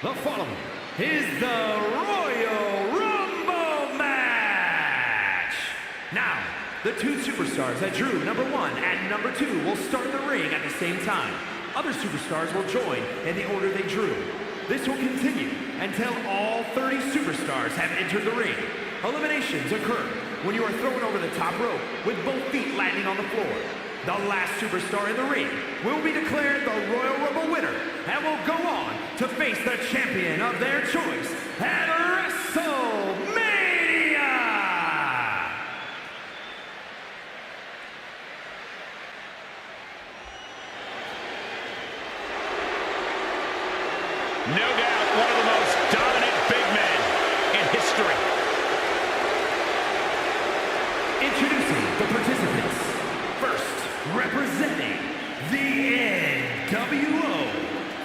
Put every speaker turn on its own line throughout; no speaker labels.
The following is the Royal Rumble match. Now, the two superstars that drew number 1 and number 2 will start the ring at the same time. Other superstars will join in the order they drew. This will continue until all 30 superstars have entered the ring. Eliminations occur when you are thrown over the top rope with both feet landing on the floor. The last superstar in the ring will be declared the Royal Rumble winner and will go on to face the champion of their choice at WrestleMania!
No doubt one of the most dominant big men in history.
Introducing the participants. First, representing the NWO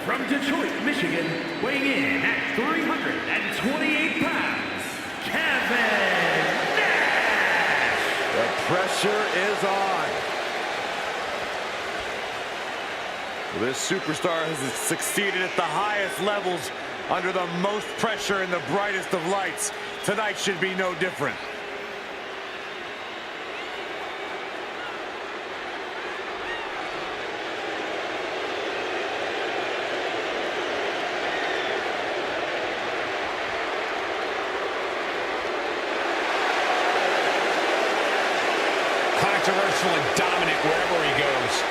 from Detroit, Michigan, weighing in at 328 pounds, Kevin Nash.
The pressure is on. Well, this superstar has succeeded at the highest levels under the most pressure in the brightest of lights. Tonight should be no different.
Controversial and dominant wherever he goes.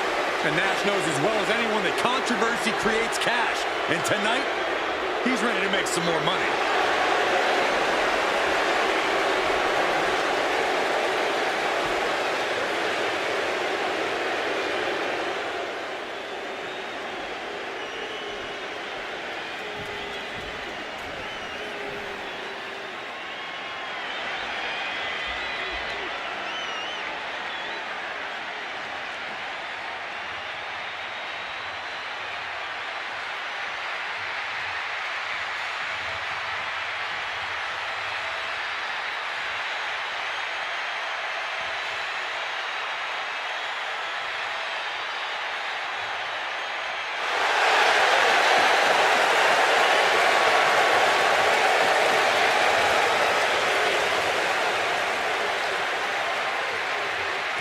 And Nash knows as well as anyone that controversy creates cash. And tonight, he's ready to make some more money.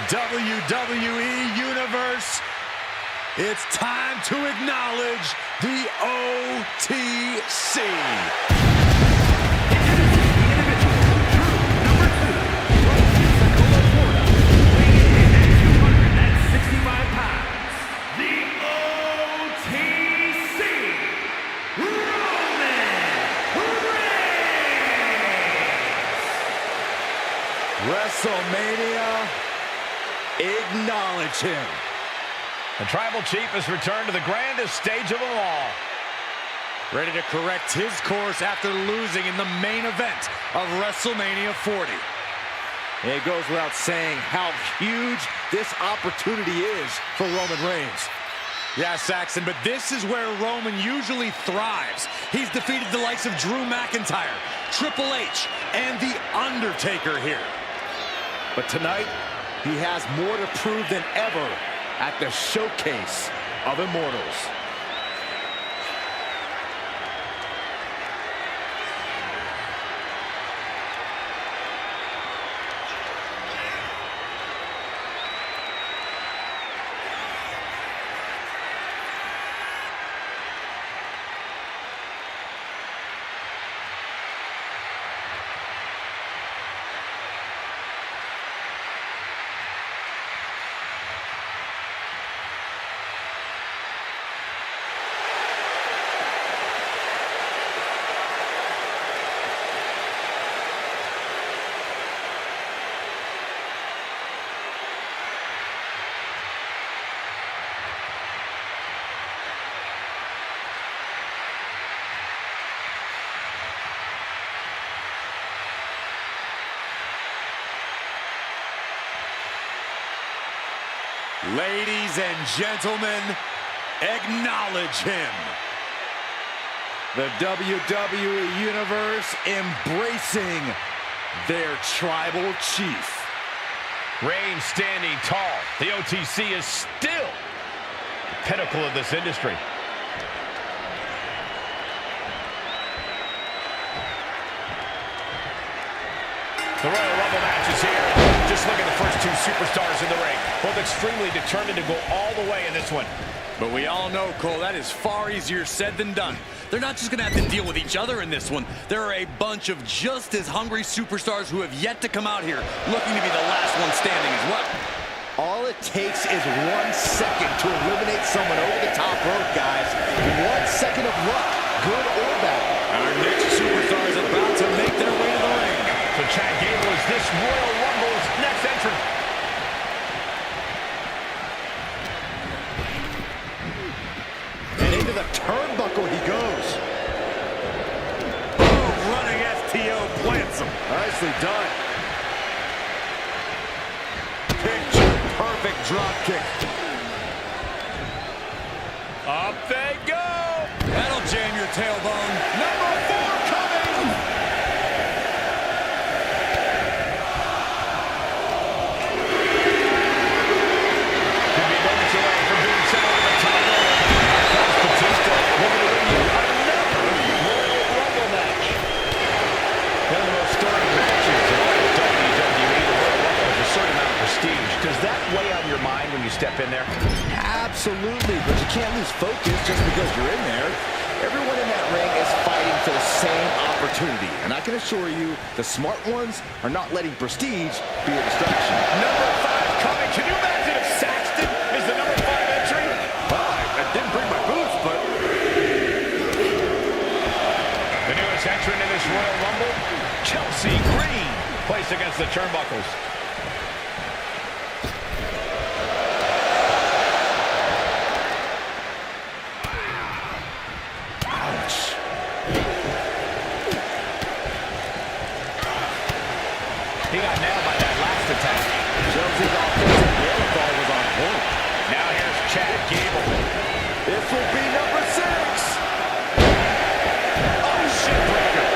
WWE Universe, it's time to acknowledge the OTC. WrestleMania, acknowledge him.
The Tribal Chief has returned to the grandest stage of them all.
Ready to correct his course after losing in the main event of WrestleMania 40. It goes without saying how huge this opportunity is for Roman Reigns. Yeah, Saxon, but this is where Roman usually thrives. He's defeated the likes of Drew McIntyre, Triple H, and The Undertaker here. But tonight, he has more to prove than ever at the Showcase of Immortals. Ladies and gentlemen, acknowledge him. The WWE Universe embracing their tribal chief.
Reigns standing tall. The OTC is still the pinnacle of this industry. The Royal Rumble match is here. Just look at the first two superstars in the ring. Both extremely determined to go all the way in this one.
But we all know, Cole, that is far easier said than done. They're not just going to have to deal with each other in this one. There are a bunch of just as hungry superstars who have yet to come out here looking to be the last one standing as well.
All it takes is 1 second to eliminate someone over the top rope, guys. 1 second of luck, good or bad.
Our next superstar is about to make their way to the ring.
So Chad Gable is this Royal Rumble's next entrant.
And into the turnbuckle he goes.
Oh, running STO plants him.
Nicely done.
Picture-perfect drop kick.
Up they go.
That'll jam your tailbone. Number 4 coming.
Could be moments away from being set on the top rope. That's Batista looking to win you another Royal Rumble match. One of the most storied matches in all of WWE. The Royal Rumble has a certain amount of prestige. Does that weigh on your mind when you step in there?
Absolutely, but you can't lose focus just because you're in there. Everyone in that ring is fighting for the same opportunity. And I can assure you, the smart ones are not letting prestige be a distraction.
Number 5 coming. Can you imagine if Saxton is the number 5 entry?
Well, I didn't bring my boots, but...
The newest entrant in this Royal Rumble, Chelsea Green, placed against the turnbuckles. He got nailed by that last attack.
Chelsea's offensive wherewithal was on point.
Now here's Chad Gable.
This will be number 6.
Oh, shitbreaker.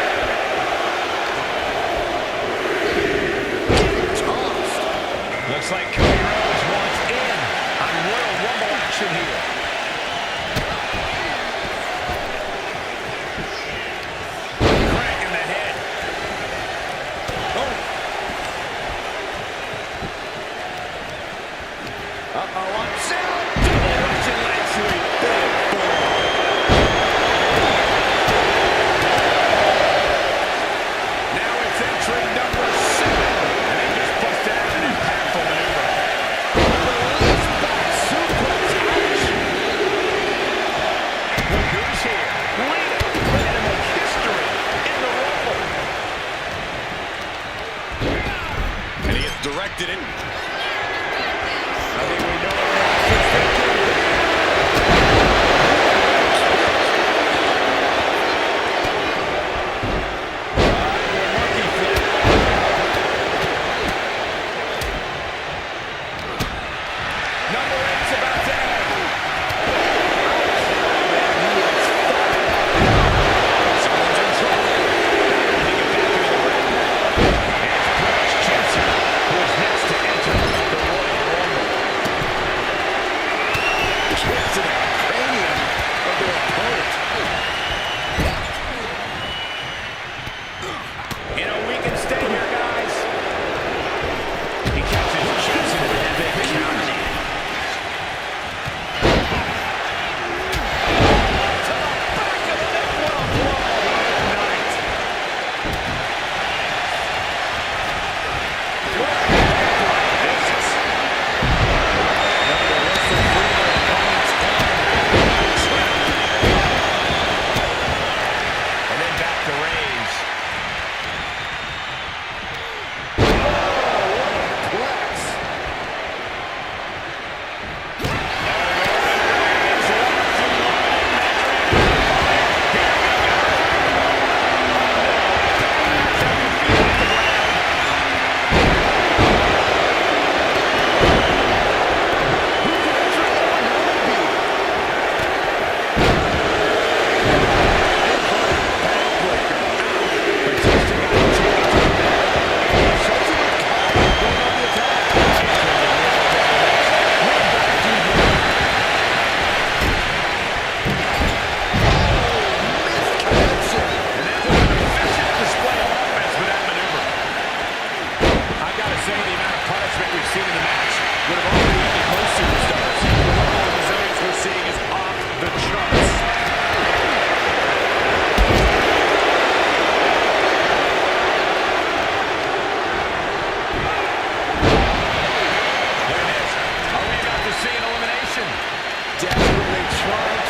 Getting tossed.
Looks like Cody Rhodes wants in on Royal Rumble action here. Crack in the head. Oh. Uh-oh, on down. Double Russian leg sweep. Big boom.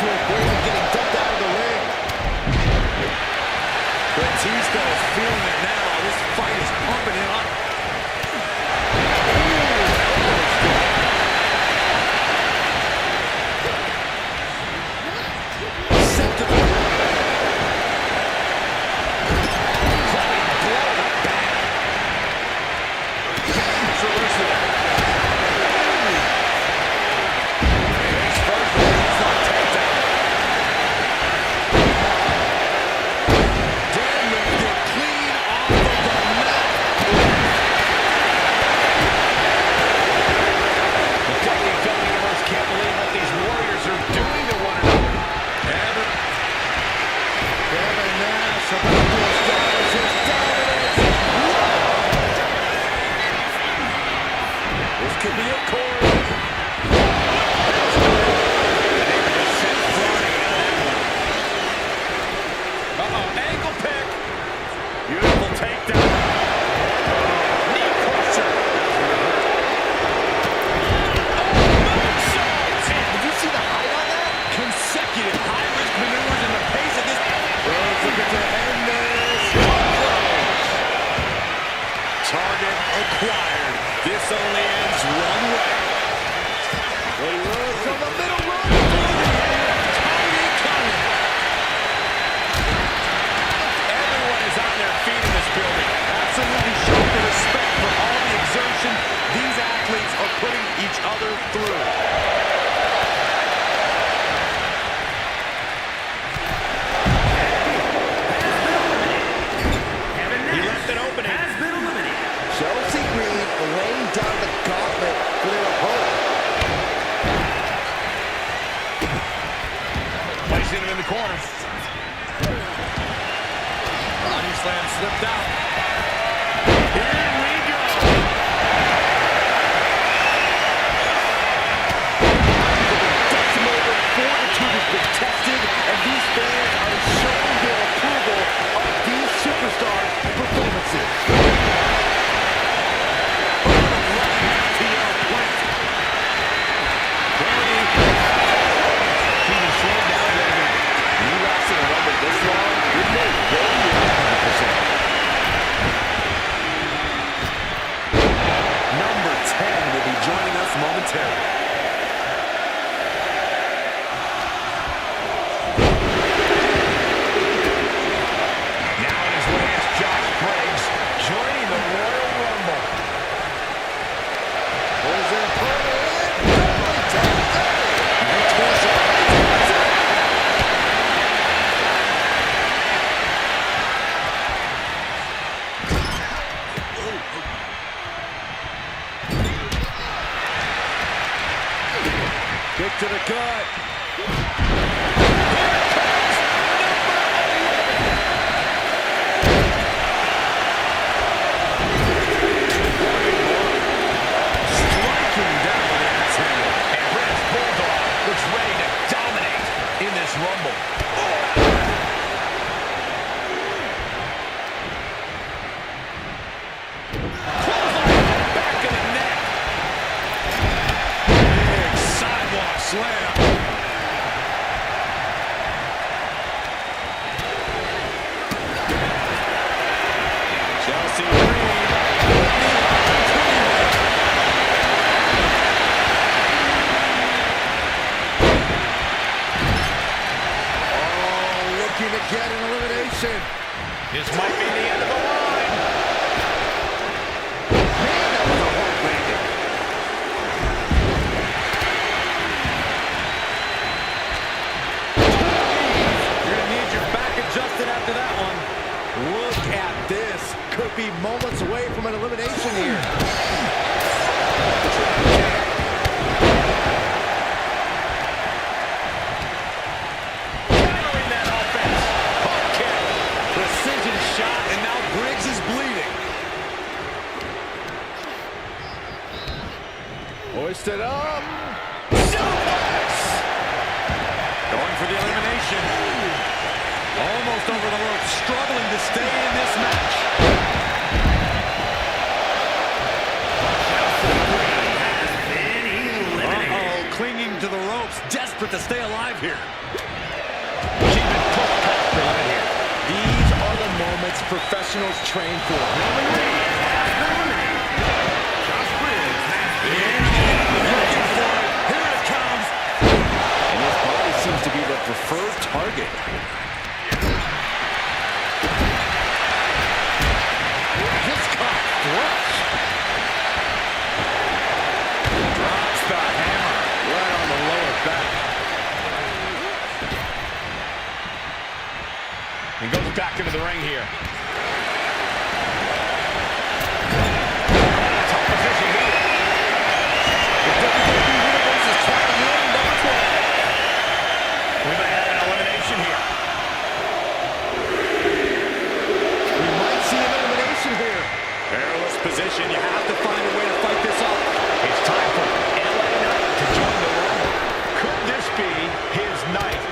to avoid him getting dumped out of the ring.
Batista is feeling it now. This fight is pumping him up. Set to the acquired. This only ends one way. They rose from the middle rope. Tony coming. Everyone is on their feet in this building. Absolutely showing the respect for all the exertion these athletes are putting each other through.
Laying down the gauntlet for their opponent.
Placing him in the corner. Body slam slipped out. Here we go.
Decimated fortitude has been tested, and these fans are showing their approval of these superstars' performances.
Number 10 will be joining us momentarily. Now on his way is Josh Briggs, joining the Royal Rumble.
There's their opponent.
Kick to the gut. Striking down with an axe handle. And British Bulldog looks ready to dominate in this Rumble. Slam. Chelsea Reed.
Oh, looking to get an elimination.
This might be the end of the line.
Man, that was a hard landing.
Adjusted after that one.
Look at this. Could be moments away from an elimination here.
Countering that offense. Hook kick. Precision shot, and now Briggs is bleeding.
Hoisted up.
Suplex. Going for the elimination. Almost over the ropes, struggling to stay in this match.
Has been eliminated.
Uh-oh, clinging to the ropes, desperate to stay alive here.
She's been pushed past the limit here.
These are the moments professionals train for.
Here it comes.
And his body seems to be the preferred target.
Just caught flush. Drops the hammer right on the lower back.
And goes back into the ring here. Top position here. The WWE Universe is trying to win number 12. We might have an elimination here.
We might see an elimination here.
Perilous position. You have to find a way to fight this off.
It's time for LA Knight to join the Rumble. Could this be his night?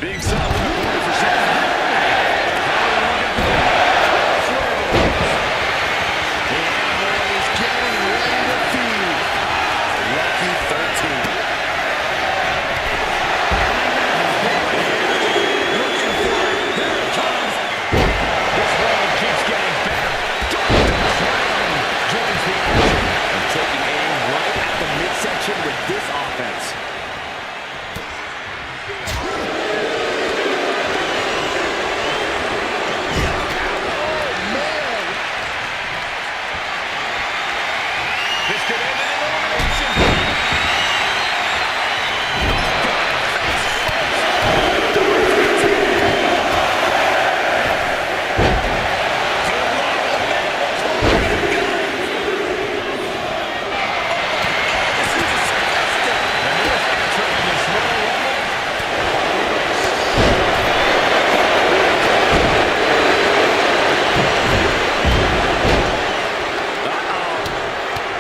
Being set up in the corner for Seth.
The animal is getting ready to feed. Lucky 13.
Looking for it. Here it comes.
This road keeps getting better. Slam joins the action.
And taking aim right at the midsection with this offense.
This could end in elimination.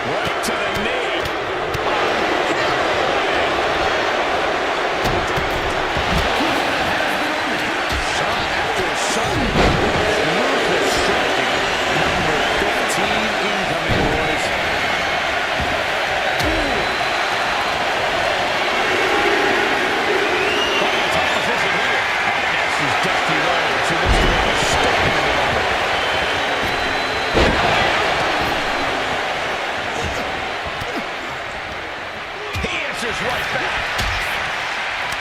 Right to the knee.
Shot after shot. Ruthless striking. Number 15 incoming, boys.
Top position here. This is Dusty Rhodes, who looks to have a stake in the Rumble. He answers right back.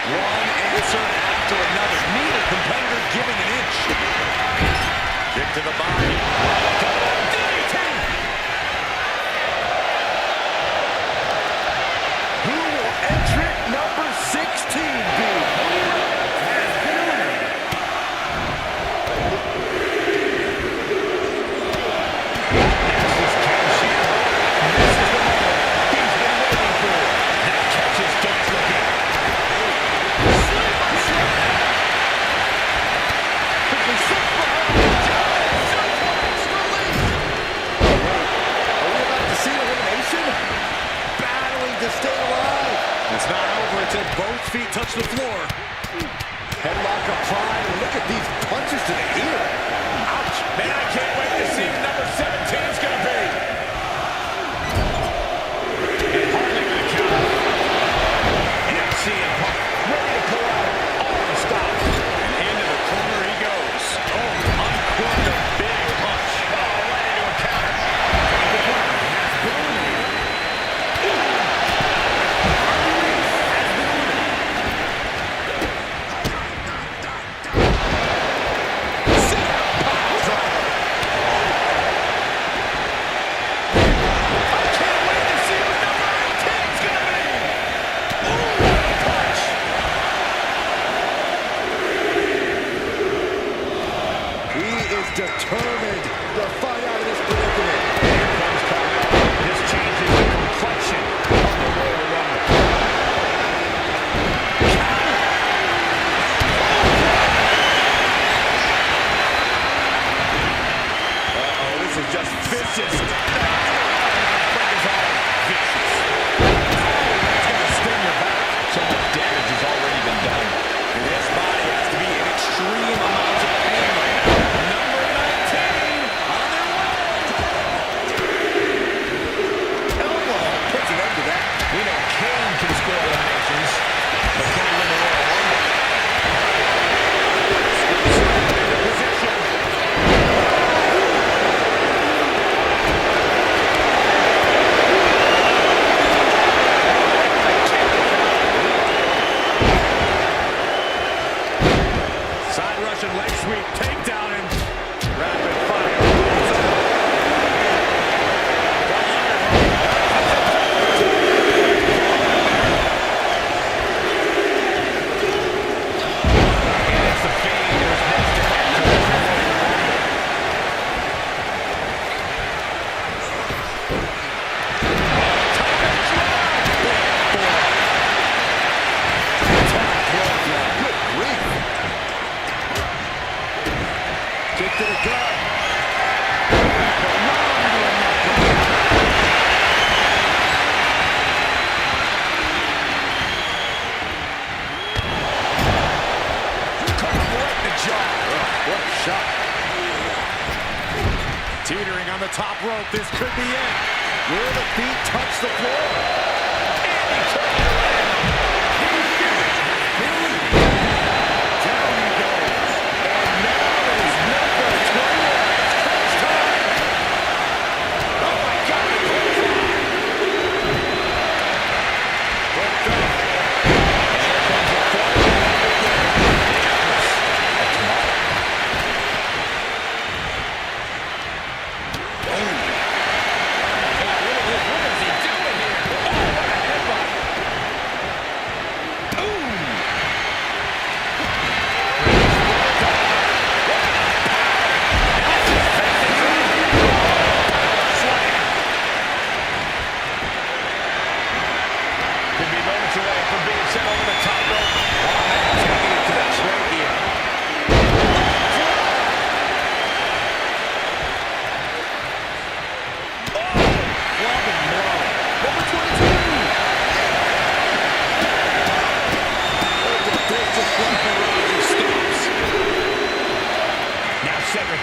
One answer after another. Neither competitor giving an inch. Kick to the body.
DDT.
Who will entrant number 16 be?
Next is Cash-In. This is the moment he's been waiting for. That catch is Gates looking. Sleeper slam. Quickly slips behind the giant suplex release.
Are we about to see an elimination? Battling to stay alive.
It's not over until both feet touch the floor.
Headlock applied, and look at these punches to the ear.
Ouch. Man, I can't wait to see who number 17 is going to be. And hardly going to count. And CM Punk ready to pull out all the stops.
And into the corner he goes. Oh, uncorked a big punch.
Oh, right into a counter.
Determined to fight out of this predicament.
Here comes Carmel. This changes the complexion of the Royal Rumble.
Uh-oh, this is just vicious.
Break his arm. Vicious. That's going to sting your back. So much damage has already been done.
This body has to be in extreme amounts of pain right now. Number 19. appearing on the top rope. This could be it. Will the feet touch the floor? And he took it around. Down he goes. And now is number 21. It's crunch time. Oh my God, the clothesline. Hooked up. And here comes the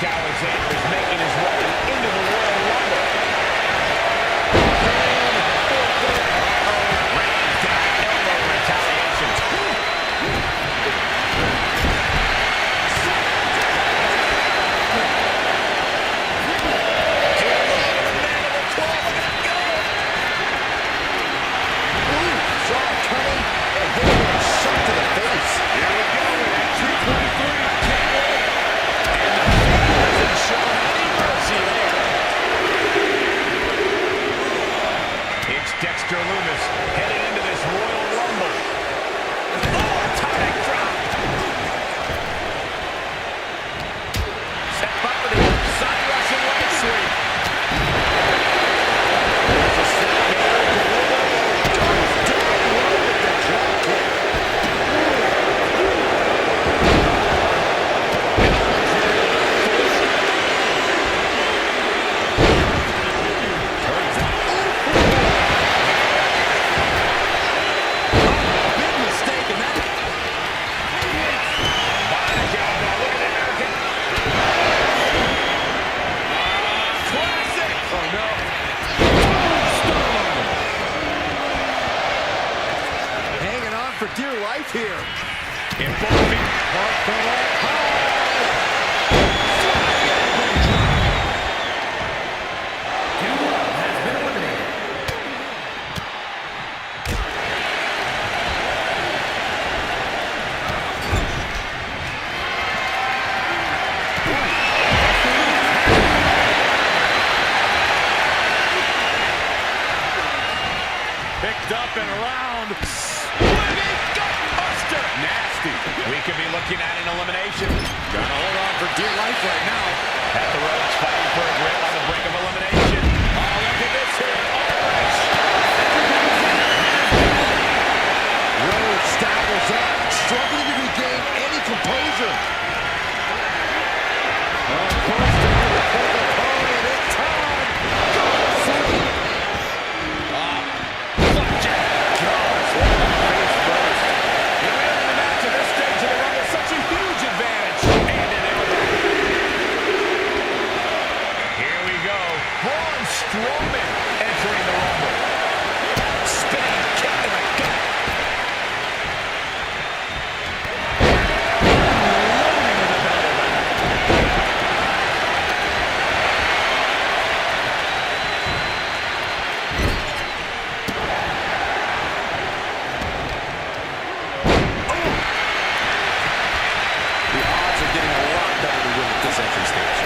Alexander is making his way into the Royal Rumble. Reigns got an elbow retaliation. Saw it coming and hit him with a shot to the face. Here we go. Entry 23. Can't wait. And the Fiend hasn't shown any mercy there. It's Dexter Lumis heading into this Royal Rumble. Oh, atomic drop. Set up with the side Russian leg sweep. There's a snapmare. Turns down low with the drop kick. For dear life here. Involving
has been eliminated.
picked up and around. Nasty. We could be looking at an elimination. Gotta hold on for dear life right now. At the ropes, fighting for a grip on the brink of elimination. Oh, look at this here.
Rhodes staggers up, struggling to regain any composure. Close to the opponent. It's time. Go sleep.
Gosh, what a face burst. The man in the match at this stage of the Rumble, such a huge advantage. And an elbow. Here we go. Braun Strowman entering the Rumble. Spinning kick to the gut. Loading with a belly button.
The odds are getting a lot better to win at this entry stage.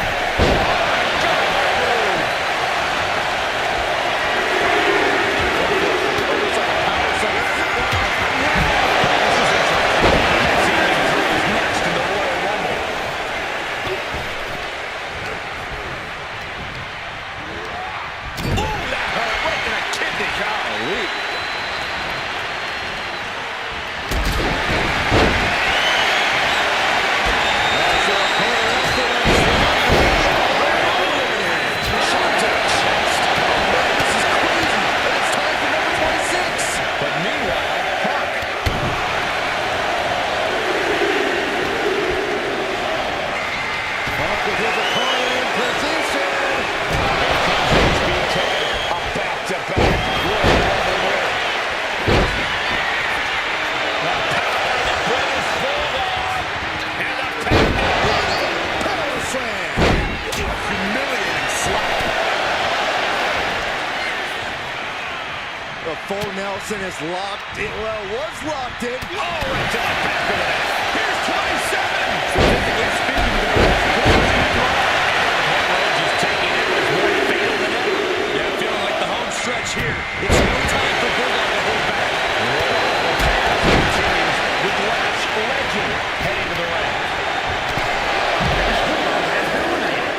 full Nelson is locked in. Well, was locked in.
Oh, right to the back of the neck. Here's 27.
Statistically speaking,
Rhodes is taking it was more fatal than ever.
yeah, feeling like the home stretch here. It's no time for Bulldog to hold back.
Continues with Lash Legend heading to the ring.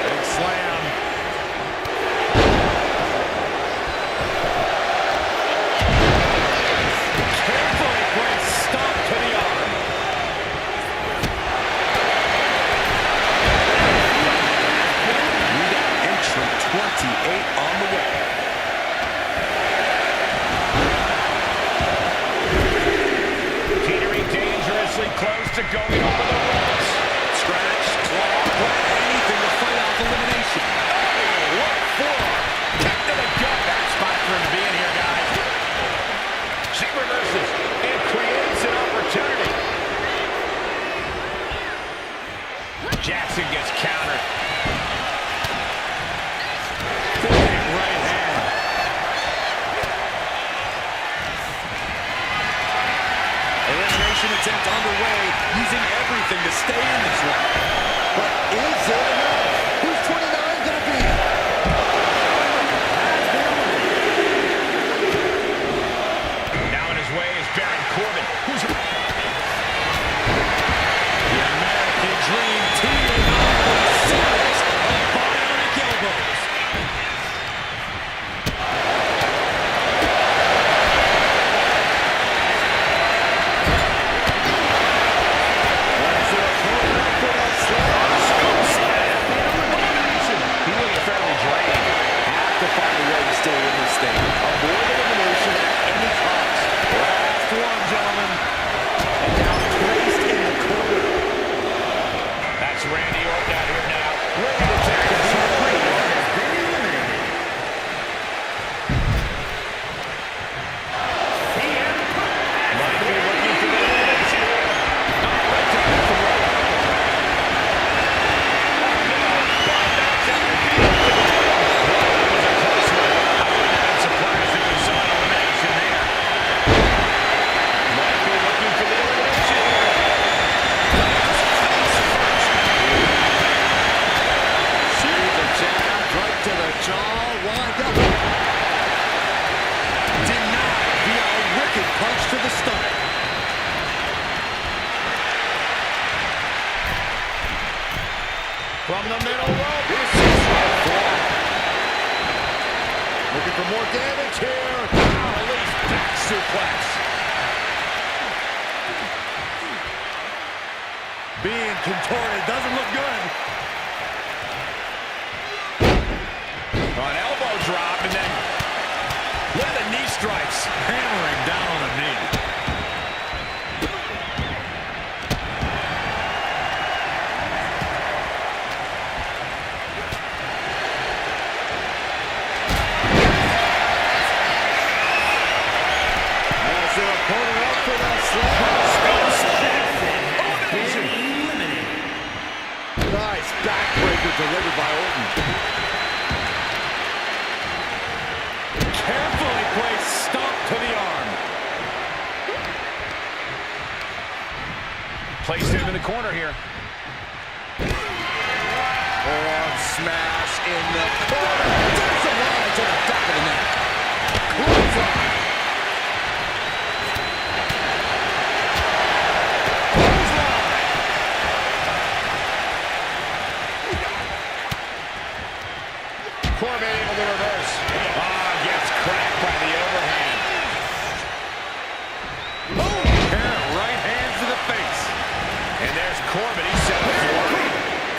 Big slam.
Carefully placed stomp to the arm.
We got entrant 28 on the way.
Teetering dangerously close to going over the ropes.
Scratch, claw, anything to fight off elimination.
Oh, what for? Kick to the gut. Bad spot for him to be in here, guys. She reverses and creates an opportunity. Jackson gets countered.
Big right hand. Elimination attempt underway, using everything to stay in this one.
But is it enough? Who's 29 going to be?
Now in his way is Baron Corbin, who's
The American Dream teaming up with a series of bionic elbows.
he looking fairly drained.
Have to find a way to stay in this thing. Avoid elimination at any cost.
Last one, gentlemen.
And now placed in the corner.
That's Randy Orton out here now, ready to take the field. Might be looking for the elimination here. Not right to the throat. That's how you beat it. That was a close one. I wouldn't have been surprised if we saw an elimination there. Might be looking for the elimination here.
Series of jabs right to the jaw. Wind up.
Denied via a wicked punch to the stomach.
From the middle rope.
This is a fall. Looking for more damage here.
Release back suplex.
Being contorted doesn't look good.
An elbow drop and then look at the knee strikes.
Hammering down on a knee.
As their opponent up for that slam. Nice backbreaker delivered by Orton.
Carefully placed stomp to the arm. Placed him in the corner here.
Arm smash in the corner. There's a line to the back of the neck. Clothesline.
Corbin able to reverse. Gets cracked by the overhand.
Apparent right hand to the face.
And there's Corbin. He's set up for it.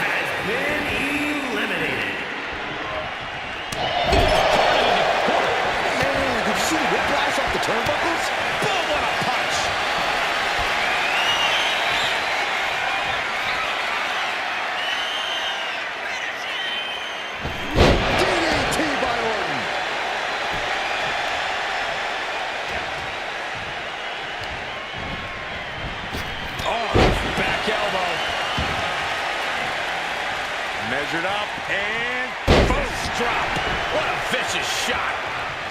Has been eliminated.
Man, did you see the whiplash off the turnbuckles?
Boom, what a punch.
DDT by Orton.
Back elbow. Measured up and first drop. What a vicious shot.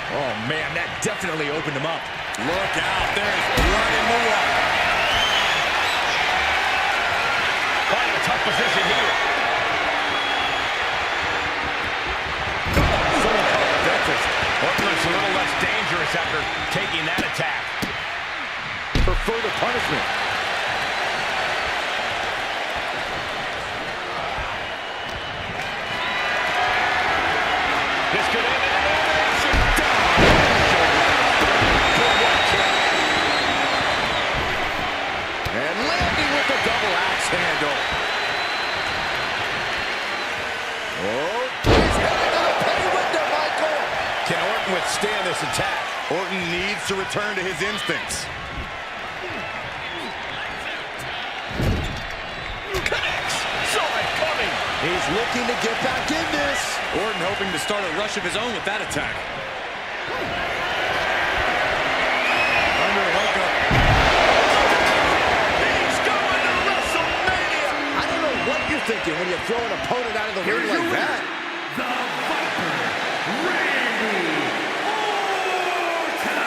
Oh, man, that definitely opened him up. Look out. There's blood in the water.
Quite a tough position here.
Someone called a dentist.
Orton looks a little less dangerous after taking that attack.
For further punishment.
This could end in an elimination.
And landing with the double axe handle. Oh, he's headed to the pay window, Michael.
Can Orton withstand this attack? Orton needs to return to his instincts.
Connects. Saw it coming.
He's looking to get back in this.
Orton hoping to start a rush of his own with that attack. Underhooker.
He's going to WrestleMania.
I don't know what you're thinking when you throw an opponent out of the ring like that.
The Viper, Randy Orton!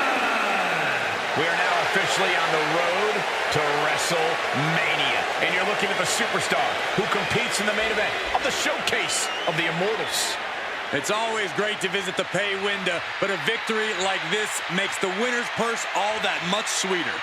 We are now officially on the road to WrestleMania. And you're looking at the superstar who competes in the main event of the showcase of the Immortals.
It's always great to visit the pay window, but a victory like this makes the winner's purse all that much sweeter.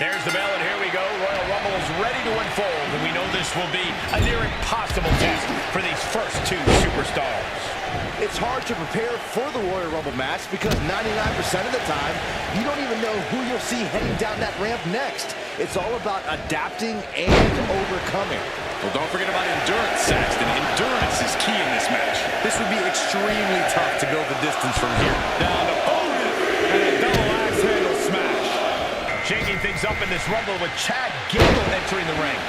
There's the bell, and here we go. Royal Rumble is ready to unfold, and we know this will be a near impossible test for these first two superstars.
It's hard to prepare for the Royal Rumble match because 99% of the time, you don't even know who you'll see heading down that ramp next. It's all about adapting and overcoming.
Well, don't forget about endurance, Saxton. Endurance is key in this match. This would be extremely tough to go the distance from here.
Down to Otis, and a double axe handle smash. Shaking things up in this Rumble with Chad Gable entering the ring.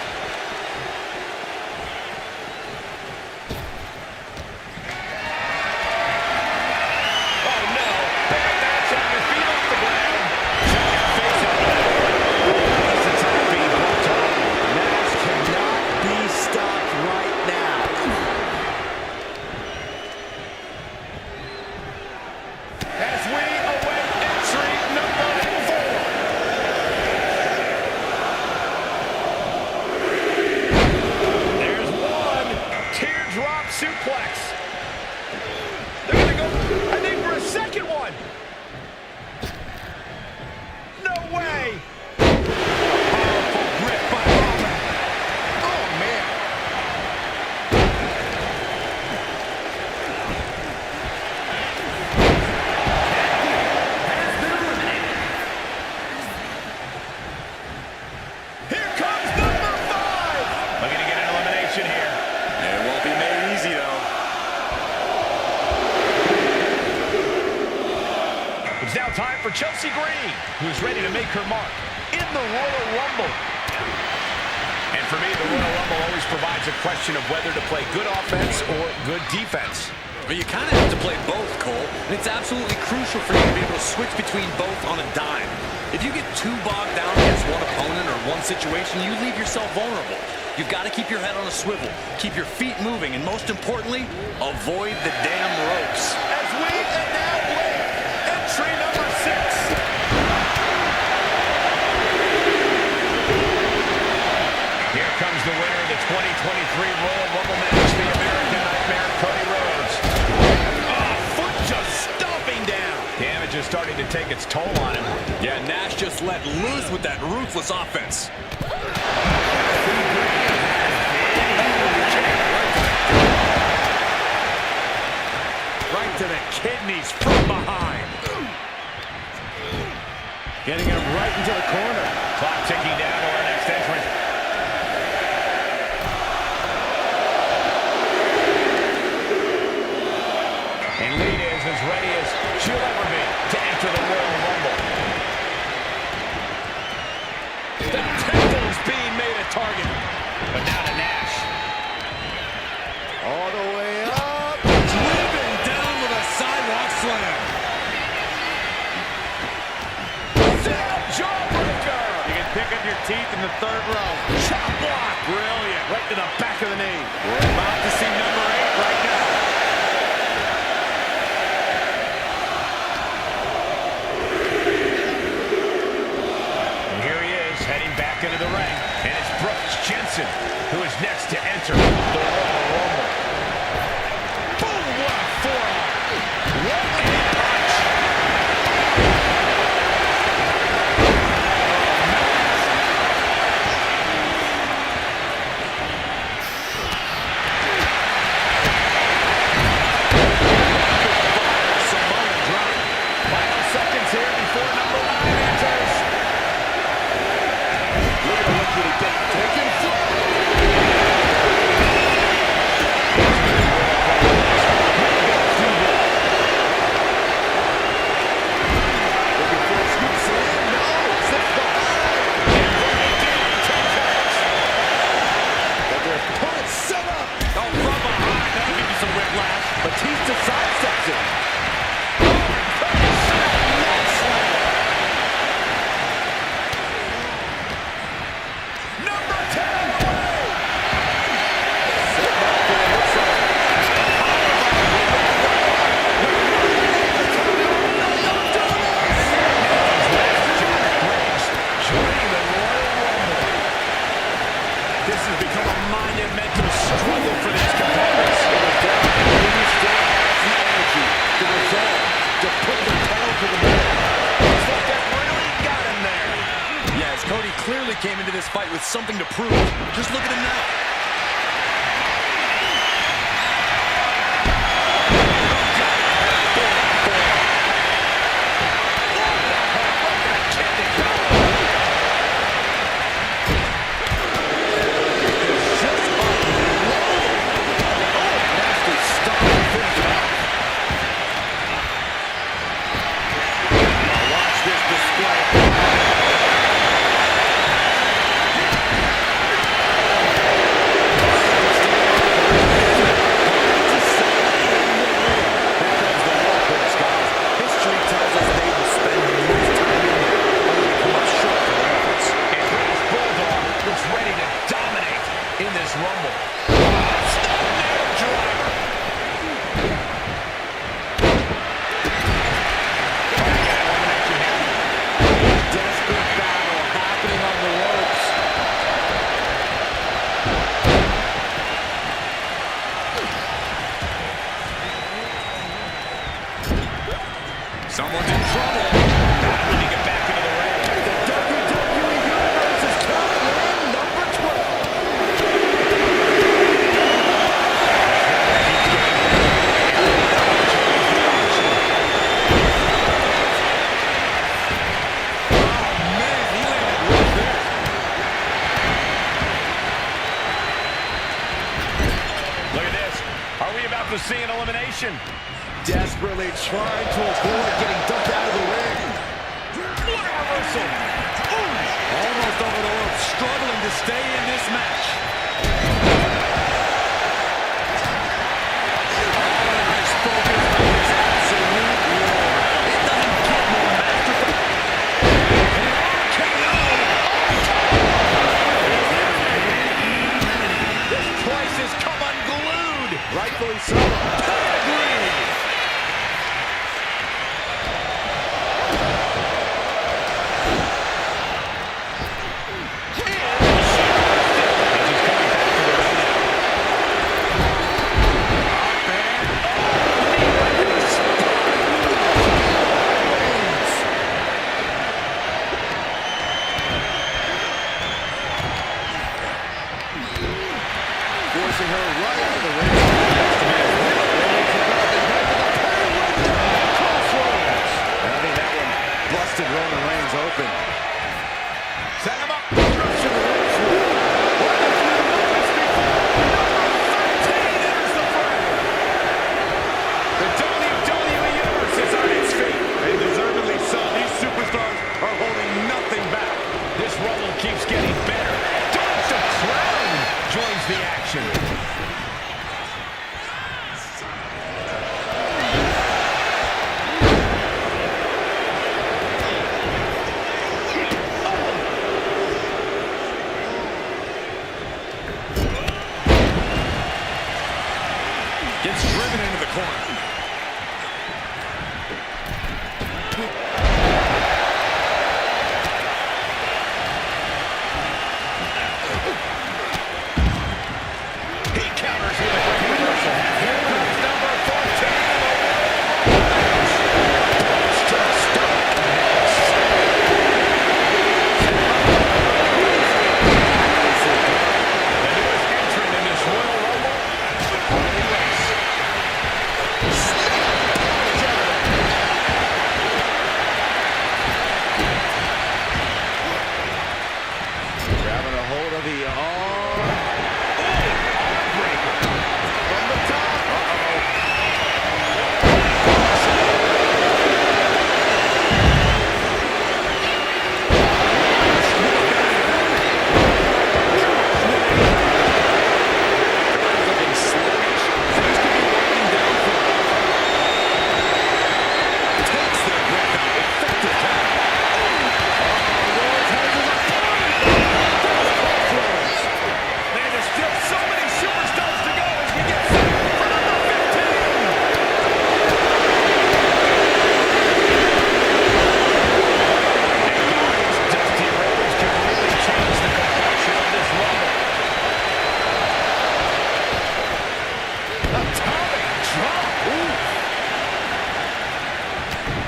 It's now time for Chelsea Green, who's ready to make her mark in the Royal Rumble. And for me, the Royal Rumble always provides a question of whether to play good offense or good defense.
But you kind of have to play both, Cole. And it's absolutely crucial for you to be able to switch between both on a dime. If you get too bogged down against one opponent or one situation, you leave yourself vulnerable. You've got to keep your head on a swivel, keep your feet moving, and most importantly, avoid the damn ropes.
As we now play entry number 6. Here comes the winner of the 2023 Royal Rumble match, the American Nightmare, Cody Rhodes. Oh, foot just stomping down. Damage is starting to take its toll on him.
Yeah, Nash just let loose with that ruthless offense.
Right to the kidneys from behind. Getting him right into the corner. Clock ticking down to our next entrant. And Lita is as ready as she'll ever be to enter the Royal Rumble. The temple's being made a target. But now to Nash.
All the way up.
Driven down with a sidewalk slam.
Down jawbreaker.
You can pick up your teeth in the third row.
Chop block.
Brilliant.
Right to the back of the knee.
We're about to see number 8 right now.
And here he is, heading back into the ring. And it's Brooks Jensen, who is next to enter the Royal Rumble. Boom! What a forearm! What a punch! Samoan drop. Final seconds here before number 9 enters. Look at him looking to get taken from.
Oh, from behind. That'll give you some whiplash.
Batista sidesteps it. Number 10 away. Joining the Royal Rumble. This has become a monumental struggle for these competitors. He still has the energy, the resolve to put the pedal to the metal. Looks like that really got him there.
Yes, Cody clearly came into this fight with something to prove. Just look at him now.
Someone's in trouble. Battling to get back into the ring. The WWE Universe is coming in number 12. Oh, man, he landed right there. Look at this. Are we about to see an elimination?
Desperately trying to avoid getting dumped out of the ring.
reversal.
Almost over the rope, struggling to stay in this match. Nice focus on this absolute war. It doesn't get more masterful. This place has come unglued.
Rightfully so.
Pedigree.
Forcing her right out of the ring. I think that one busted Roman Reigns open.
Set him up. The WWE Universe is on its feet. And deservedly so. These superstars are holding nothing back. This Rumble keeps getting better. Dr. Crown joins the action. Gets driven into the corner. He counters with a great reversal. Here comes number 14. To the stomach. The newest entrant in this Royal Rumble, Harley Race.
Grabbing a hold of the arm. From the top.
Looking sluggish. Seems to be winding down for him. Takes their breath out. Effective counter. Man, there's still so many superstars to go as we get set for number 15. And guys, Dusty Rhodes can really change the complexion of this Rumble. Atomic drop.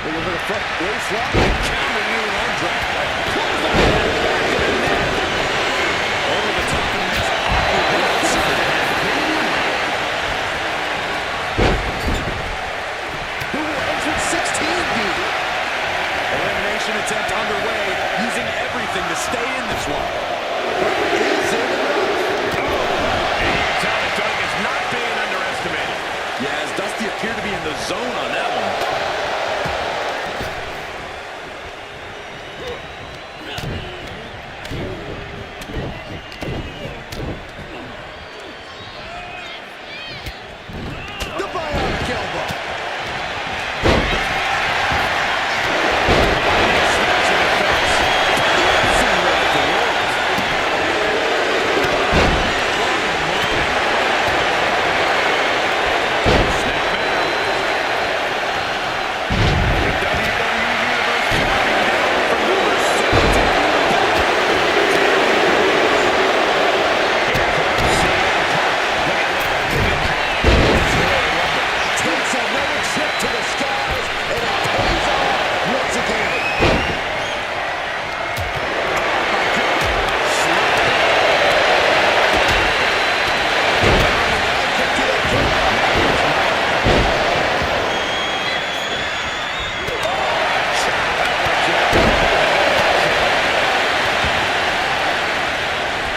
Looking for the front waist lock.
Counter new one drop. Pulls the back of the neck. Over the top of this awkward outside.
Who will entrance 16 be?
Elimination attempt underway, using everything to stay in this one.
Is it enough?
Atomic Drop is not being underestimated.
Yeah, as Dusty appeared to be in the zone on that one.
The bionic elbow.
Smash in the face.
Dancing right the ropes.
Snap out. The WWE Universe counting down from number 17. Here comes CM Punk. Look at that. This Royal Rumble.
Takes another trip to the skies, and it pays off once again.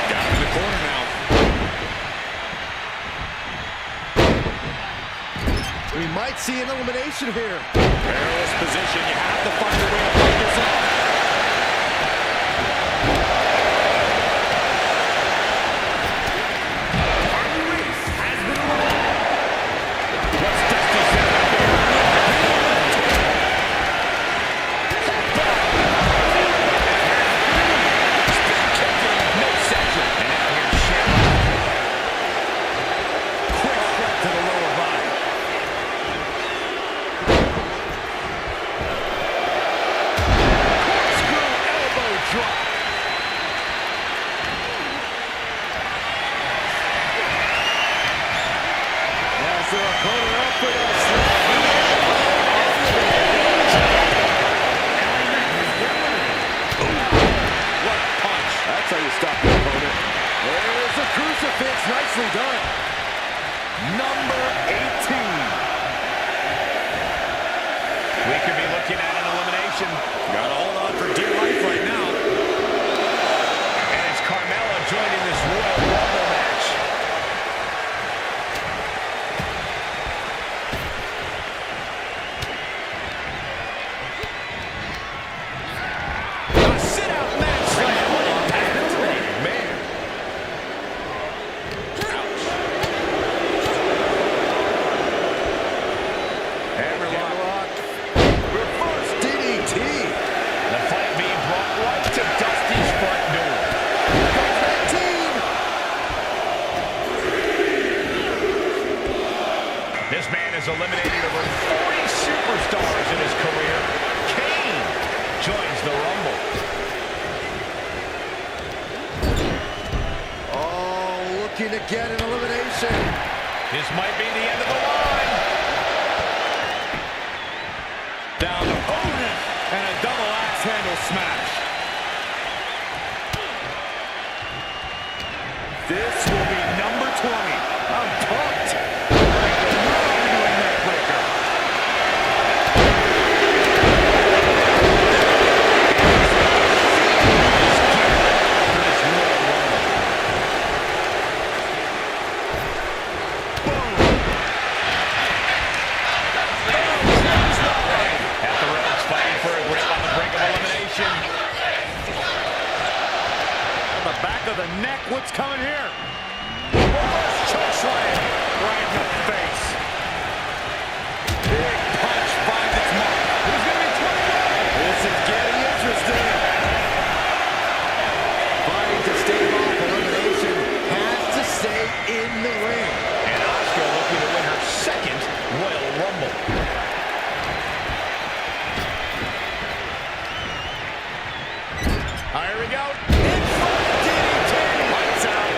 Down in the corner now.
We might might see an elimination here.
Perilous position. You have to find a way to fight this out. opponent up for the What a punch.
That's how you stop your opponent. There's a crucifix. Nicely done. Number 18.
We could be looking at an elimination.
Gotta hold on for dear life right now.
And it's Carmella joining this Royal Rumble match. A sit-out match slam.
Man. Hammerlock. Reverse DDT.
The fight being brought right to Dusty's front door.
Here comes that team.
This man has eliminated over 40 superstars in his career. Kane joins the Rumble.
Oh, looking to get an elimination.
This might be the end of the line.
Down the opponent and a double axe handle smash. This will be number 20. I'm pumped. Doing that breaker.
At the ropes, fighting for a grip on the brink of elimination.
On the back of the neck, what's coming here? Reverse choke slam right in the face. Big punch finds its mark. Who's going to be 21?
This is getting interesting. Fighting to stave off elimination has to stay in the ring.
And Asuka looking to win her second Royal Rumble.
Here we go. In front DDT. Lights out.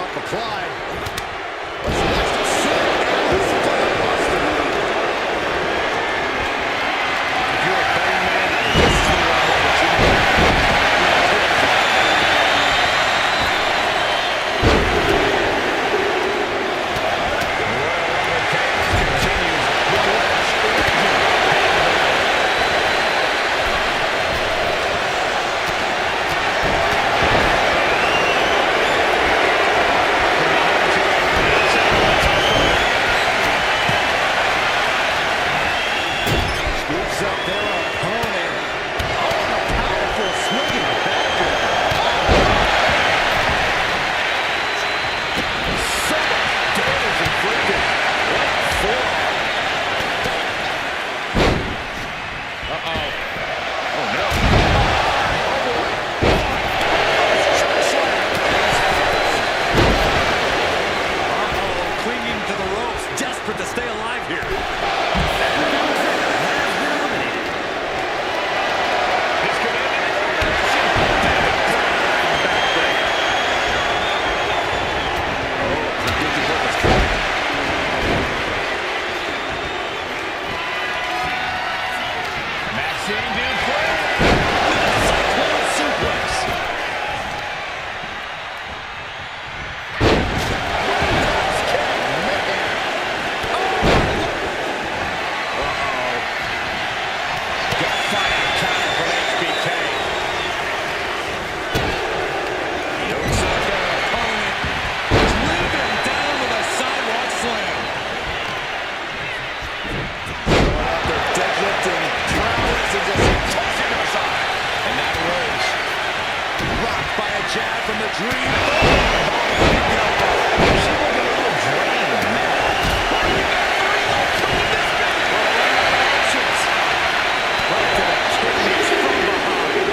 Tomahawk applied. Let's watch the sit and the spine buster. If you're a betting man, this is the round that you need. To stay alive here. This could end in elimination. Oh, predicted what was coming. Match seeing to play. Cyclone suplex. Jab from the dream. She will get a little drained, man. Right to the kidneys from behind.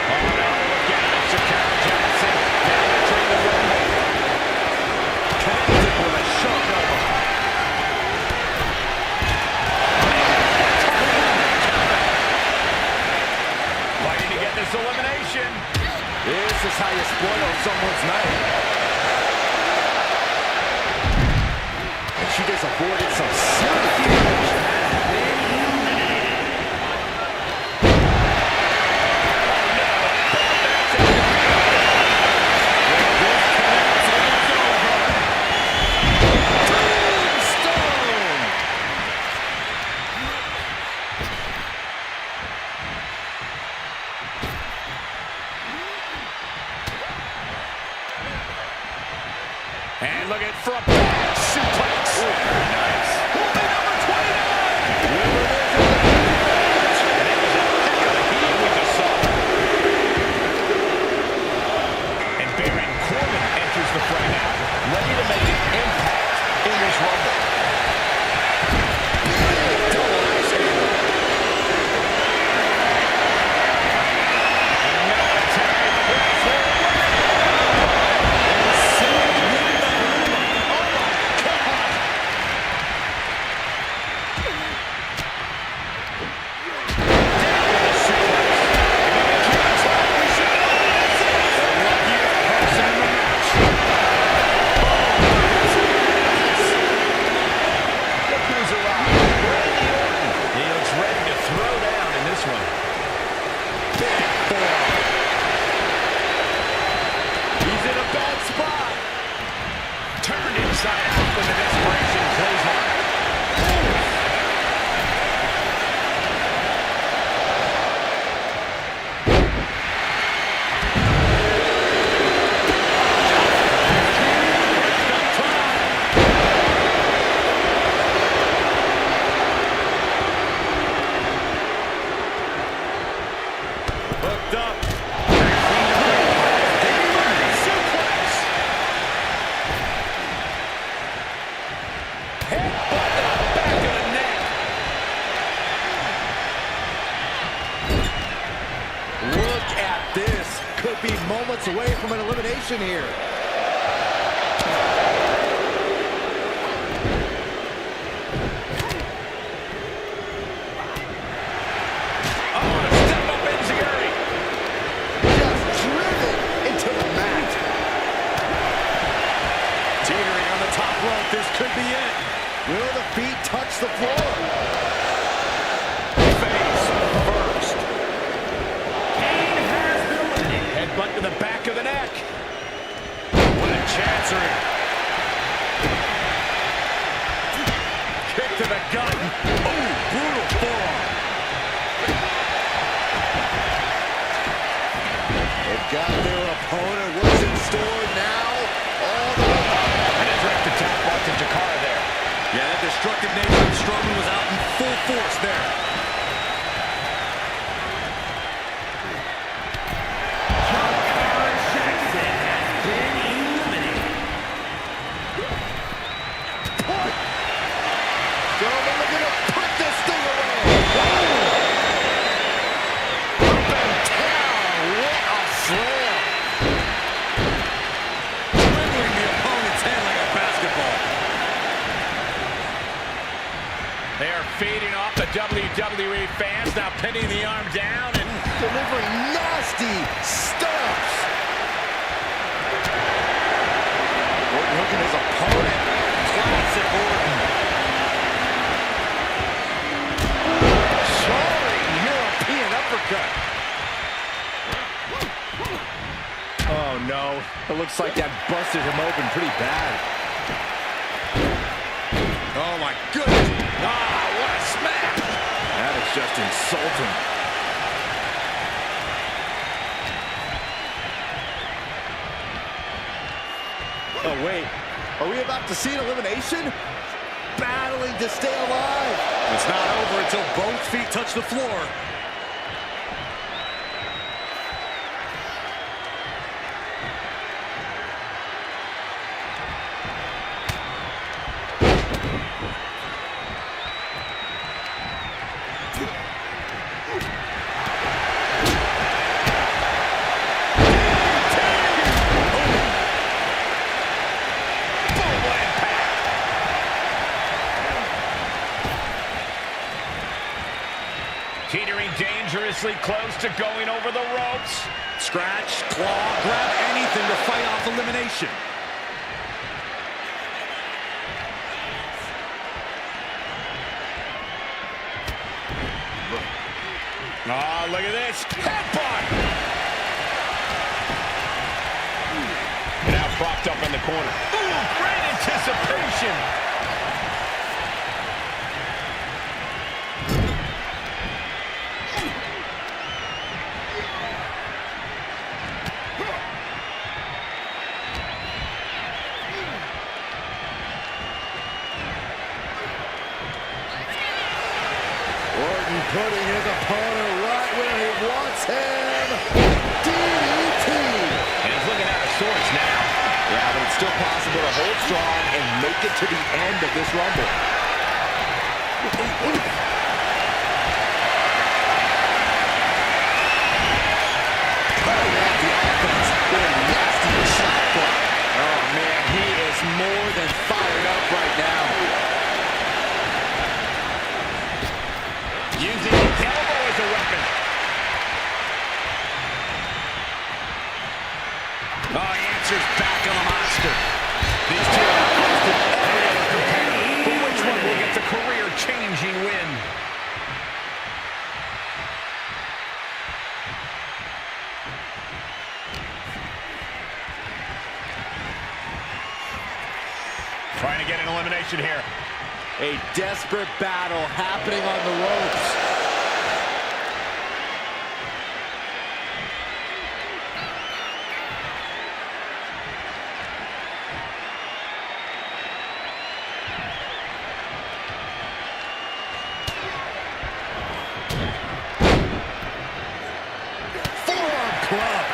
Oh no, look out, Shakira Jackson. Now entering the rumble. Connected with a sharp elbow. Fighting to get this elimination. This is how you spoil someone's night. And she just avoided some serious damage. And look at front back suplex. Nice. Woman number 29. And that was a heck of a heat we just saw. And Baron Corbin enters the fray now, ready to make an impact in this rumble. Double ice handle. And military press. Inside out with the desperation clothesline. Hooked up. Could be moments away from an elimination here. Oh, and a step up Enziguri. Just driven into the mat. This could be it.
Will the feet touch the floor?
Face first.
Kane has been eliminated.
Headbutt to the back of the neck. What a chancery. Kick to the gut. Oh, brutal forearm.
They've got their opponent. What's in store now? All the way up.
And a direct attack brought to Jakara there. Yeah, that destructive nature of Strowman was out in full force there.
Jackson has been eliminated.
Strowman looking to put this thing away. Up and down. What a slam.
Dribbling the opponent's head like a basketball. They are feeding off the WWE fans, now pinning the arm down and
Delivering nasty stuffs. Orton hooking his opponent.
classic Orton.
Soaring European uppercut. Oh no, it looks like that busted him open pretty bad.
Oh my goodness. Ah, what a smash.
That is just insulting. Oh wait, are we about to see an elimination? Battling to stay alive.
It's not over until both feet touch the floor. Teetering dangerously close to going over the ropes. Scratch, claw, grab anything to fight off elimination. Oh, look at this. Headbutt! Now propped up in the corner. Ooh, great anticipation.
Orton putting his opponent right where he wants him. DDT.
And he's looking out of sorts now.
Yeah, but it's still possible to hold strong and make it to the end of this Rumble. Cutting off the offense with a nasty shot block. Oh, man, he is more than fired up right now.
Using the elbow as a weapon. Oh, he answers back on the monster. These two are constant every other competitor. But which one will get the career-changing win? Trying to get an elimination here.
A desperate battle happening on the ropes. Forearm club.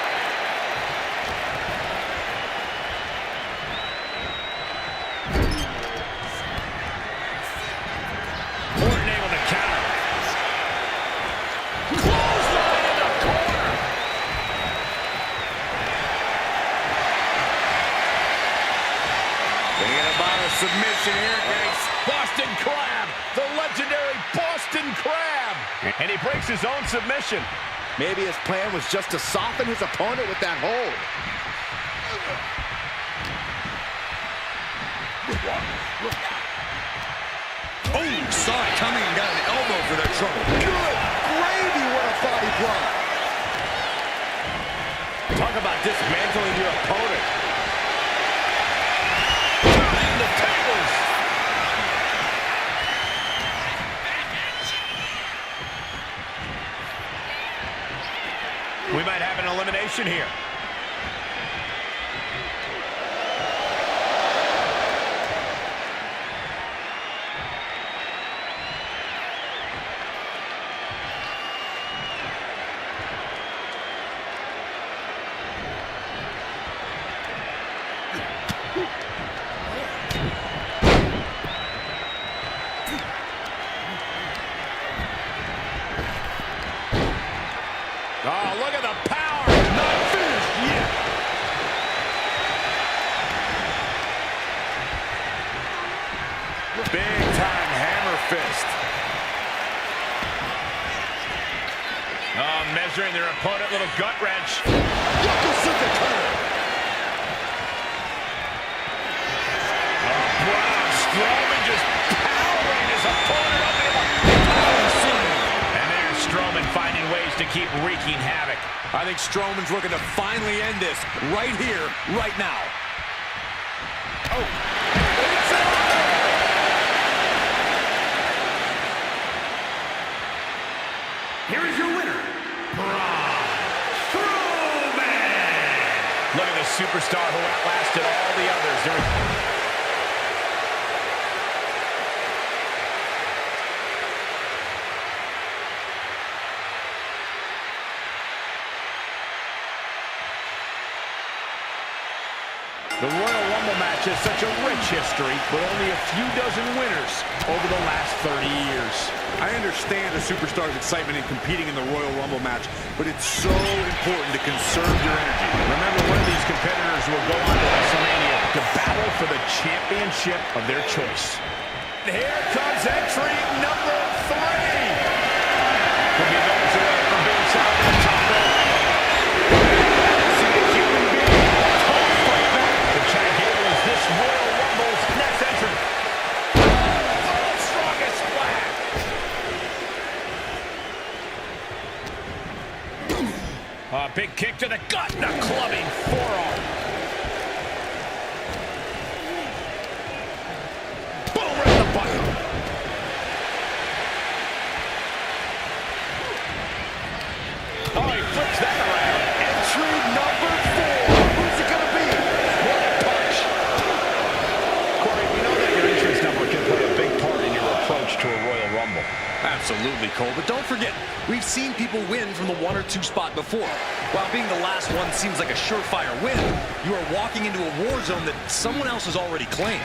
Orton able to counter. Clothesline in the corner. Thinking about a submission here, Grace. Boston Crab, the legendary Boston Crab. And he breaks his own submission.
Maybe his plan was just to soften his opponent with that hold.
Oh, saw it coming and got an elbow for their trouble.
Good gravy, what a body block.
Talk about dismantling your opponent. Turning the tables. We might have an elimination here. Oh, look at the power. Not finished yet. Big time hammer fist. Oh, measuring their opponent, little gut wrench.
Yokosuka cutter.
Oh, Braun Strowman just powering his opponent up in the and there's Strowman finding ways to keep wreaking havoc.
I think Strowman's looking to finally end this right here, right now.
Oh.
Here is your winner, Braun Strowman.
Look at the superstar who outlasted all the others during... The Royal Rumble match has such a rich history, but only a few dozen winners over the last 30 years.
I understand a superstar's excitement in competing in the Royal Rumble match, but it's so important to conserve your energy.
Remember, one of these competitors will go on to WrestleMania to battle for the championship of their choice. Here comes entry number 3. Could be moments away from being set up in the top rope. See a human being tossed like that. The Chad Gable is this Royal Rumble's next entrant. World's strongest splash. A big kick to the gut and a clubbing forearm. Boom, right in the button. Oh, he flips that around.
Entry number 4. Who's it going to be?
What a punch. Corey, we know that your entrance number can play a big part in your approach to a Royal Rumble.
Absolutely, Cole. But don't forget, we've seen people win from the 1 or 2 spot before. While being the last one seems like a surefire win, you are walking into a war zone that someone else has already claimed.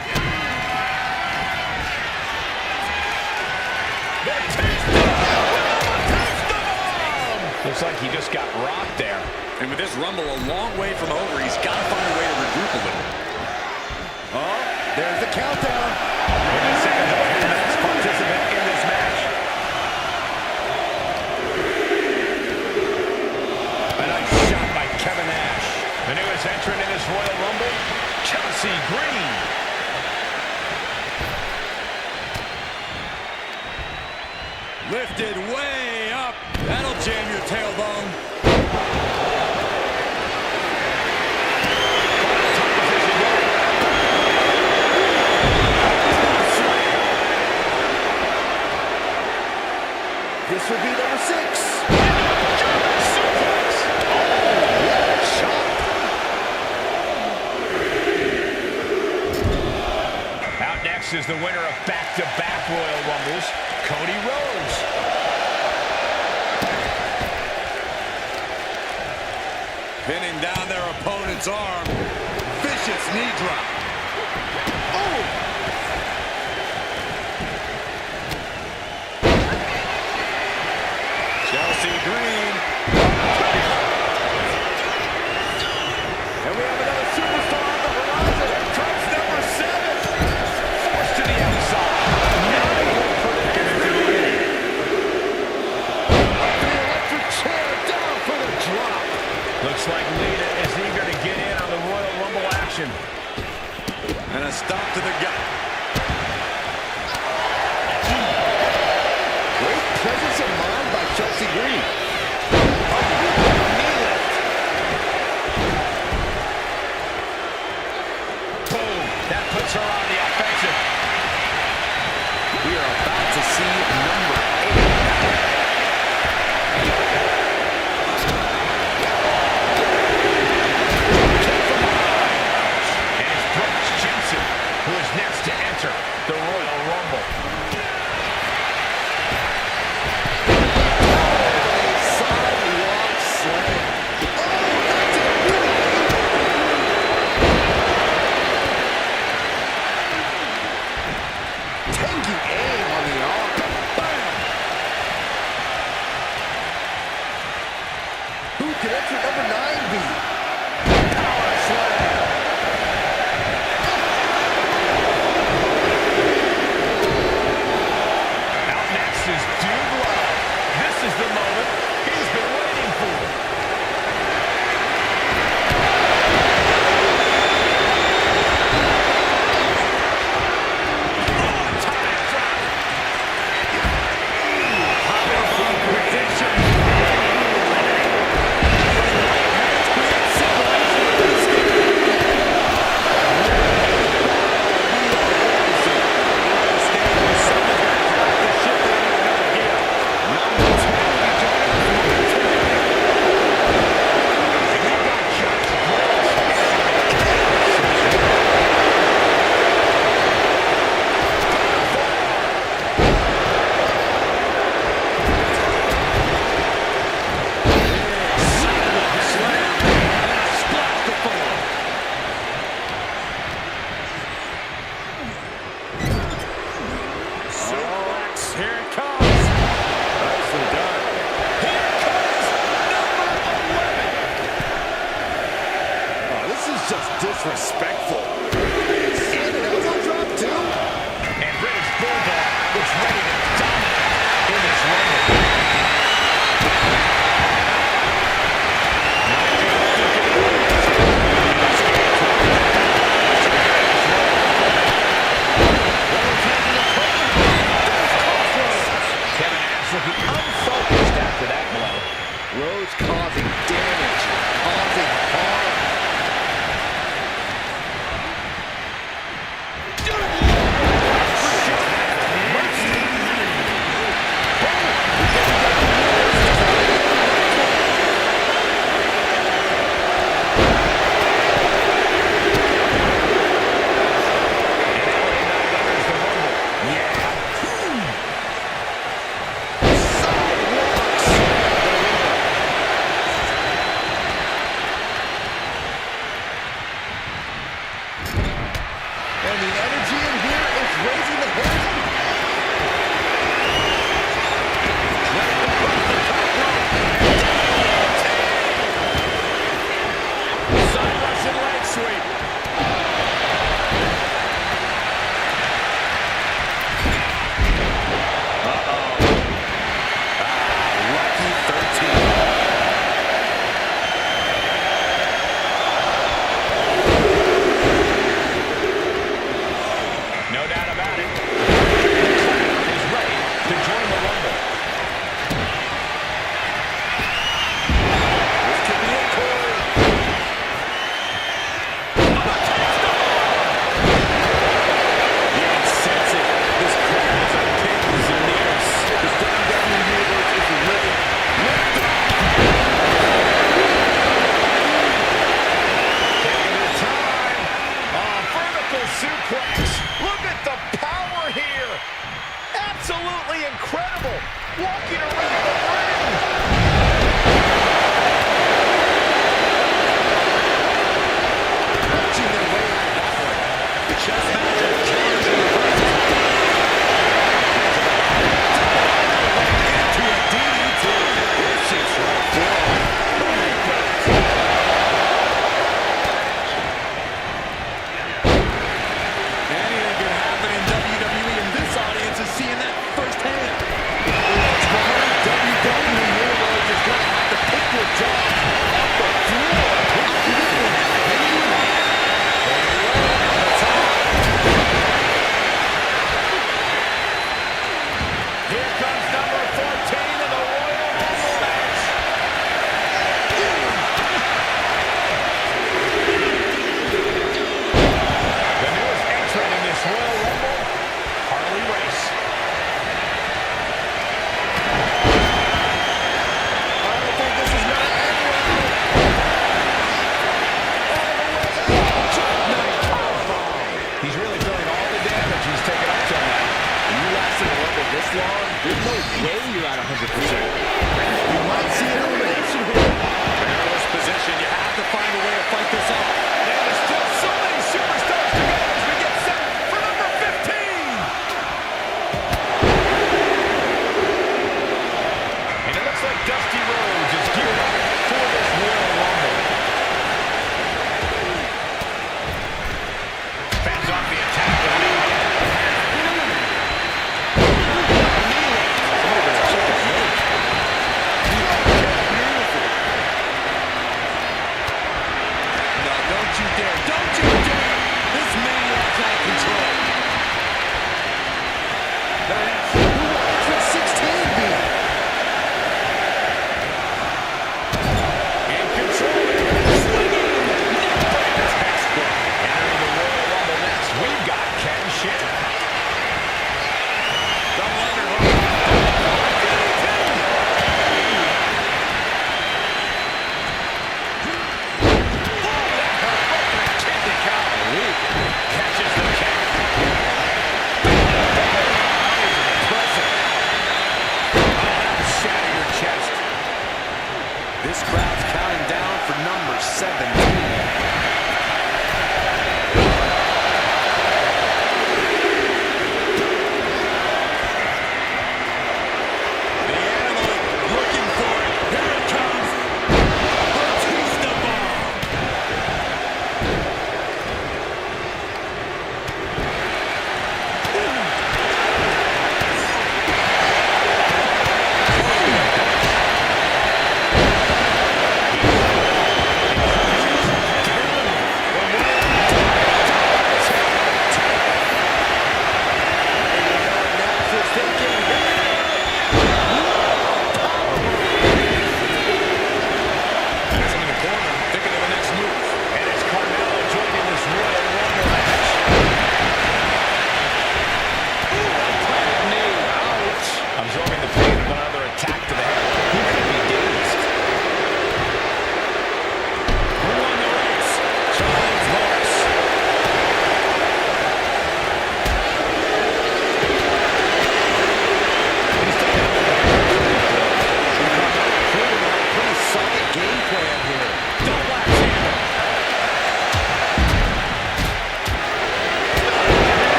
Looks like he just got rocked there.
And with this Rumble a long way from over, he's got to find a way to regroup a little.
Oh, there's the countdown.
30 seconds away from the next participant in this match. A nice shot by Kevin Nash. The newest entrant in this Royal Rumble, Chelsea Green.
Lifted way up. That'll jam your tailbone.
This will be number 6.
German suplex. Oh, what a shot. Out next is the winner of back-to-back Royal Rumbles, Cody Rhodes.
Pinning down their opponent's arm. Vicious knee drop.
Oh!
Chelsea Green.
And we have another superstar on the horizon. Here comes number 7. Forced to the outside. Not a good predicament to be in.
The electric chair down for the drop.
Looks like Lita is eager to get in on the Royal Rumble action. And a stop to the gut.
Great presence of mind by Chelsea Green.
Knee lift. Boom. That puts her on the offensive.
We are about to see number
8. And it's Brooks Jensen who is next to enter the Royal Rumble.
sidewalk slam. Taking aim on the arm. Bam! Who could enter number 9 be?
Power slam. Out next is Dude Love. This is the moment he's been waiting for.
Disrespectful. And an elbow drop, too.
And British Bulldog was ready to dominate in this Rumble. Kevin Nash looking unfocused after that blow.
Rhodes causing damage, causing harm. And the energy in here is raising the head.
Side Russian leg sweep.
Lucky 13.
No doubt about it.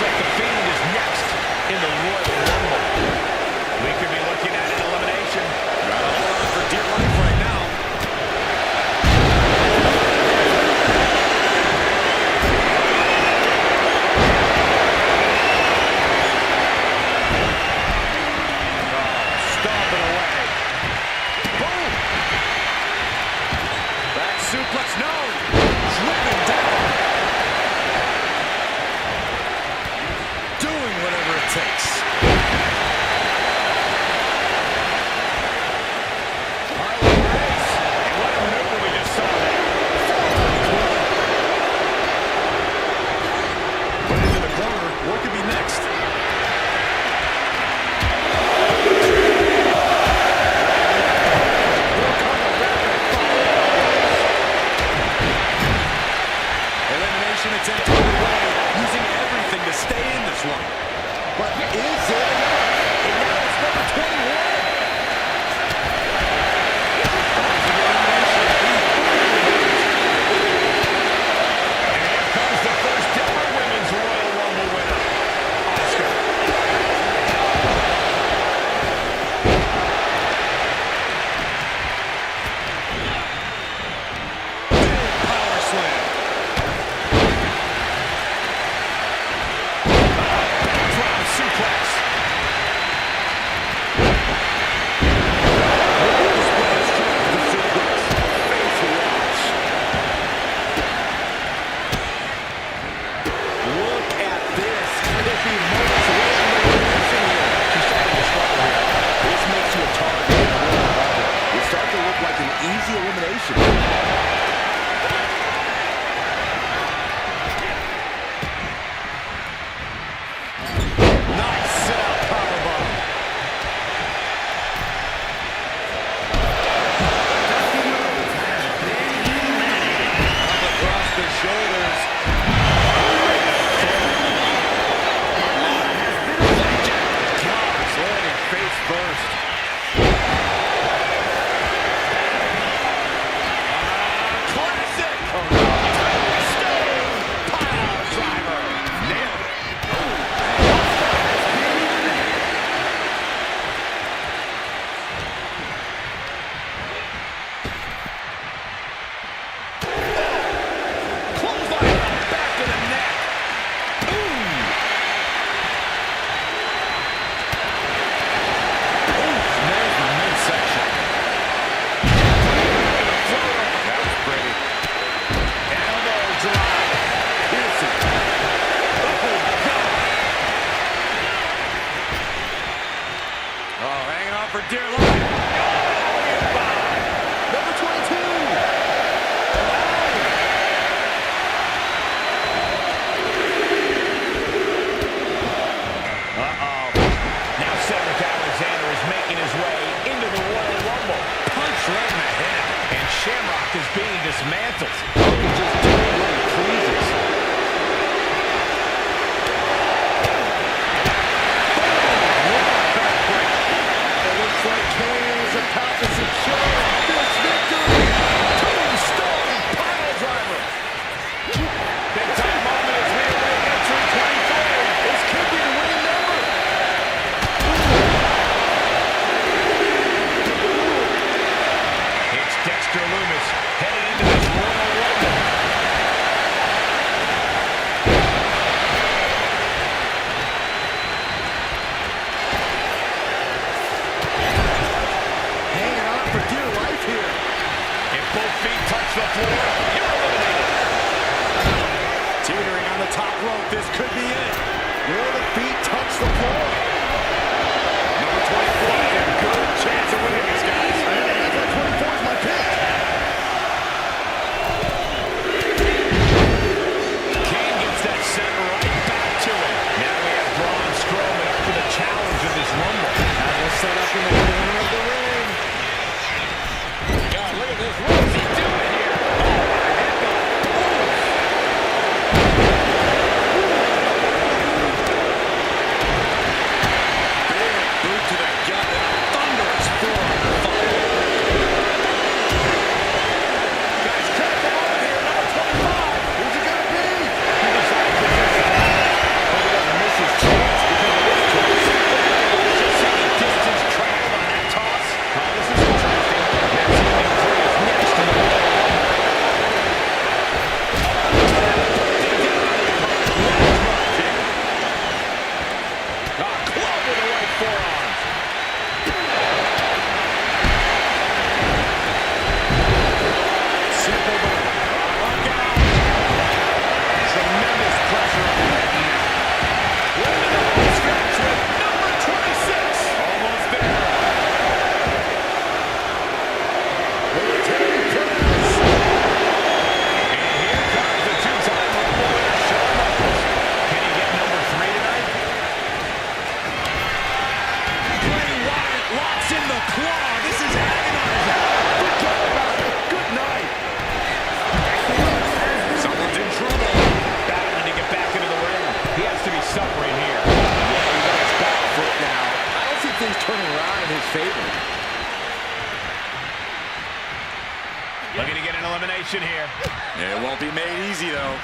Looks like the Fiend is next in the Royal Rumble. We could be looking at an elimination. Gotta hold on for dear life right now. Stomping away. Boom! Back suplex, no! Driven down. Doing whatever it takes. Harley Race. And what a maneuver we just saw there. Put into the corner. What could be next? Elimination attempt underway, using everything to stay in this one.
But is it enough? And now it's number 21.
And here comes the first ever Women's Royal Rumble winner, Asuka. Big power slam.
his favor.
Looking to get an elimination here.
It won't be made easy, though.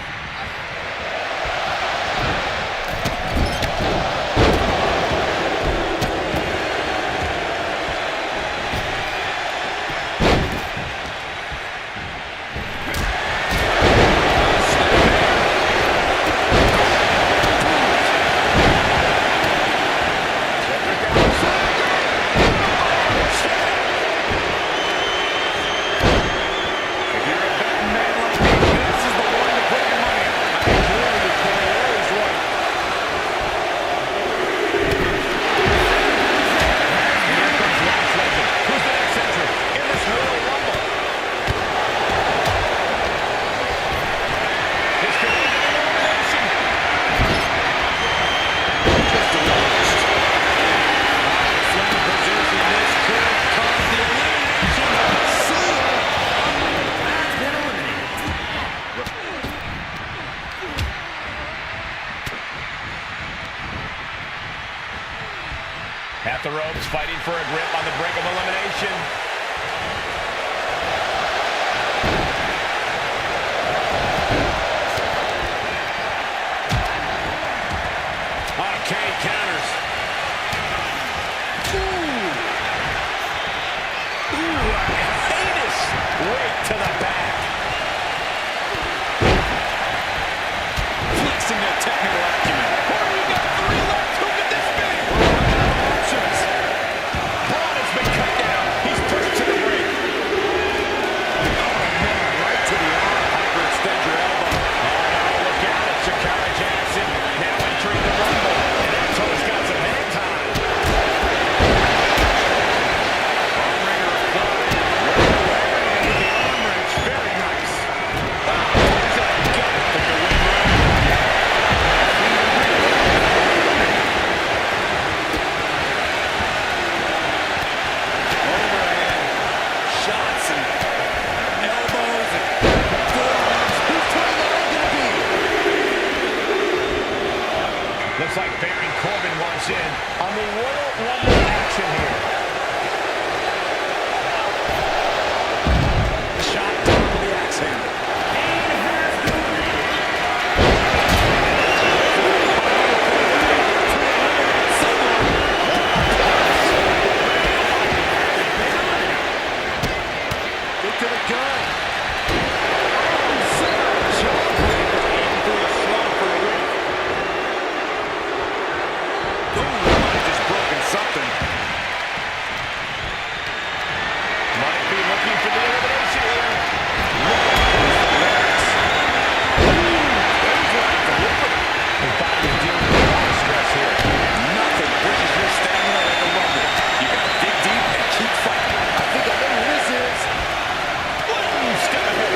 At the ropes, fighting for a grip on the brink of elimination.
Okay, counters.
Ooh, a heinous rake to the back.
Flexing their technical acumen.
Oh, you got 3 left. Who could this be?
Options.
Braun has been cut down. He's pushed to the brink.
Right to the arm. Hyperextend your elbow.
Oh, no, look out. It's Shakara Jackson now entering the Rumble. And Anto's got some hand time.
Arm wringer applied. Right away. The arm wrench. Very nice.
He's got a gut for the win run.
Overhand. Shots and elbows and forearms. Whose turn is it going to be?
Looks like Baron Corbin wants in on the Royal Rumble action here.
Shot down with the axe handle. Look to the gun.
Aiming for a slump for a win.
Might have just broken something.
Might be looking for the elimination here. His body is dealing with a lot of stress here.
Nothing pushes your stamina like a rumble. You gotta dig deep and keep fighting. I think I know who this is.
Step ahead.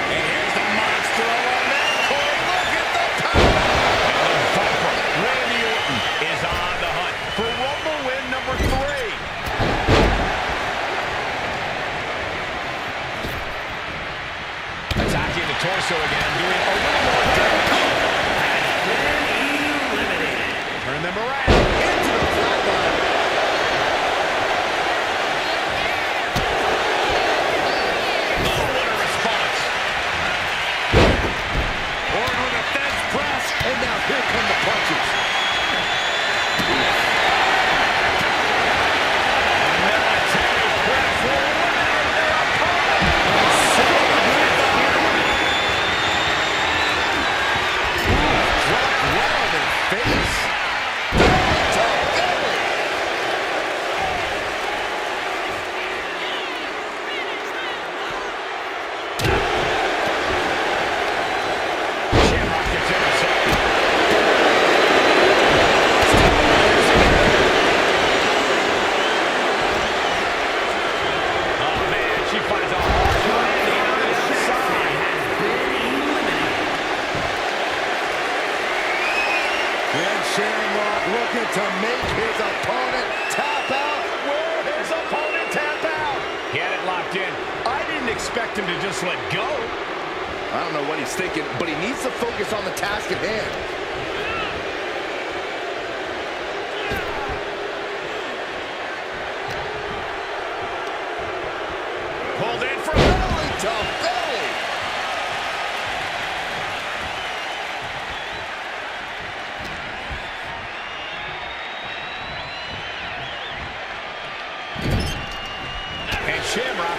And here's the monster on that court. Look at the power.
And the Viper, Randy Orton, is on the hunt for Rumble win number 3. Attacking the torso again, doing a little more damage. Turn them around.
Into the flatline.
Oh, what a response.
Orton with a fence press. And now here come the punches.
Military press will eliminate their opponent.
Drop right on their face. Belly to belly.
Shamrock gets intercepted. Oh, man, she finds a hard landing on the outside.
And Shamrock looking to make his opponent tap out.
Will his opponent tap out? He had it locked in. I didn't expect him to just let go.
I don't know what he's thinking, but he needs to focus on the task at hand.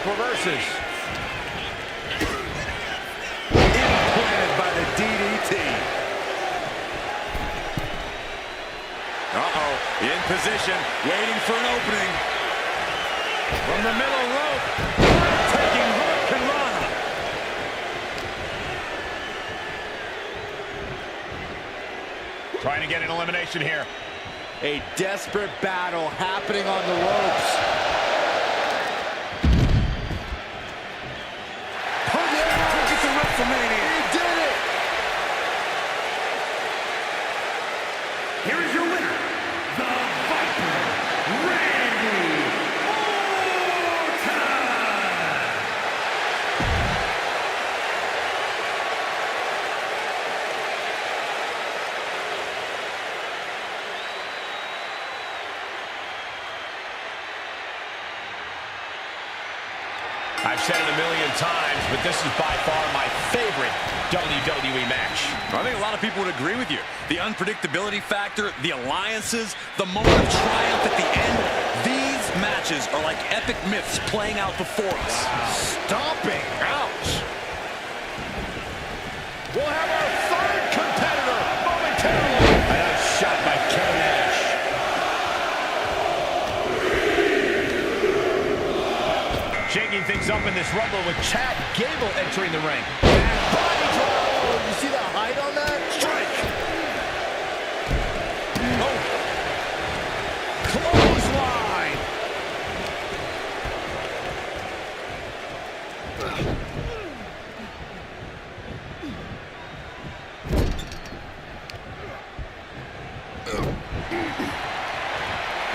reverses. Implanted by the DDT.
Uh-oh, in position, waiting for an opening. From the middle rope, taking Hurricane Rana.
Trying to get an elimination here.
A desperate battle happening on the ropes.
Took it to WrestleMania.
He did it!
Here is your winner, the Viper, Randy Orton!
I've said it a million times, but this is by far my favorite WWE match.
I think a lot of people would agree with you. The unpredictability factor, the alliances, the moment of triumph at the end. These matches are like epic myths playing out before us.
Stomping.
Ouch. We'll have our third competitor momentarily. A nice shot by Kevin Nash. Shaking things up in this Rumble with Chad Gable entering the ring. And body drop.
You see that height on that?
Strike. Oh. Clothesline.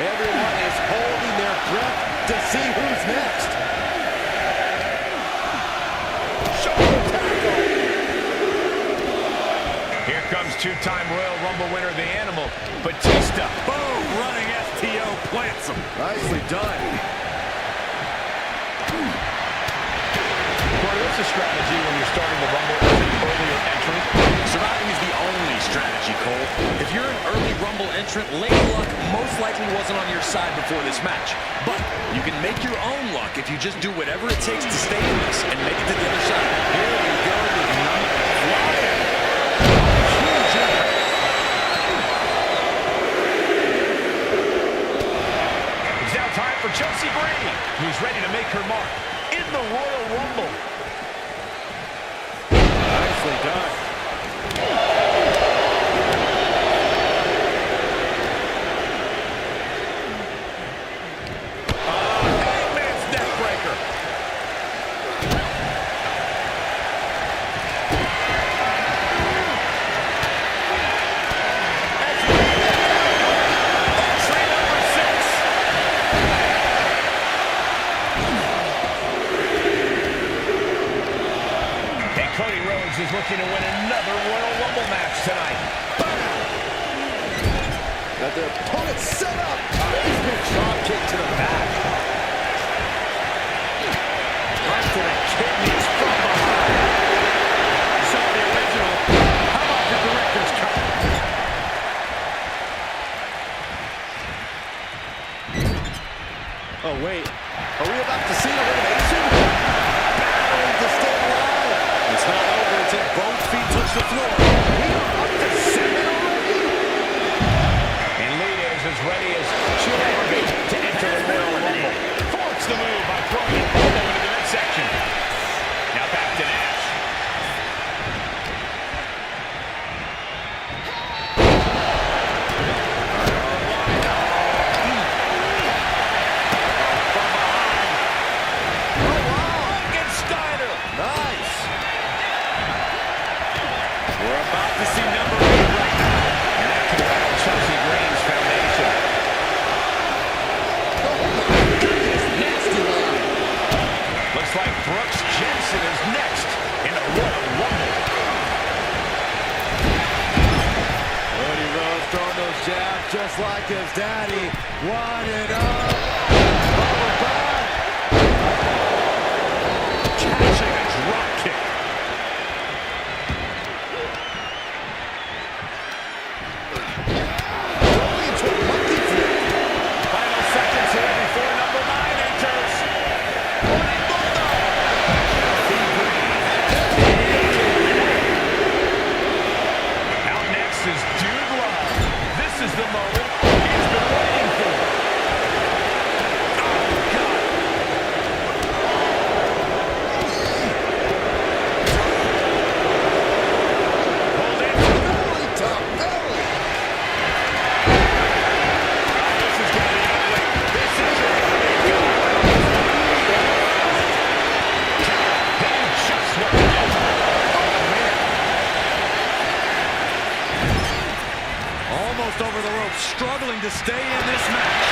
Everyone is holding their breath to see who's next.
Here comes two-time Royal Rumble winner, the Animal, Batista.
Boom, running STO plants him.
Nicely done.
Corey, what's the strategy when you're starting the Rumble as an earlier entrant?
Surviving is the only strategy, Cole. If you're an early Rumble entrant, Lady Luck most likely wasn't on your side before this match. But you can make your own luck if you just do whatever it takes to stay in this and make it to the other side. Here we go with number flying. Huge impact.
It's now time for Chelsea Green, who's ready to make her mark in the Royal Rumble.
Nicely done.
Hangman's neckbreaker. Entry number 6. And Cody Rhodes is looking to win another Royal Rumble match tonight.
Got their opponent set up. Basement drop kick to the back.
Right to the kidneys from behind. Saw the original. How about the director's cut?
Oh, wait. Are we about to see an elimination? Battling to stay alive.
It's not over until both feet touch the floor.
We are up to 7 already.
And Lita is as ready as she'll ever be to enter the Royal Rumble. Forks the move by throwing an elbow into the midsection. Now back to Nash. Frankensteiner.
Nice.
We're about to see number 8 right now. And that can rattle Chelsea Green's foundation.
Nasty line.
Looks like Brooks Jensen is next in the Royal Rumble.
Cody Rhodes throwing those jabs just like his daddy. Winding up. Bubble back.
Catching a drop kick.
Going into a monkey flip.
Final seconds here before number 9 enters. Running
Almost over the rope, struggling to stay in this match.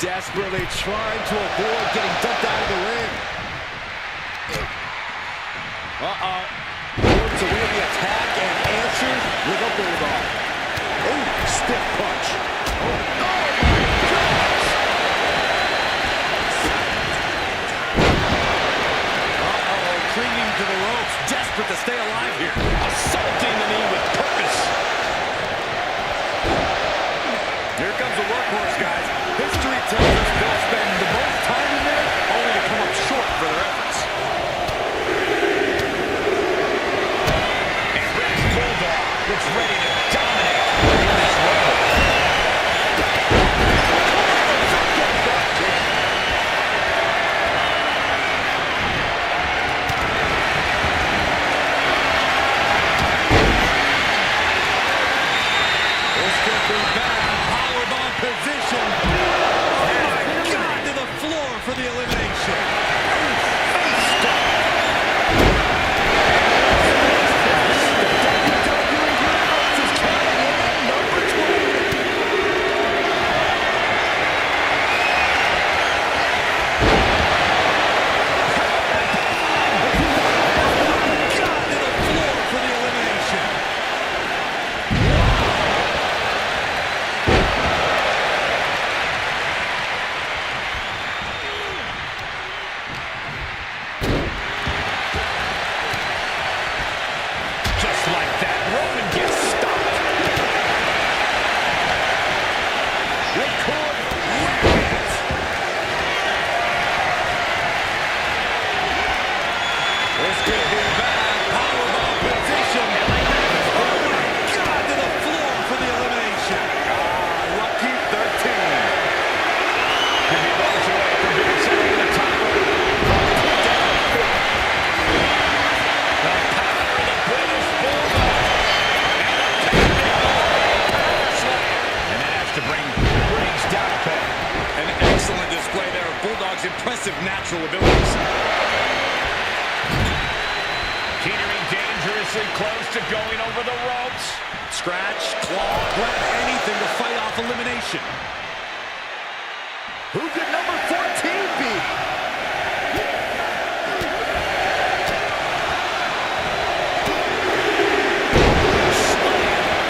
Desperately trying to avoid getting dumped out of the ring. Looks away the attack and answers with a bulldog. Oh, stiff punch. Oh my gosh!
Clinging to the ropes, desperate to stay alive here. Assaulting the knee with purpose. Here comes the workhorse, guys. History tells us they'll spend the most time in there, only to come up short for their efforts. And British Bulldog looks ready to dominate in this rumble. This could be bad. Powerbomb position. For the elimination. Impressive natural abilities. Teetering dangerously close to going over the ropes. Scratch, claw, grab anything to fight off elimination.
Who could number 14 be?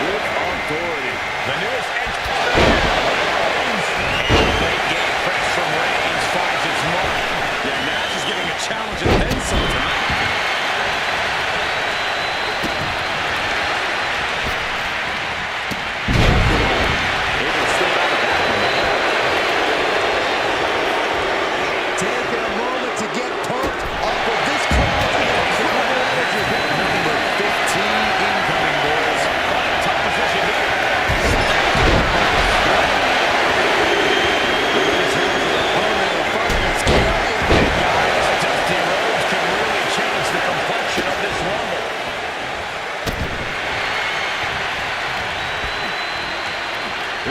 With authority.
The newest late game press from REIGNS finds its mark. Yeah, Nash is getting a challenge and then some tonight.
Able to slip out of that.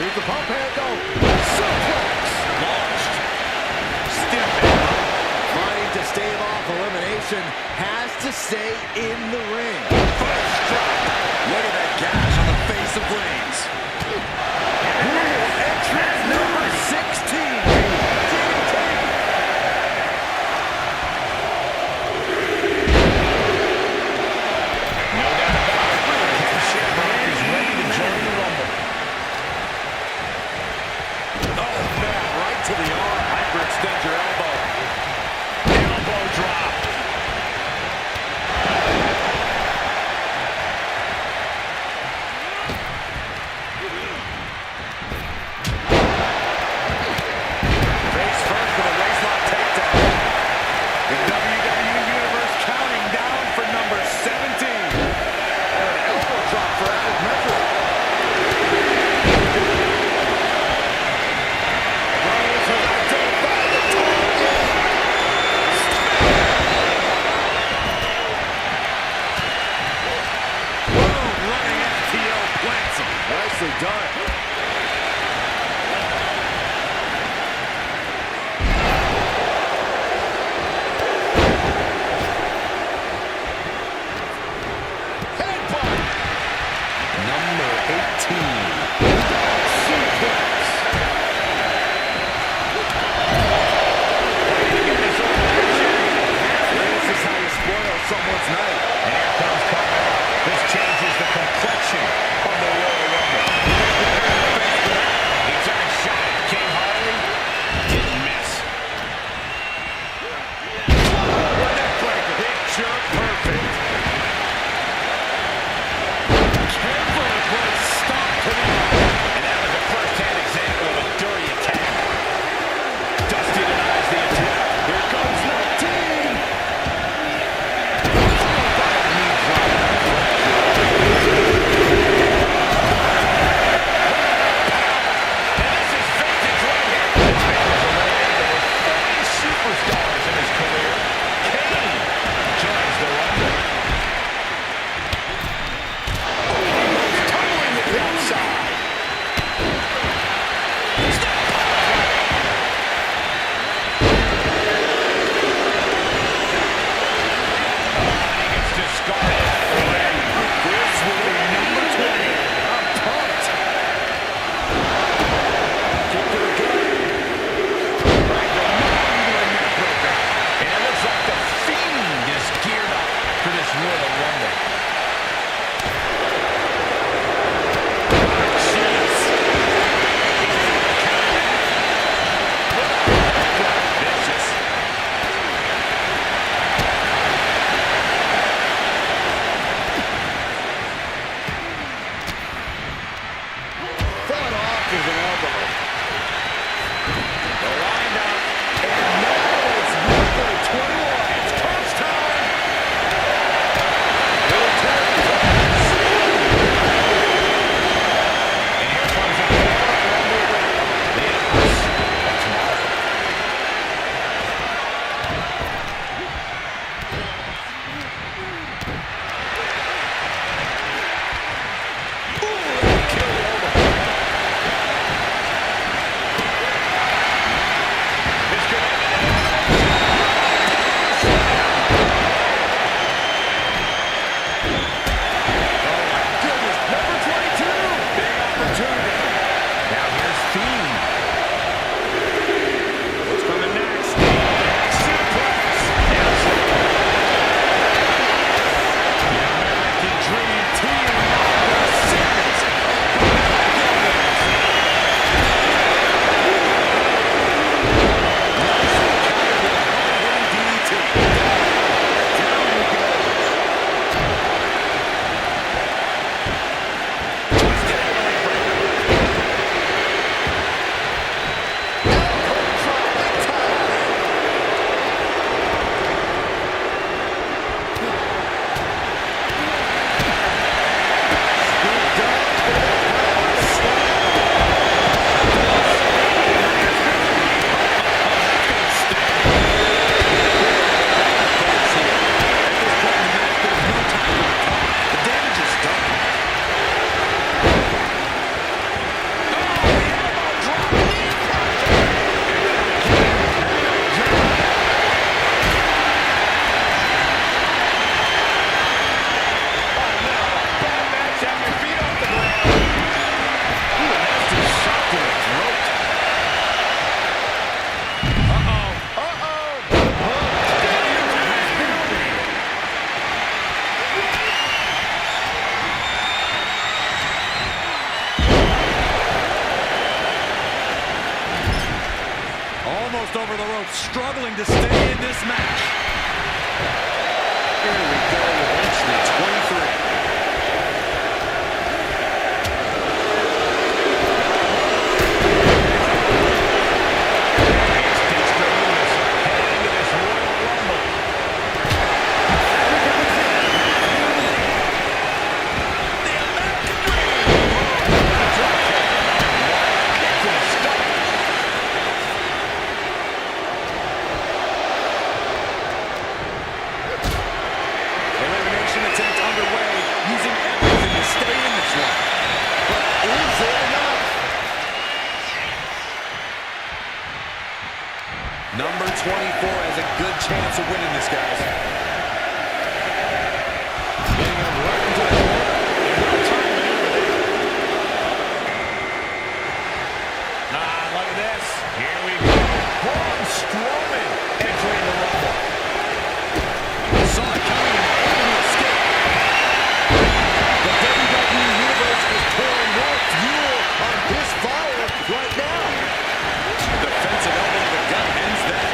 Here's the pump handle. Suplex. Launched. Stiff arm.
Trying to stave off elimination, has to stay in the ring.
First strike. Look at that gash on the face of Reigns.
Entrance number 16.
No doubt about it. Ken Shamrock is ready to join the Rumble. Oh, man, right to the arm. Hyperextend your elbow. Elbow drop. Face first with a waistlock takedown. The WWE Universe counting down for number 17. An elbow drop for added measure. Reigns has identified the target. Boom, running FTO plants him.
Nicely done.
Headbutt. Number 18. Suplex.
This is how you spoil someone's night.
And here comes Carmella. This changes the complexion of the Royal Rumble.
over the ropes, struggling to stay in this match.
Here we go with entry 23.
Number 24 has a good chance of winning this, guys. Getting him right into the corner. No time maneuver there. Look at this. Here we go. Braun Strowman entering the Rumble. Saw it coming and able to escape. The WWE Universe is pouring more fuel on his fire right now. Defensive elbow to the gut ends that.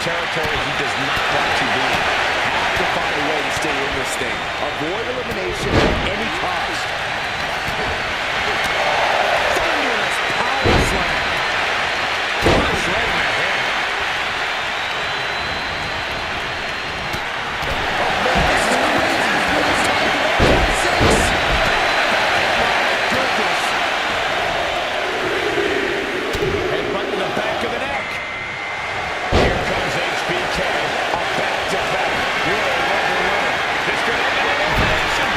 Territory he does not want to be. Have to find a way to stay in this thing. Avoid elimination at any cost.
Thunderous power slam. Punch right in the head. Oh man, this is crazy. It's time to go to 6. Goodness. Headbutt to the back of the neck. Back-to-back Royal Rumble winner. This could end elimination.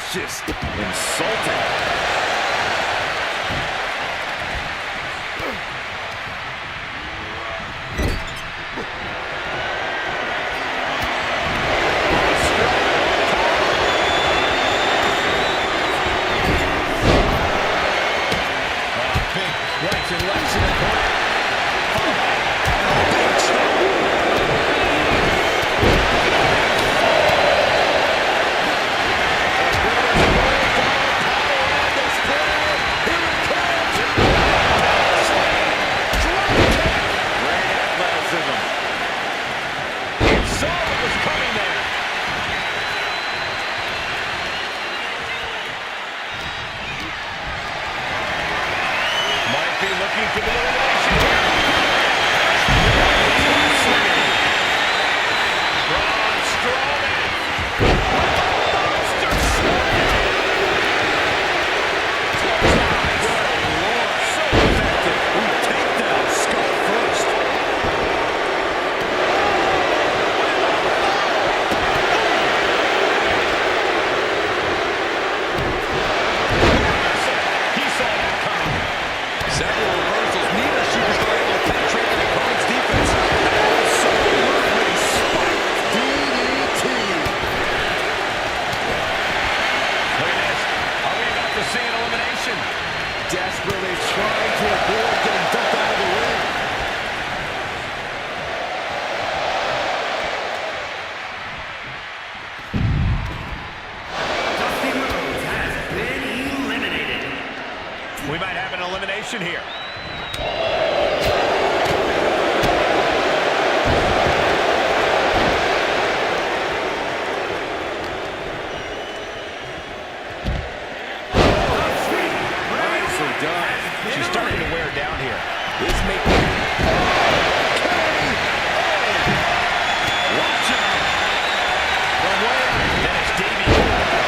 That's just insulting.
Rights and lefts in the corner. Looking for the elimination here. Braun Strowman. Monster slam. Good Lord, so effective. Ooh, takedown. Skull first. He saw that coming. Several reversals. Neither superstar able to penetrate the opponent's defense. Absolutely spiked. DDT. Look at this. Are we about to see an elimination?
Desperately trying to avoid getting dumped out of the ring.
Dusty Rhodes has been eliminated.
We might have an elimination here.
Nicely done.
She's starting to wear down here.
He's making...
Watch out. From where? Dennis Davey.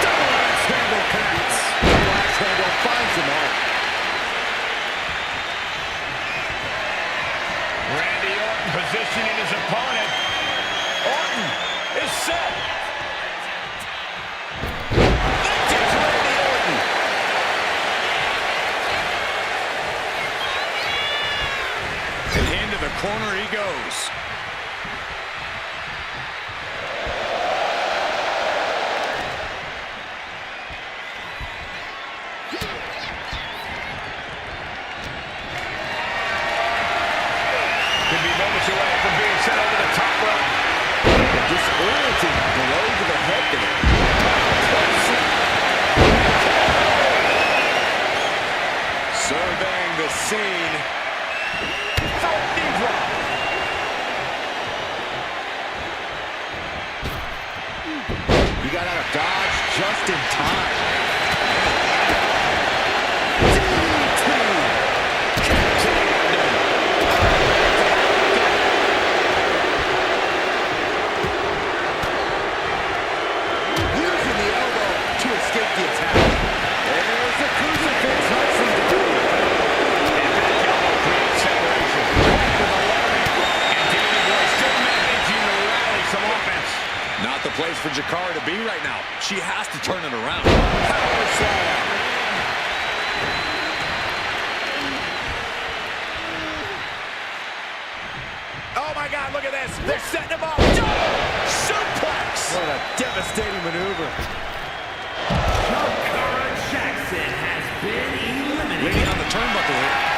Double axe handle connects.
Double axe handle finds him out.
Randy Orton positioning his opponent. Orton is set. Vintage Randy Orton. And into the corner he goes. Could be moments away from being sent over the top rope.
Disorienting blow to the head there.
Surveying the scene. Knee drop.
He got out of dodge just in time. Using the elbow to escape the attack. There's the crucifix. Nicely done.
Impact elbow creates separation. Back with alarming. And Davey Boy still managing to rally some offense.
Not the place for Jakara to be right now. She has to turn it around.
Power slam. Oh my God, look at this. They're setting him up. Suplex.
What a devastating maneuver.
Jakara Jackson has been eliminated.
Leaning on the turnbuckle here.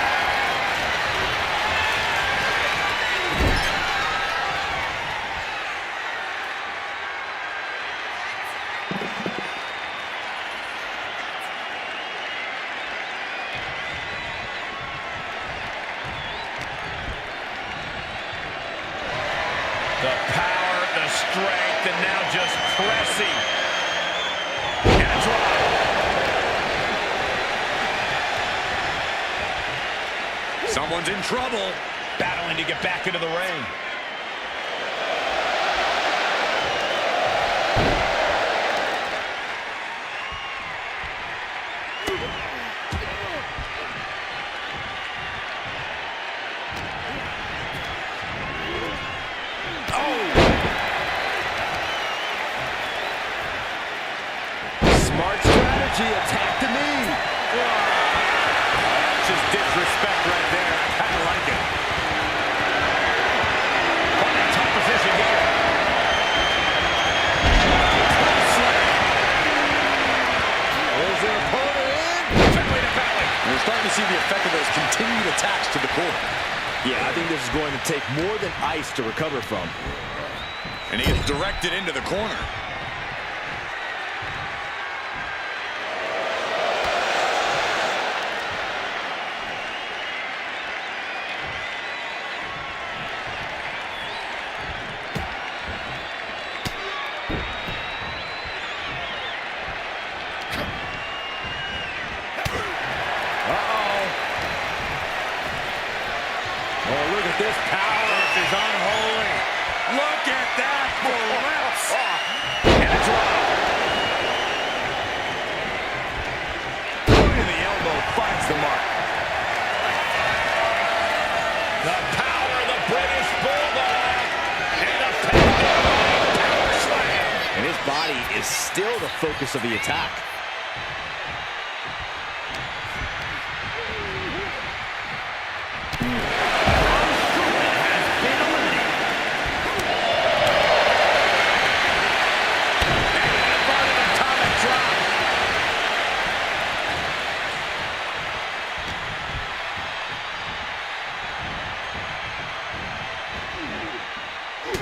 The power, the strength, and now just pressing. And a drop.
Someone's in trouble.
Battling to get back into the ring.
Smart energy attack to me.
That's just disrespect right there. I kind of like it. Quite a tough position here.
There's their opponent in.
Belly to belly.
And we're starting to see the effect of those continued attacks to the core.
Yeah, I think this is going to take more than ice to recover from.
And he is directed into the corner.
Oh, look at this power. This is unholy. Look at that for reps. And a drop. Boot in the elbow finds the mark. The power of the British Bulldog. And a power slam.
And his body is still the focus of the attack.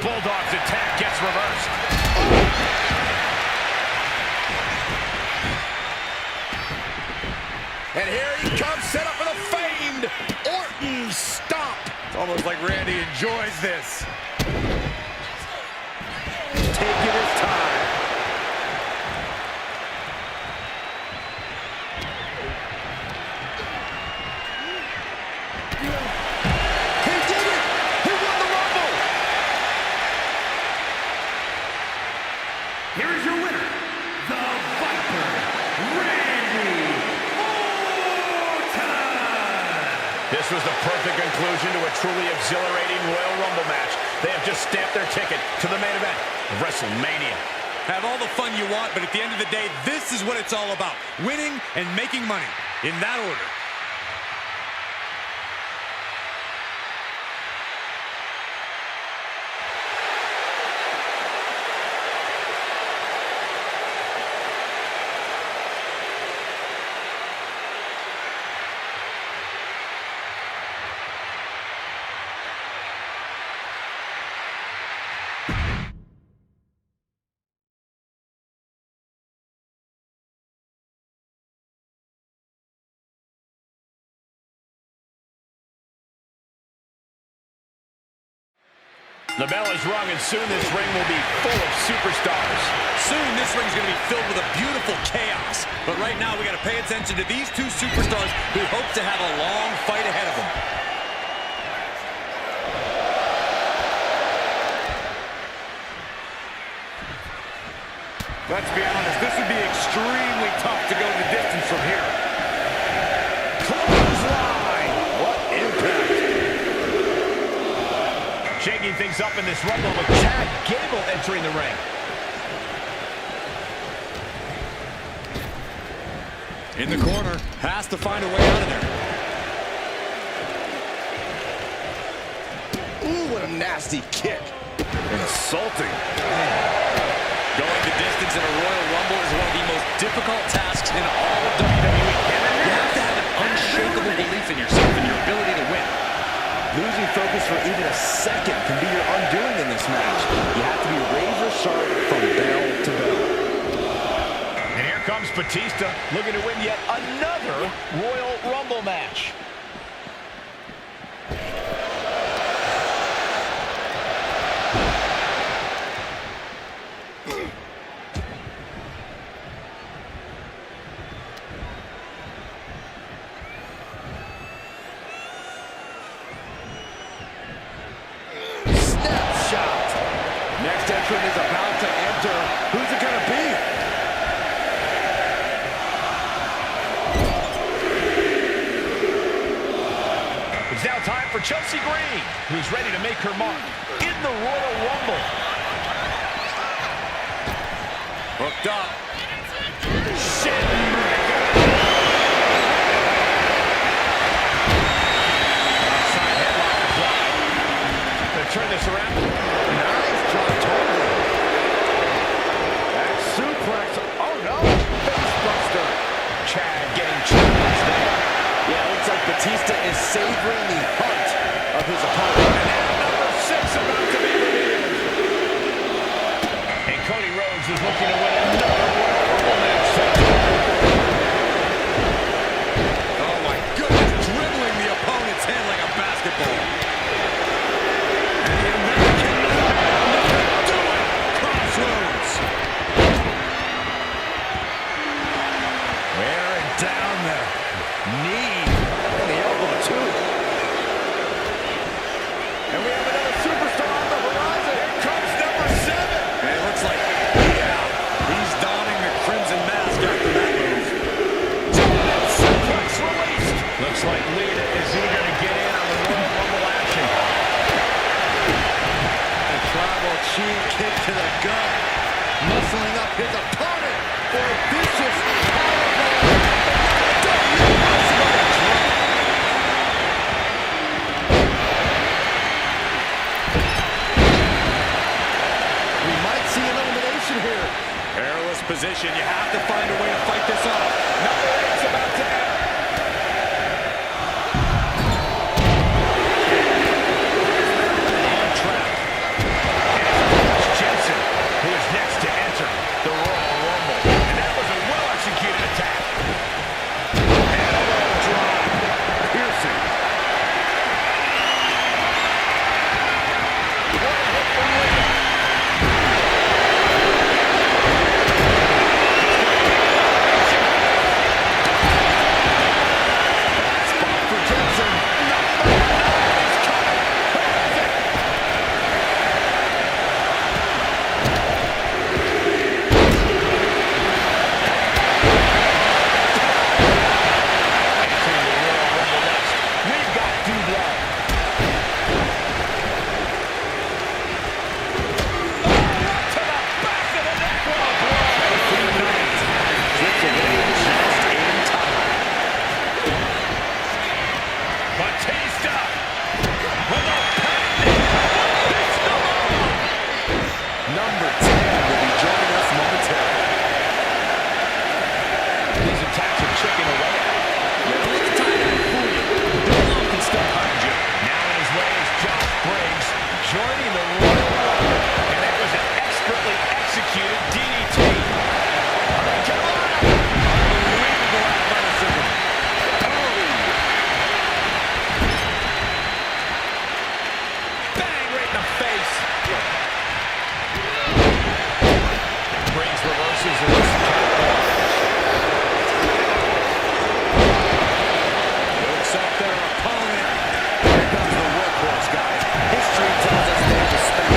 Bulldog's attack gets reversed.
And here he comes, set up for the famed Orton stomp.
It's almost like Randy enjoys this.
Taking his time. He did it! He won the Rumble!
Here is your winner, the Viper, Randy Orton!
This was the perfect conclusion to a truly exhilarating Royal Rumble match. They have just stamped their ticket to the main event of WrestleMania.
Have all the fun you want, but at the end of the day, this is what it's all about. Winning and making money. In that order.
The bell is rung, and soon this ring will be full of superstars.
Soon this ring's going to be filled with a beautiful chaos. But right now we got to pay attention to these two superstars who hope to have a long fight ahead of them.
Let's be honest, this would be extremely tough to go the distance from here. Clothesline! What impact! Shaking things up in this Rumble with Chad Gable entering the ring.
In the corner, has to find a way out of there.
Ooh, what a nasty kick.
Insulting.
Going the distance in a Royal Rumble is one of the most difficult tasks in all of WWE. You have to have an unshakable belief in yourself and your ability to win.
Losing focus for even a second can be your undoing in this match. You have to be razor sharp from bell to bell.
And here comes Batista, looking to win yet another Royal Rumble match.
Next entrant is about to enter. Who's it gonna be?
It's now time for Chelsea Green, who's ready to make her mark in the Royal Rumble.
Hooked up.
Shin turn this around.
Nice drop, totally. That suplex. Oh, no. Face buster.
Chad getting challenged there.
Yeah, it looks like Batista is savoring the hunt of his opponent.
And number 6 about to be revealed. And Cody Rhodes is looking to win another Royal Rumble match tonight.
Oh my goodness, dribbling the opponent's hand like a basketball. And the American Nightmare doing crossroads. Wearing down the knee.
And the elbow, too. And we have another superstar on the horizon.
Here comes number 7.
And it looks like, yeah, he's donning the crimson mask after that move.
Suplex released. Looks like Lita is eager to get in on the Royal Rumble action.
The tribal chief kick to the gut, muscling up his opponent for a vicious powerbomb.
We might see an elimination here.
Perilous position. You have to find a way to fight this off.
Number 8's about to enter. On track. And it's Jensen, who is next to enter the Royal Rumble. And that was a well-executed attack. And a low drop. Piercing. What a hit from Lita.
Spot for Jensen.
We've got Dude Love. To the back of the neck. What a blow.
Gets away just in time.
Batista with a patented fist alone.
Number 10 will be joining us momentarily.
These attacks are chipping away at him. Don't let the tie-dye fool you. Dude Love can still behind you. Now in his way is Josh Briggs joining the Royal Rumble. And that was an expertly executed DDT.
Unbelievable athleticism.
Bang right in the face. Briggs reverses and
Looks up their opponent. Here comes the workhorse, guys. History tells us they respect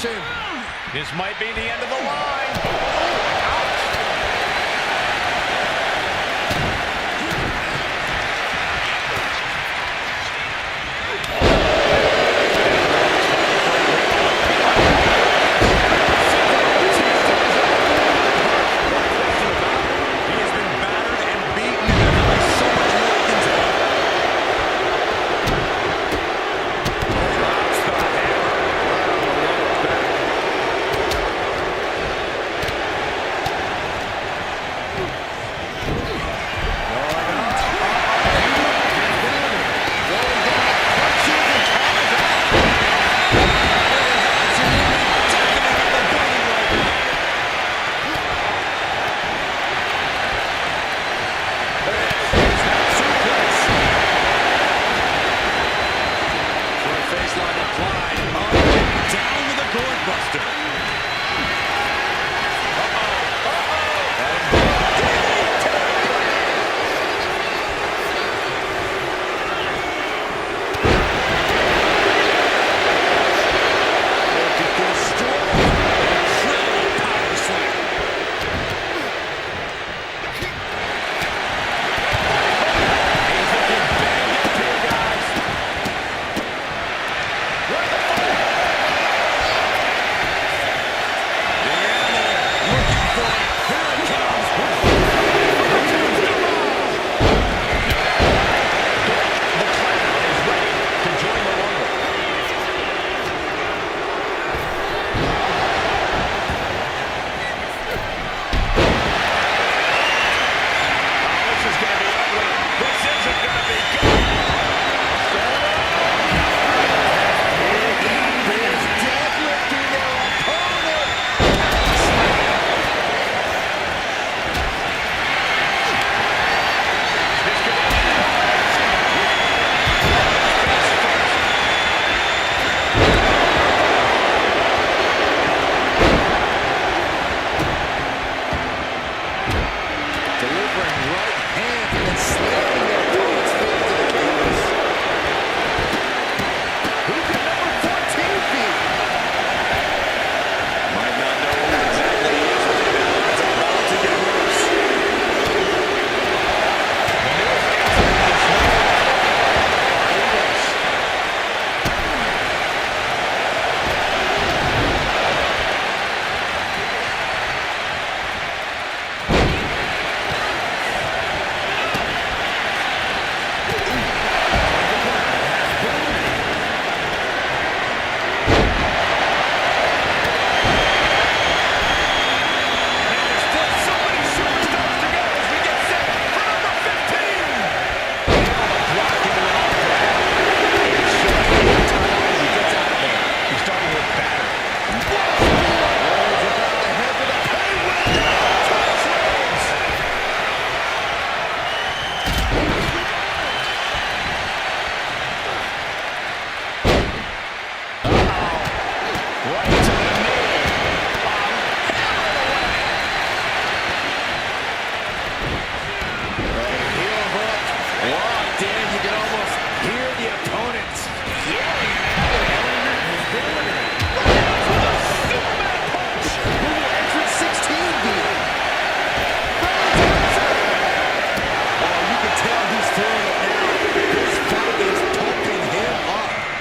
submission.
This might be the end of the line.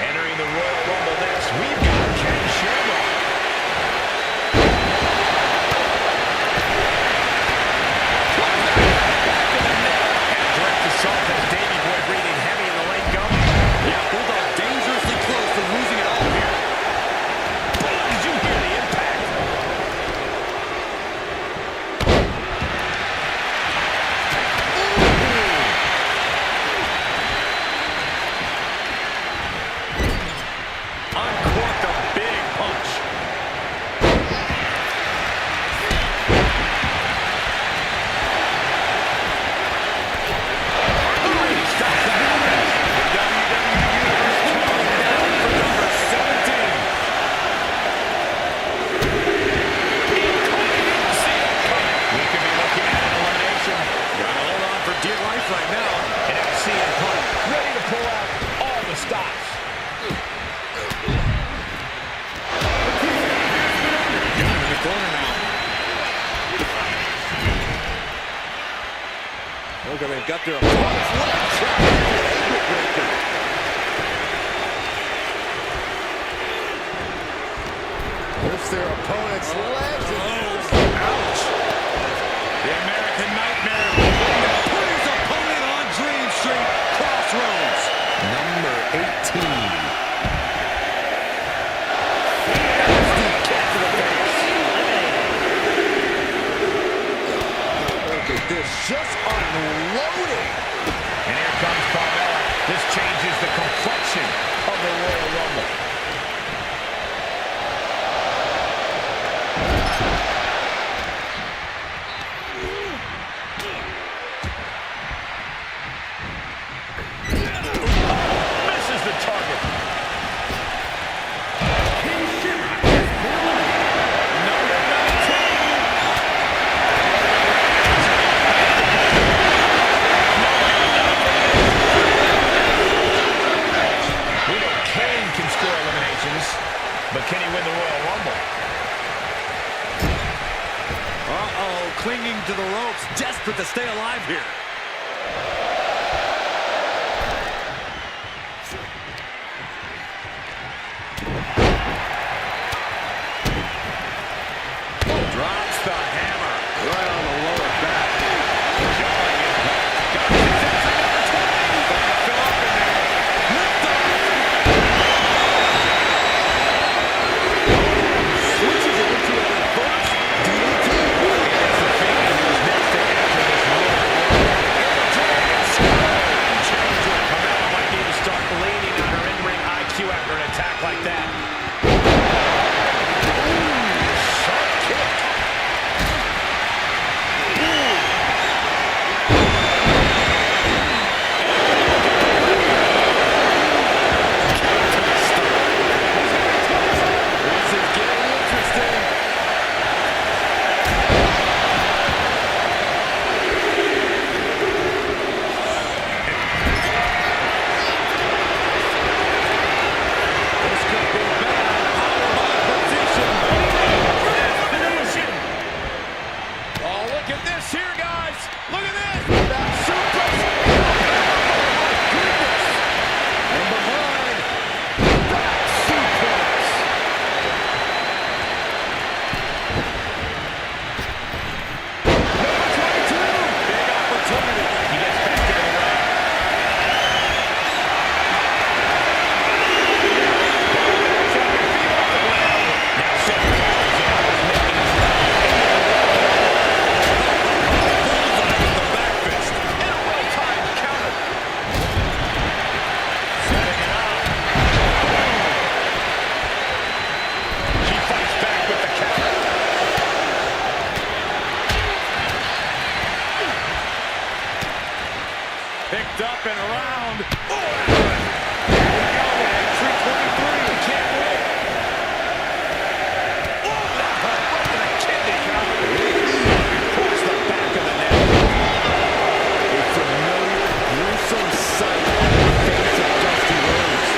Entering the Royal Rumble next, we've got Ken Shamrock.
Look how they've got their opponent's leg trap. Ankle breaker. Lifts their opponent's legs. Ouch. The American Nightmare. Put his opponent on Dream Street Crossroads. Number 18. This just unloading. And here comes Carmella. This changes the complexion of the Royal Rumble. Misses the target. But can he win the Royal Rumble? Uh-oh, clinging to the ropes, desperate to stay alive here. Drops the hammer right on the lower back. Jarring impact. Got his ass at number 20. Gonna fill up in there. Lift up. Switches it into a reverse DDT. It's the figure who's next to enter this Royal Rumble. Change it. Carmella might need to start leaning on her in-ring IQ after an attack like that. Sharp kick. This is getting interesting. This could be bad. Powerbomb position. Destination. Oh, look at this here, guys. Look at this. That suplex. Oh, my goodness. And behind. Back suplex. Number 22. Big opportunity. He gets back in the ring. Now Seth Rollins is making his way. Bullseye with the back fist. And a well-timed counter. Setting it up. She fights back with the counter. Picked up and around. Oh, here we go. Entry 23. Can't wait. Oh, that hurt right to the kidney. Across the back of the neck. A familiar, gruesome sight on the face of Dusty Rhodes.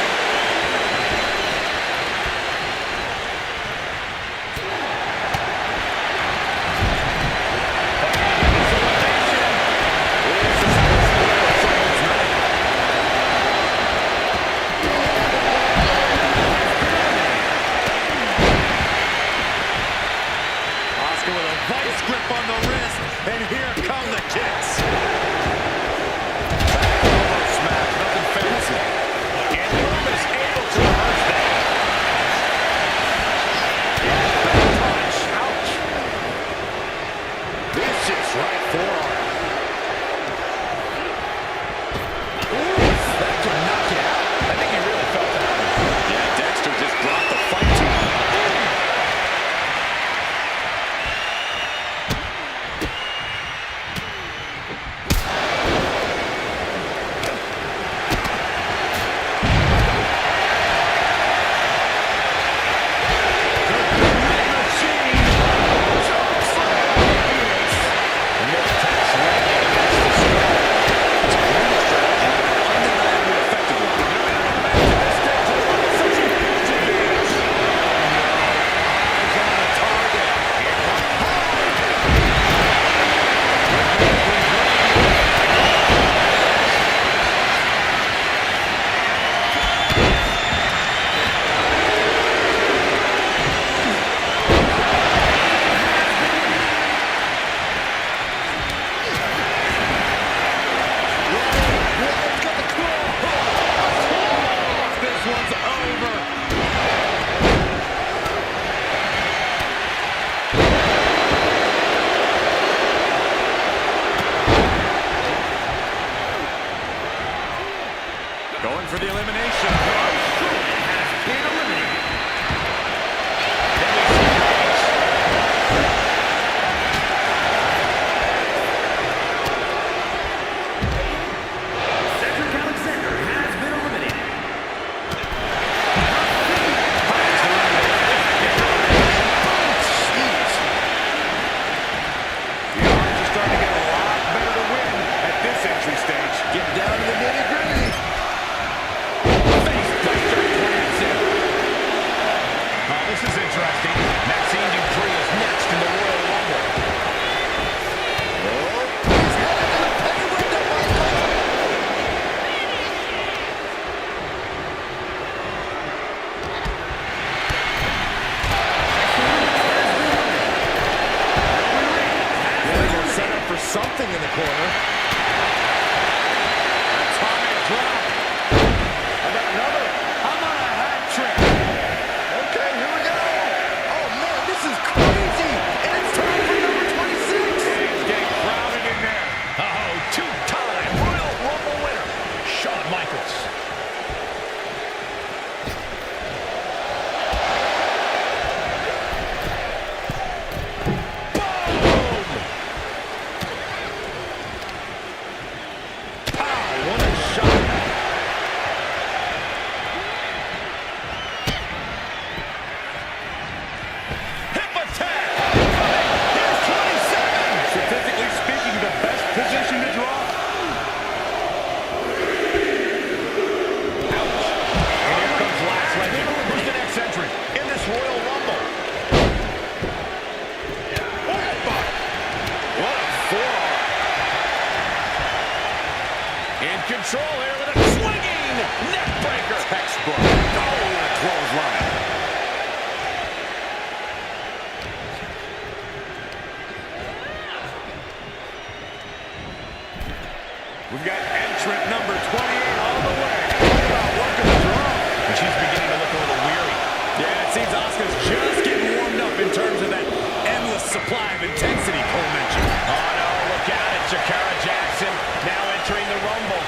Oscar with a vice grip on the wrist, and here come the kicks. Back elbow smash, nothing fancy. And Room is able to reverse that. Back punch, ouch. Vicious right forearm. Ooh, that could knock you out. I think he really felt that one. Yeah, Dexter just brought the fight to him. corner. Atomic drop. How about another? How about a hat trick?
Okay, here we go. Oh, man, this is crazy. And it's time for number 26.
Things get crowded in there.
Oh, two-time Royal Rumble winner, Shawn Michaels.
Control here with a swinging neck breaker. Textbook. Oh, a clothesline. We've got entrant number 28 on the way. Working the draw.
And she's beginning to look a little weary.
Yeah, it seems Asuka's just getting warmed up in terms of that endless supply of intensity Cole mentioned.
Oh, no, look out at Shakara Jackson now entering the Rumble.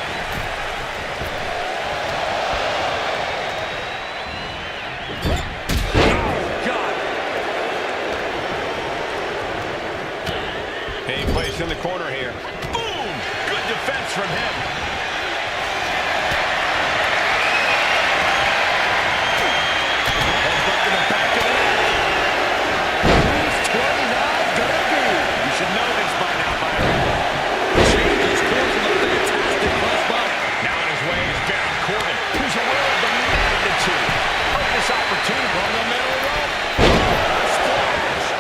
Being placed in the corner here. Boom! Good defense from him. Headbutt to the back of the neck. Who's 29 gonna be? You should know this by now, Byron. Changes course with a fantastic crossbody. Now on his way is Baron Corbin, who's aware of the magnitude of this opportunity from the middle rope. A splash.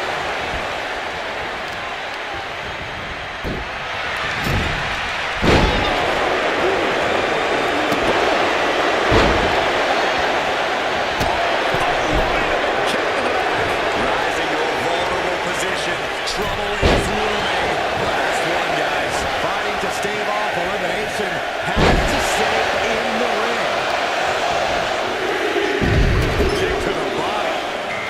Trouble is looming. Last one, guys. Fighting to stave off elimination. Has to stay in the ring. Kick to the body.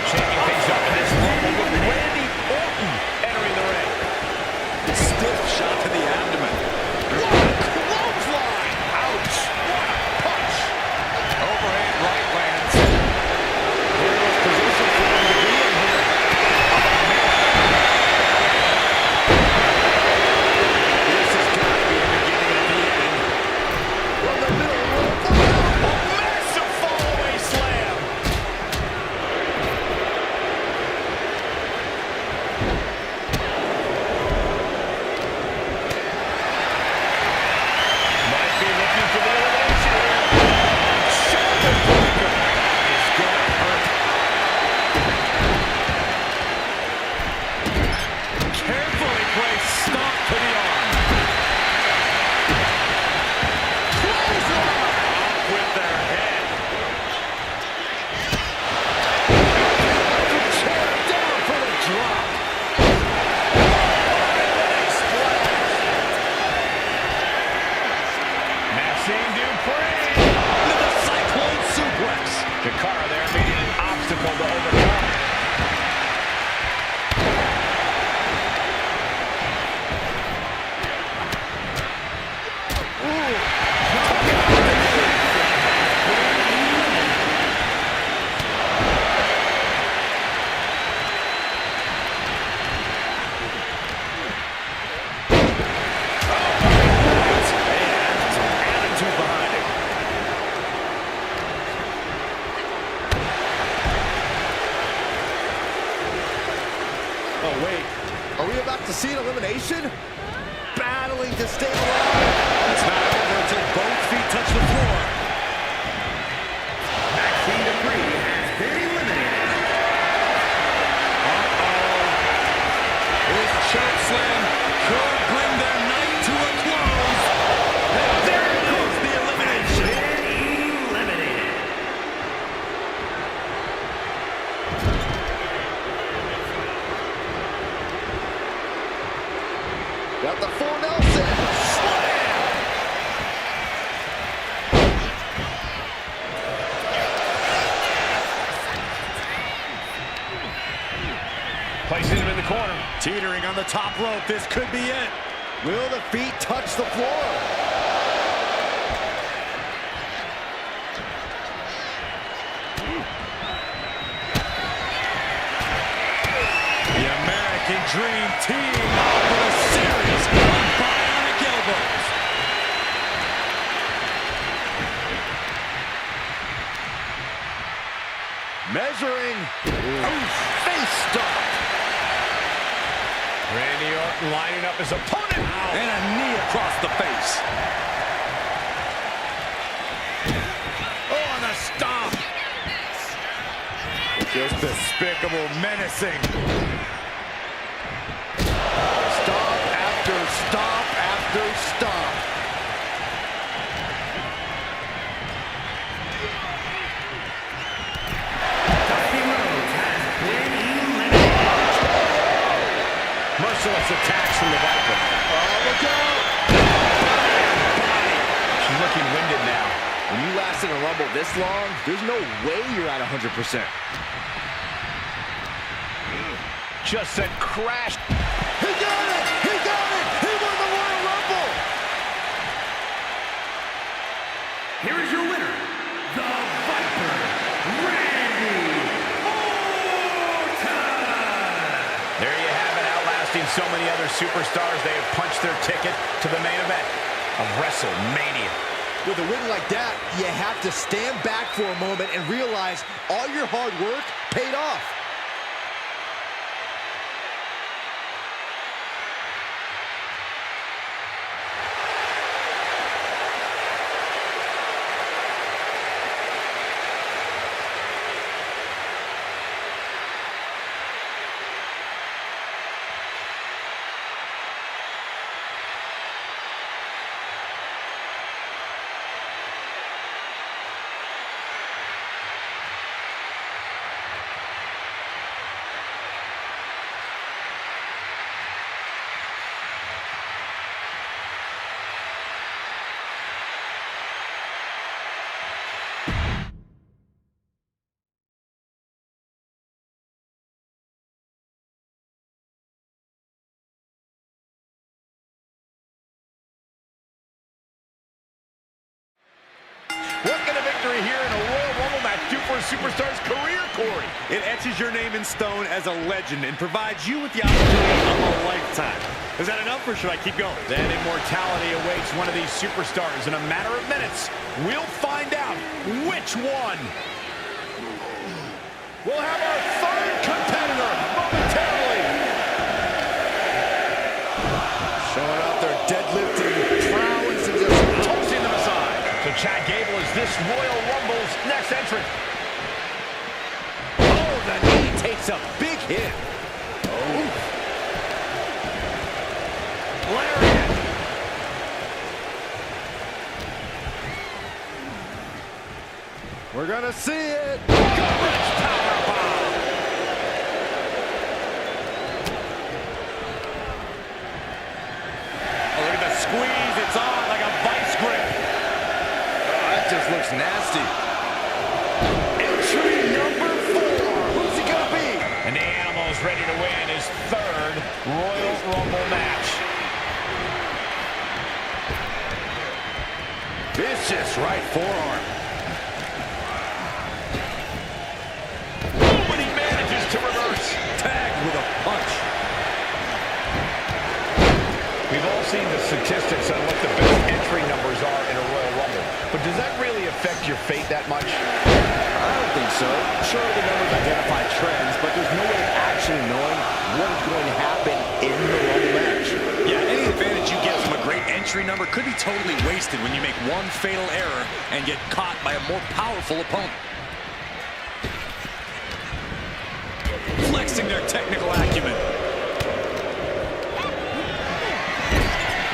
Shaking things up in this Rumble with Randy Orton entering the ring.
Stiff shot to the abdomen.
What a clothesline! Ouch! What a punch!
Overhead right lands. Hero's position for him to be in here. This has got to be the beginning of the end. From the middle rope.
A massive fallaway slam! Might be looking for the elimination here. Shoulder breaker is gonna hurt. Carefully placed stomp to the arm. Clothesline! Up with their head.
Chair down for the drop.
Maxine Dupree with a cyclone suplex. Jakara there meeting an obstacle to overcome.
Attitude behind it. Oh, wait. Are we about to see an elimination? Battling to stay alive. It's not over until both feet touch the floor.
Maxine Dupree has been eliminated.
This choke slam could bring their night to a close. And there goes the elimination.
Been eliminated.
Got the full Nelson.
Placing him in the corner.
Teetering on the top rope. This could be it.
Will the feet touch the floor?
The American Dream team up with a series of bionic elbows.
Measuring. Face stop.
Randy Orton lining up his opponent.
And a knee across the face. Oh, and a stomp. Just despicable, menacing.
Stop after stop after stop.
Dusty Rhodes has been eliminated.
Merciless attacks from the Viper.
Oh, look out!
She's looking winded now.
When you last in a Rumble this long, there's no way you're at 100%.
Just said crash.
He got it! He got it! He won the Royal Rumble!
Here is your winner, the Viper, Randy Orton.
There you have it, outlasting so many other superstars. They have punched their ticket to the main event of WrestleMania.
With a win like that, you have to stand back for a moment and realize all your hard work paid off.
What can a victory here in a Royal Rumble match do for a superstar's career, Corey?
It etches your name in stone as a legend and provides you with the opportunity of a lifetime. Is that enough, or should I keep going?
Then immortality awaits one of these superstars in a matter of minutes. We'll find out which one. We'll have our third competitor momentarily.
Showing out their deadlifting prowess and just
Tossing them aside. So Chad Gable is this Royal Rumble's next entrant.
oh, the knee takes a big hit.
Lariat.
We're gonna see it.
Gut-wrench powerbomb. Oh, look at the squeeze. It's on like a vice grip.
That just looks nasty.
Entry number 4.
Who's he gonna be?
And the Animal is ready to win his third Royal Rumble match.
Vicious right forearm.
Oh, but he manages to reverse.
Tagged with a punch.
We've all seen the statistics on what the best entry numbers are in a Royal Rumble. But does that really affect your fate that much?
I don't think so. Sure, the numbers identify trends, but there's no way of actually knowing what is going to happen in the Rumble match.
Yeah, any advantage you get from a great entry number could be totally wasted when you make one fatal error and get caught by a more powerful opponent. Flexing their technical acumen.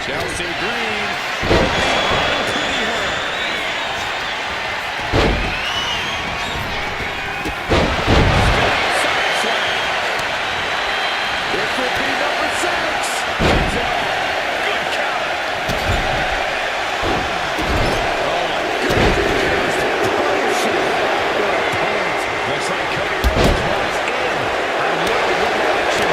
Chelsea Green. Pretty hurt. Side slam.
This will be number 6.
Good counter.
Oh my goodness. Just punishing. What a point.
Looks like Cody Rhodes was in on Royal Rumble action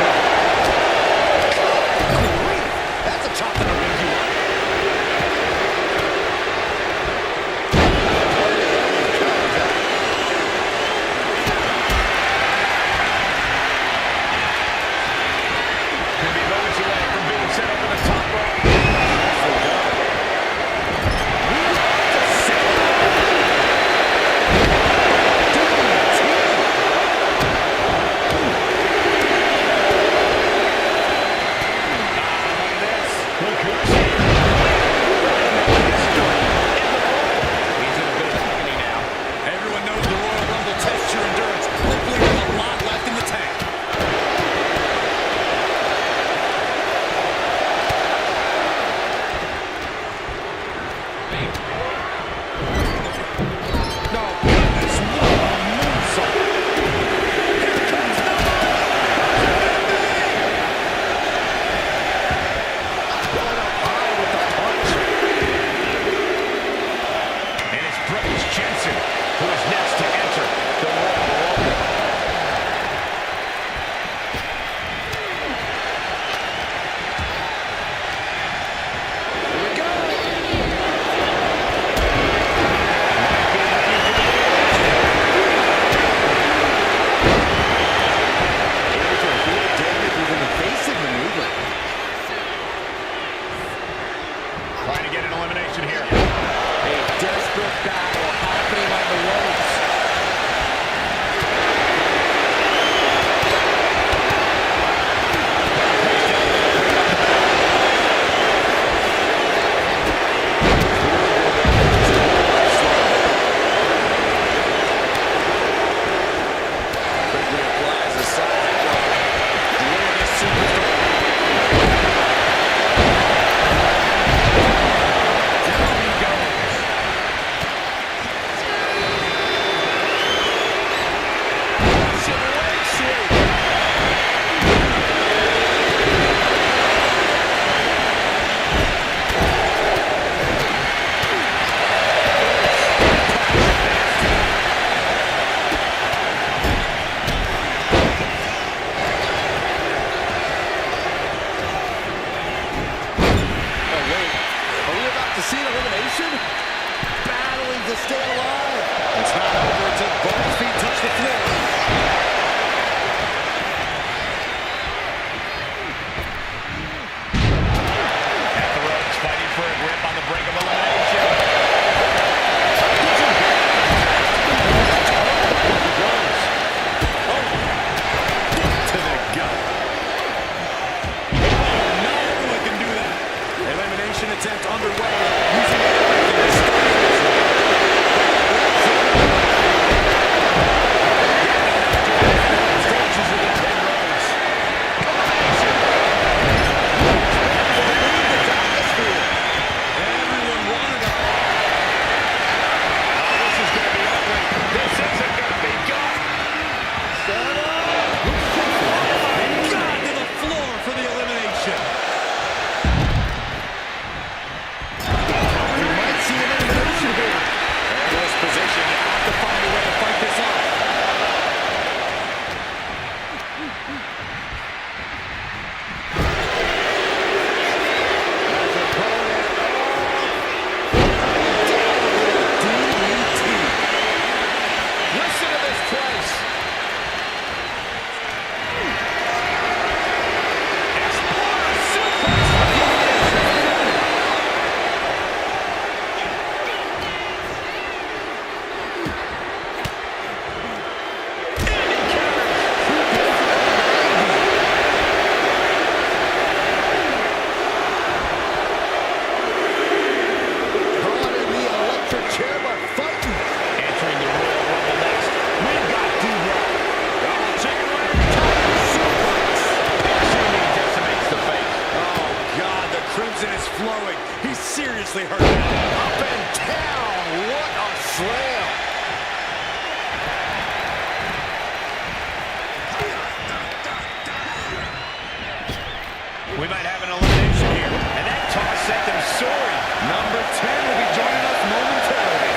We might have an elimination here. And that toss sent them soaring.
Number 10 will be joining us momentarily.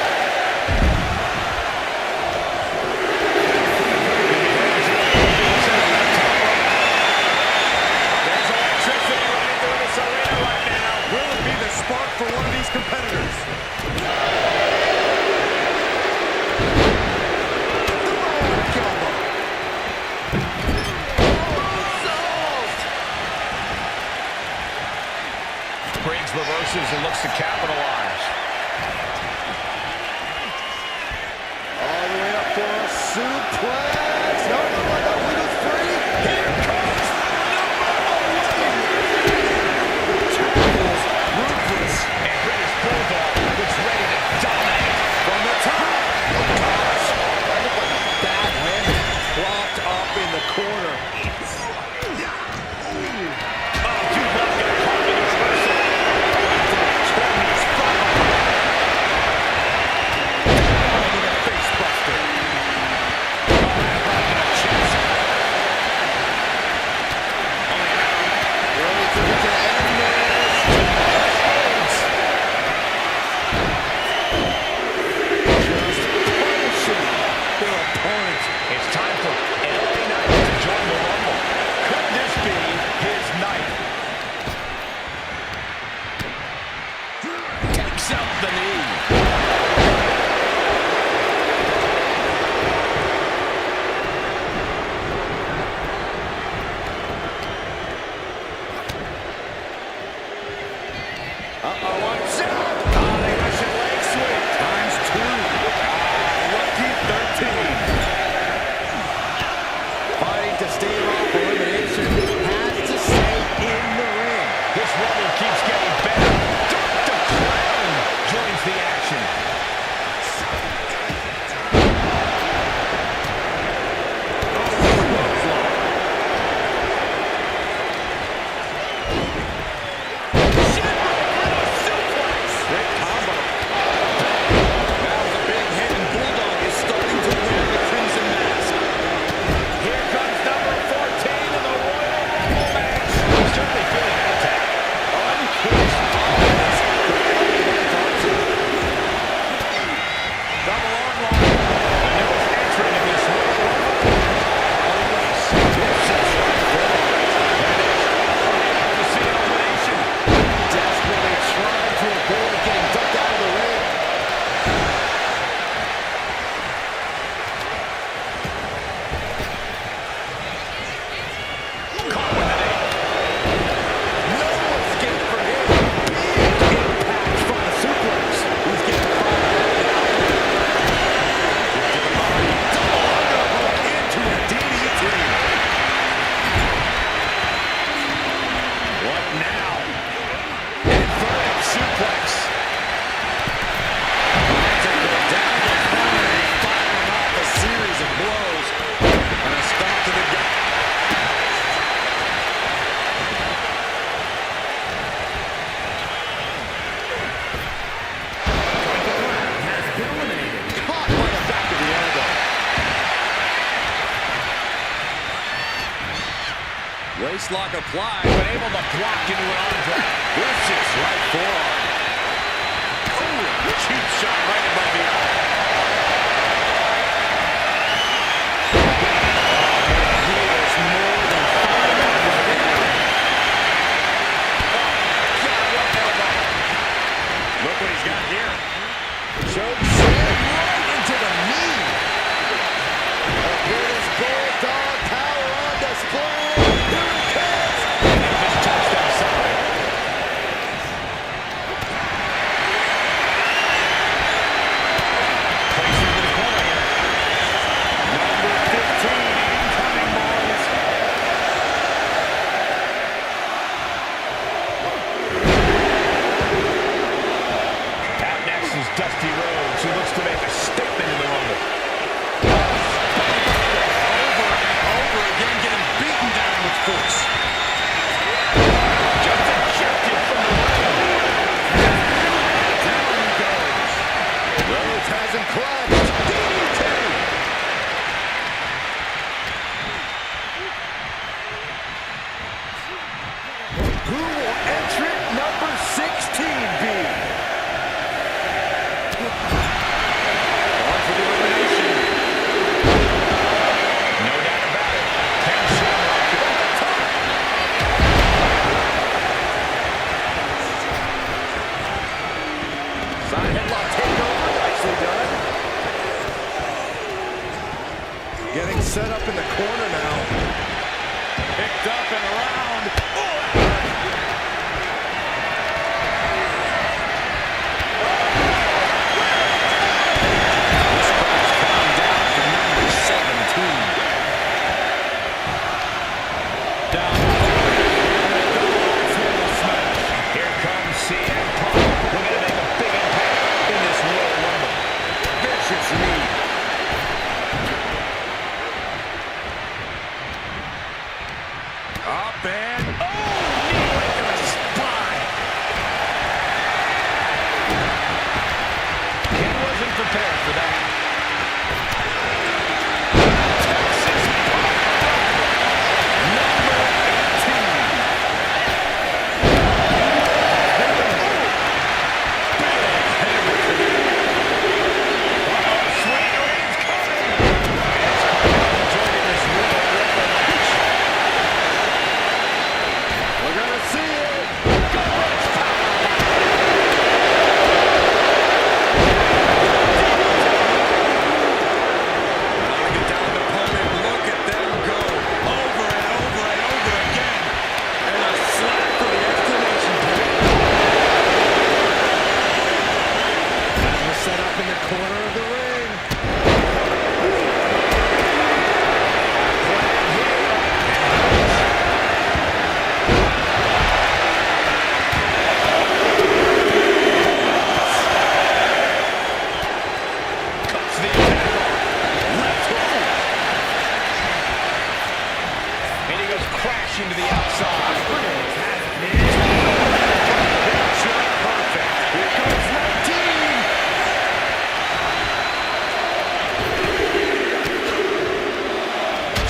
There's electricity running through this arena right now. Will it be the spark for one of these competitors? Reigns reverses and looks to capitalize.
All the way up for a suplex. No, Wiggles free.
Here comes number 11.
Tackles, ruthless.
And British Bulldog looks ready to dominate from the top.
Oh, gosh. That looked like a bad landing. Propped up in the corner.
Oh, dude, love got caught in the reversal. His front into the face buster. Oh, that right in the chest. Only now.
Rhodes looking to end this. Just punishing their opponent.
It's time for LA Knight to join the Rumble. Could this be his night? Takes out the knee.
Uh-oh, watch out.
Oh, they rush a leg sweep.
Times 2.
Lucky 13.
Fighting to stave off elimination. Has to stay in the ring.
This Rumble keeps getting better. Dr. Crown joins the action.
Great combo. That was a big hit, and Bulldog is starting to wear the crimson mask.
Here comes number 14 in the Royal Rumble match. He's certainly feeling that attack.
Unhinged.
Double arm lock. The newest entrant in this Royal Rumble. Always vicious. That is. To see an elimination.
Desperately trying to avoid getting dumped out of the ring.
Caught with an ape.
No escape for him. Big impact from the suplex. He's getting fired out. To the body. Double underhook into a DDT.
What now? Inverted suplex.
Down the corner, firing off a series of blows. And a stop to the gut.
Has been eliminated.
Caught by the back of the elbow.
Waist lock applied, but able to block into an arm drag.
Vicious right forearm. Ooh, cheap shot right above the eye.
He is more than firing right now.
God, what elbow. Look what he's got here.
Choke slam right into the knee. A British Bulldog power on display. Here it comes.
Just touched outside. Placed into the corner here. Number 15 incoming, boys. Up next is Dusty Rhodes, who looks to make a statement in the Rumble. Over and over again, getting beaten down with force. Just ejected from the ring.
Down he goes. Rhodes has him clutched. DDT.
Who will entrant number 16 be? On for the elimination. No doubt about it. Ken Shamrock at the top. Side headlock takeover. Nicely done.
Getting set up in the corner now.
Picked up and around. This crowd's counting down for number 17. Down. Here comes CM Punk. Looking to make a big impact in this Royal Rumble. Vicious knee. Up and knee right to the spine. Ken wasn't prepared for that. Texas number 18. Sweet Reigns coming. Joining this Royal Rumble match. We're gonna see it. Knocking down the opponent. Look at them go over and over and over again. And a slap for the exclamation point. Time to set up in the corner of the ring. Cuts the attack off. Left hook. And he goes crashing to the outside. Picture perfect. Here comes 19.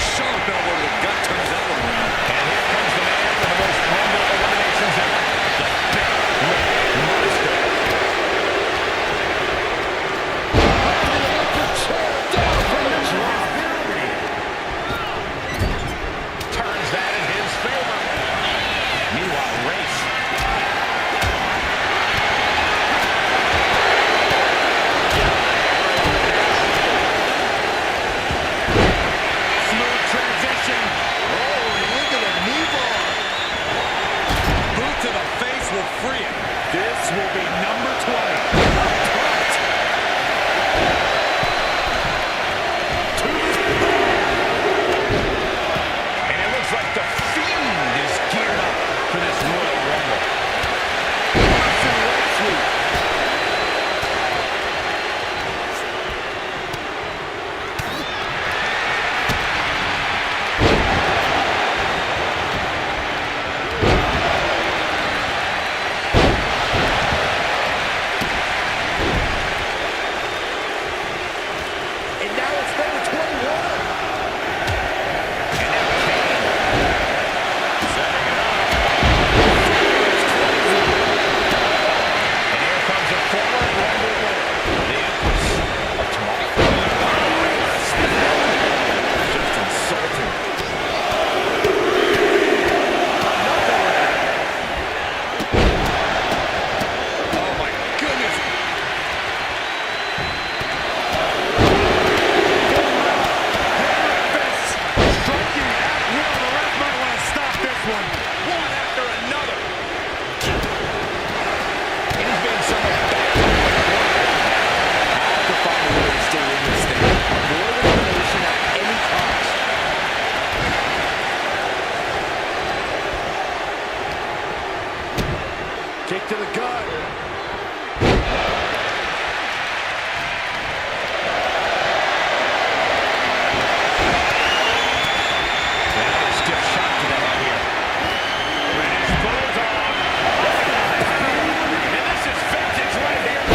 Sharp elbow to the gut, turns that one around. And here comes the man with the most Rumble eliminations ever. The Big Red Monster. Turns that in his favor. Meanwhile, Race. Smooth transition. Oh, look at the knee bar. Boot to the face will free it. This will be number 20. Right. And it looks like the Fiend is geared up for this Royal Rumble. Russian leg sweep. And now it's number 21. And now Kane. Setting it up. And here comes a former Rumble winner. The Empress of Tomorrow. Just insulting. Oh my goodness. Striking at will. The ref might want to stop this one. One after another. He's been so much better. Have to find a way to stay in this thing. Avoid elimination at any cost. Kick to the gut. Another stiff shot to the head here. And his bulldog. And this is vintage right here.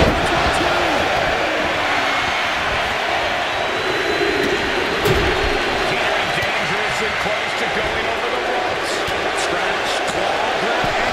Teetering dangerously close to going over the ropes. Scratch, claw, grab,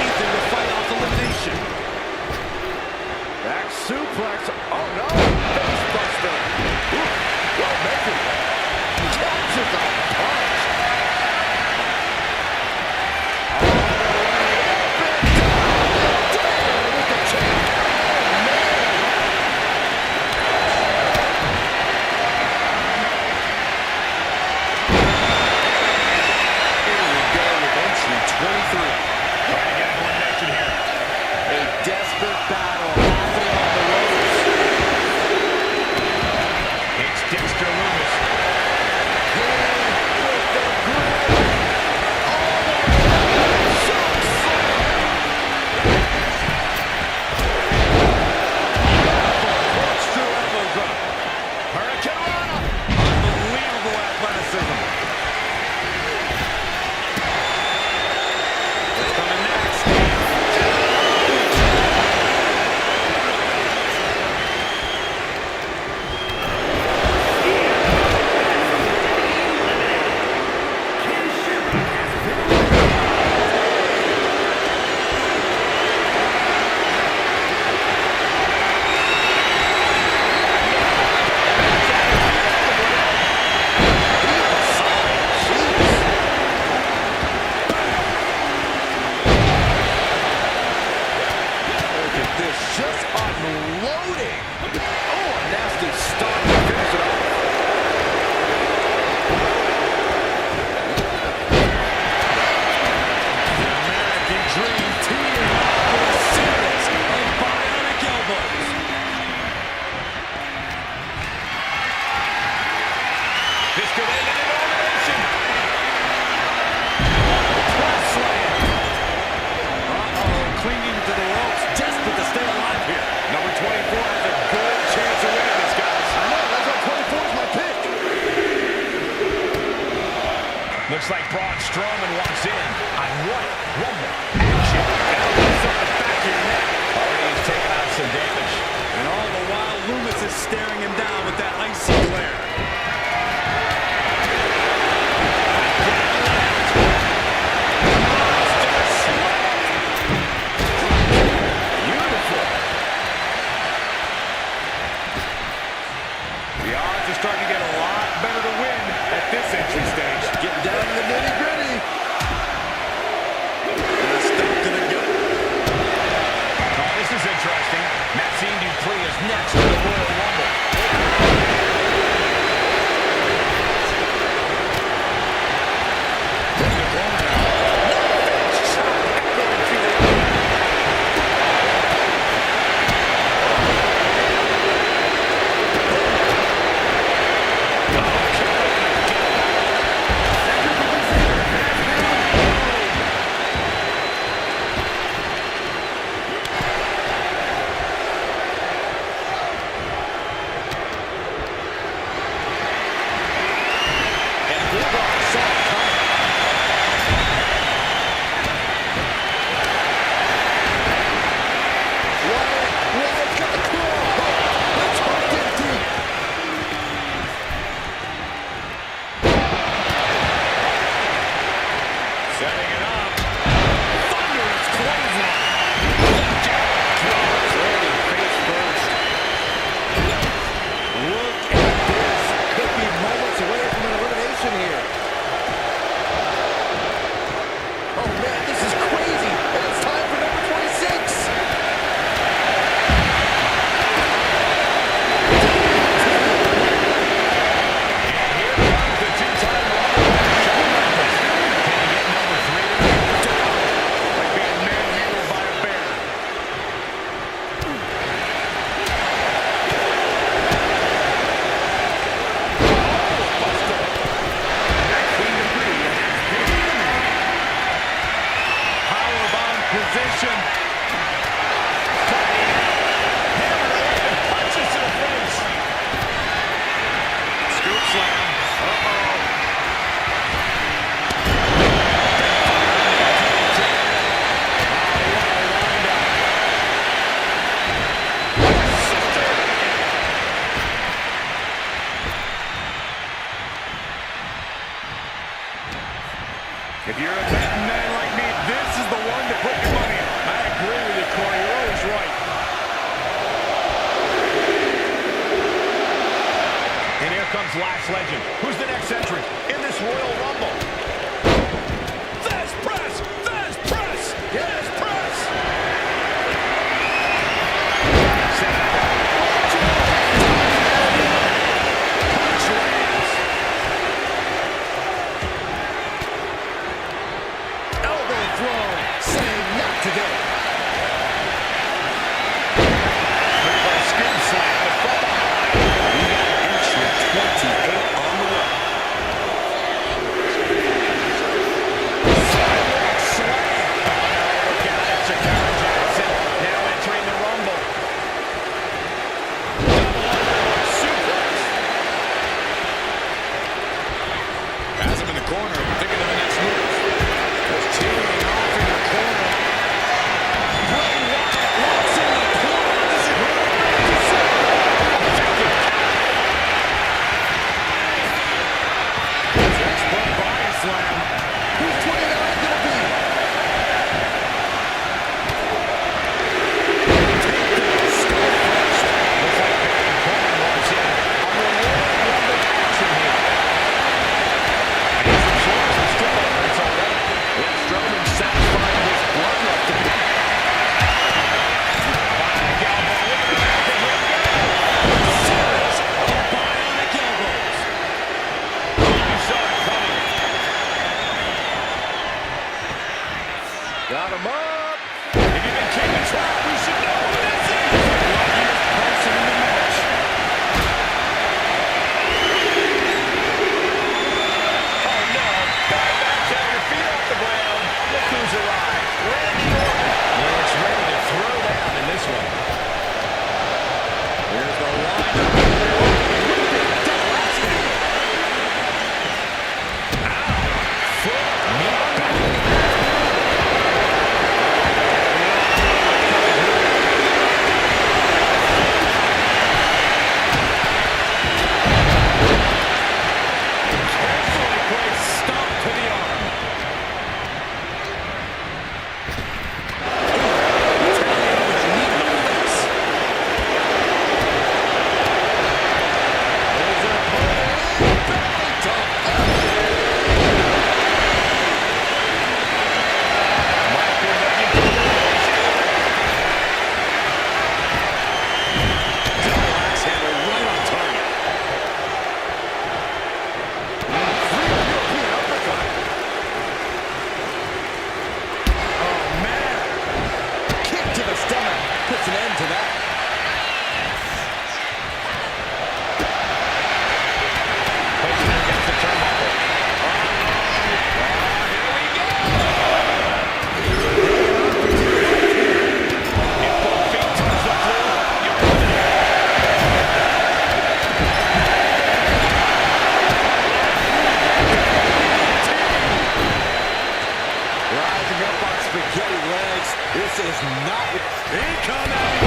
Strowman walks in on Royal Rumble action. Elbows on the back of your neck. Already he's taken out some damage.
And all the while, Loomis is staring him down with that icy glare.
Beautiful. The odds are starting to get a lot better to win at this entry stage.
Getting down to the nitty-gritty. And a stop to the gut.
Oh, this is interesting. Maxine Dupree is next to the Royal Rumble. Setting it up. Thunderous clothesline. Rolling face first.
Look at this. Could be moments away from an elimination here. Oh, man, this is crazy. And it's time for number 26.
And here comes the two-time Rumble Memphis. Can he get number 3 tonight? Like being manhandled by a bear. Powerbomb position. Hammer punches to the face. Scoop slam. Uh-oh. If you're a betting man like me, this is the one to put your money on. I agree with you, Corey. You're always right. And here comes Last Legend. Who's the next entrant in this Royal Rumble? Thesz press! Thesz press! Yes, press! Punch lands.
Elbow throw. Saying not today.
Scoop slam. The from behind.
We got entry 28 on the way.
Sidewalk slam. Look out at Shakara Jackson. Now entering the Rumble. Double underhook suplex. Has him in the corner, thinking of the next move. Just teeing off in the corner. Bray Wyatt walks in the corner. This is effective. Expert body slam.
Who's 29 gonna be?
Got him up. If you've been keeping track, we should know who this is. Luckiest person in the match. Oh no! Back down your feet off the ground. Look who's arrived. Randy Orton. Yeah, it's ready to throw down in this one. Here's the lineup. Ow! Foot knee.
Rising up on spaghetti legs. This is not... Incoming!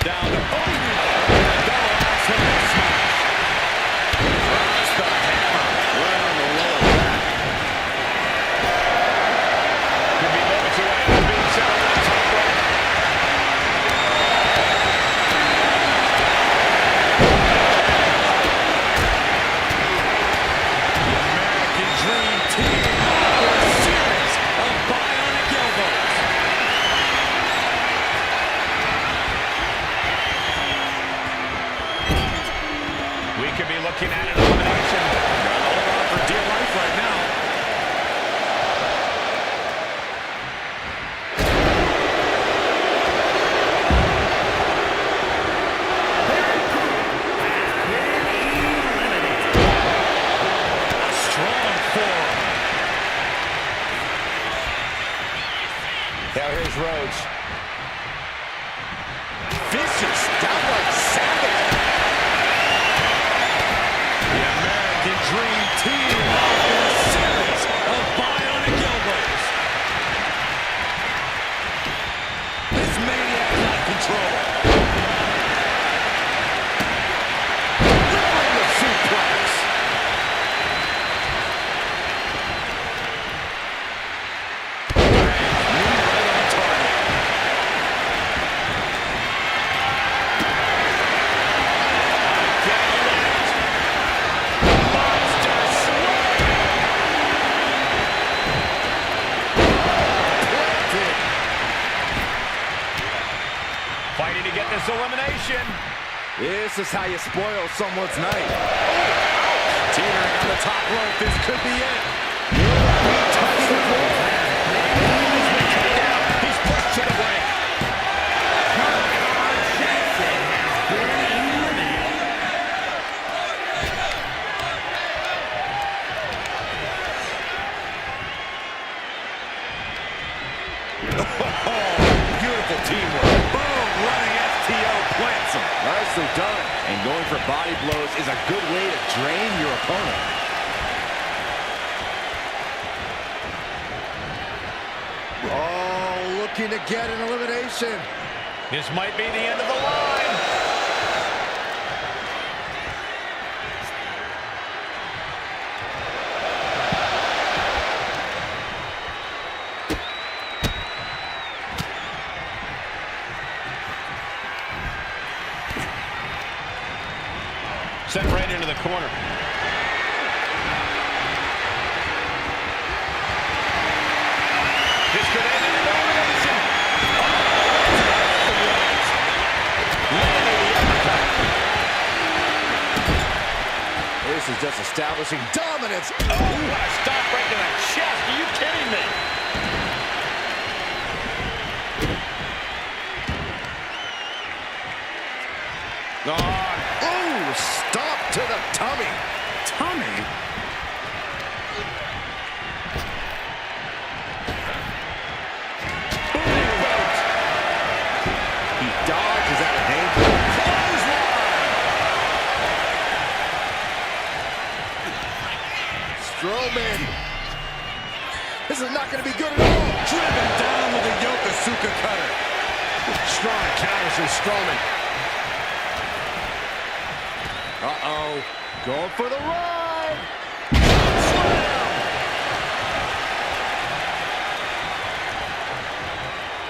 Down to... Oh! Double axe handle smash. Drops the hammer. Right on the lower back. Could be moments away from being set on the top rope. Dream Team for a series of bionic elbows. We could be looking at an elimination. Gotta hold on for dear life right now. Now here's Rhodes. Vicious, downright savage. The American Dream Team in a series of bionic elbows. This maniac's out of control. Delivering the suplex. Fighting to get this elimination. This is how you spoil someone's night. Teetering on the top rope. This could be it. Touch the floor. He's pushed to the break.
Jackson has been eliminated.
Beautiful teamwork. Boom, running FTO plants him. Nicely done. And going for body blows is a good way to drain your opponent. Oh, looking to get an elimination.
This might be the end of the line. Sent right into the corner. This could end in an elimination.
This is just establishing dominance.
Oh, what a stop right to the chest. Are you kidding me?
Oh, stop to the tummy. Tummy? He dodges out of danger. Strowman. This is not going to be good at all. Driven down with a Yokosuka cutter. Strong counters from Strowman. Uh-oh. Going for the ride. Slam.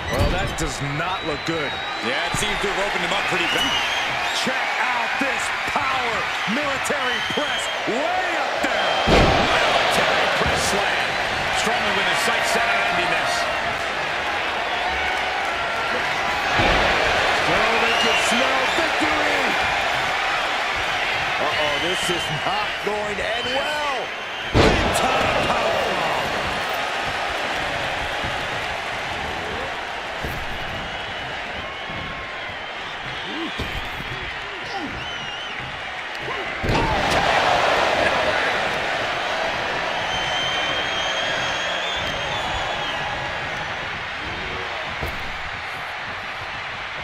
Well, that does not look good.
Yeah, it seems to have opened him up pretty bad.
Check out this power. Military press way up there.
Military press slam. Strowman with his sights set on ending this.
Strowman can smell victory. Uh-oh, this is not going to end well. Big time powerbomb.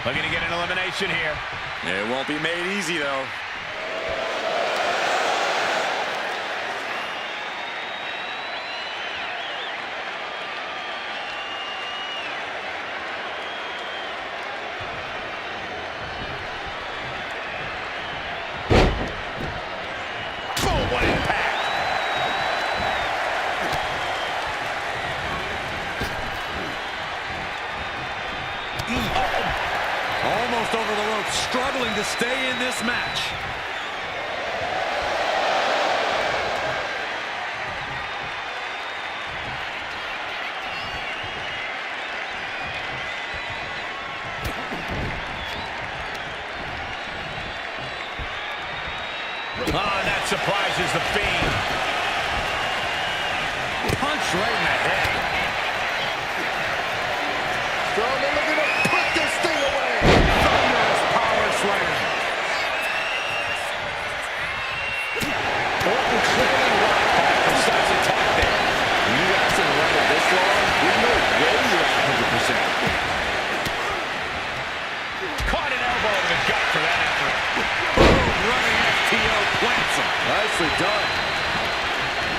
Looking to get an elimination here.
It won't be made easy, though. struggling to stay in this match.
Oh, that surprises the Fiend.
Punch right in the head.
Strowman looking to put this thing away.
Thunderous power slam.
Orton clearly rocked by a precise attack there. When you guys in the level this long, there's no way you're at 100%.
Caught an elbow to the gut for that effort.
Boom, running FTO plants him.
Nicely done.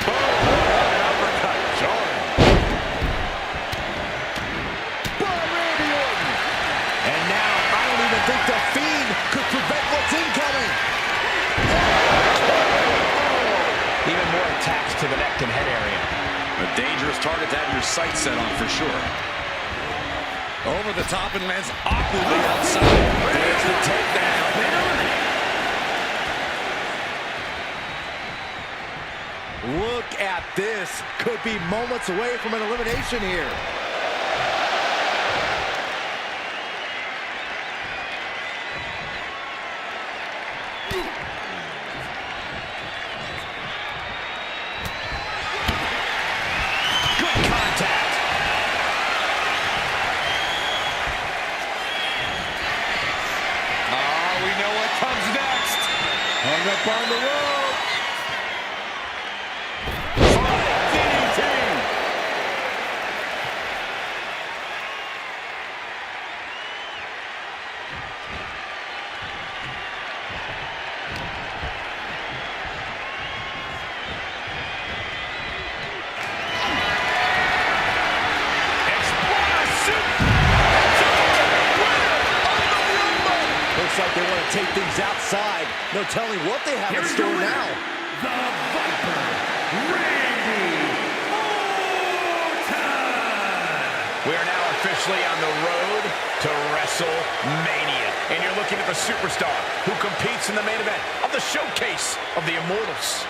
Boom, what an uppercut. Jarring.
Randy Orton. And now, I don't even think the Fiend could prevent what's incoming.
Even more attacks to the neck and head area.
A dangerous target to have your sights set on for sure. Over the top and lands awkwardly outside. There's the takedown.
Look at this. Could be moments away from an elimination here.
Good contact.
Oh, we know what comes next.
Hung up on the rope. Looks like they want to take things outside. No telling what they have in
Here's
store
your winner,
now.
the Viper, Randy Orton.
We are now officially on the road to WrestleMania. And you're looking at the superstar who competes in the main event of the showcase of the Immortals.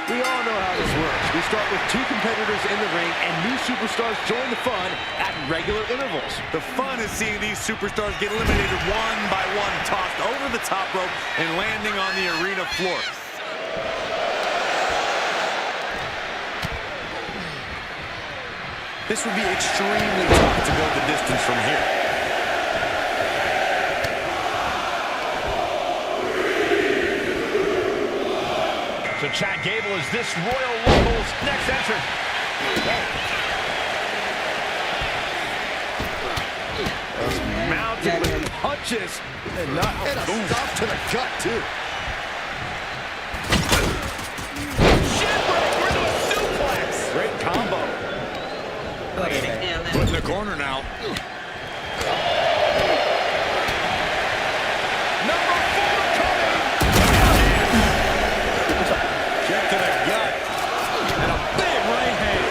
We all know how this works. We start with two competitors in the ring, and new superstars join the fun at regular intervals.
The fun is seeing these superstars get eliminated one by one, tossed over the top rope and landing on the arena floor. This would be extremely tough to go the distance from here.
So Chad Gable is this Royal Rumble's next entrant.
Mounted with punches and a stop to the gut, too.
Shipwreck, we're doing suplex.
Great combo.
Put in the corner now.
Number 4 coming.
Kick to the gut. And a big right hand.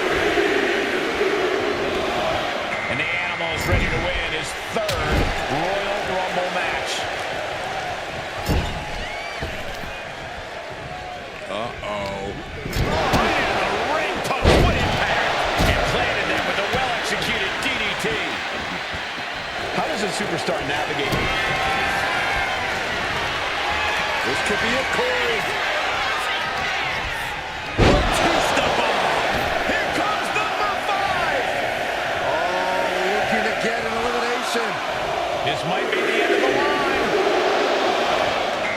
And the Animal is ready to win his 3rd Royal Rumble match.
Uh-oh.
Right into the ring post. What impact. And planted that with a well-executed DDT. How does a superstar navigate?
This could be it, Corey.
Batista bomb. Here comes number 5.
Oh, looking to get an elimination.
This might be the end of the line.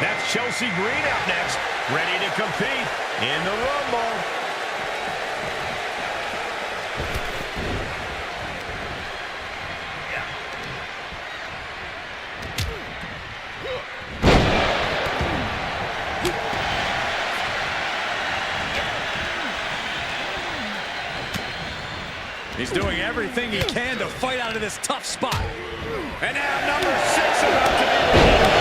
That's Chelsea Green out next, ready to compete in the Rumble.
He's doing everything he can to fight out of this tough spot.
And now number 6 about to be released.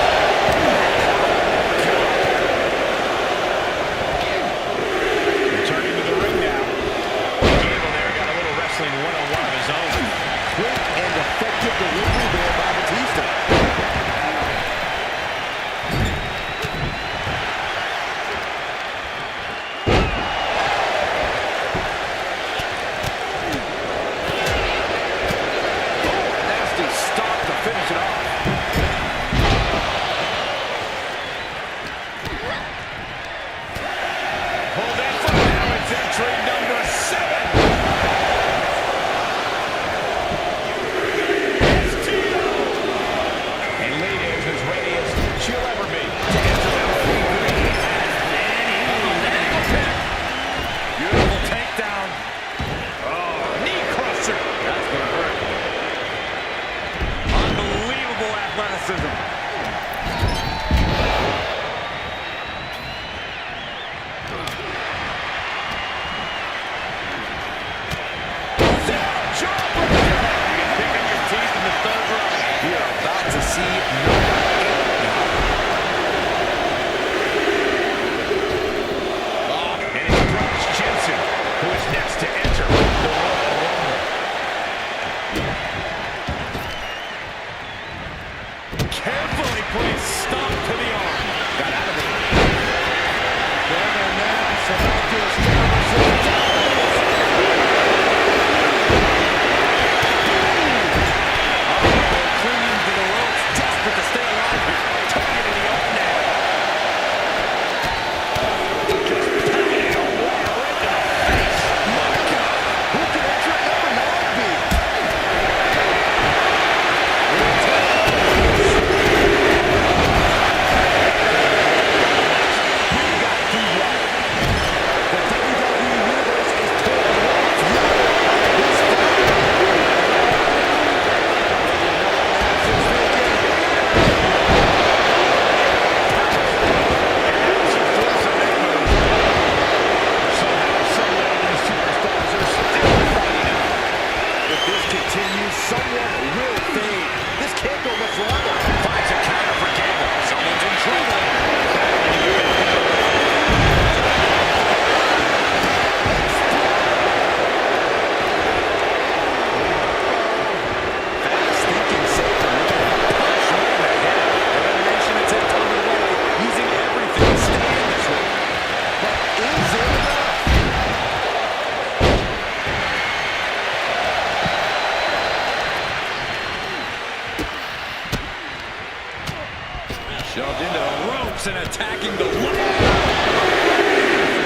attacking the leg.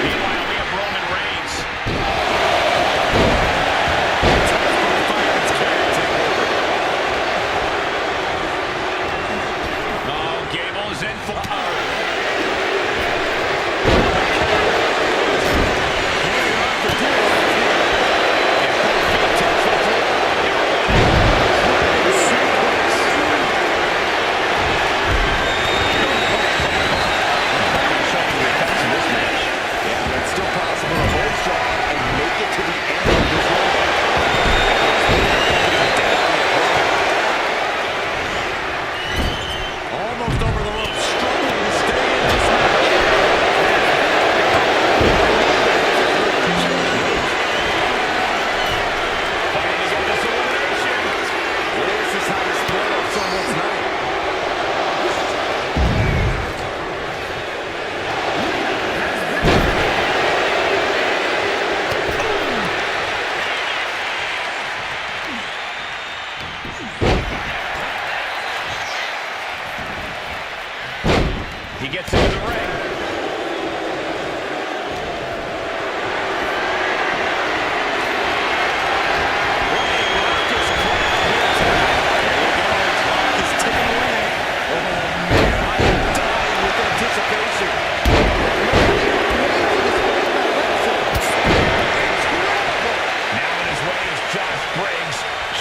Meanwhile, we have Roman Reigns. Oh, Gable is in for... He gets into the ring.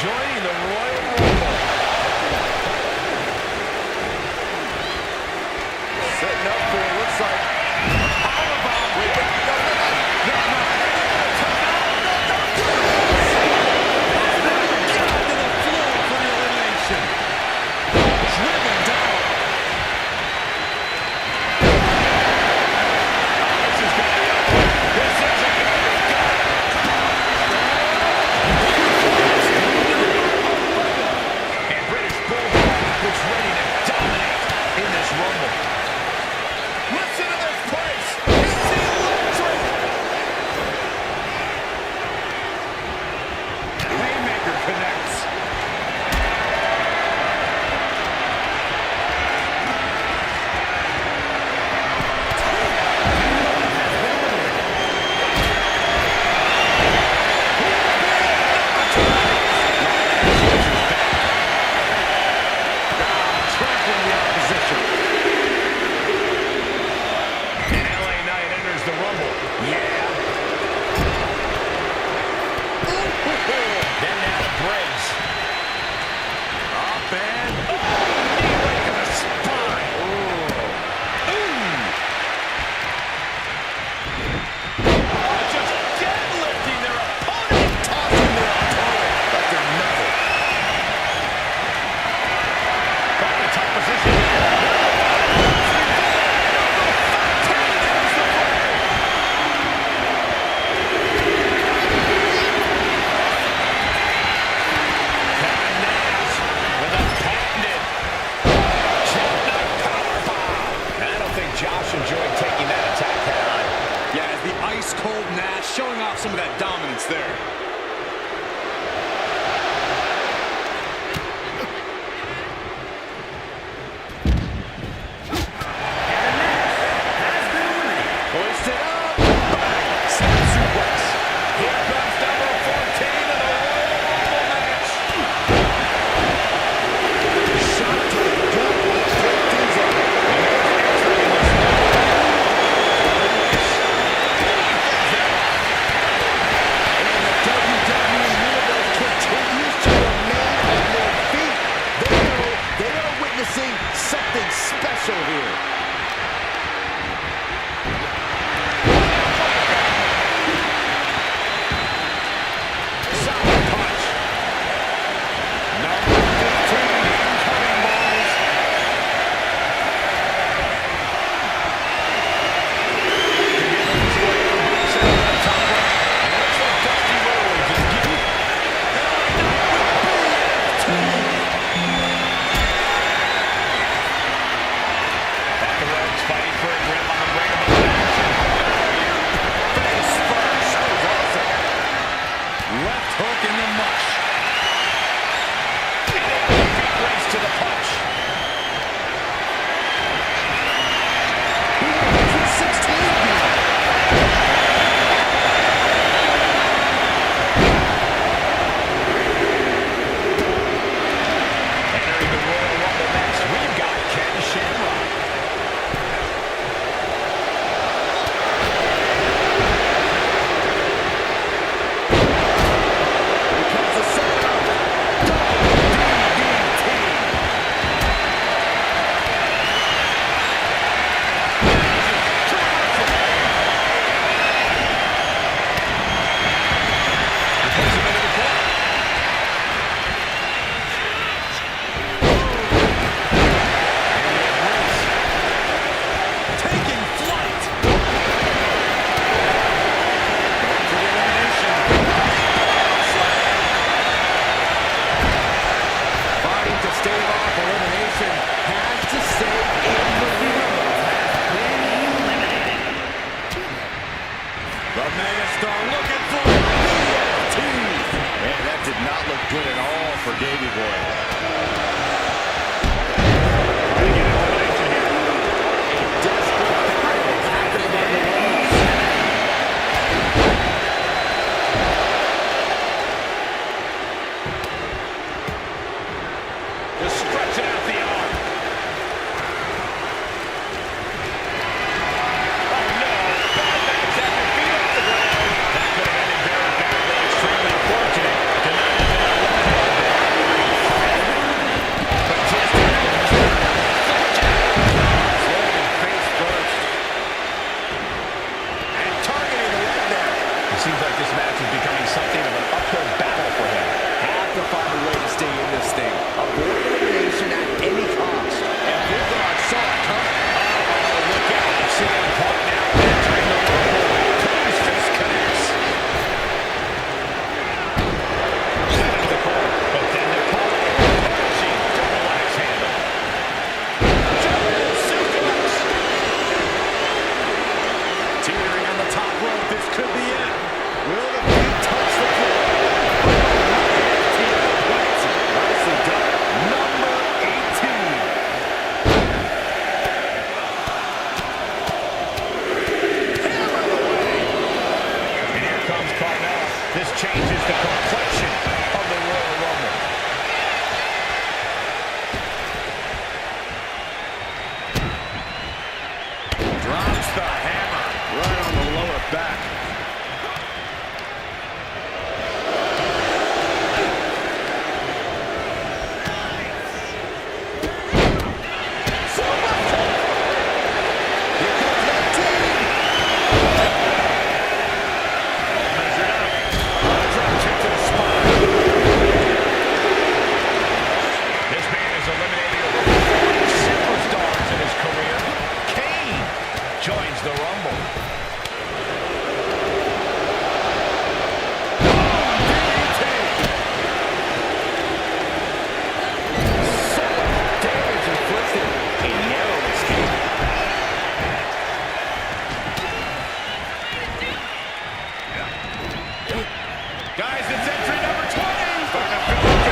Joining the Royal Rumble.
Setting up for it, looks like powerbomb. Wait,
To the floor for the elimination. Driven down. This is going to be ugly. This isn't going to be good. And British Bulldog is ready to dominate in this Rumble. Listen to this place. It's electric. Haymaker connects. Trampling the opposition. And LA Knight enters the Rumble. Yeah. Then now to Briggs. Up and knee right to the spine. Just deadlifting their opponent, tossing their opponent like they're nothing. Back in top position. Kevin Nash with a patented jackknife powerbomb. I don't think Josh enjoyed taking that attack head on.
Yeah, the ice-cold Nash showing off some of that dominance there.
Hoisted up. Bang. Snap suplex. Here comes number 14 of the Royal Rumble match. Shot to the gut. Break things up. And there's entry in this match. And the
The megastar looking for the EFT.
Man, that did not look good at all for Davey Boy.
Trying to get an elimination here.
A desperate battle happening on the walls.
Just stretching out the arm. Oh no, bad match after feet off the ground. That could have ended very badly. Extremely unfortunate to not have been eliminated there. Batista
Landing face first.
and targeting the leg there. It seems like this match is becoming something of an uphill battle for him.
Have to find a way to stay in this thing. Avoid elimination at any cost. And Bulldog saw it coming.
Oh, look out. CM Punk now entering the rumble. His fist connects. Set up the corner, but then the corner. Punching, double axe handle. German suplex.
Teetering on the top rope. This could be it.
Will the feet touch the floor? Nicely done.
Number 18.
Hammer away. And here comes Carmella. This changes the complexion of the Royal Rumble.
Drops the hammer.
Right on the lower back.
Drop kick to the spine. This man has eliminated over 40 superstars in his career. Kane joins the Rumble.
Damage inflicted. A narrow escape.
Guys, it's entry number 20. Starting to feel like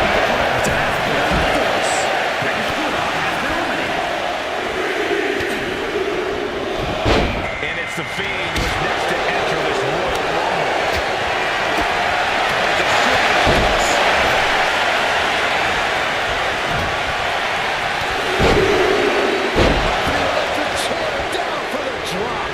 and it's the Fiend who is next to enter this Royal Rumble.
Electric chair down for the drop.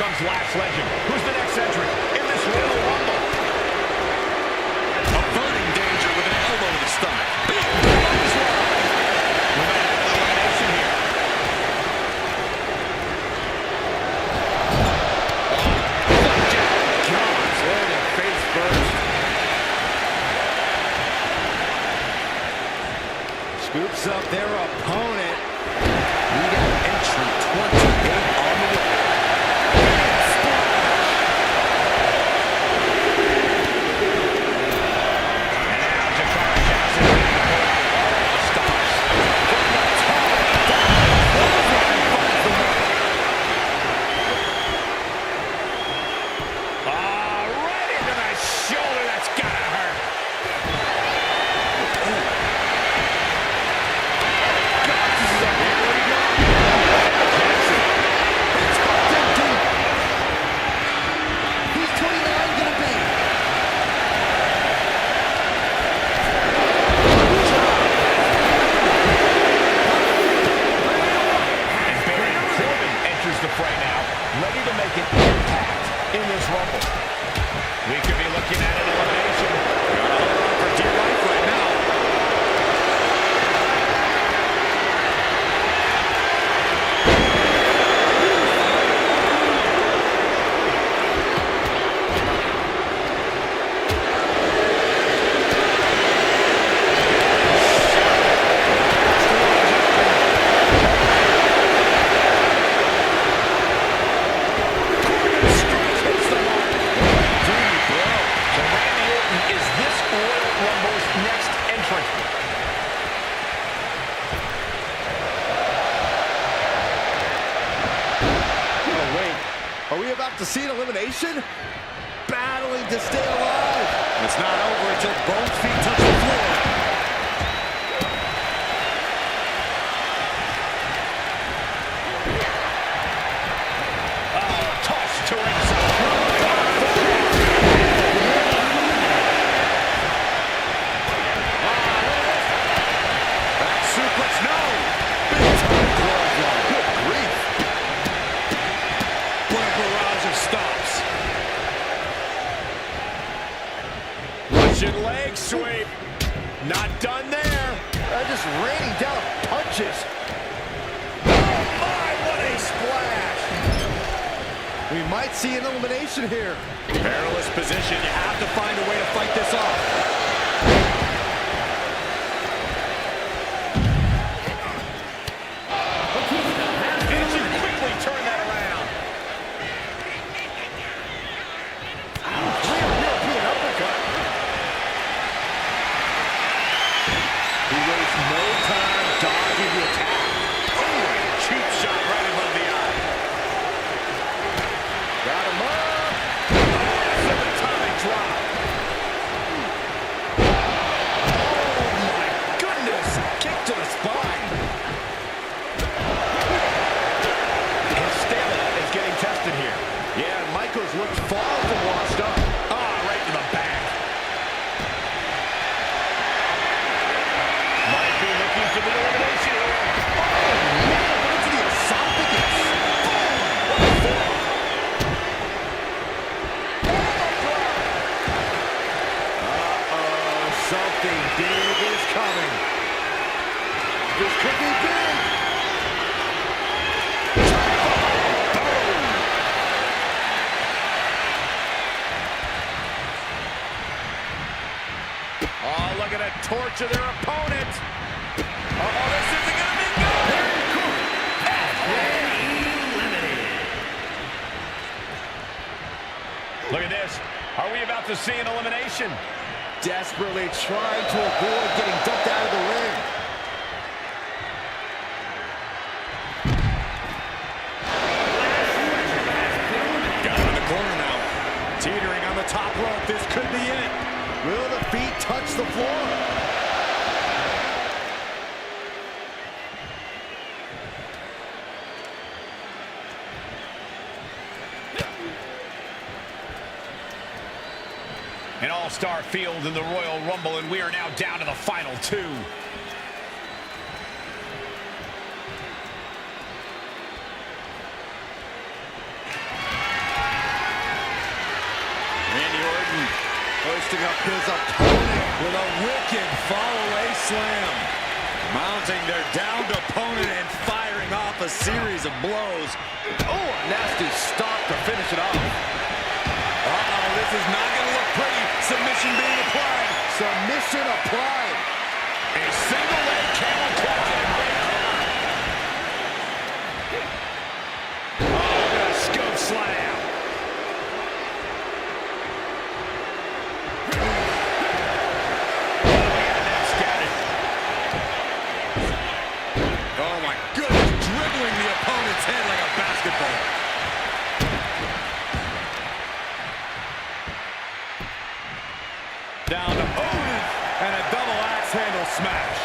comes last legend. Who's the next entrant in this Royal Rumble? Averting danger with an elbow to the stomach. Big clothesline. We might have an elimination here.
Gosh, landing face first. Scoops up their opponent. We got entry 28 on the way.
And now Jakara Jackson ready to pull out all the stops. From the top down. Clothesline finds the mark. Right into the shoulder. That's gotta hurt. The fray now, ready to make an impact in this Rumble. We could be looking at an elimination. Gotta hold on for dear life right now.
Are we about to see an elimination? Battling to stay alive.
It's not over until both feet touch the floor.
Toss to ringside.
Back suplex, no. Big time clothesline. Good grief.
What a barrage of stops. Russian leg sweep. Not done there.
Just raining down punches.
Oh my, what a splash.
We might see an elimination here.
Perilous position. You have to find a way to fight this off. And she quickly turned that around.
European uppercut.
He wastes no time dodging the attack.
Oh, cheap shot right above the eye.
Got him up.
Atomic drop. Oh my goodness. Kick to the spine. His stamina is getting tested here.
Yeah, Michaels looked far from washed up.
Right to the back. Might be looking for the elimination here.
Into the esophagus.
What a forearm.
Something big is coming. This could be big.
Oh, look at it. Torture their opponent. Oh, this isn't going to be good. Look at this. Are we about to see an elimination?
Desperately trying to avoid getting dumped out of the ring.
Got him in the corner now. Teetering on the top rope. This could be it.
Will the feet touch the floor?
An all-star field in the Royal Rumble, and we are now down to the final two. posting up his opponent with a wicked fall-away slam.
Mounting their downed opponent and firing off a series of blows.
Oh, a nasty stop to finish it off.
Uh-oh, this is not going to look pretty. Submission being applied.
Submission applied.
A single leg camel clutch and a breakdown. Oh, look at a scoop slam. Oh my goodness, dribbling the opponent's head like a basketball. Down to Owen, and a double axe handle smash.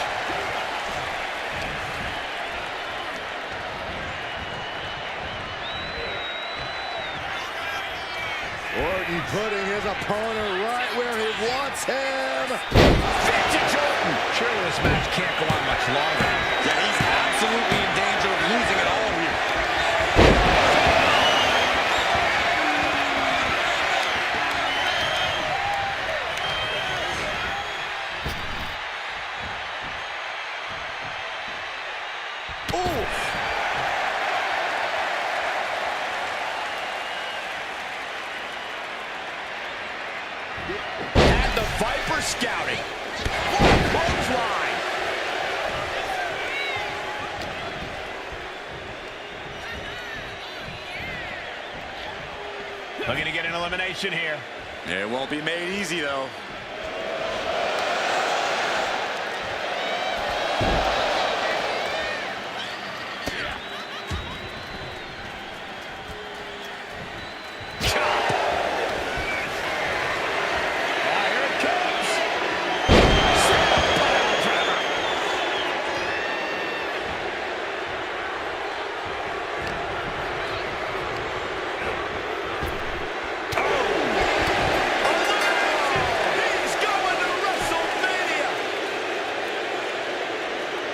Orton putting his opponent right where he wants him.
Vintage Orton.
Surely this match can't go on much longer.
Yeah, he's absolutely in danger of losing it all here. And the Viper scouting. Clothesline. Looking to get an elimination here.
It won't be made easy, though.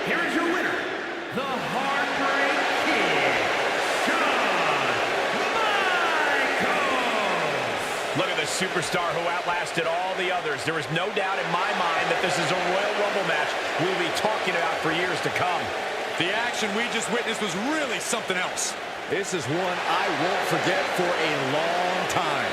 Here is your winner, the Heartbreak Kid, Shawn Michaels.
Look at the superstar who outlasted all the others. There is no doubt in my mind that this is a Royal Rumble match we'll be talking about for years to come.
The action we just witnessed was really something else.
This is one I won't forget for a long time.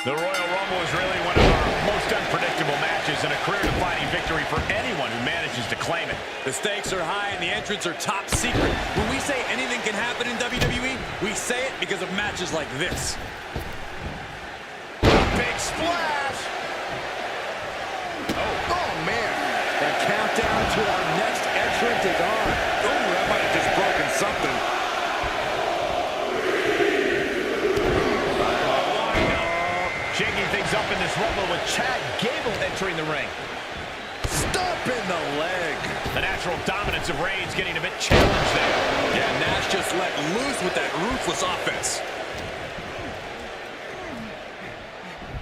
The Royal Rumble is really one of our most unpredictable matches and a career-defining victory for anyone who manages to claim it.
The stakes are high and the entrants are top secret. When we say anything can happen in WWE, we say it because of matches like this.
Big splash!
Oh, man. The countdown to our next entrant is on.
Oh, that might have just broken something.
Shaking things up in this Rumble with Chad Gable entering the ring.
Stop in the leg.
The natural dominance of Reigns getting a bit challenged there.
Yeah, Nash just let loose with that ruthless offense.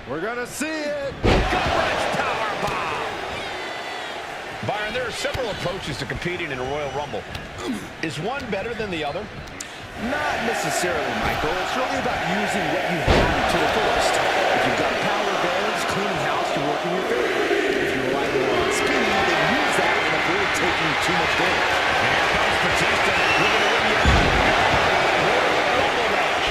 We're going to see it.
Gut-wrench powerbomb. Byron, there are several approaches to competing in a Royal Rumble. Is one better than the other?
Not necessarily, Michael. It's really about using what you have to the fullest. If you've got power advantage, cleaning house can work in your favor. If you rely more on speed, then use that and avoid taking too much damage.
And here comes Batista. Looking to win the Royal Rumble match.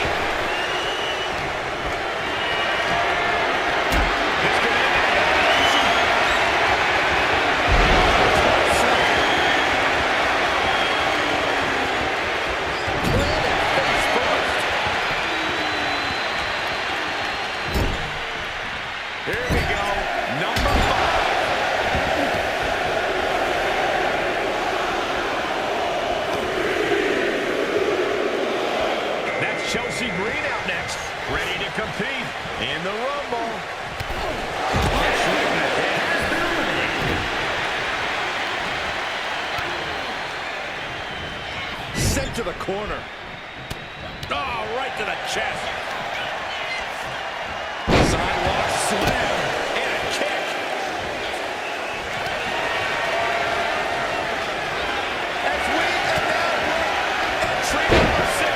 Chelsea Green out next, ready to compete in the Rumble.
Sent to the corner.
Oh, right to the chest. Sidewalk slam and a kick. That's weak and now entry number 6.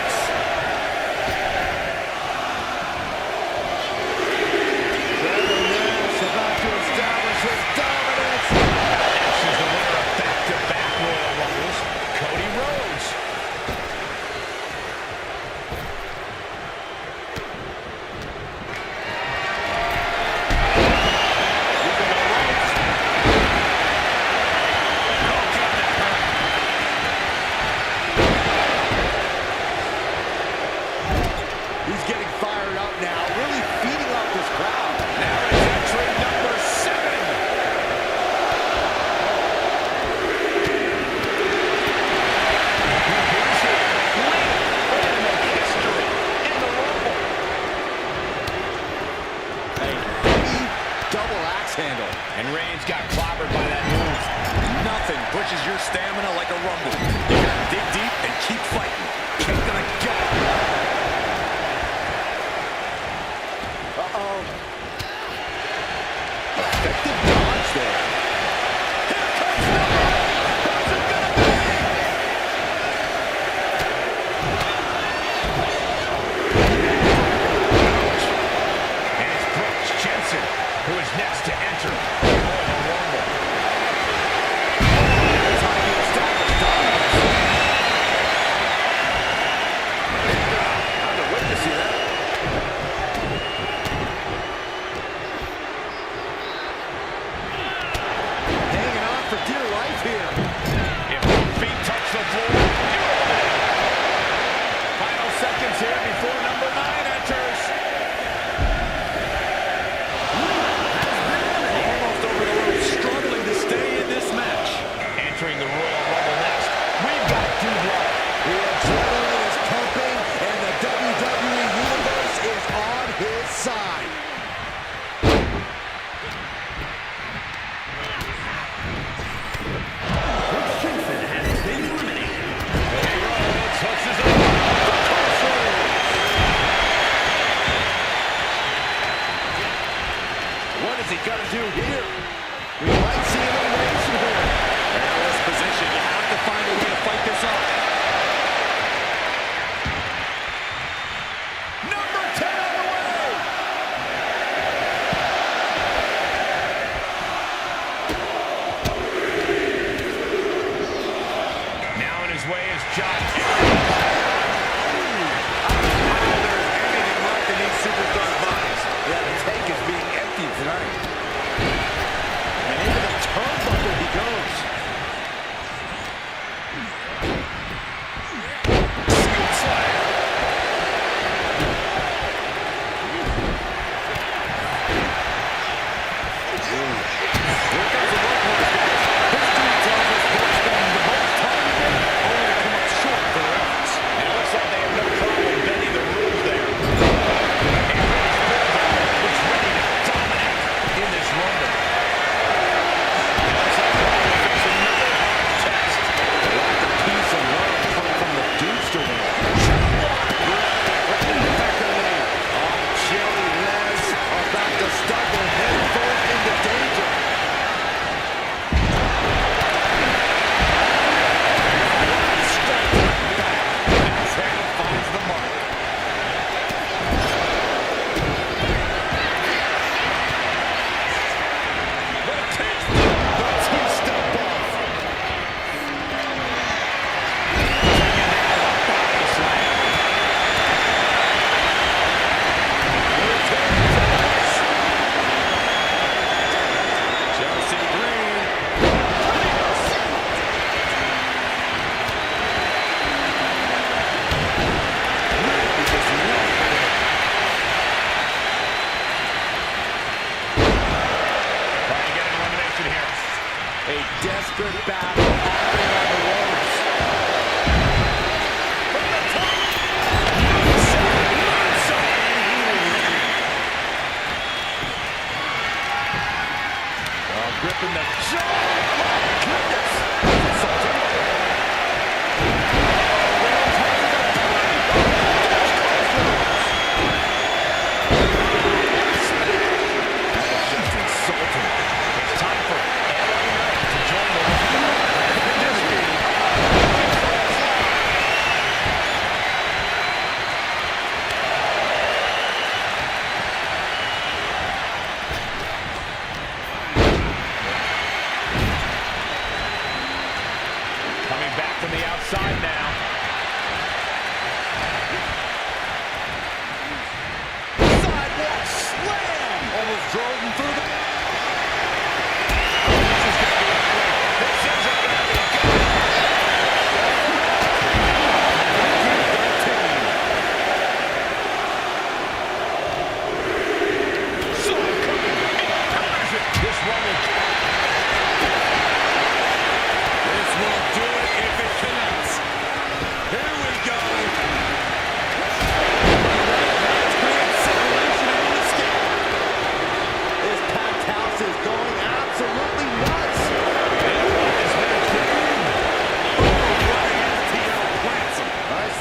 Nash about to establish his dominance.
And she's the winner of back-to-back Royal Rumbles, Cody Rhodes.
He's getting fired up now, really feeding off this crowd.
Now it's entry number 7. Here's your winner and make history in the Rumble.
Double axe handle.
And Reigns got clobbered by that move.
Nothing pushes your stamina like a rumble. You gotta dig deep and keep fighting. Kick to the gut. Uh-oh. Effective dodge there.
Here comes the Who's it gonna be? And it's Brooks Jensen who is next to enter the Royal Rumble.
That's how you establish dominance. I've been waiting to see that. Hanging on for dear life here.
If both feet touch the floor, you're eliminated. Final seconds here before number 9 enters.
Almost over the ropes, struggling to stay in this match.
Entering the Royal Rumble next, we've got Dubois.
The adrenaline is pumping, and the WWE Universe is on his side.
Brooks Jensen has been eliminated.
Cody Rhodes hooks his own. The crossroads.
What is he gonna do here? We might see an elimination here. Perilous position. You have to find a way to fight this off.
Number 10 on the way. Now on his way is John.
There's anything left in these superstars' bodies. Yeah, the tank is being emptied tonight. And into the turnbuckle he goes.
Scoop slam.
Here comes the workhorse, guys. History tells us Brooks been the most targeted, only to come up short for the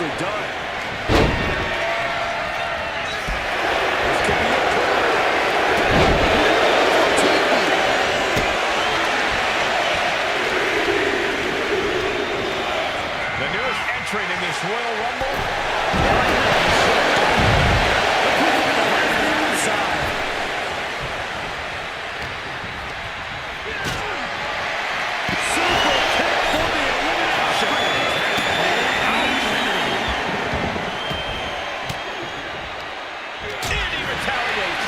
nicely done. This could be it. The newest entrant in this Royal Rumble. Inside. Super kick for the elimination. And he retaliates.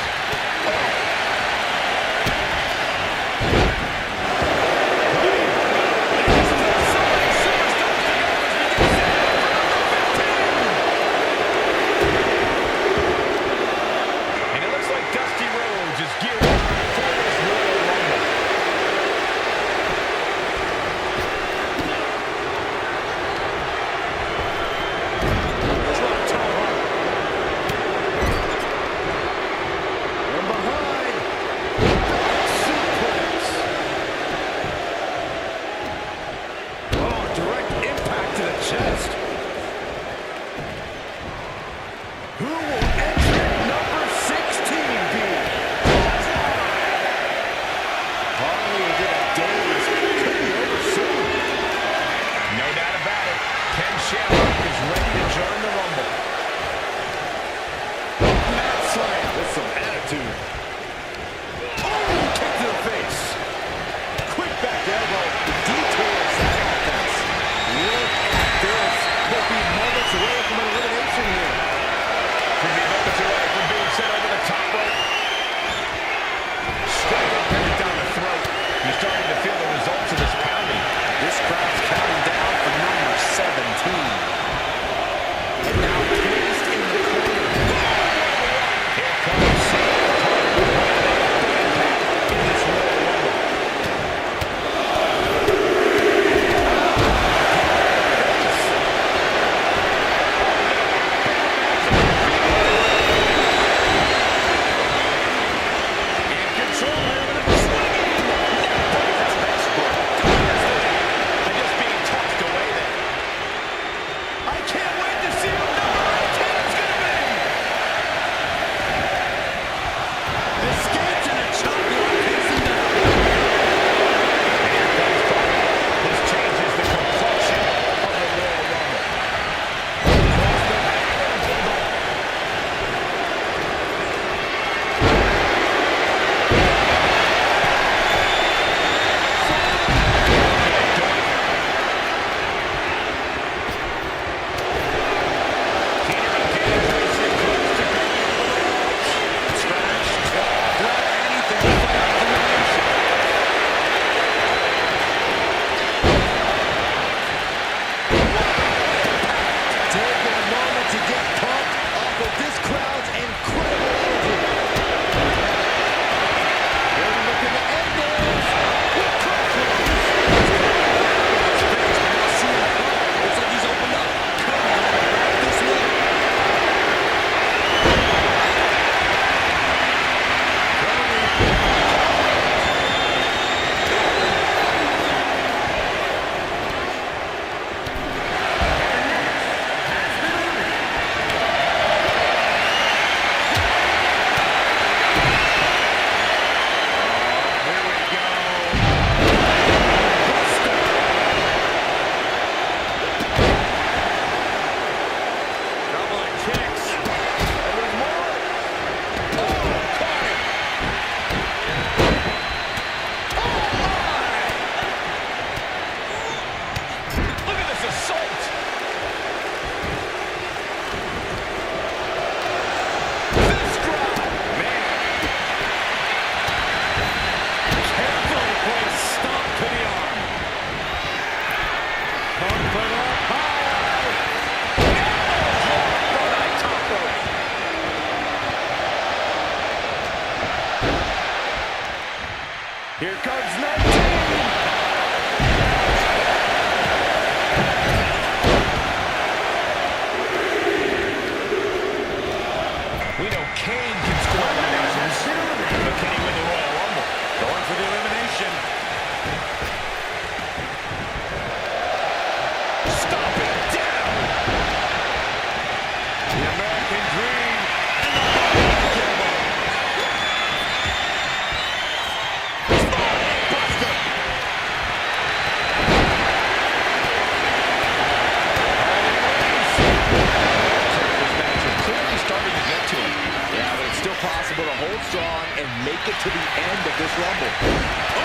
and make it to the end of this Rumble.
Oh,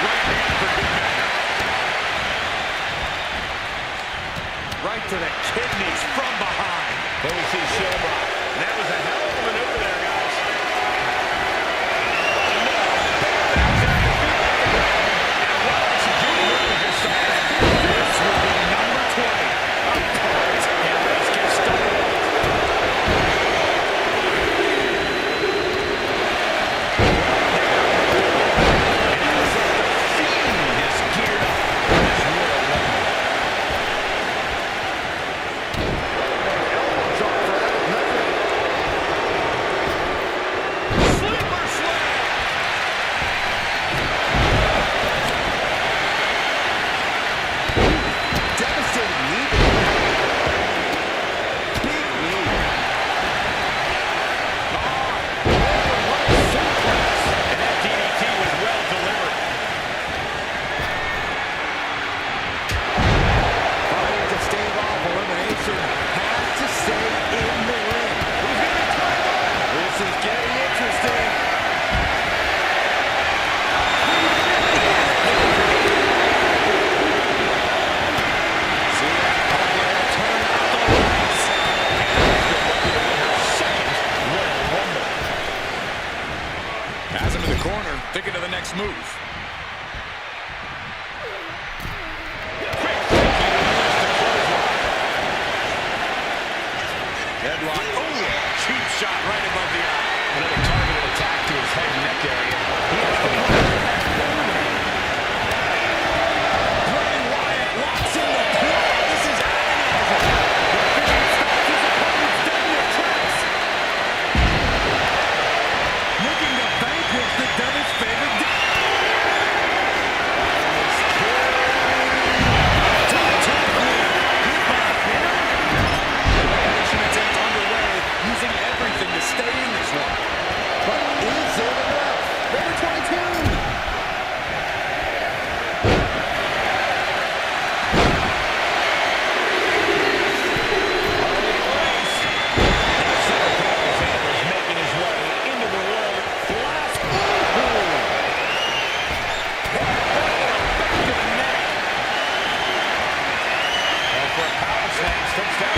right hand for good measure. Right to the kidneys from behind. There we see Shamrock. That was a hell of a maneuver there, guys. This will be number 20. Apart, and let's get started. Thinking of the next move. Headlock. Oh, cheap shot right above the eye. Another targeted attack to his head and neck area. He has to Bray Wyatt locks in the play. This is agonizing. Stops his opponent's dead in their tracks. Looking to vanquish the Devil's favorite. Using everything to stay in this one.
But is it enough? Number 22.
Making his way into the ring. Last back to the neck. And for a power slam, steps down.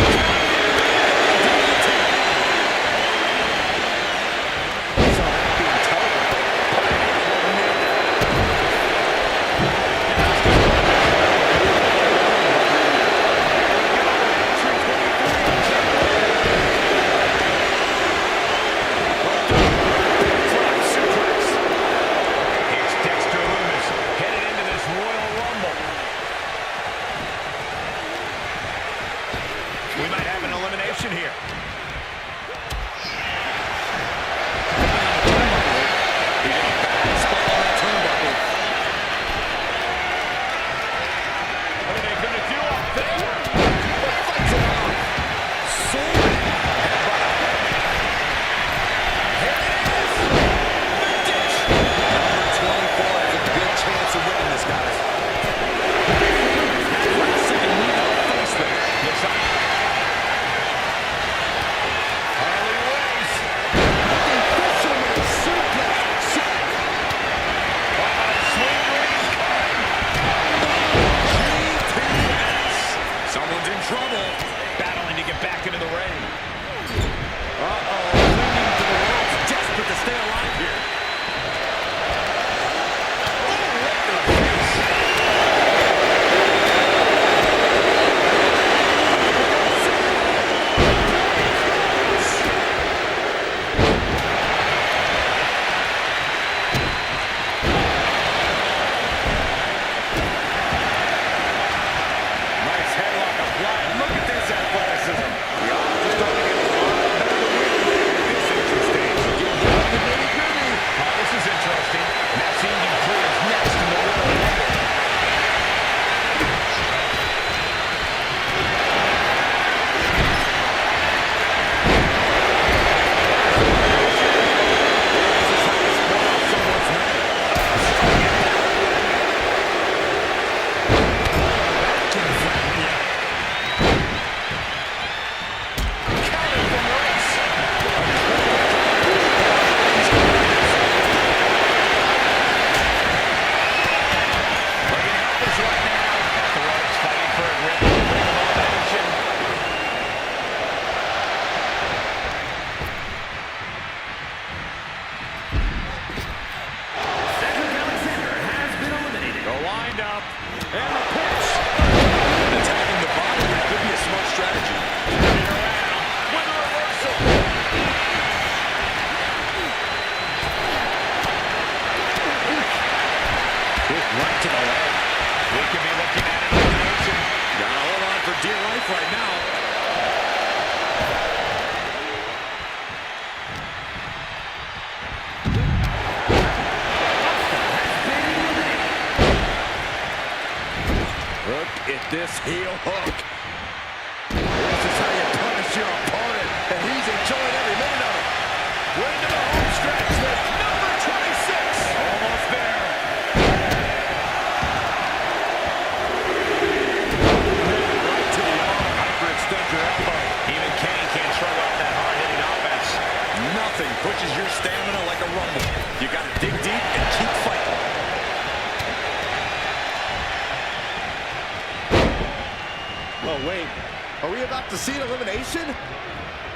We might have an elimination here. He's in a bad spot on that turnbuckle. What are they going to do up there? The fight's it on. Sword. Here it is. Vintage.
Number 24 has a good chance of winning this, guys.
Last second, we got a face there. Looks like
hook. This is how you punish your opponent, and he's enjoying every minute of it.
Way to the home stretch with number 26. Almost there. Right to the arm. Hyperextend your elbow. Even Kane can't shrug off that hard-hitting offense. Nothing pushes your stamina like a rumble. You got to dig deep and keep fighting.
Oh, wait. Are we about to see an elimination?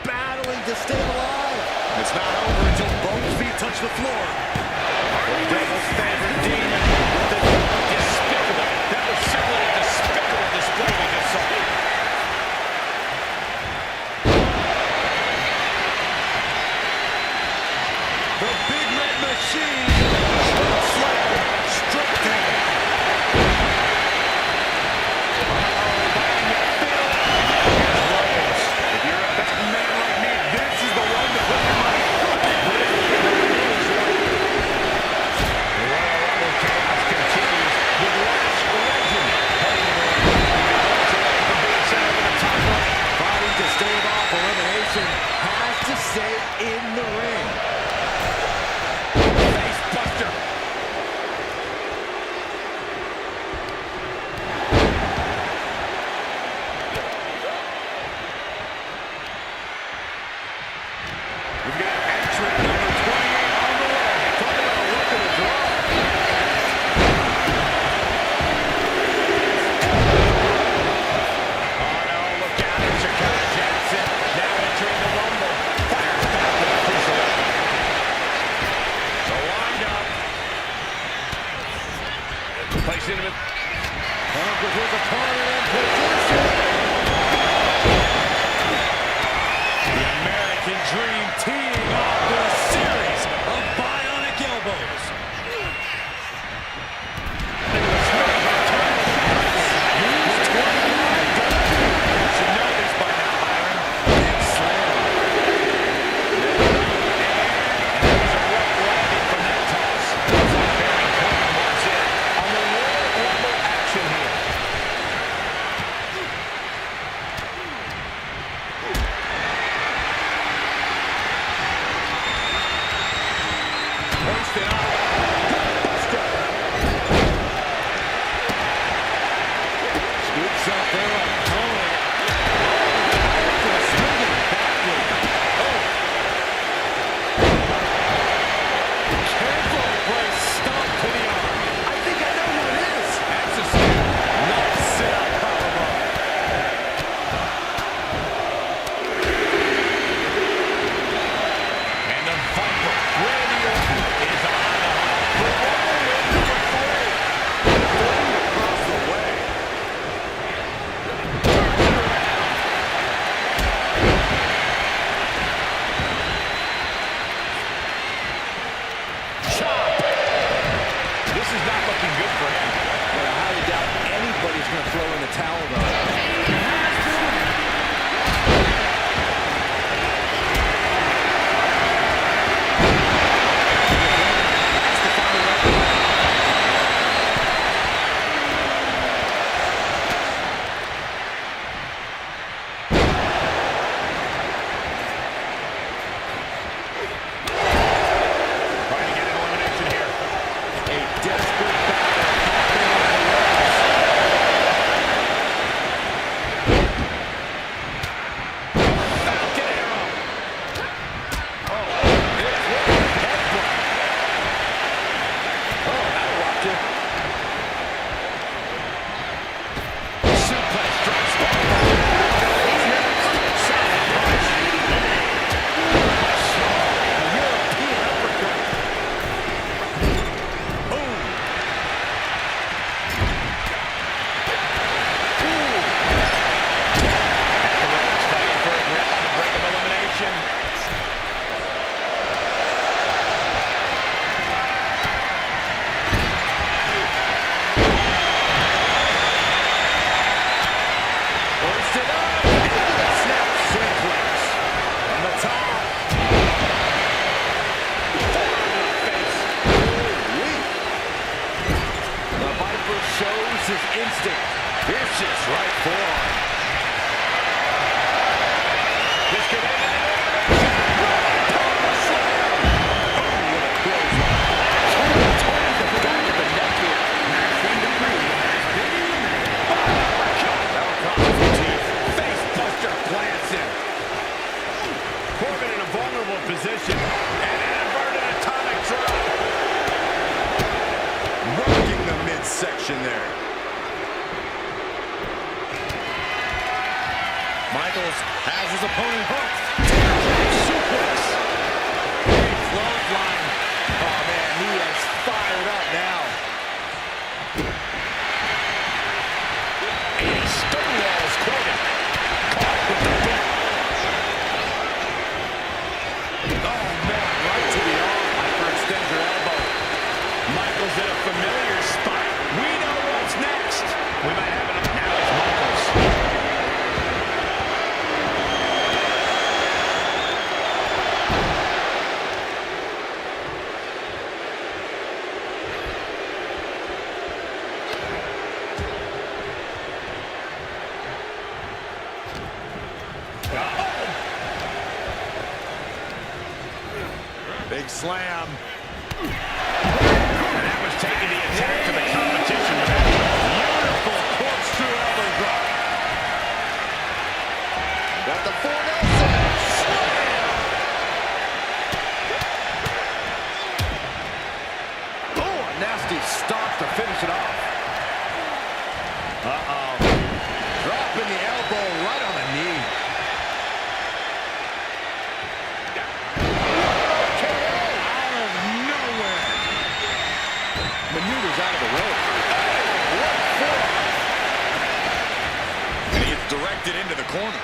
Battling to stay alive.
It's not over until both feet touch the floor. Devil's favorite demon with the despicable. That was simply a despicable display we just saw. The big red machine. Straight slap. Straight down. If you're a betting man like me, this is the one to put your money on.
Michaels has his opponent hooked. Teardrop suplex. Big clothesline. Oh, man, he is fired up now. And he stonewalls Corbin. Caught with the boot. Oh, man, right to the arm. Hyperextend your elbow. Michaels in a familiar spot. We know what's next. We might have it up now. It's Michaels. Big slam. And that was taking the attack to the competition with that beautiful corkscrew elbow drop.
Got the 4 Nelson.
Oh, a nasty stop to finish it off. Uh-oh. Dropping the elbow right on the knee.
Maneuvers out of the rope.
What for? And he gets directed into the corner.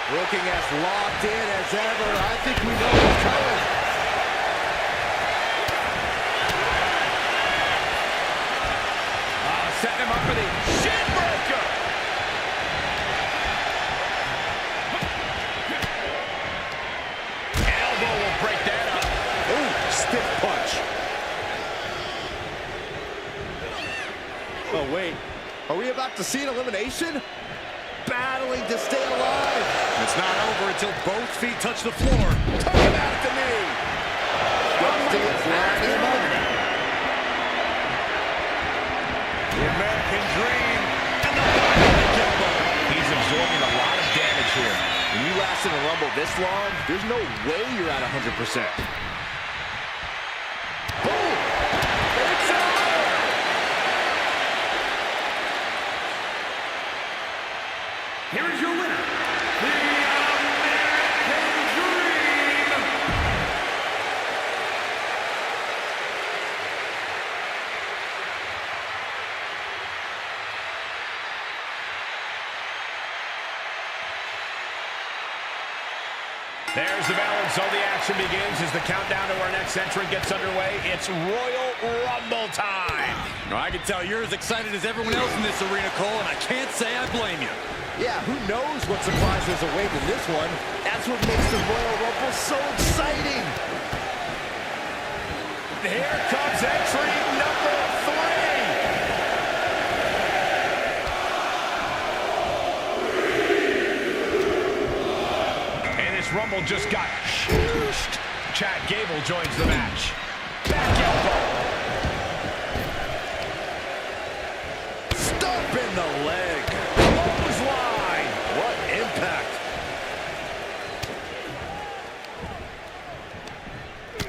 Looking as locked in as ever. I think we know what's coming.
Setting him up for the shin breaker. Elbow will break that up.
Ooh, stiff punch. Oh, wait. Are we about to see an elimination? Battling to stay alive.
It's not over until both feet touch the floor.
Took him out at the knee. Dusty flying him up.
The American Dream and the bionic elbow. He's absorbing a lot of damage here.
When you last in a Rumble this long, there's no way you're at 100%. Boom! It's over!
Here is your winner, the American Dream.
There's the bell, and so the action begins as the countdown to our next entrant gets underway. It's Royal Rumble time.
I can tell you're as excited as everyone else in this arena, Cole, and I can't say I blame you.
Yeah, who knows what surprises await in this one? That's what makes the Royal Rumble so exciting.
Here comes entry number 3. And this Rumble just got shooshed. Chad Gable joins the match. Back elbow.
Stomp in the leg. Clothesline. What impact.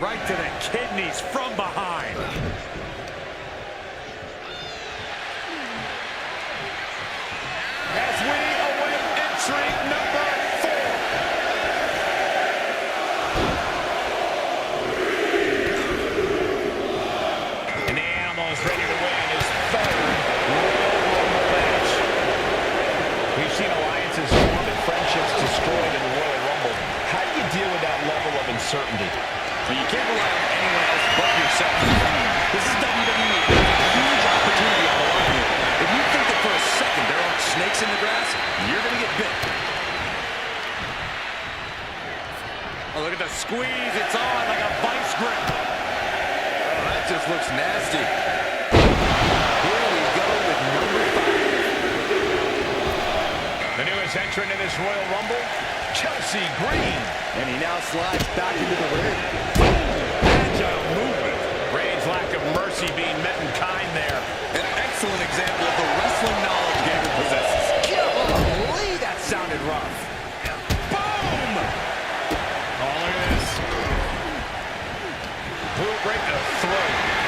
Right to the kidneys from behind.
As we await entry number 4. And the Animal is ready to win his 3rd Royal Rumble match. We've seen alliances formed and friendships destroyed in the Royal Rumble. How do you deal with that level of uncertainty?
Well, you can't rely on anyone else but yourself. This is WWE. There's a huge opportunity on the line here. If you think that for a second there aren't snakes in the grass, you're going to get bit. Oh, look at the squeeze. It's on like a vice grip. Oh, that just looks nasty. Here we go with number 5.
The newest entrant in this Royal Rumble, Chelsea Green.
And he now slides back into the ring.
Agile movement. Reigns' lack of mercy being met in kind there.
An excellent example of the wrestling knowledge Gable possesses.
Golly, that sounded rough.
Boom! Oh, look at this. Boot right to the throat.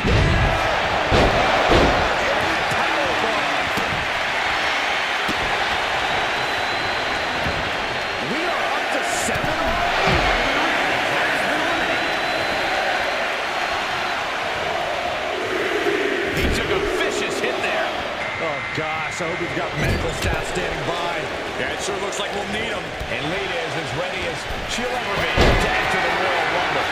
We are up to 7. He took a vicious hit there. Oh, gosh, I hope he's got medical staff standing by.
Yeah, it sure looks like we'll need him.
And Lita is as ready as she'll ever be to enter the Royal Rumble.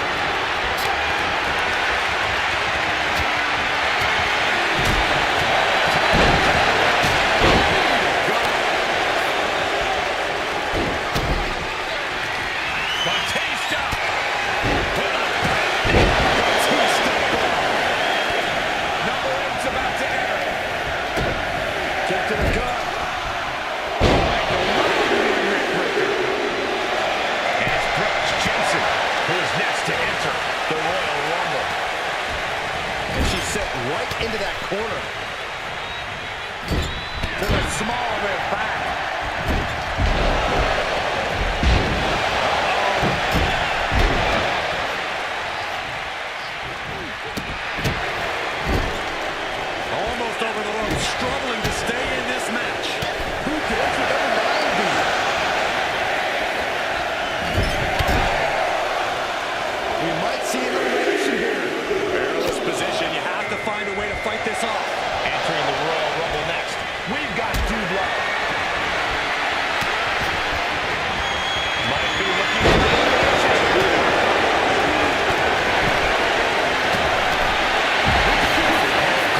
Batista!
Number 8's about to enter. Kick to the gut. And it's Brooks Jensen who is next to enter the Royal Rumble.
And she's set right into that corner.
To the small of their back.
Almost over the rope, struggling to stay in this match.
Who cares what number 9 be? We might see an elimination here.
Perilous position. You have to find a way to fight this off.
Entering the Royal Rumble next, we've got Dude Love. Might be looking for the elimination.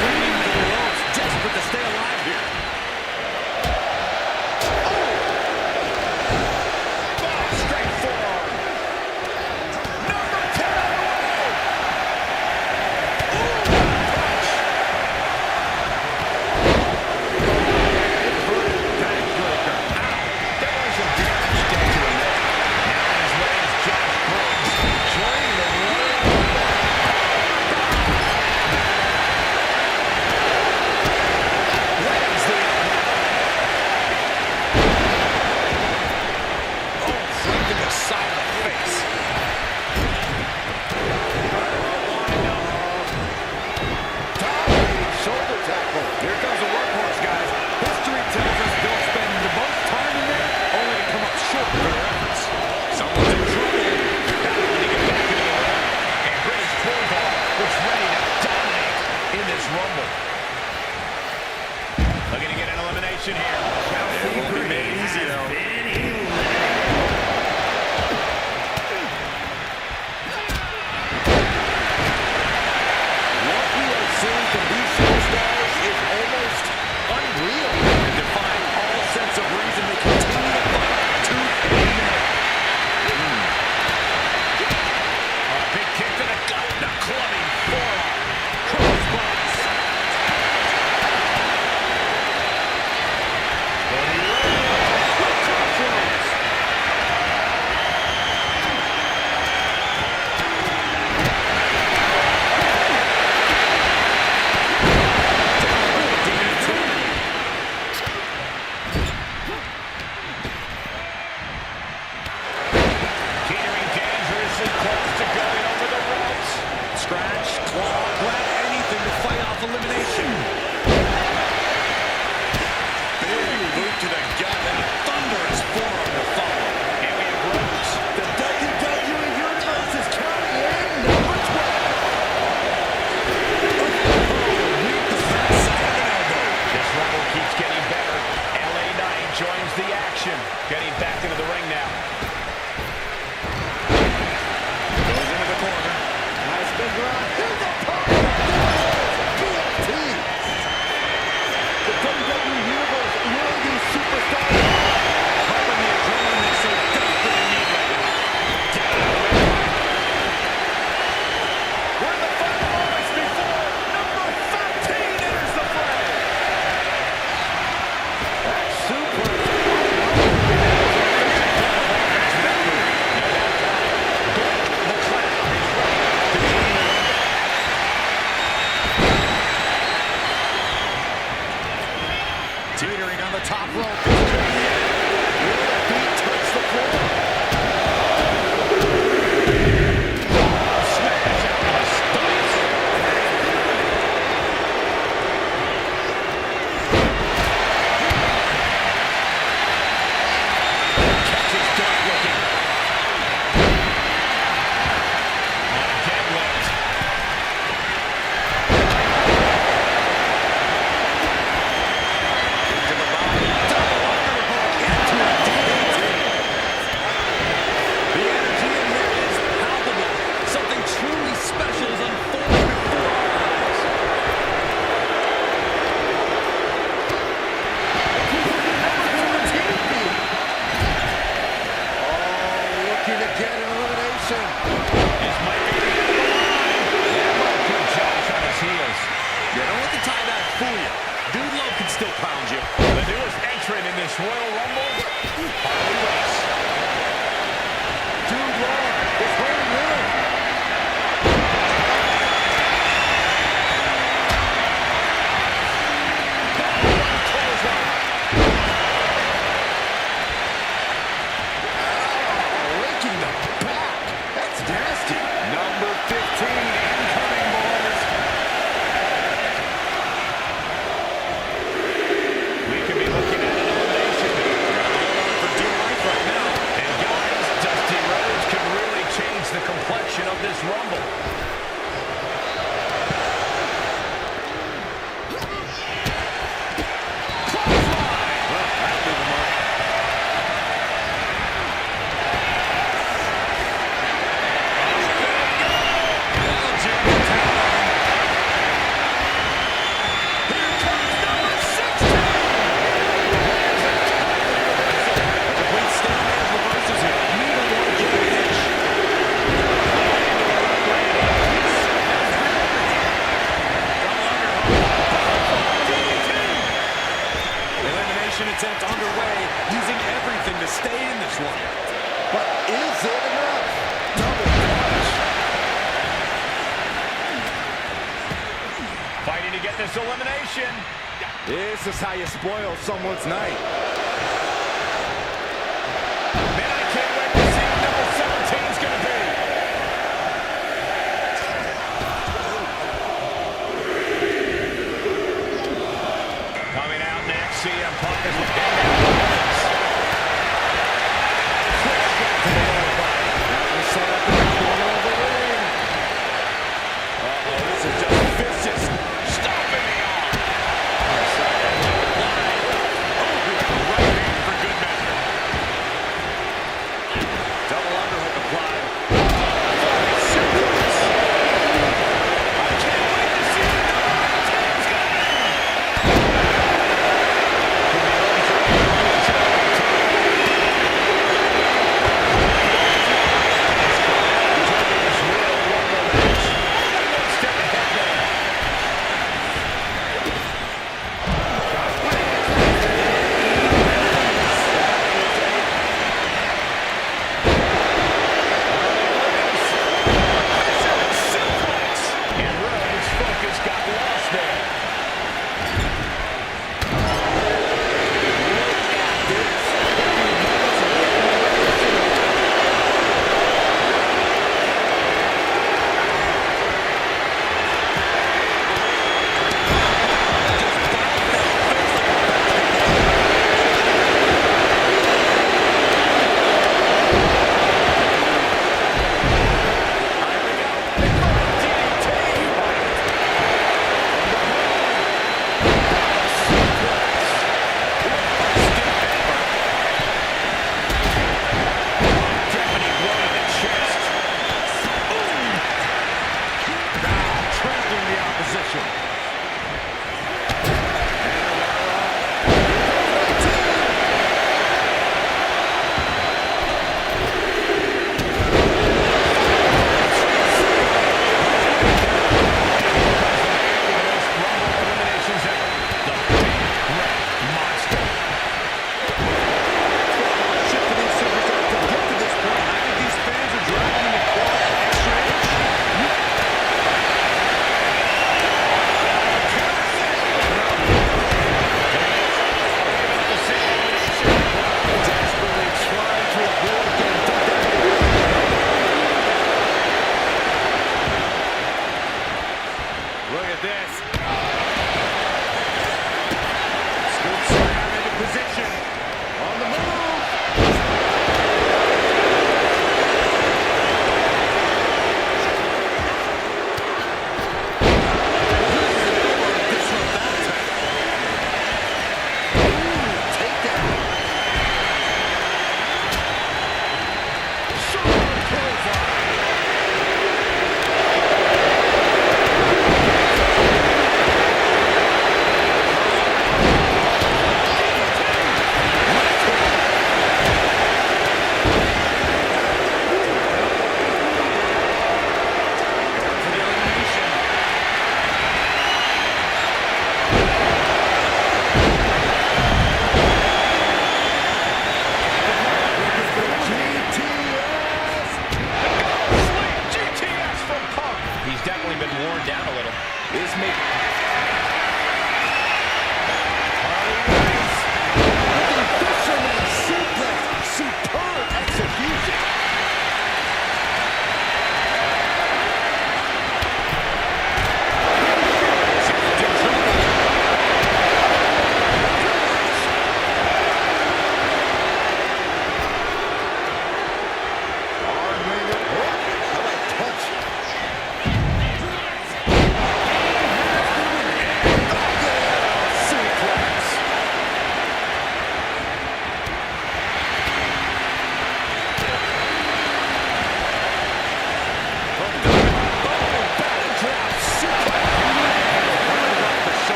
Clinging to the ropes, desperate to stay alive here.
Straight forearm. Number 10 on the way. Backbreaker. Ow. There was some damage done to him there. Now on his way is Josh Briggs, joining the Royal Rumble. Lands the elbow.
Oh, right to the side of the face.
Shoulder tackle.
Here comes the workhorse, guys. History tells us they'll spend the most time in there, only to come up short with their efforts. Someone's in trouble.
Battling to get back into the ring. And British Bulldog was ready to dominate in this Rumble. Looking to get an elimination here.
It won't be made easy, though.
What we are seeing from these superstars is almost unreal.
Defying all sense of reason, they continue to fight tooth and nail.
A big kick to the gut. The clubbing forearm. Crossbodies. Teetering dangerously close to going over the ropes.
Scratch, claw, grab anything to fight off elimination. Big boot to the gut and a thunderous forearm to follow.
And we have Rose.
The WWE Universe is counting in number 12.
This Rumble keeps getting better. LA Knight joins the action. Getting back into the ring now.
Goes into the corner.
Nice big run. Here's the power. BFT. The WWE Universe really these superstars.
Pumping the adrenaline they so desperately need right now.
Down the ring. We're in the final moments before number 13 enters the fray.
Super.
Teetering on the top rope.
Feet touch the floor.
Smash out of the stomach. Royal Rumble, hardly less.
Too long. It's holding in. Raking the back. That's nasty.
Number 15 incoming, boys. We could be looking at an elimination. For dear life right now. And guys, Dusty Rhodes can really change the complexion of this Rumble.
Attempt underway, using everything to stay in this one.
But is it enough? Double punch.
Fighting to get this elimination.
This is how you spoil someone's night.
Man, I can't wait to see what number 17's going to be. Coming out next, CM Punk is looking at Rollins. Quick shot to the lower body.
Now we set up in the corner of the ring.
Uh-oh, this is just vicious. Stomping the arm. Right hand for good measure.
Double underhook applied.
Suplex. I can't wait to see what number 10's going to be. And Rhodes' focus got lost there. Trampling the opposition. Eliminations ever. The Big Red Monster.
Shit for these superstars to get to this point. I think these fans are driving them to quad an extra inch. Desperately trying to avoid getting dunked out of the ring.
Look at this.
Scoop slam into position.
On the move.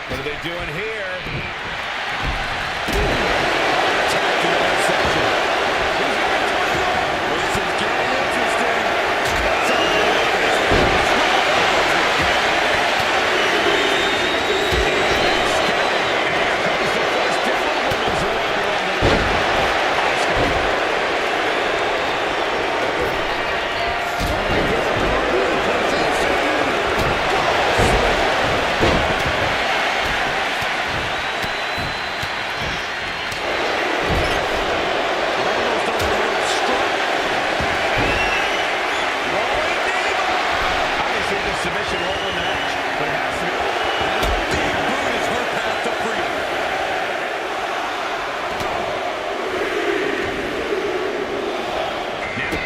What are they doing here? This is getting interesting. Submission won't win the match, but it has to be. And a big boot is her path to freedom. Now.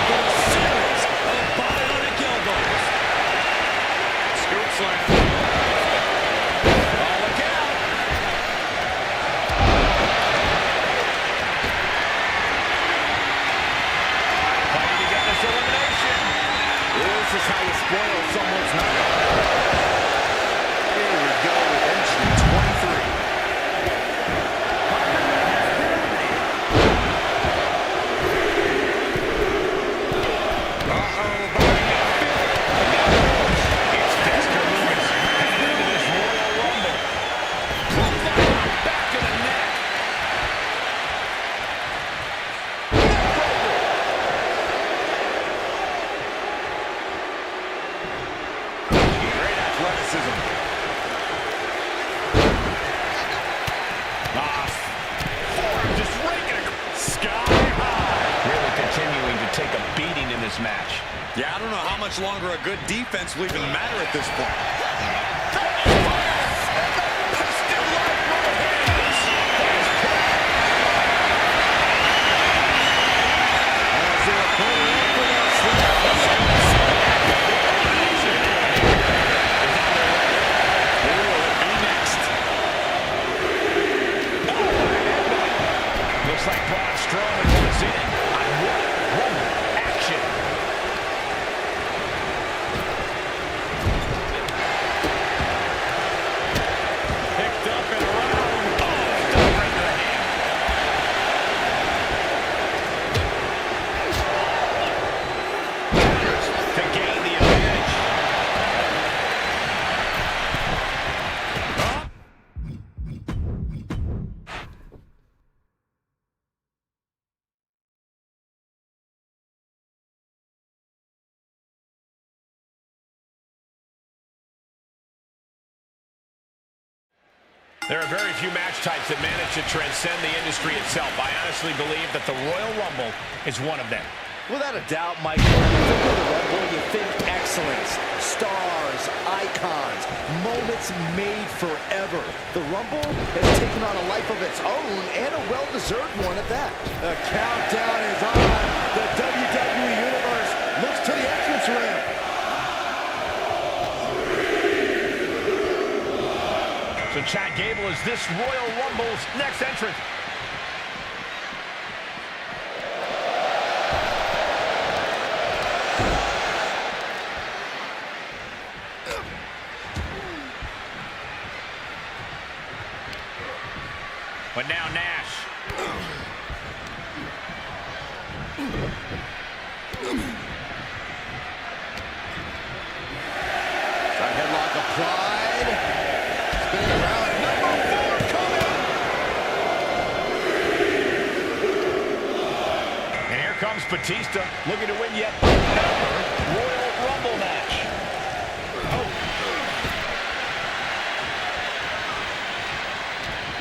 A series of bionic elbows. Scoop slam. Oh, look out. Elimination.
This is how you spoil someone's night. Here we go with entry 23.
It's Dexter Lewis heading into this Royal Rumble. Back to the neck. Great athleticism. Forearm just raking it sky high. Really continuing to take a beating in this match.
Yeah, I don't know how much longer a good defense will even matter at this point.
Looks like Braun Strowman wants in on Royal Rumble action. Picked up and around. Oh, right in the hand. To gain the advantage. There are very few match types that manage to transcend the industry itself. I honestly believe that the Royal Rumble is one of them.
Without a doubt, Michael, when you think of the Rumble, you think excellence, stars, icons, moments made forever. The Rumble has taken on a life of its own, and a well-deserved one at that. The countdown is on. The WWE Universe looks to the entrance ramp.
So Chad Gable is this Royal Rumble's next entrant. But now Nash.
Side headlock applied. Spinning around. Number 4 coming.
And here comes Batista, looking to win yet another Royal Rumble match. Oh.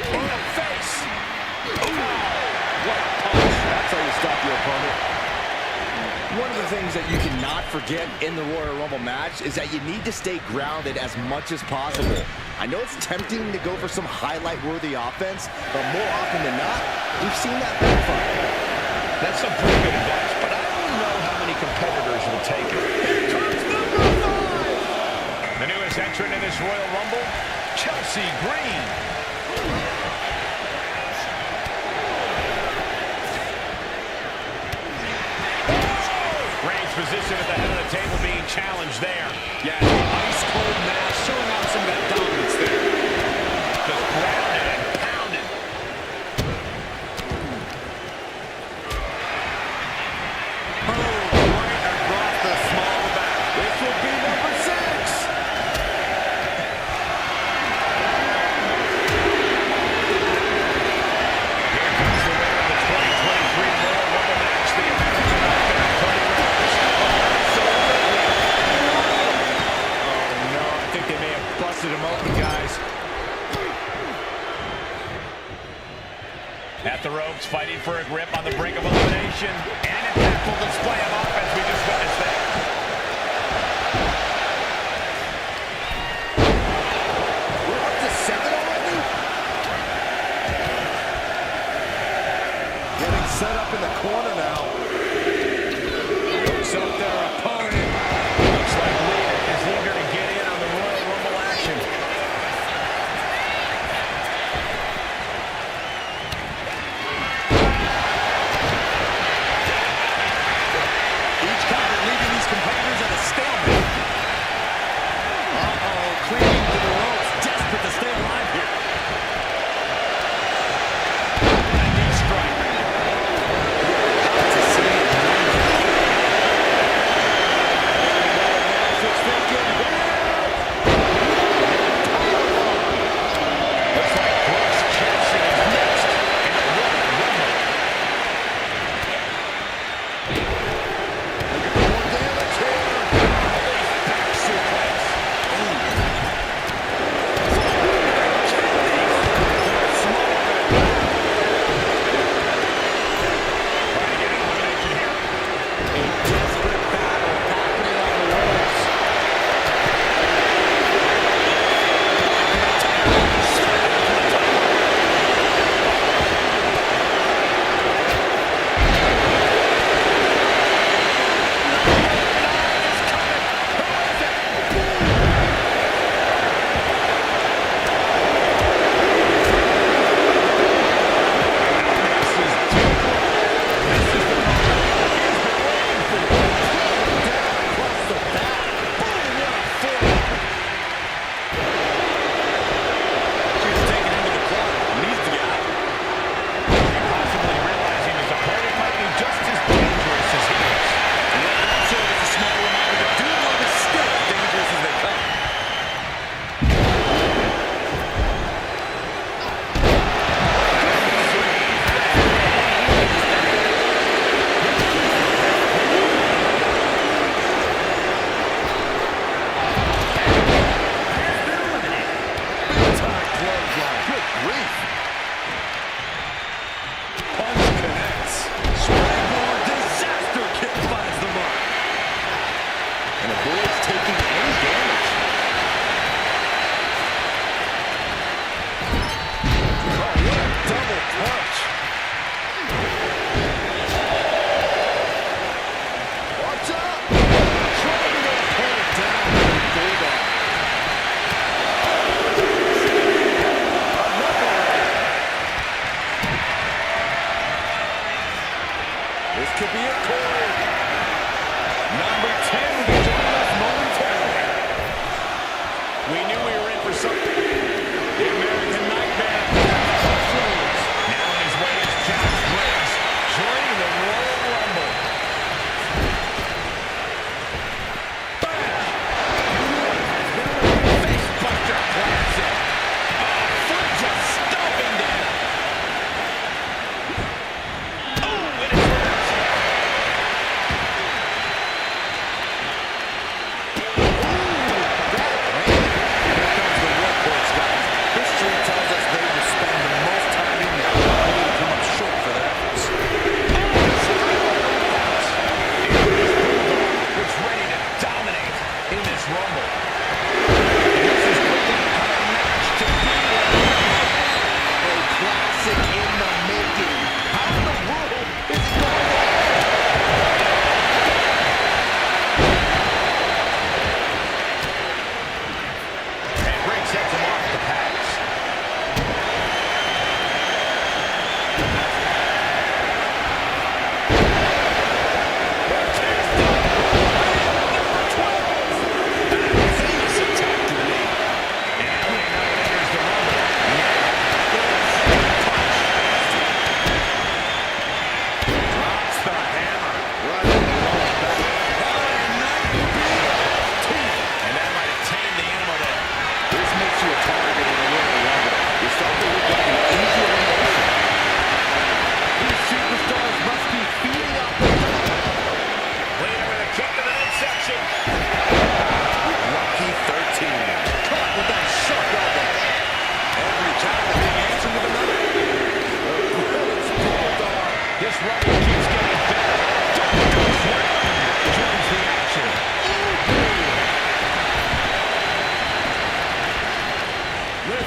In the face. Oh. What a punch.
That's how you stop your opponent. One of the things that you cannot forget in the Royal Rumble match is that you need to stay grounded as much as possible. I know it's tempting to go for some highlight-worthy offense, but more often than not, we've seen that backfire.
That's some pretty good advice, but I don't know how many competitors will take it.
Here comes number 5!
The newest entrant in this Royal Rumble, Chelsea Green. Reigns' position at the head of the table being challenge there. Yeah, ice cold match, showing off some of that dominance there. Just grounded and pounded. Oh, right across the small back. This will be number 6. Here comes the winner of the 2023 Royal Rumble match, the American Nightmare, Cody Rhodes.
Oh, no, I think they may have busted him open, guys.
At the ropes, fighting for a grip on the brink of elimination. And an impactful display of offense we just witnessed there.
We're up to 7 already?
Getting set up in the corner now.
Hooks up their opponent.
Looks like Lita is eager to get in on the Royal Rumble action.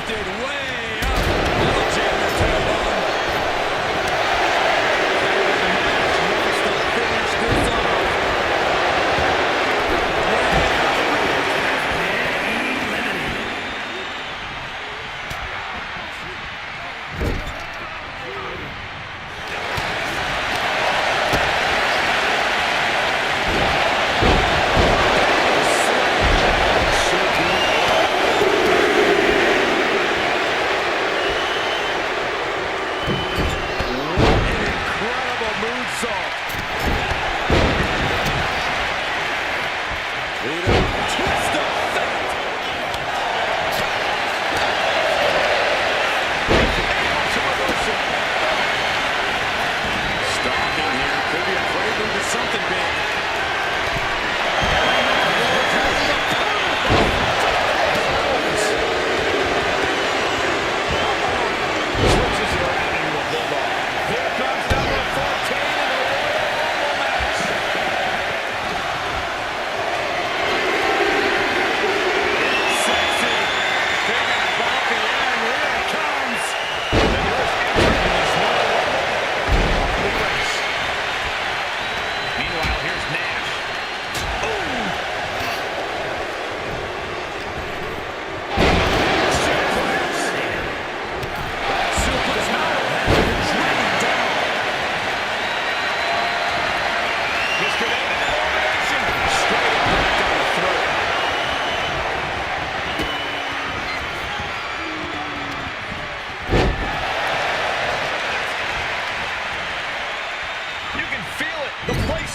lifted way up. That'll jam the tailbone. The match wants to finish this off.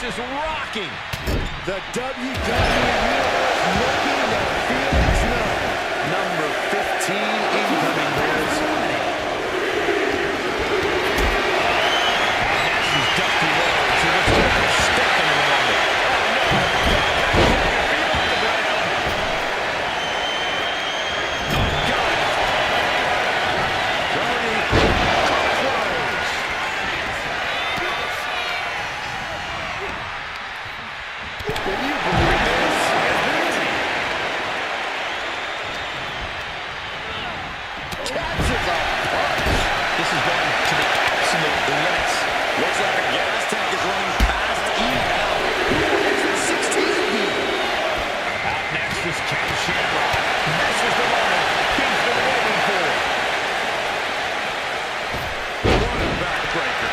Is rocking.
The WWE Universe looking to feel its
Number 15 incoming, boys. Nash's dusty road. So let's get him stepping in the moment. Oh, God. Cody close. Can you believe this? Catches a punch. This is going to the absolute limits. Looks like the gas tank is running past even. It's the 16 here. Out next is Ken Shamrock. This is the moment he's been waiting for. What a backbreaker.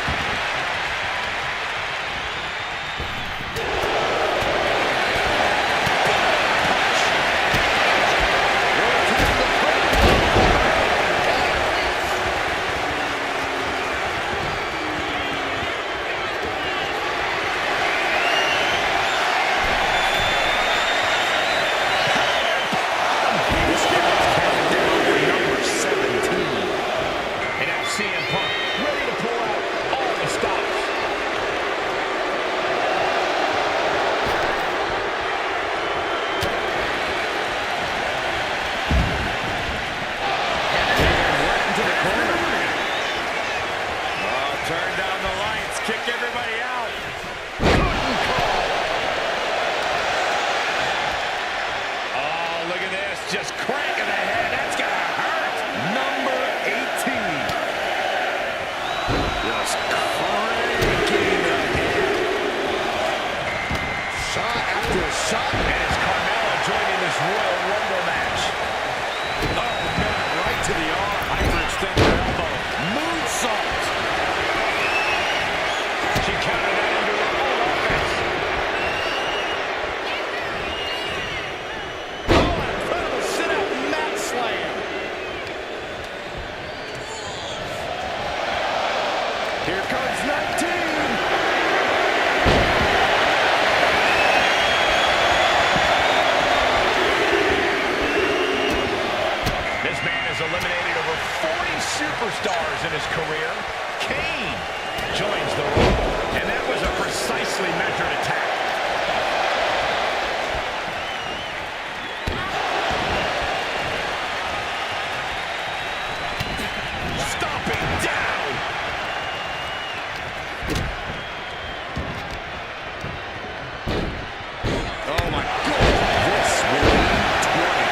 Just cranking ahead. That's gonna hurt. Number 18. Just cranking ahead. Shot after shot. And it's Carmella joining this Royal Rumble match. Oh, man, right to the arm. Hyperextended elbow. Moonsault. She counted that into her own offense. Here comes 19. This man has eliminated over 40 superstars in his career. Kane joins the Rumble, and that was a precisely measured attack. Stomping down. Oh my God, this will be 20.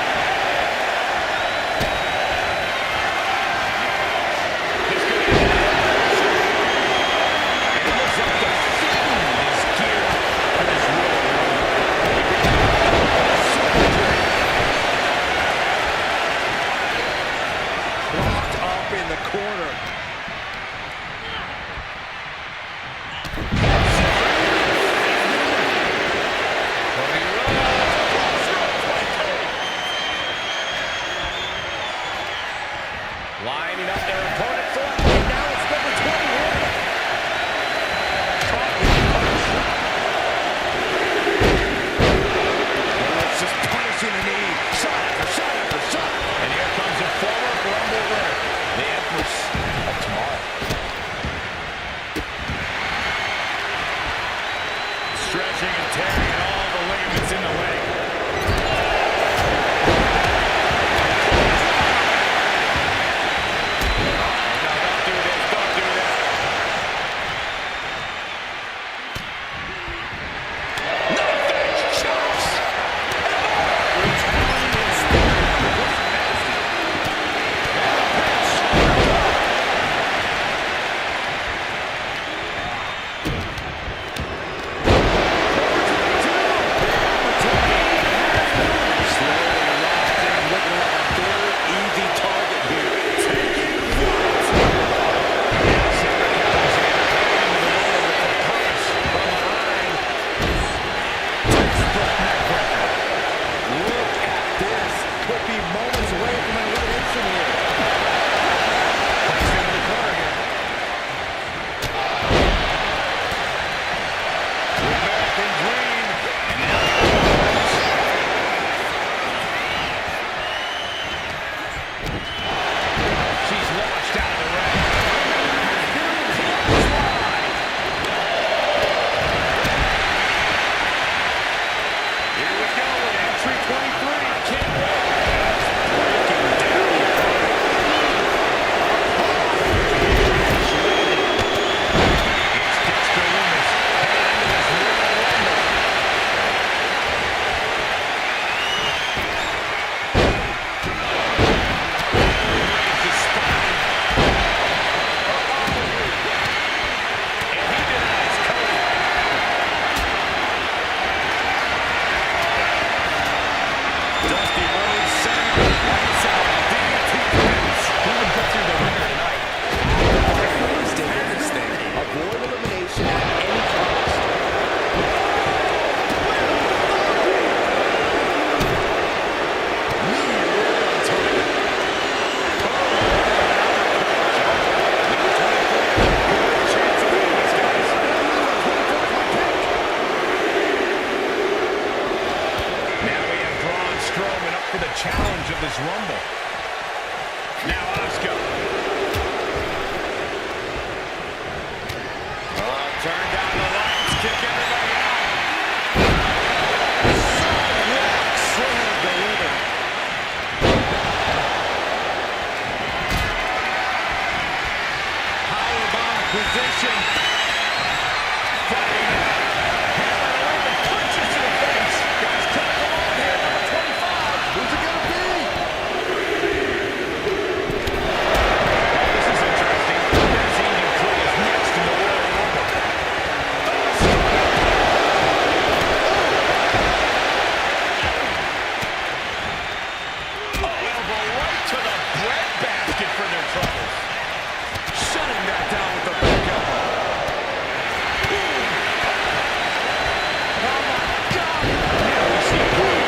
for the challenge of this Rumble. Now Asuka. Oh, turn down the lights, kick everybody out.
Sidewalk slam delivered.
Powerbomb position. Fighting. Hammer punches to the face. Guys, coming along here, number 25.
Who's it gonna be?
This is interesting. There's Eden Cole is next in the Royal Rumble. Elbow right to the breadbasket for their troubles. Shutting that down with the back elbow. Oh my God! Now we see Cole.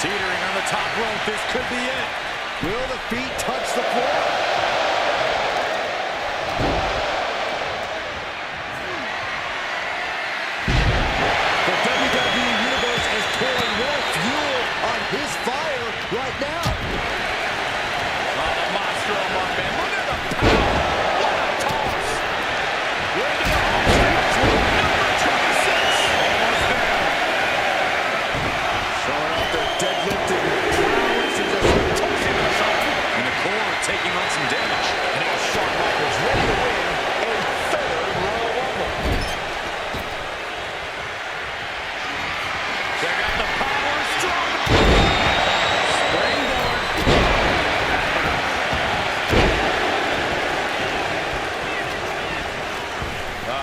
Teetering on the top rope, this could be it.
Will the feet touch the floor? The WWE Universe is pouring more fuel on his fire right now.
Oh, the monster among men. Look at the power. What a toss. Way to the home stretch with number 26. Almost there.
Showing off their deadlifting prowess and just tossing us up.
And the core taking on some damage. And now Shawn Michaels ready to win a third Royal Rumble. Check out the power strong. Springboard.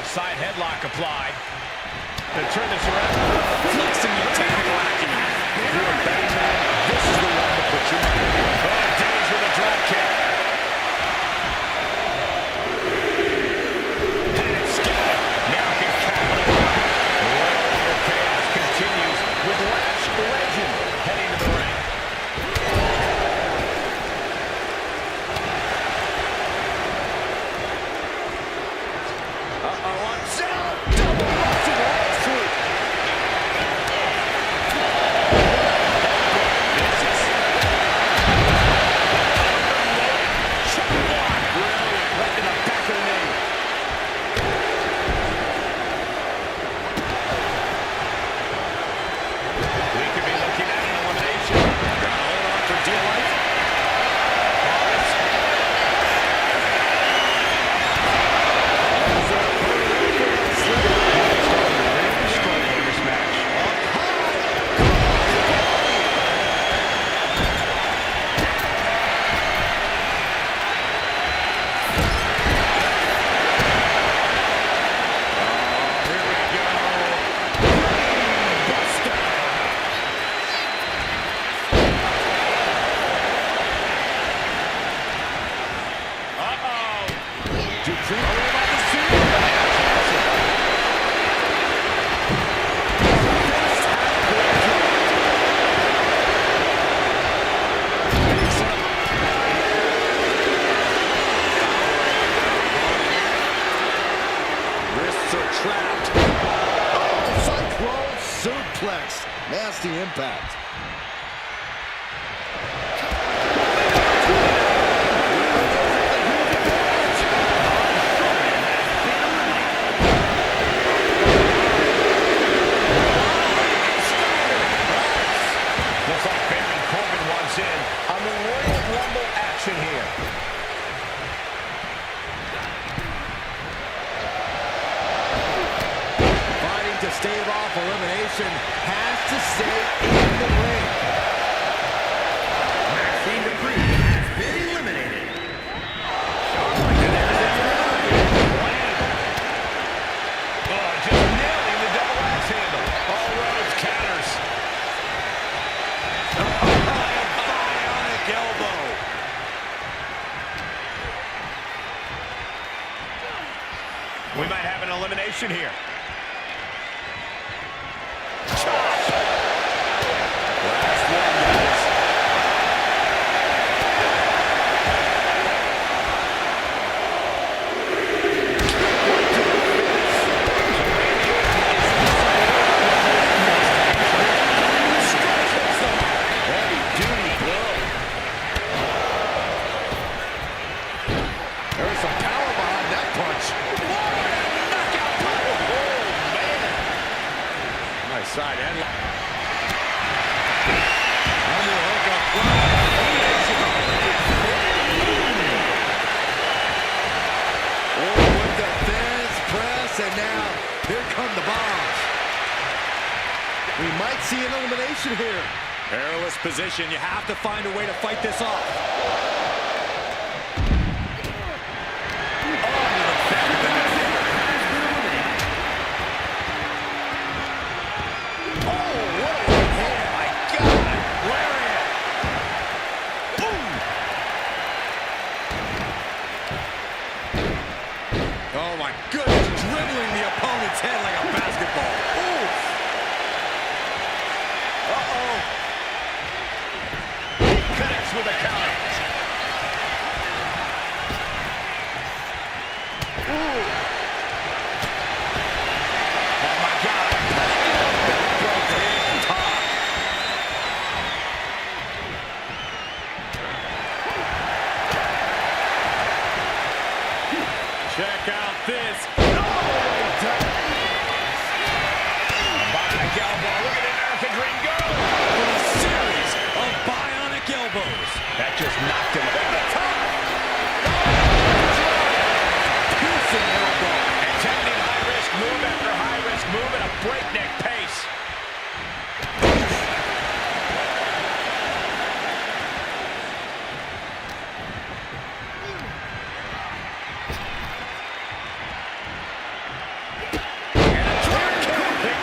Side headlock applied. To turn this around. Flexing the technical acumen. If you're a betting man, this is the one to put your money on. Oh, Days with a drop kick. And it's scattered. Now can capitalize. The chaos continues with Lash Legend heading to the ring. Watch out! Double Russian leg sweep.
ropes are trapped.
Oh, cyclone suplex. Nasty impact.
Looks like Baron Corbin wants in on the Royal Rumble action here.
Fighting to stave off elimination, has to stay in the ring.
Maxine Dupree has been eliminated.
Oh, just nailing the double axe handle. All roads counters.
Bionic elbow.
We might have an elimination here.
There's some power behind that punch. Nice side headlock. Underhook up front. Oh, with the fence press, and now here come the bombs. We might see an elimination here.
Perilous position. You have to find a way to fight this off. Oh my goodness, dribbling the opponent's head like a basketball. Ooh. Uh-oh.
He connects with a counter. Ooh. Oh my God. Backbreaker top.
Check out this.
Bionic elbow. Look at the American Dream go.
With a series of bionic elbows.
That just knocked him over the top.
Piercing elbow.
Attempting high-risk move after high-risk move at a breakneck pace.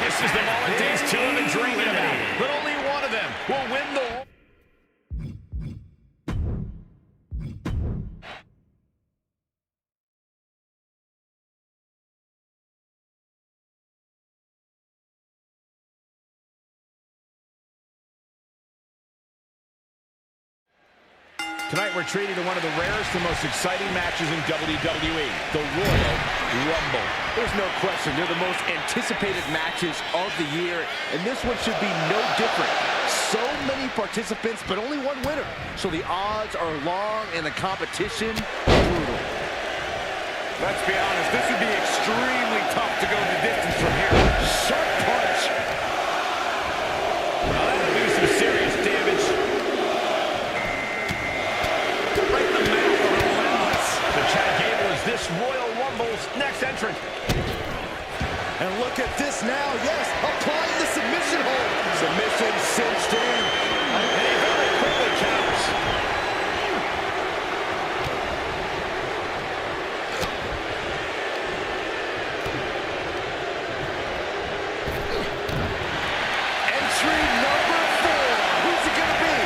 This is the moment these two have been dreaming about, but only one of them will win the... Tonight we're treated to one of the rarest and most exciting matches in WWE, the Royal Rumble.
There's no question, they're the most anticipated matches of the year, and this one should be no different. So many participants, but only one winner. So the odds are long and the competition brutal.
Let's be honest, this would be extremely tough to go the distance from here.
Sharp punch.
Well, that'll do some serious damage. Right in the mouth, relentless. The Chad Gable is this Royal Rumble's next entrant.
And look at this now, yes, applying the submission hold. Submission cinched in.
And he very quickly counters.
Entry number 4. Who's it gonna be?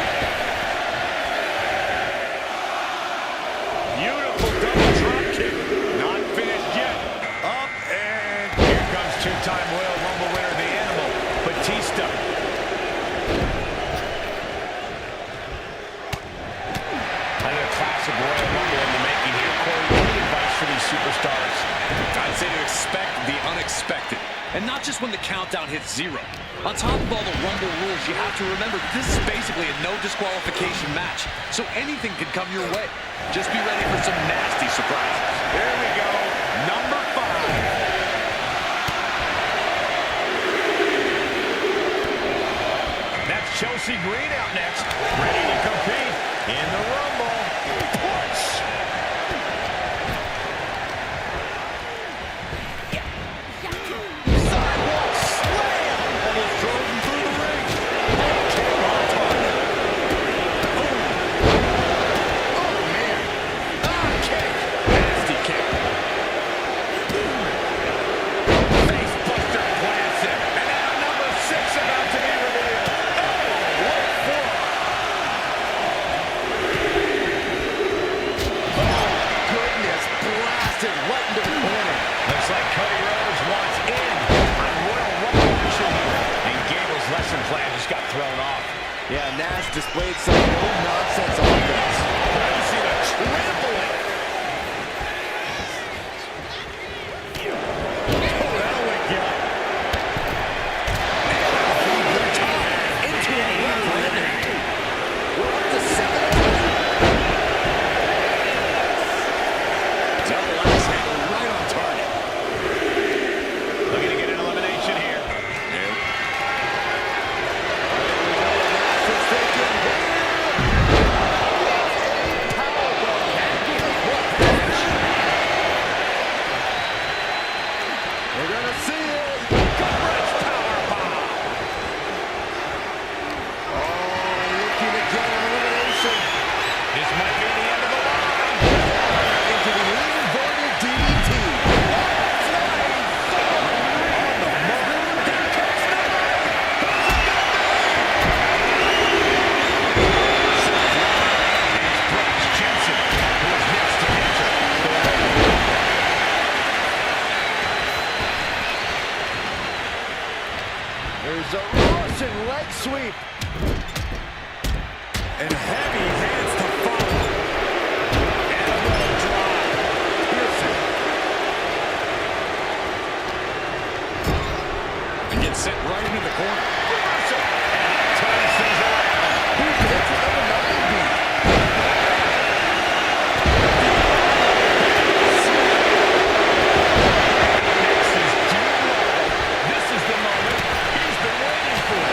Beautiful double drop kick. Not finished yet. Up and here comes two-time Royal Rumble winner, the Animal, Batista. Another classic Royal Rumble in the making here. Corey, what advice for these superstars?
I'd say to expect the expected. And not just when the countdown hits 0. On top of all the Rumble rules, you have to remember this is basically a no disqualification match. So anything can come your way. Just be ready for some nasty surprises.
Here we go. Number 5. That's Chelsea Green out next. Ready to compete in the Rumble. Push. Sidewalk slam. Almost drove him through the ring. Came on target. Oh, man. Kick. Nasty kick. Face buster plants him. And now number 6 about to be revealed. Oh, what for? Oh, goodness. Blasted right into the corner. Looks like Cody Rhodes wants in on Royal Rumble action here. And Gable's lesson plan just got thrown off.
Yeah, Nash displayed some no-nonsense offense.
Crazy to trample it. Oh, that'll wake you up.
Into an elimination. We're up to 7.
Double axe handle right on target. Looking to get an elimination here.
We're gonna see it.
Gut-wrench powerbomb.
Oh, looking to get an elimination.
This might be the end of the line.
Into the inverted DDT.
Brooks Jensen, who is next to enter.
There's a Russian leg sweep.
And heavy hands to follow. Elbow drop. Pearson.
And gets sent right into the corner.
Reversal. And that turns things around.
Who hits it up another beat?
Next is Dean Love. This is the moment he's been waiting for.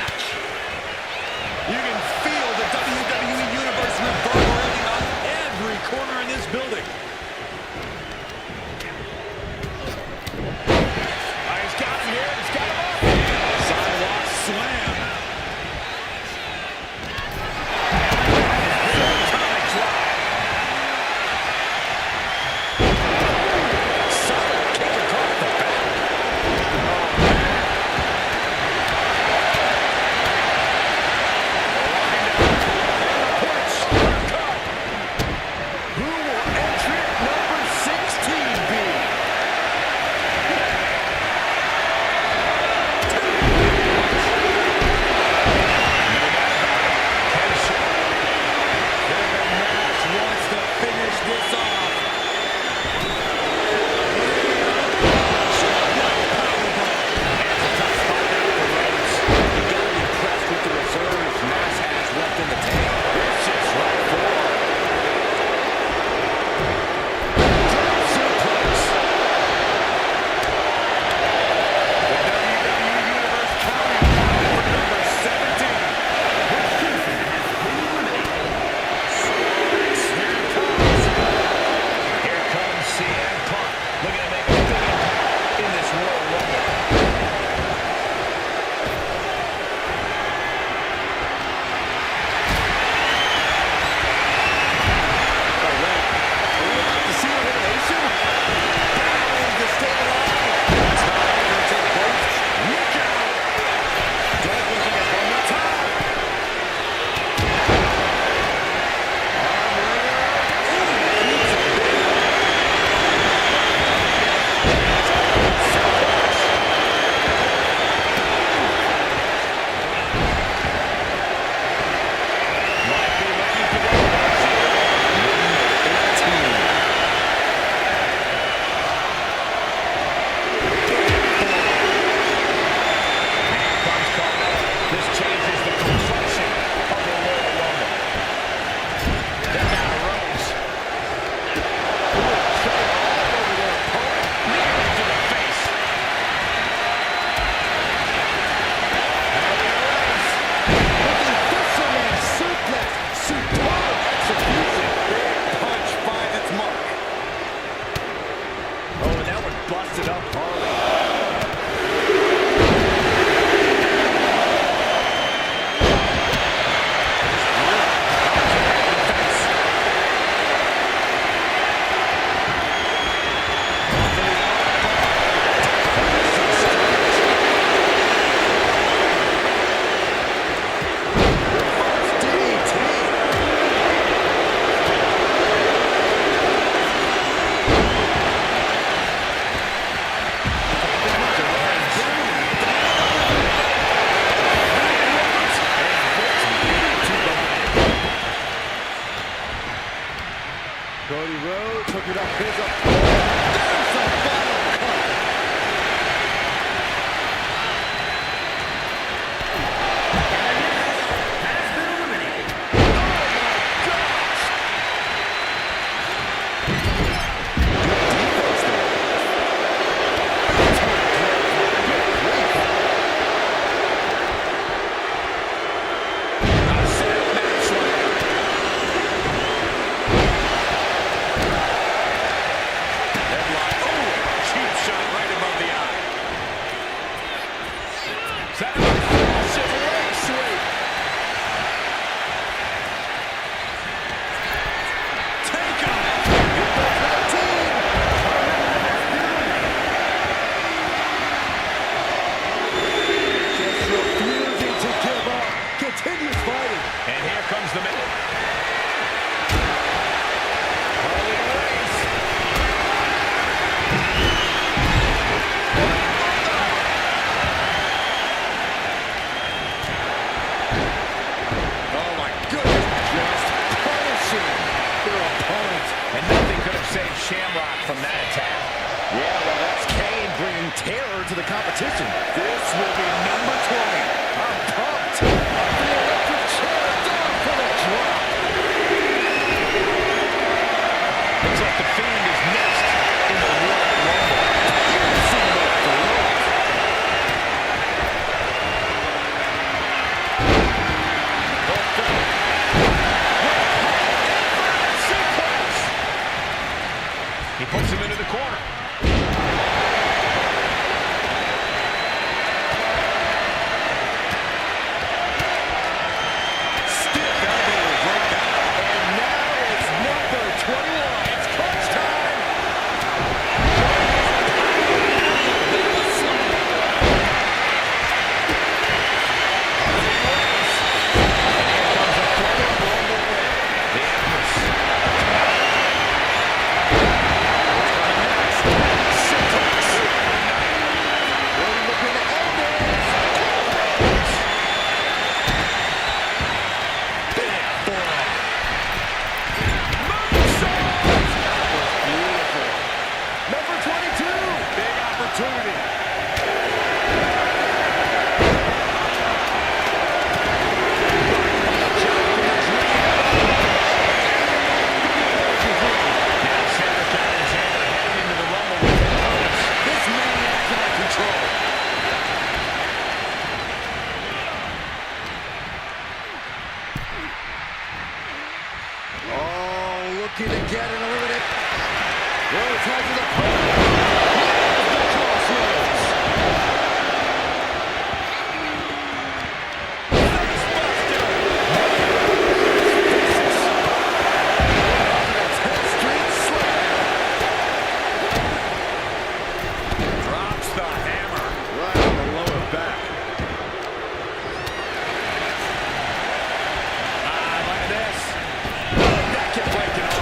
match. You can feel the WWE Universe reverberating on every corner in this building. He's got him here. He's got him up. Sidewalk slam. Atomic drop. Solid kick across the back. Who will entrant number 16 be? Wants to finish this off. It's a tough spot now for Rhodes. You got to be impressed with the reserve Mass has left in the tank. It's just right forward. Drop suplex. The WWE Universe counting for number 17. Here comes CM Punk, looking to make a big impact in this Royal Rumble. Oh, wait. Are we about to see elimination? Battling to stay alive. That's not how you're going to take place. Look out. Don't looking at from the top. Arm wringer. Ooh, he's a big might be looking to go next. Number 18. Punk's called up. This changes the complexion of the Royal Rumble. Then now Rhodes. Trade all over their opponent. Knee right to the face. Looking fisherman suplex. Superb execution. Big punch finds its mark. Oh, and that one busted up Harley. Cody Rhodes hooking up his up. There's a final cut.
Has been eliminated.
A set match line. Headlock. Oh, cheap shot right above the eye. Massive leg sweep. Take him. Here goes that team. Just refusing to give up. Continues fighting. And here comes the middle. Harley Race. Oh my goodness, just punishing their opponent. And nothing could have saved Shamrock from that attack. Yeah, well, that's Kane bringing terror to the competition. This will be number 20. I'm pumped. The electric chair down for the drop. Looks like the Fiend is next in the Royal Rumble. Using the throat. Oh, looking to get an eliminate. Rhodes has his opponent. The crossroads. Drops the hammer right on the lower back. Look at this. That can break it off.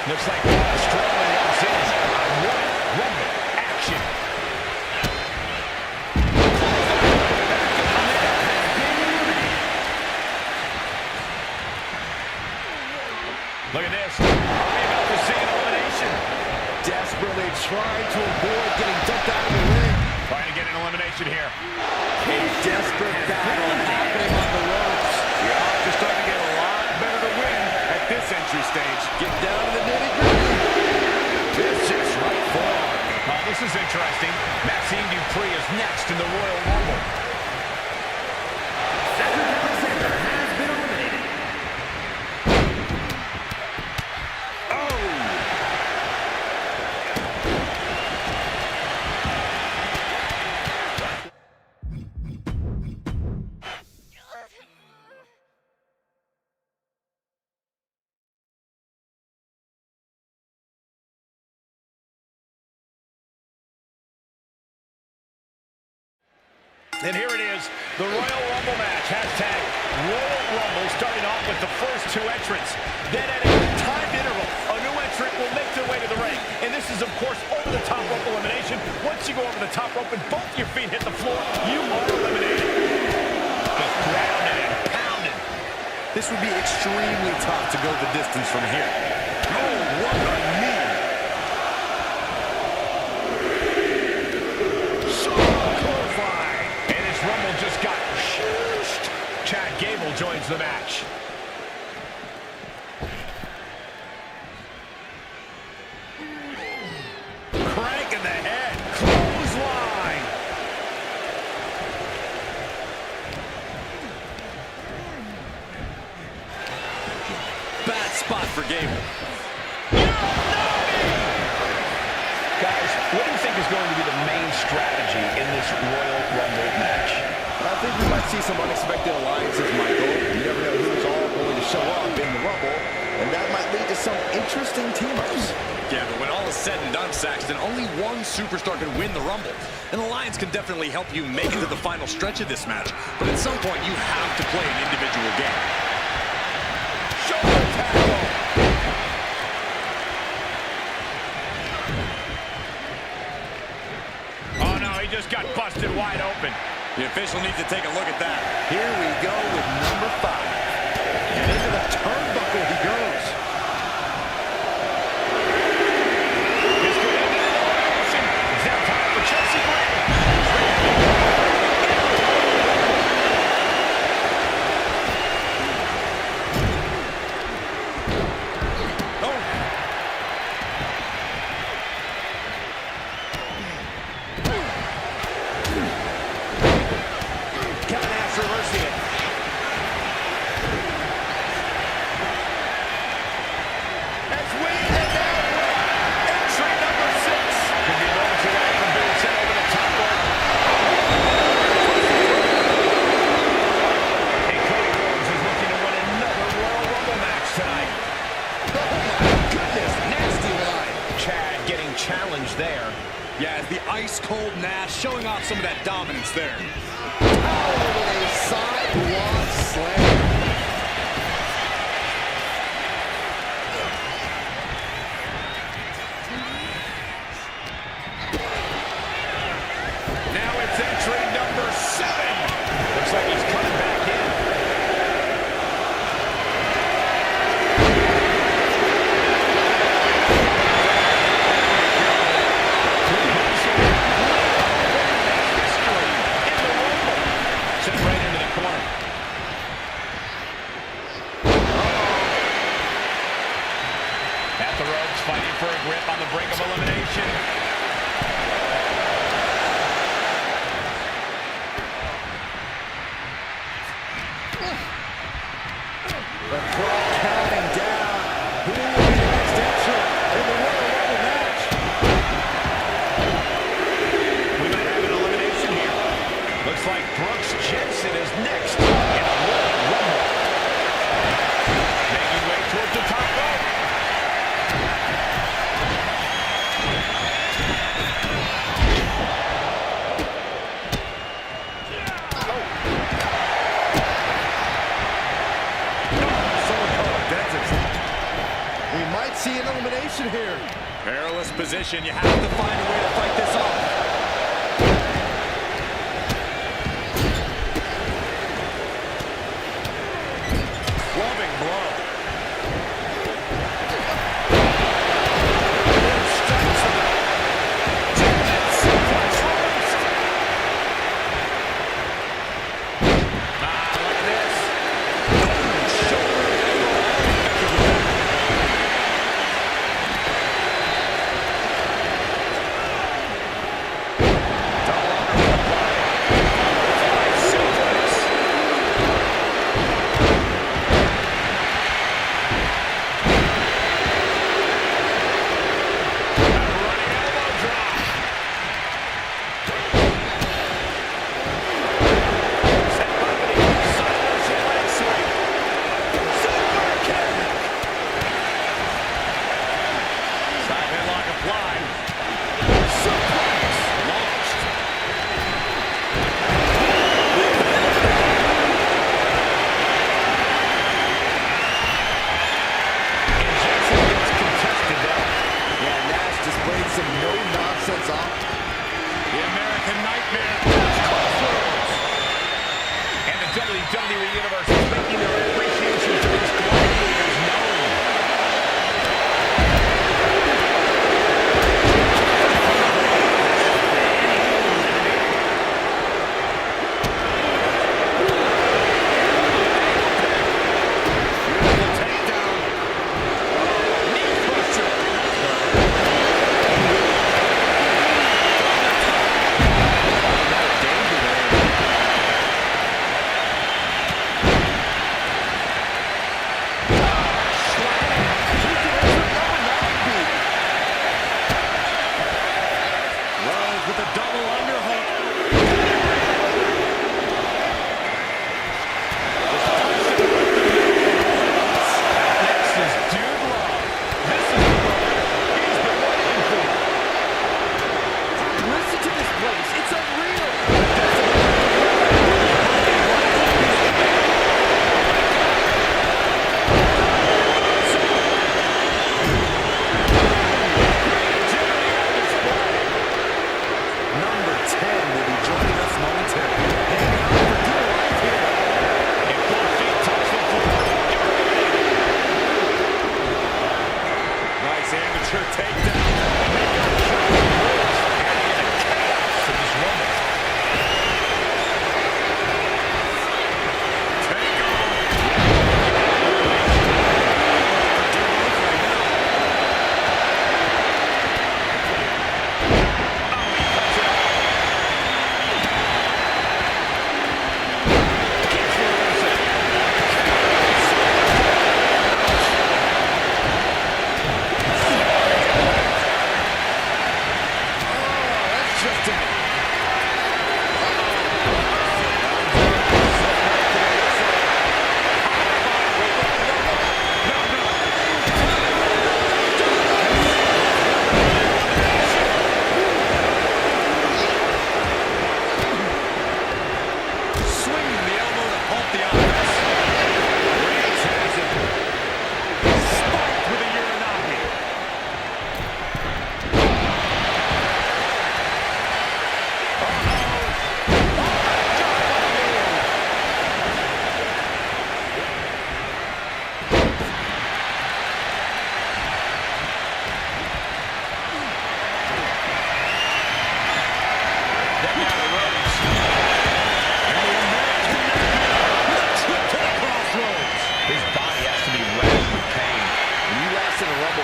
Looks like Braun Strowman walks in on Royal Rumble action. Look at this. Are we about to see an elimination?
Desperately trying to avoid getting dumped out of the ring.
Trying to get an elimination here.
A desperate battle happening on the ropes.
The odds are starting to get a lot better to win at this entry stage.
Get down to the nitty-gritty.
This is right forward. Oh, this is interesting. Maxine Dupree is next in the Royal Rumble.
Cedric Alexander has been eliminated.
And here it is, the Royal Rumble match. Hashtag Royal Rumble, starting off with the first two entrants. Then at a timed interval, a new entrant will make their way to the ring. And this is, of course, over-the-top rope elimination. Once you go over the top rope and both your feet hit the floor, you are eliminated. Just grounded and pounded. This This would be extremely tough to go the distance from here. Oh, what a knee.
Clothesline. And this Rumble just got shooshed. Chad Gable joins the match. Crank in the head. Clothesline.
Bad spot for Gable.
Guys, what do you think is going to be the main strategy in this Royal Rumble match?
I think we might see some unexpected alliances, Michael. You never know who's all going to show up in the Rumble, and that might lead to some interesting team-ups.
Yeah, but when all is said and done, Saxton, only one superstar can win the Rumble. An alliance can definitely help you make it to the final stretch of this match, but at some point you have to play an individual game.
Shoulder tackle. Oh no, he just got busted wide open.
The official needs to take a look at that.
Here we go with number 5. And into the turnbuckle he goes.
This could end an elimination. Is that time for Chelsea Gray? Kevin Nash reversing it. As we end out entry number 6. Could be moments away from being sent over the top rope. And Cody Rhodes is looking to win another Royal Rumble match tonight. Oh my goodness, nasty line. Chad getting challenged there.
Yeah, it's the ice-cold Nash showing off some of that dominance there.
Power with a sidewalk slam.
Now it's entry number 7. Looks like he's coming back in. Sent right into the corner. At the ropes, fighting for a grip on the brink of elimination.
The clock counting down. Who will be the next entrant in the Royal Rumble match?
We might have an elimination here. Looks like Brooks Jensen is next in the Royal Rumble. Making way towards the top rope.
We might see an elimination here.
Perilous position. You have to find a way to fight this off.
Loving blow. Signature takedown. They got shot in the ribs. Adding the chaos to this Rumble. Take on.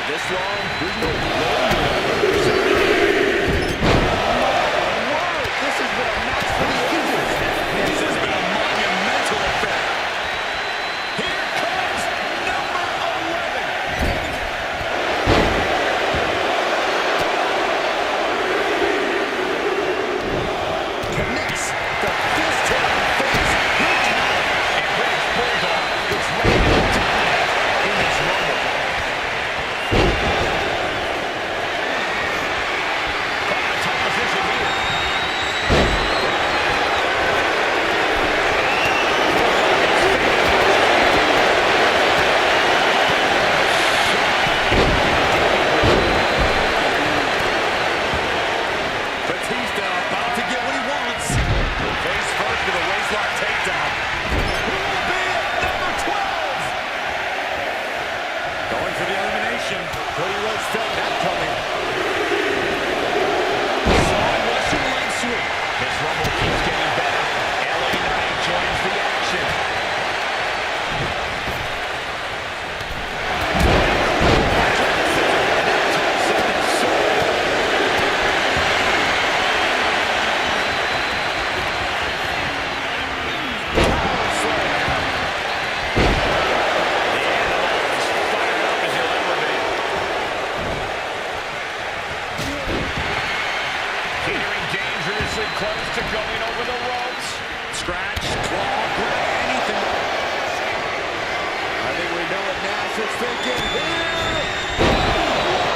This long, there's no way. This has been a match for the ages.
This has been a monumental affair. Here comes number 11.
Connects the fist to the face. And Reigns pulls off this reign of dominance in this Rumble. Pretty well felt that coming. Strong Russian leg sweep. This Rumble keeps getting better. LA Knight joins the action.
Close to going over the ropes. Scratch, claw, grab, anything.
I think we know what Nash is thinking here.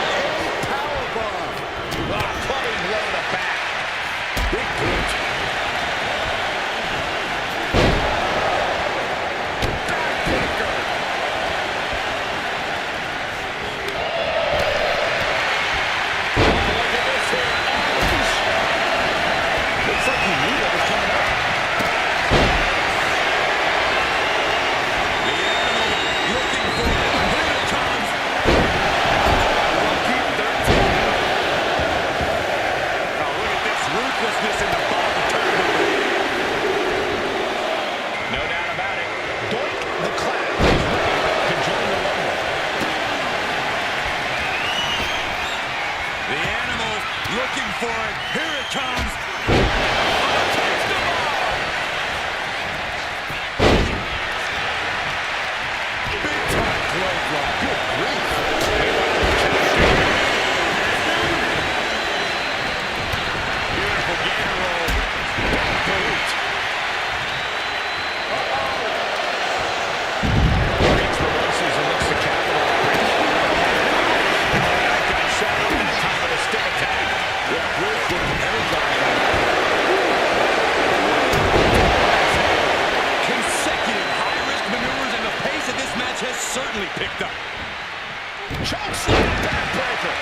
A powerbomb.
Clubbing blow to the back. Big boot. Backbreaker. Look at this here.
Looks like he knew that was coming up.
The Animal looking for it. Here it comes. Keep 13. Oh, look at this ruthlessness in the bottom turnbuckle. No doubt about it.
Doink the Clown is ready to join the Rumble.
The Animal looking for it. Here it comes. Has certainly picked up.
Choke slam, backbreaker.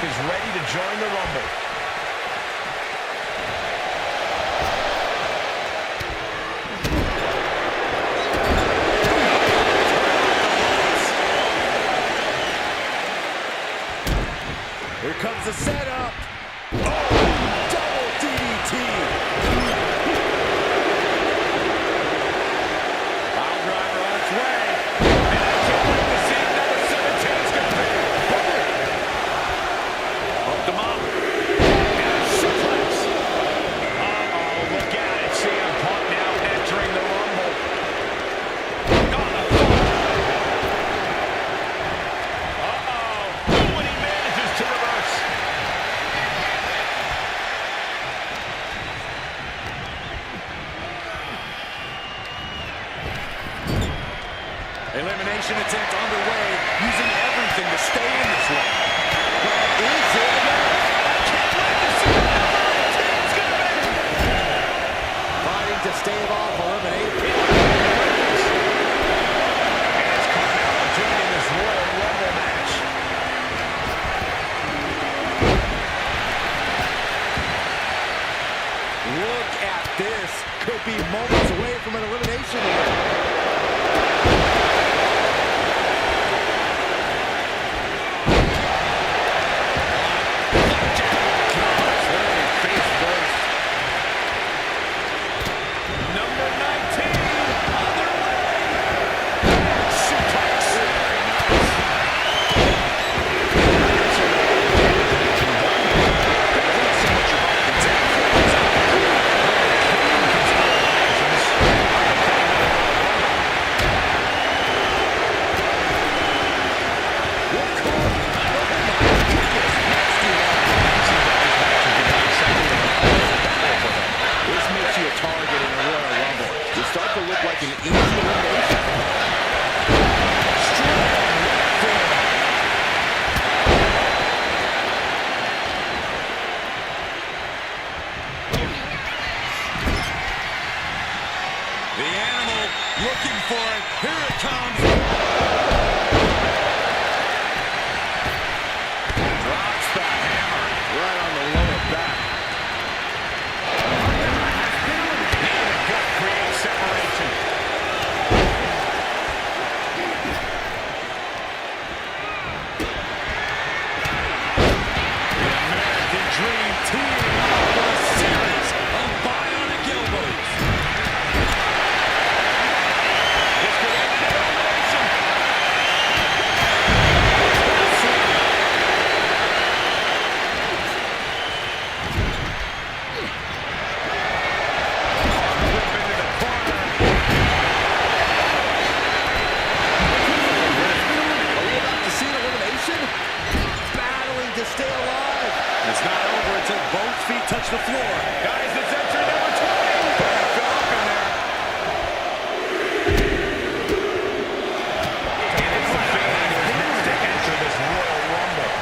Is ready to join the Rumble.
Here comes the setup. Oh, double DDT. Pile driver on its way. And I can't wait to see number 17's going to be. Hooked him up. And a suplex. Uh-oh, look out it. CM Punk now entering the Rumble. On the floor. Uh-oh. When he manages to reverse. Elimination attempt underway, using everything to stay in this one. But is it enough? I can't wait to see what number 18's gonna be. Fighting to stave off elimination. And it's Carmella joining this Royal Rumble match. Look at this. Could be moments away from an elimination here. Looking for it. Here it comes. Drops the hammer right on the lower back. Knee to the gut creates separation. The American Dream Team with a series of bionic elbows. Stay alive. It's not over until both feet touch the floor. Guys, it's entry number 20. But fell up in there. And it's Bailey who's next to enter this Royal Rumble.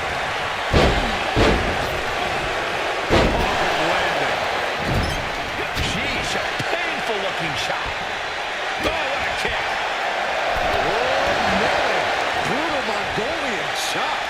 Hard landing. Sheesh, a painful looking shot. Oh, what a kick. Oh, no. Brutal Mongolian shot.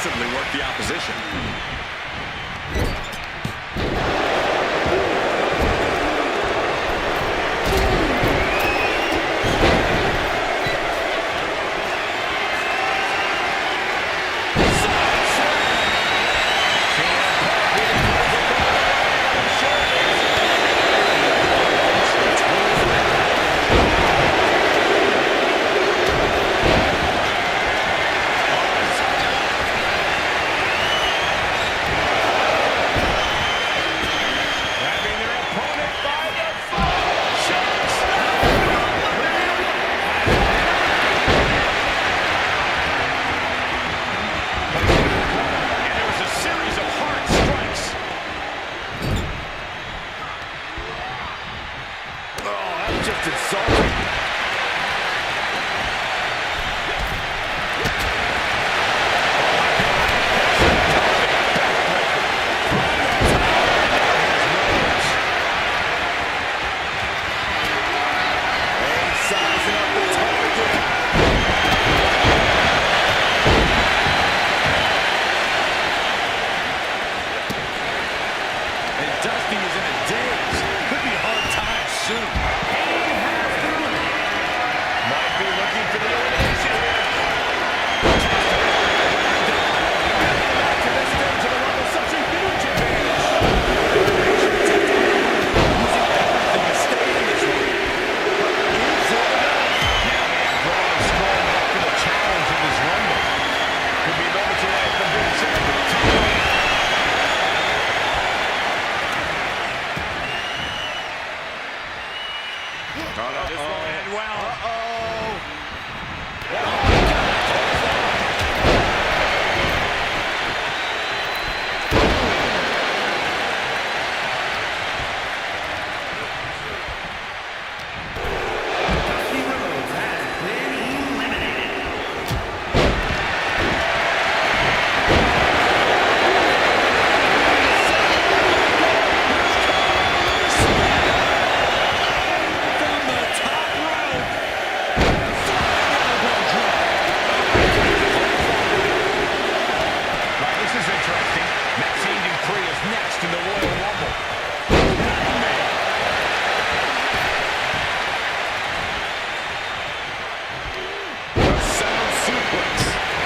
aggressively work the opposition.
Just insulting. Sizing up the target.
And Dusty is in a daze. Could be hard times soon.
Might be looking for the elimination here.
Back to this stage of the Rumble, such a huge advantage. Using everything to stay in this one. Is it enough?
Now we have Braun Strowman up for the challenge of this Rumble. Could be moments away from being sent to the top rope.
This won't end well.
Dusty Rhodes has been eliminated.
From the top rope.
Now, this is interesting. Maxine Dupree is next in the Royal Rumble.
Sound suplex.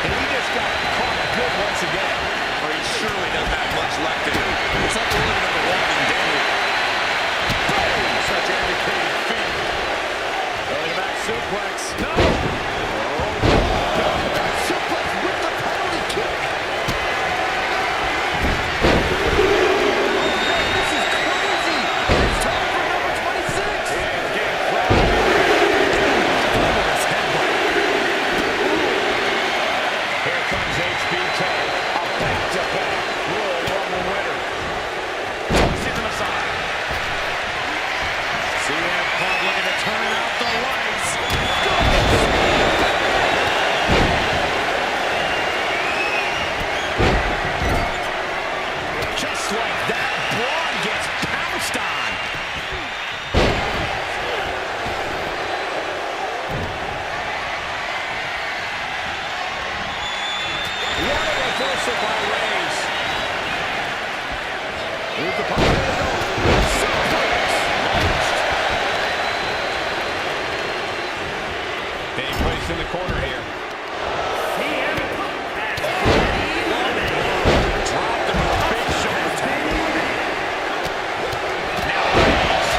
And he just got caught good once again.
Or he surely doesn't have much left in him. It's like the living of the walking dead.
Boom! Such educated feet. Going back suplex. No! Back suplex with the penalty kick. This is crazy. It's time for number 26.
Here comes HBK, a back-to-back Royal Rumble winner. Tossing them aside.
CM Punk looking to turn out the lights.
Just like that, Braun gets pounced on.
What a reversal by Reigns. Here's the pump. Suplex. Launched.
Being placed in the corner here.
CM Punk has been eliminated.
Dropped him with a big shot. Now Reigns.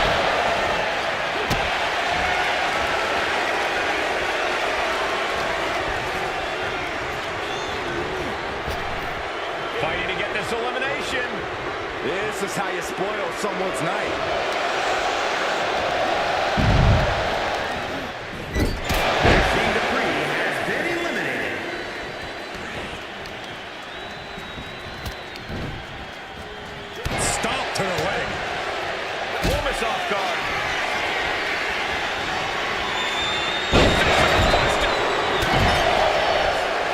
Fighting to get this elimination.
This is how you spoil someone's night.
Maxine Dupree has been eliminated.
Stomp to the leg.
Loomis off guard.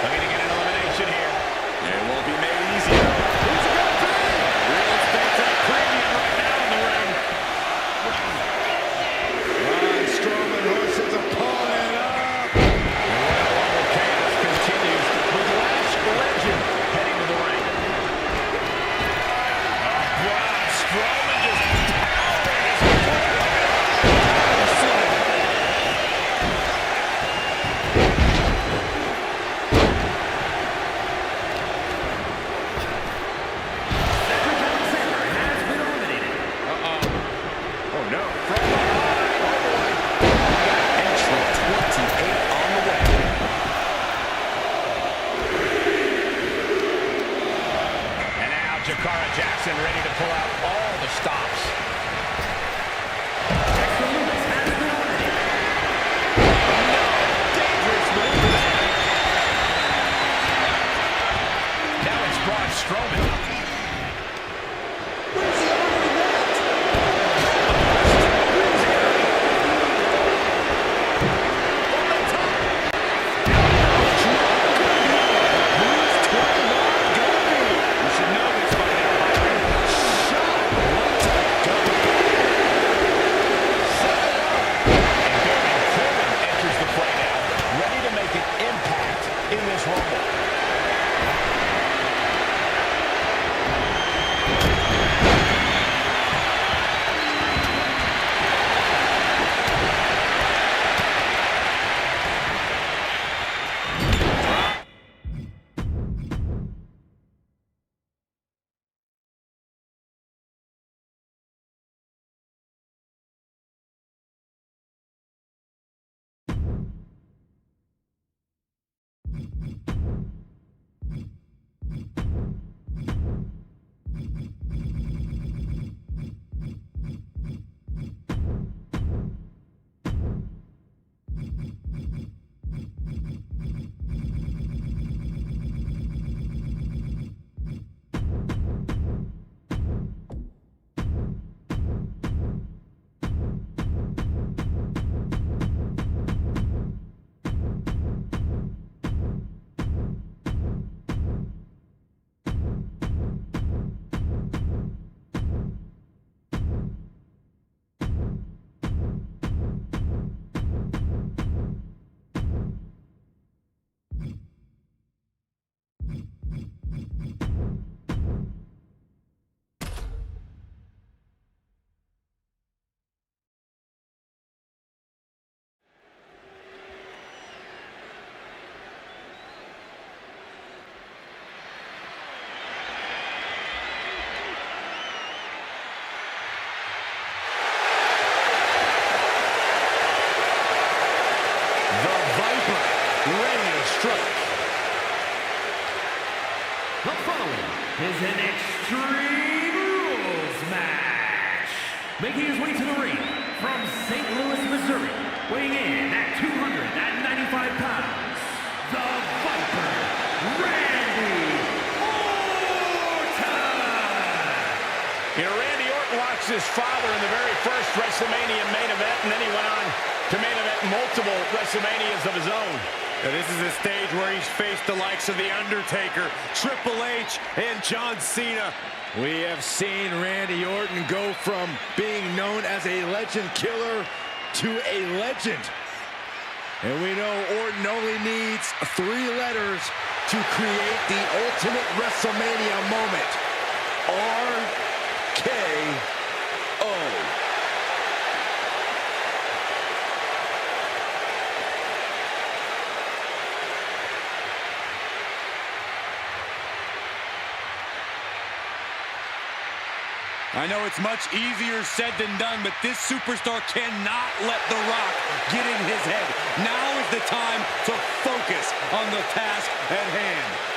Looking to get an elimination here.
It won't be made easier. Who's it gonna be?
Real estate to the premium right now in the ring.
strike.
The following is an Extreme Rules match. Making his way to the ring from St. Louis, Missouri, weighing in at 295 pounds, the Viper, Randy Orton.
You know, Randy Orton watched his father in the very first WrestleMania main event, and then he went on to main event multiple WrestleManias of his own.
Now, this is a stage where he's faced the likes of The Undertaker, Triple H, and John Cena. We have seen Randy Orton go from being known as a legend killer to a legend. And we know Orton only needs 3 letters to create the ultimate WrestleMania moment. RKO. I know it's much easier said than done, but this superstar cannot let The Rock get in his head. Now is the time to focus on the task at hand.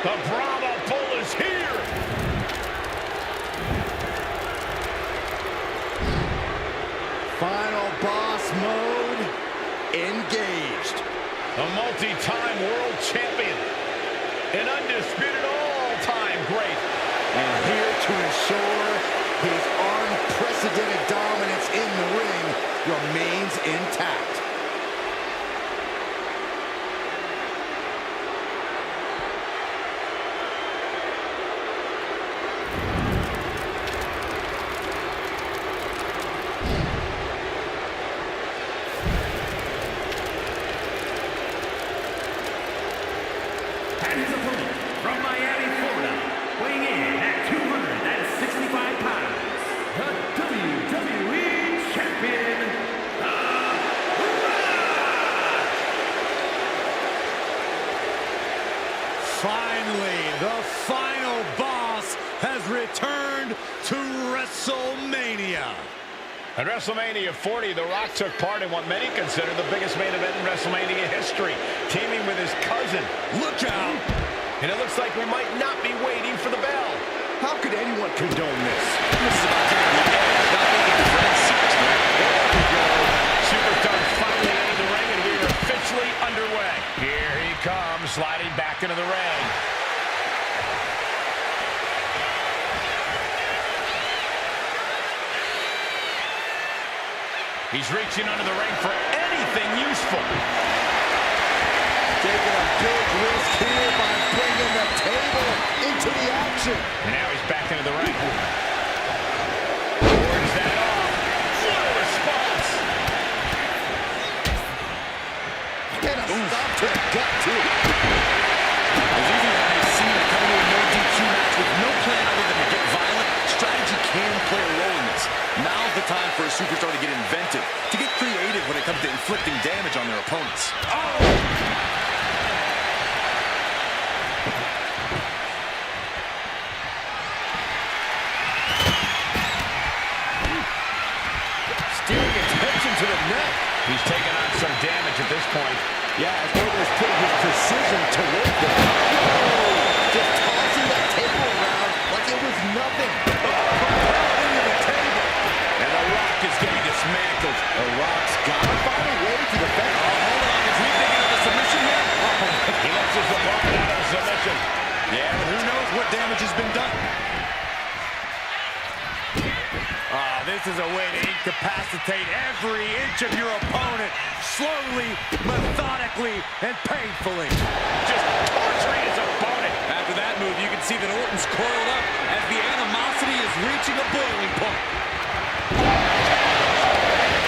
The Brahma Bull is here.
Final boss mode engaged.
A multi-time world champion. An undisputed all-time great.
And here to ensure his unprecedented dominance in the ring remains intact.
And his opponent from Miami, Florida, weighing in at 265 pounds, the WWE Champion, The Rock!
Finally, the final boss has returned to WrestleMania.
At WrestleMania 40, The Rock took part in what many consider the biggest main event in WrestleMania history, teaming with his cousin.
Look out!
And it looks like we might not be waiting for the bell.
How could anyone condone this?
This is about to be the end. Not making friends, seriously.
There we go. Superstars finally into the ring, and we are officially underway. Here he comes, sliding back into the ring. He's reaching under the ring for anything useful.
Taking a big risk here by bringing the table into the action.
And now he's back into the ring. Wards that off.
too.
As easy as it may seem, coming to a no DQ match with no plan other than to get violent, strategy can play a role in this. Now's the time for a superstar to get inventive, to get creative when it comes to inflicting damage on their opponents.
Steering attention to the neck.
He's taking on some damage at this point.
Yeah, as Orton is putting his precision to work there. Oh, just tossing that table around like it was nothing.
Into the table. And The Rock is getting dismantled.
The Rock's gotta find a way to defend.
Oh, hold on. Is he thinking of a submission here?
He lets his opponent out of submission.
Yeah, but who knows what damage has been done. This is a way to incapacitate every inch of your opponent, slowly, methodically, and painfully.
Just torturing his opponent.
After that move, you can see that Orton's coiled up as the animosity is reaching a boiling point.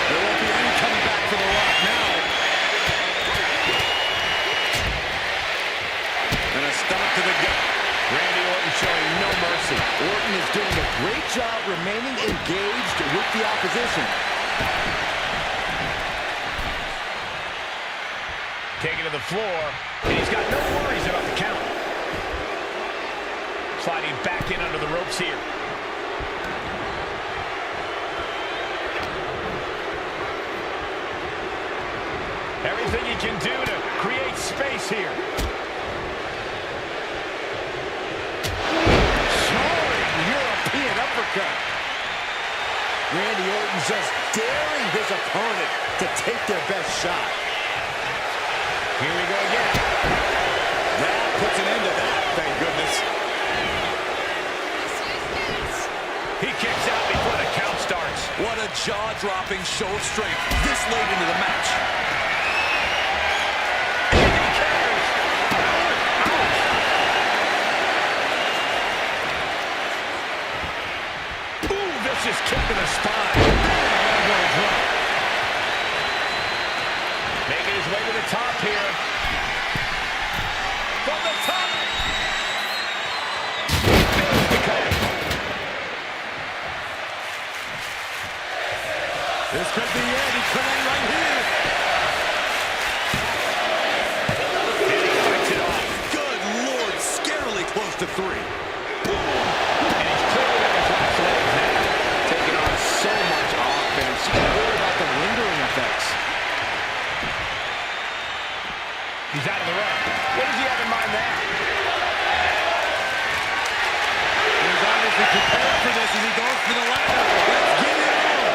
There won't be any coming back for The Rock now. And a stomach to the gut.
Randy Orton showing no mercy.
Orton is doing a great job remaining engaged with the opposition.
Taken to the floor, and he's got no worries about the count. Sliding back in under the ropes here. Everything he can do to create space here.
European uppercut. Randy Orton just daring his opponent to take their best shot.
Here we go again.
That puts an end to that, thank goodness.
He kicks out before the count starts.
What a jaw-dropping show of strength this late into the match.
Vicious kick to the spine. Making his way to the top here. From the top. There's the cover.
This could be it. He could end right here.
And he fights it off.
Good Lord, scarily close to 3.
And he's clearly on his last legs now.
Taking on so much offense. You gotta worry about the lingering effects.
He's out of the ring. What does he have in mind now?
He's obviously prepared for this as he goes for the ladder. Let's get it on.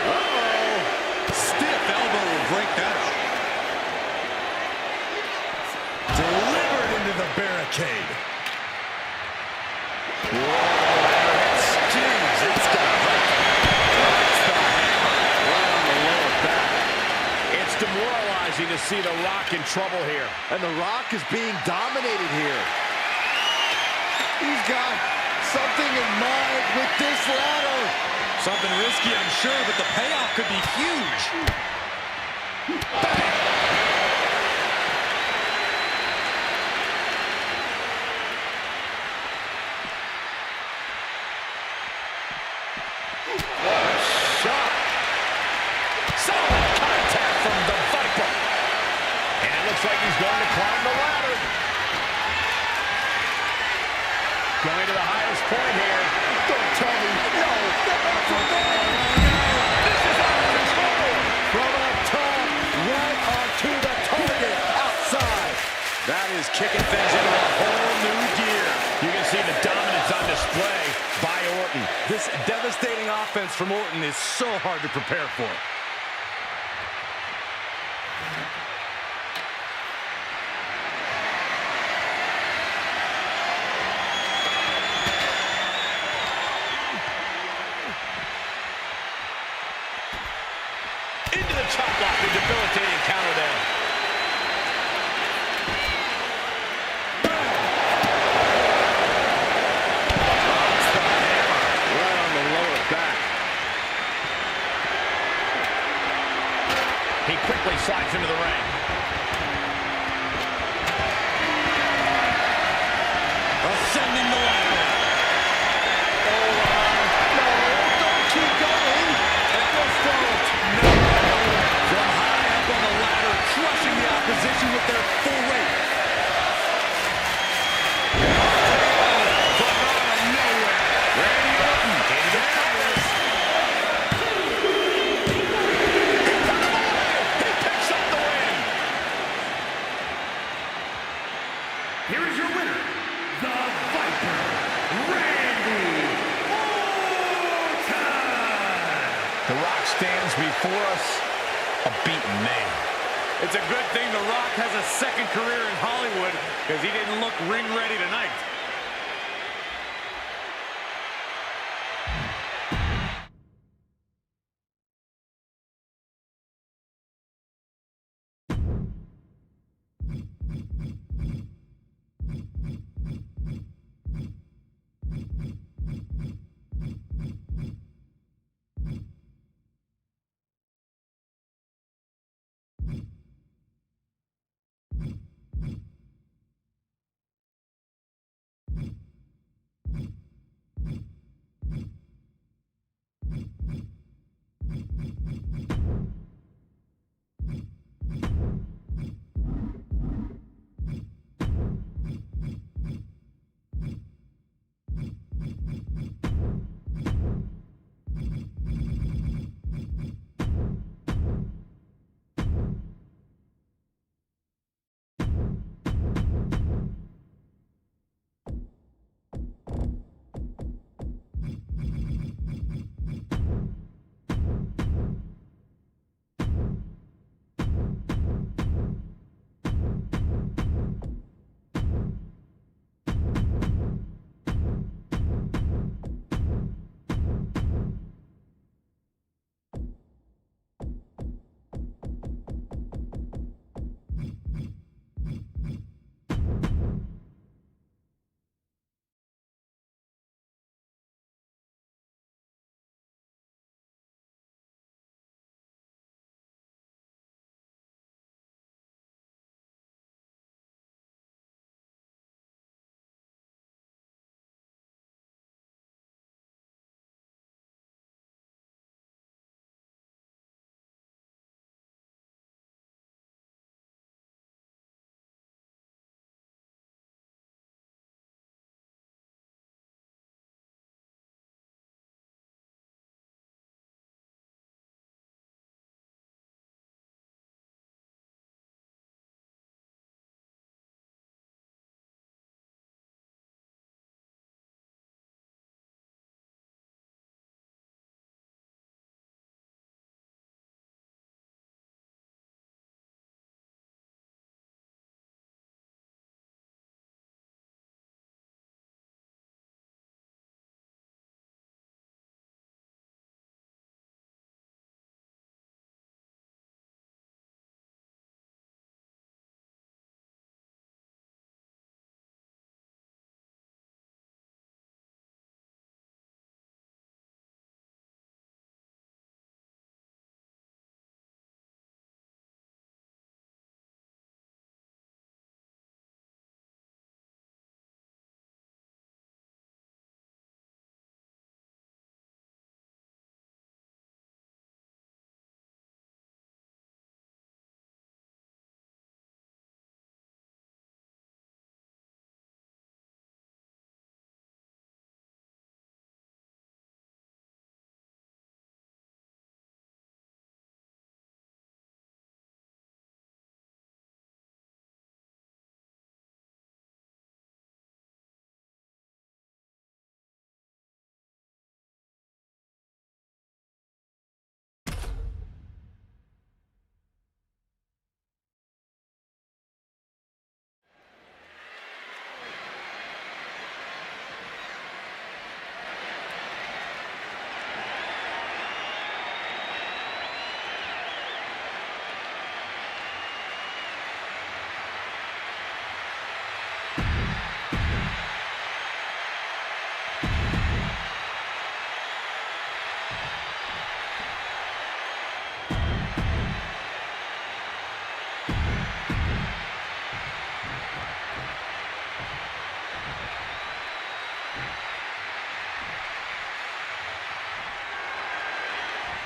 Uh-oh. Stiff elbow will break that up. Delivered into the barricade. Whoa.
Demoralizing to see The Rock in trouble here.
And The Rock is being dominated here. He's got something in mind with this ladder.
Something risky, I'm sure, but the payoff could be huge. Bang!
Like he's going to climb the ladder. Going to the highest point here.
Don't tell me. No, that's for me.
This is out of control.
From up top, right onto the target outside.
That is kicking things into a whole new gear.
You can see the dominance on display by Orton.
This devastating offense from Orton is so hard to prepare for.
Into the chop block, the debilitating counter there.
Right on the lower back.
He quickly slides into the ring. The Rock stands before us a beaten man.
It's a good thing The Rock has a second career in Hollywood because he didn't look ring ready tonight.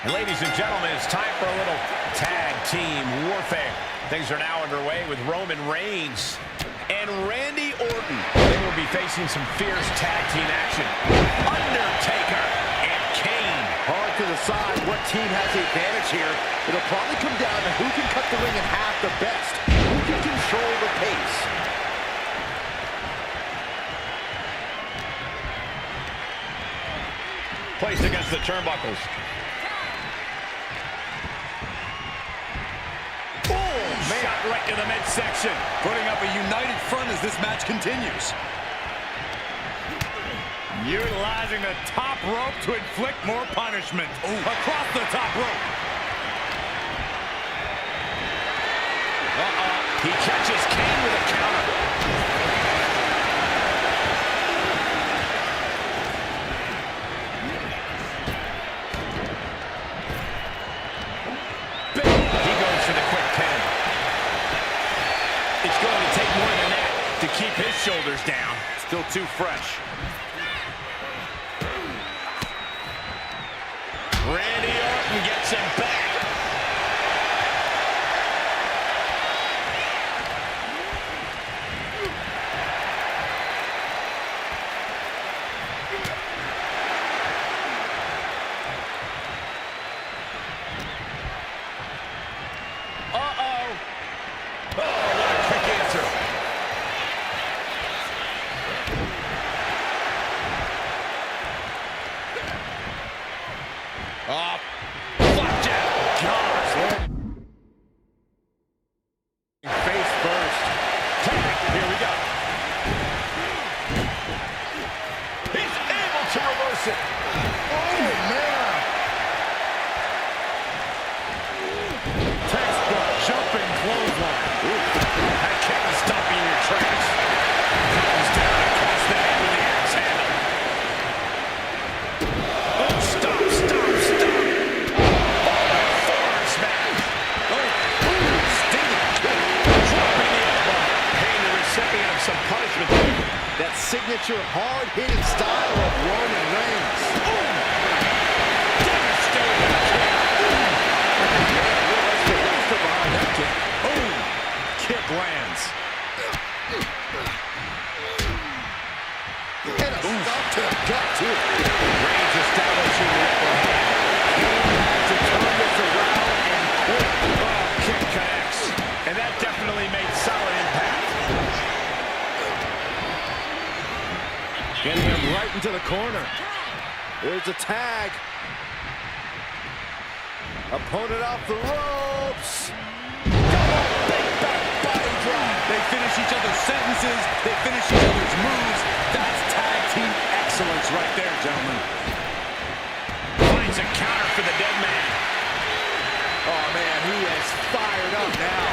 And ladies and gentlemen, it's time for a little tag team warfare. Things are now underway with Roman Reigns and Randy Orton. They will be facing some fierce tag team action. Undertaker and Kane.
Hard to decide what team has the advantage here. It'll probably come down to who can cut the ring in half the best. Who can control the pace.
Placed against the turnbuckles.
right to the midsection, putting up a united front as this match continues. Utilizing the top rope to inflict more punishment. Ooh. Across the top rope. He catches Kane with a counter. He goes for the quick pin. It's going to take more than that to keep his shoulders down. Still too fresh. Randy Orton gets him back. Oh, what a quick answer. Flapjack. Gosh. Face first. Here we go. He's able to reverse it. Oh, man. Textbook jumping clothesline. That can't stop you in your tracks. Comes down across the head with the axe handle. Oh, stop. Forearm smash. Stinging kick. Dropping the elbow. Paying the recipient of some punishment.
That signature hard-hitting style of Roman Reigns.
Devastating kick.
Realize the monster behind that kick.
Kick lands.
And a stop to the gut, too.
Reigns establishing the upper hand. He had to turn this around and quick. Kick connects. And that definitely made solid impact.
Getting him right into the corner. There's a tag. Opponent off the ropes.
Big back body drop. They finish each other's sentences. They finish each other's moves. That's tag team excellence right there, gentlemen. Finds a counter for the dead man.
Oh, man, he is fired up now.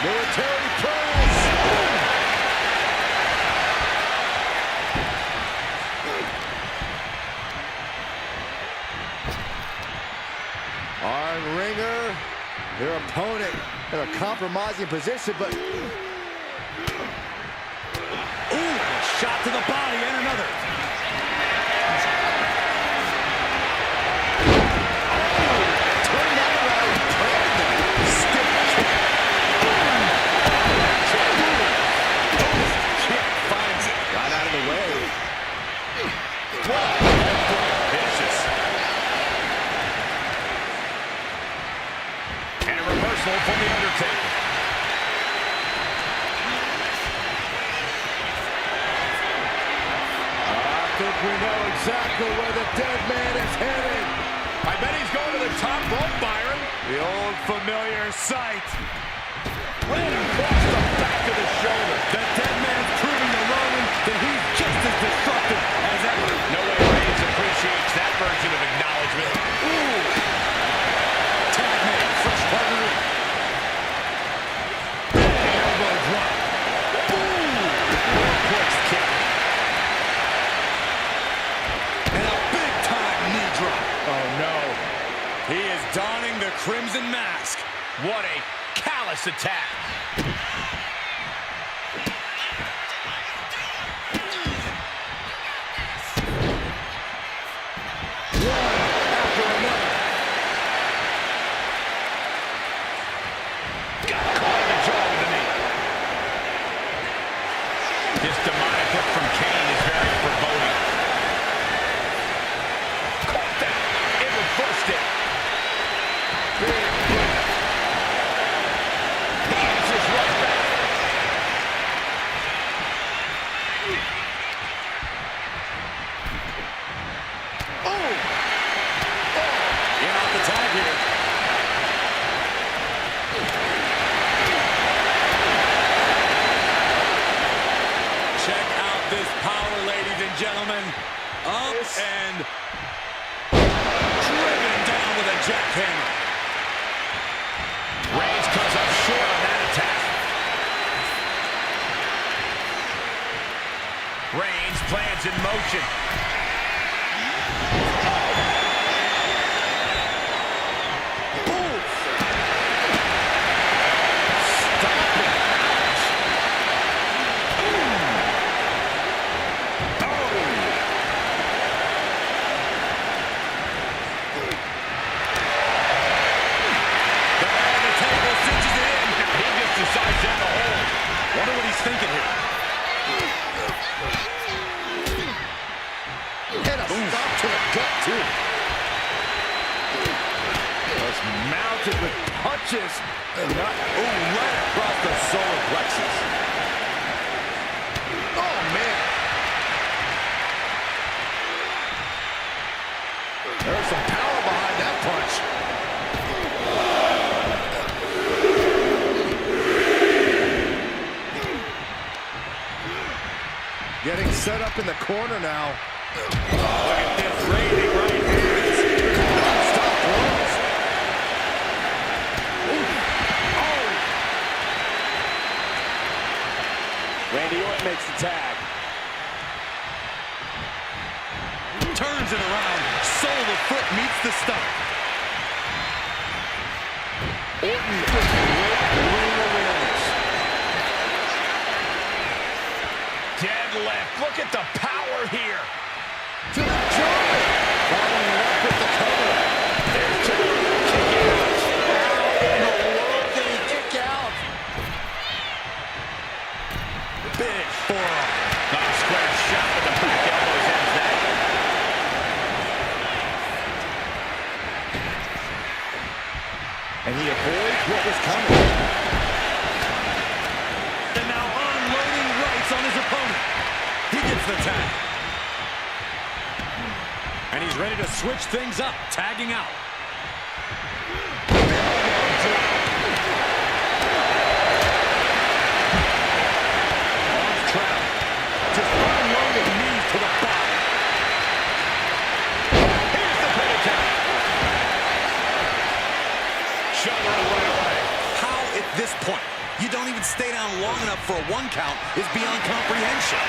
Military press. Arm Ringer, their opponent in a compromising position, but
Shot to the body and another.
turned that around and planted them. Stiff kick.
Kick finds it.
Got out of the way.
Vicious. And a reversal from The Undertaker.
I think we know exactly where the dead man is headed.
I bet he's going to the top rope, Byron. The old familiar sight. Right across the back of the shoulder. The dead man's proving to Roman that he's just as destructive as ever. No way Reigns appreciates that version of acknowledgement. Ooh. Tag made. Fresh partner. Big elbow drop. Ooh. Suplex kick. And a big-time knee drop. Oh, no. He is donning the crimson mask. What a callous attack. This demonic hook from Kane is very foreboding. Caught that. It reversed it. Big hit. He answers right back. gentlemen. Up and driven down with a jackhammer. Reigns comes up short on that attack. Reigns plans in motion. Wonder what he's thinking here.
And a stop to the gut, too. Just mounted with punches. And not, right across the solar plexus. Oh, man. There's some power behind that punch. Getting set up in the corner now.
Look at this rating right hands.
Non-stop blows.
Randy Orton makes the tag. Turns it around. Sole of the foot meets the stomach.
Orton with great ring awareness.
Deadlift. Look at the power here.
To the jaw. Following up with the cover. There's two. Kick out. How in the world did he kick out?
Big forearm. Not a square shot with the back elbows ends that.
And he avoids what was coming.
And now unloading rights on his opponent. He gets the tag. And he's ready to switch things up, tagging out. Arms trapped. Just unloading knees to the body. Here's the pin attack. Shoulder right away. How at this point you don't even stay down long enough for a 1 count is beyond comprehension.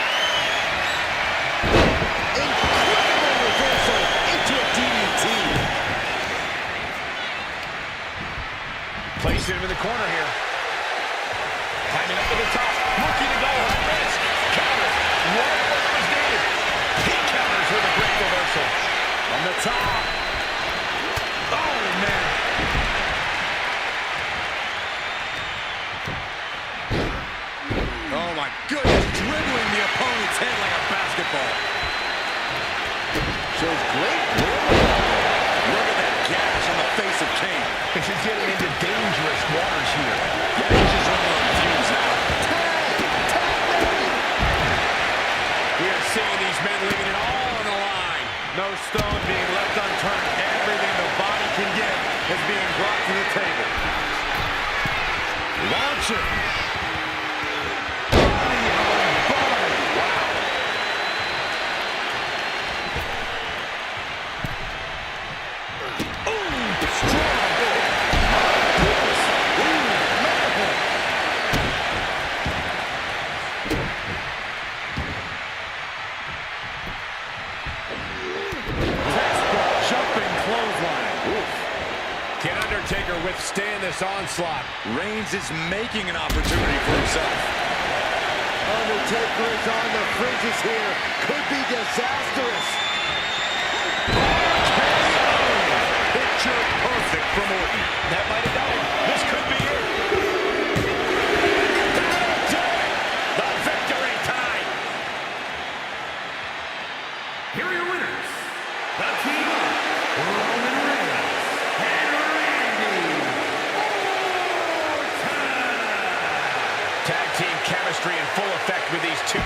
Incredible reversal into a DDT.
Placing him in the corner here. Climbing up to the top. Looking to go high risk. Counter. Right where it was needed. He counters with a great reversal. On the top. Oh, man. Oh, my goodness. Dribbling the opponent's head like a basketball.
Shows great will.
Look at that gash on the face of Kane.
This is getting into dangerous waters here.
Yeah, he's just running on fumes now. We are seeing these men leaving it all on the line. No stone being left unturned. Everything the body can give is being brought to the table.
Launching.
Can Undertaker withstand this onslaught? Reigns is making an opportunity for himself.
Undertaker is on the fringes here. Could be disastrous.
Picture perfect from Orton. That might have done it. This could be it. That'll do it. The victory time.
Here are your winners, the team of Roman Reigns and Randy Orton.
Tag team chemistry in full effect with these two.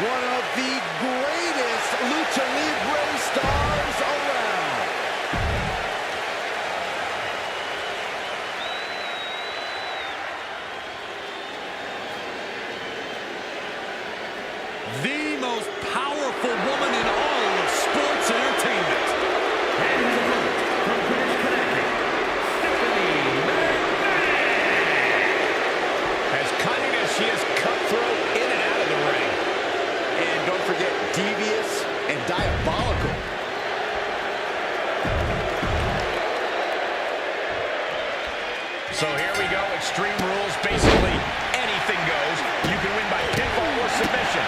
One of the greatest Lucha Libre stars around.
The most powerful woman in all of sports entertainment.
And his opponent from British Connecticut, Stephanie McMahon.
As cunning as she is, cutthroat in and out of the ring.
And don't forget, devious and diabolical.
So here we go, Extreme Rules. Basically, anything goes. You can win by pinfall or submission.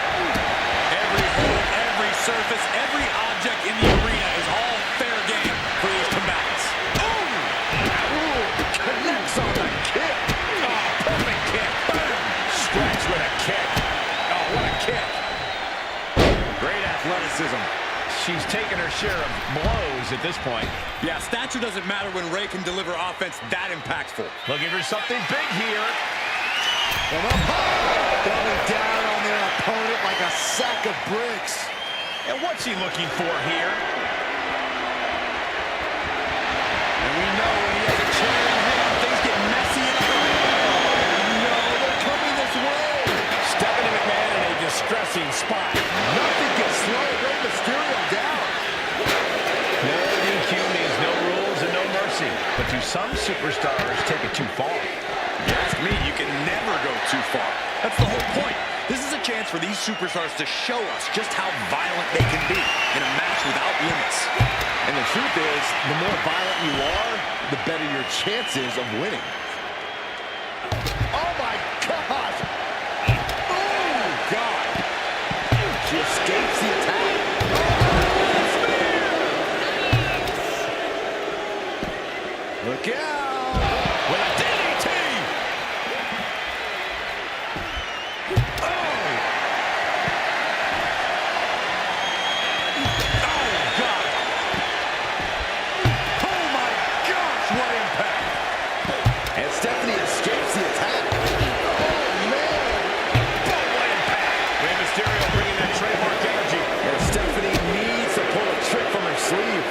Every hold, every surface, every object in the arena is all fair game for these combatants.
Ooh, connects on the kick.
Oh, perfect kick. Boom. Stretch with a kick. Oh, what a kick.
Great athleticism.
She's taken her share of blows at this point.
Yeah, stature doesn't matter when Rey can deliver offense that impactful.
Looking for something big here.
And up high. Coming down on their opponent like a sack of bricks.
And what's he looking for here? And we know when he has a chair in hand, things get messy in the ring.
No, they're coming this way.
Stephanie McMahon in a distressing spot.
Nothing can slow Rey Mysterio down.
No DQ means no rules and no mercy. But do some superstars take it too far?
You ask me, you can never go too far. That's the whole point. This is a chance for these superstars to show us just how violent they can be in a match without limits.
And the truth is, the more violent you are, the better your chances of winning. Oh my gosh! Oh God! She escapes the attack. Look out!
With a DDT!
And Stephanie escapes the attack. Oh man!
What impact! Rey Mysterio bringing that trademark energy.
And Stephanie needs to pull a trick from her sleeve.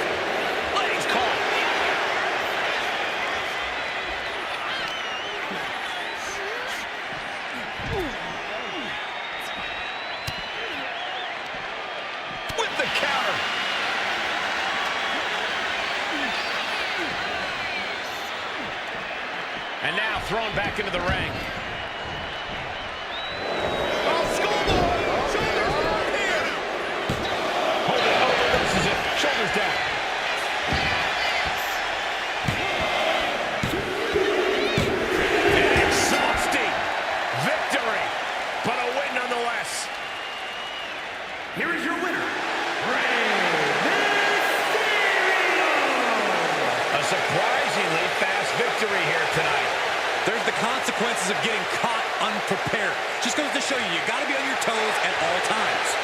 Legs caught. With the counter. And now thrown back into the ring. Oh, schoolboy! Shoulders down here. Reverses it. Shoulders down. An exhausting victory, but a win nonetheless.
Here is your winner, Rey Mysterio.
A surprisingly fast victory here tonight.
There's the consequences of getting caught unprepared. Just goes to show you, you got to be on your toes at all times.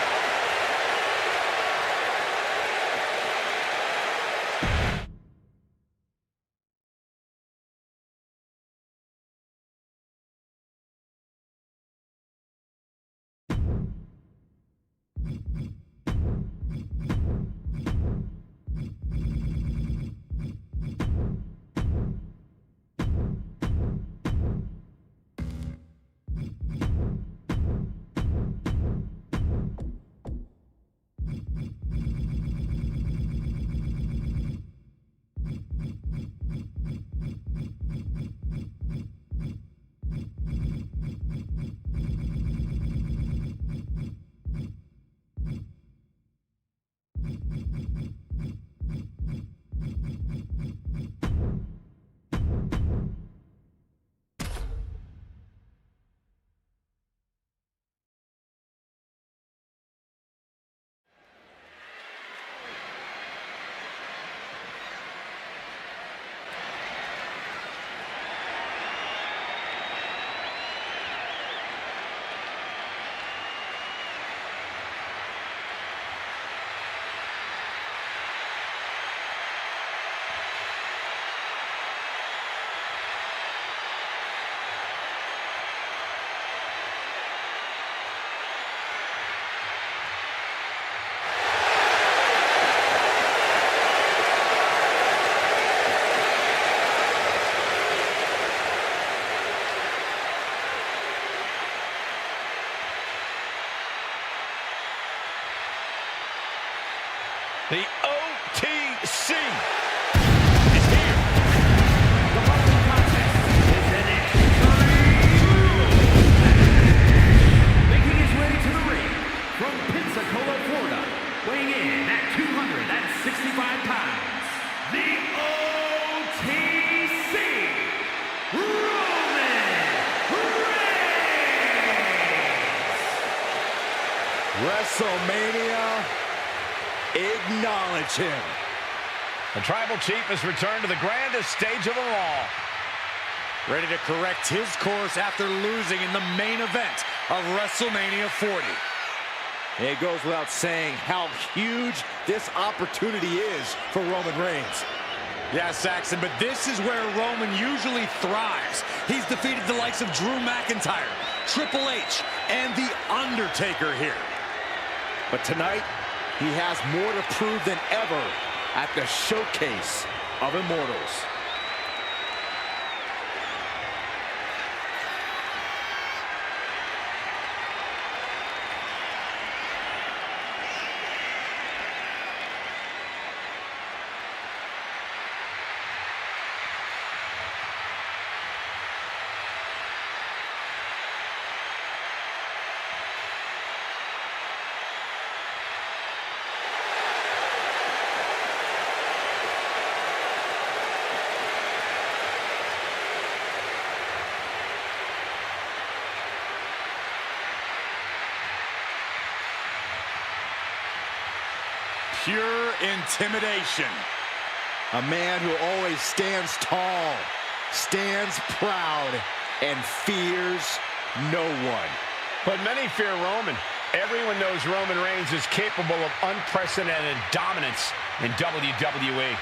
The OTC is here.
The following contest is an Extreme Rules match. Making his way to the ring from Pensacola, Florida, weighing in at 265 pounds, the OTC, Roman Reigns.
WrestleMania, acknowledge him.
The Tribal Chief has returned to the grandest stage of them all.
Ready to correct his course after losing in the main event of WrestleMania 40.
It goes without saying how huge this opportunity is for Roman Reigns.
Yeah, Saxon, but this is where Roman usually thrives. He's defeated the likes of Drew McIntyre, Triple H, and The Undertaker here.
But tonight, he has more to prove than ever at the Showcase of Immortals.
Pure intimidation.
A man who always stands tall, stands proud, and fears no one.
But many fear Roman. Everyone knows Roman Reigns is capable of unprecedented dominance in WWE.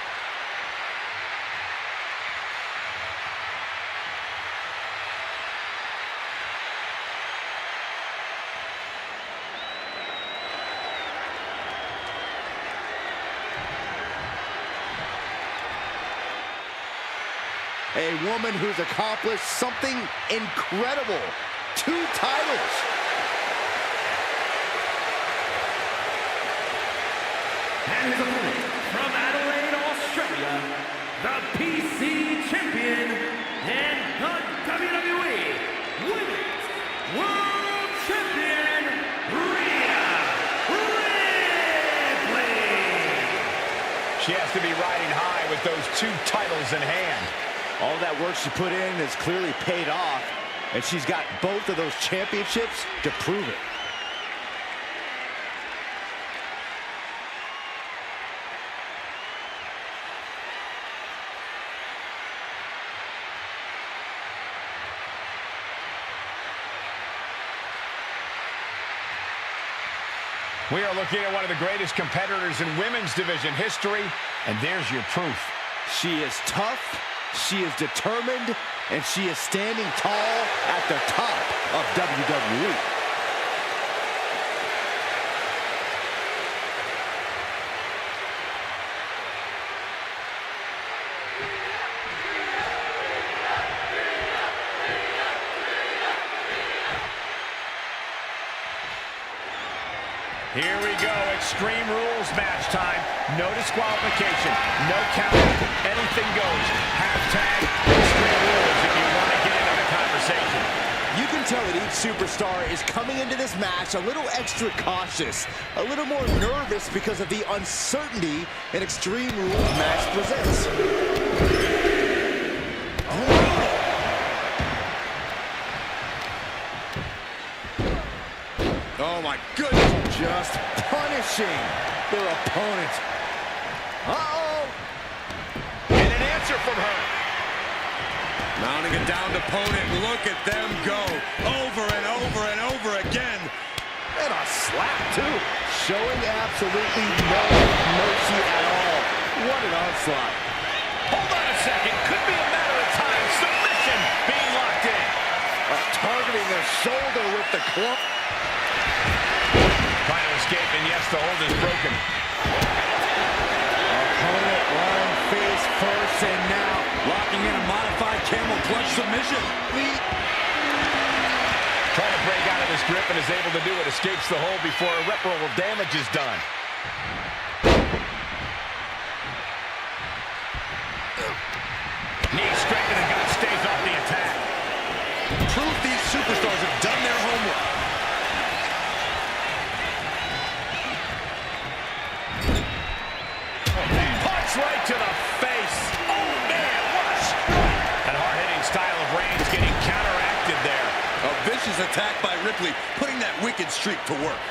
A woman who's accomplished something incredible. 2 titles.
And his opponent from Adelaide, Australia, the PC champion and the WWE Women's World Champion, Rhea Ripley.
She has to be riding high with those 2 titles in hand.
All that work she put in has clearly paid off, and she's got both of those championships to prove it.
We are looking at one of the greatest competitors in women's division history, and there's your proof.
She is tough, she is determined, and she is standing tall at the top of WWE.
Here we go, Extreme Rules match time. No disqualification, no count, anything goes. Hashtag Extreme Rules if you want to get into the conversation.
You can tell that each superstar is coming into this match a little extra cautious, a little more nervous because of the uncertainty an Extreme Rules match presents. Oh my goodness, just punishing their opponent. Uh-oh.
And an answer from her.
Mounting a downed opponent. Look at them go. Over and over and over again.
And a slap, too. Showing absolutely no mercy at all. What an onslaught.
Hold on a second. Could be a matter of time. Submission being locked in.
Targeting the shoulder with the club.
Trying to escape, and yes, the hold is broken.
Opponent lying face first, and now
Locking in a modified camel clutch submission.
Trying to break out of this grip and is able to do it. Escapes the hold before irreparable damage is done. Knee straight to the gut, stays off the attack. Proof these superstars have done their homework. Punch right to the face. Oh, man, what a strike. That hard-hitting style of Reigns getting counteracted there. A vicious attack by Ripley, putting that wicked streak to work.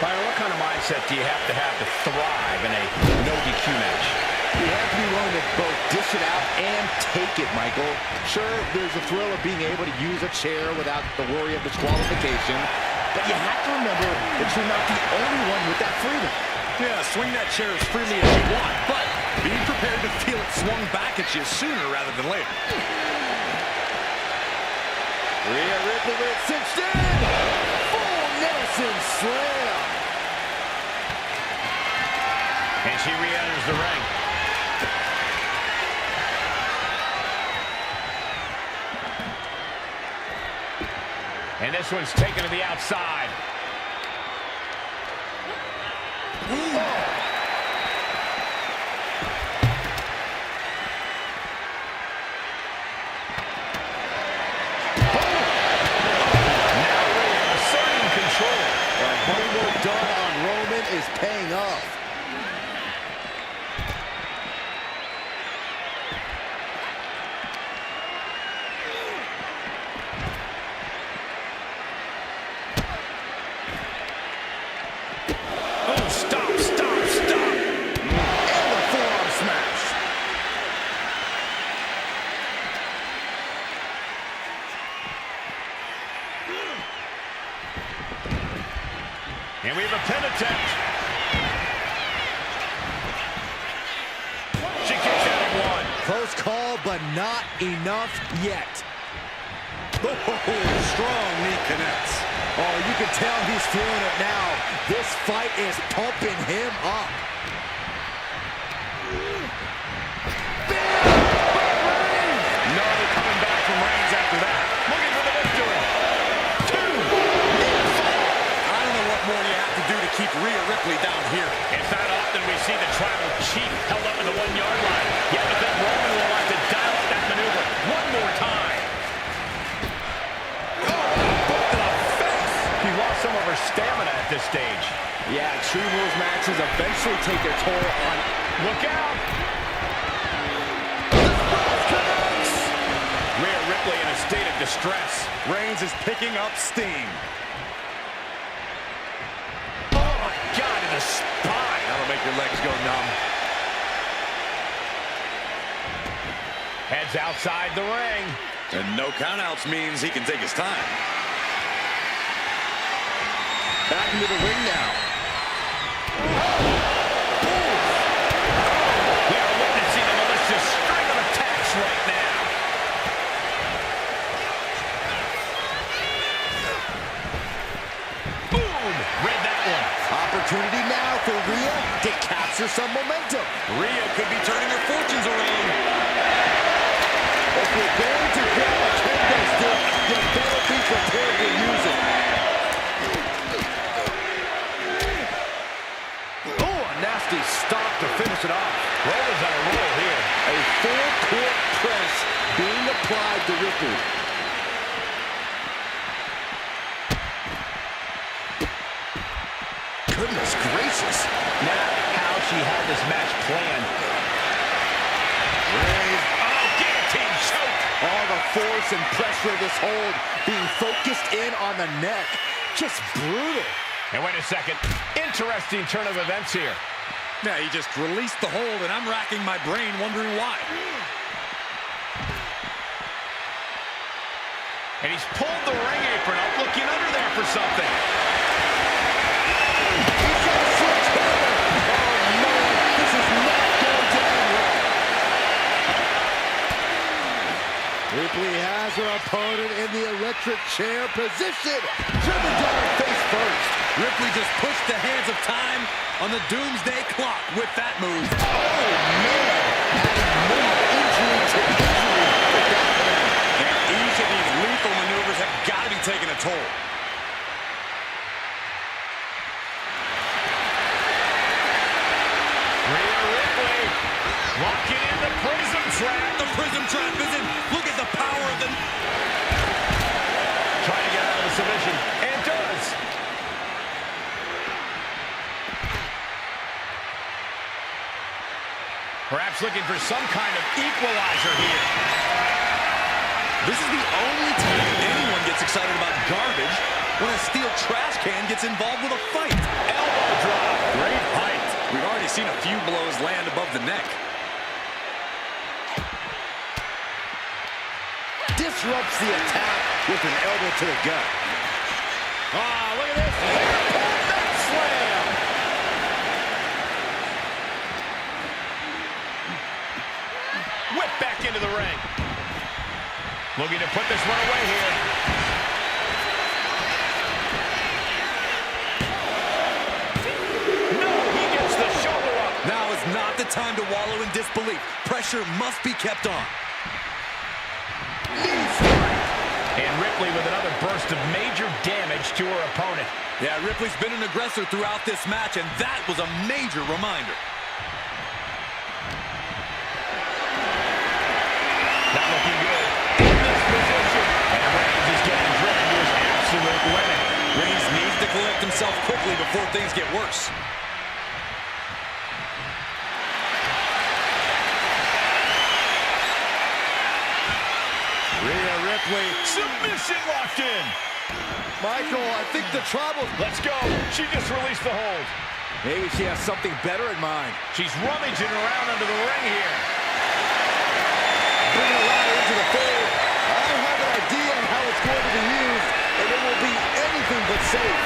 Byron, what kind of mindset do you have to thrive in a no DQ match?
You have to be willing to both dish it out and take it, Michael. Sure, there's a thrill of being able to use a chair without the worry of disqualification, but you have to remember that you're not the only one with that freedom.
Yeah, swing that chair as freely as you want, but be prepared to feel it swung back at you sooner rather than later.
Rhea Ripley with cinched in. Full Nelson slam.
And she re-enters the ring. And this one's taken to the outside.
Homework done on Roman is paying off.
Oh, stop.
And the forearm smash.
And we have a pin attempt. She kicks out at one.
Close call, but not enough yet.
Oh, strong knee connects.
Oh, you can tell he's feeling it now. This fight is pumping him up.
No coming back from Reigns after that. Looking for the victory.
I don't know what more you have to do to keep Rhea Ripley down here.
It's not often we see the tribal chief held up in the 1-yard line. You have to think Roman will want to dial up that maneuver one more time. She lost some of her stamina at this stage.
Yeah, Extreme Rules matches eventually take their toll on.
Look out! Rhea Ripley in a state of distress.
Reigns is picking up steam.
Oh my God, in the spine.
That'll make your legs go numb.
Heads outside the ring.
And no countouts means he can take his time.
Back into the ring now.
We are witnessing a malicious string of attacks right now. Boom! Read that one.
Opportunity now for Rhea to capture some momentum.
Rhea could be turning her fortunes around.
If you're going to grab a kendo stick, you better be prepared to use it. Oh, a nasty stop to finish it off.
Roman's on a roll here.
A full-court press being applied to Ripley. Goodness gracious.
Now, how she had this match planned. Oh, guillotine choke.
All the force and pressure of this hold being focused in on the neck. Just brutal.
And wait a second. Interesting turn of events here.
Yeah, he just released the hold, and I'm racking my brain wondering why.
And he's pulled the ring apron up, looking under there for something.
Ripley has her opponent in the electric chair position. Driven down face first.
Ripley just pushed the hands of time on the doomsday clock with that move.
Oh, man. Adding more injury to injury with that man.
And each of these lethal maneuvers have got to be taking a toll.
Rhea Ripley locking in the prison trap.
prism trap is it? Look at the power of the...
Trying to get out of the submission, and does. Perhaps looking for some kind of equalizer here.
This is the only time anyone gets excited about garbage when a steel trash can gets involved with a fight.
Elbow drop.
Great height. We've already seen a few blows land above the neck.
Disrupts the attack with an elbow to the gut.
Ah, look at this. Neck slam. Whip back into the ring. Looking to put this one away here. No, he gets the shoulder up.
Now is not the time to wallow in disbelief. Pressure must be kept on.
And Ripley with another burst of major damage to her opponent.
Yeah, Ripley's been an aggressor throughout this match, and that was a major reminder.
Not looking good in this position. And Reigns is getting driven to his absolute limit.
Reigns needs to collect himself quickly before things get worse.
Rhea Ripley, submission locked in.
Michael, I think the trouble...
Let's go. She just released the hold.
Maybe she has something better in mind.
She's rummaging around under the ring here.
Bringing a ladder into the fold. I have an idea on how it's going to be used, and it will be anything but safe.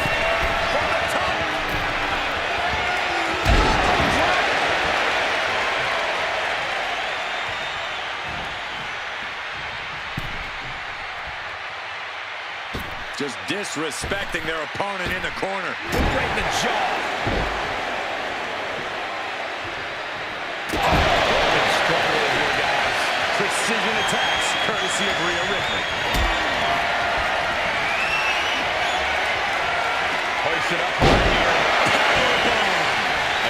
From the top.
Just disrespecting their opponent in the corner.
Right in the jaw.
Precision attacks, courtesy of Rhea Ripley.
Hoisted up high here. Powerbomb.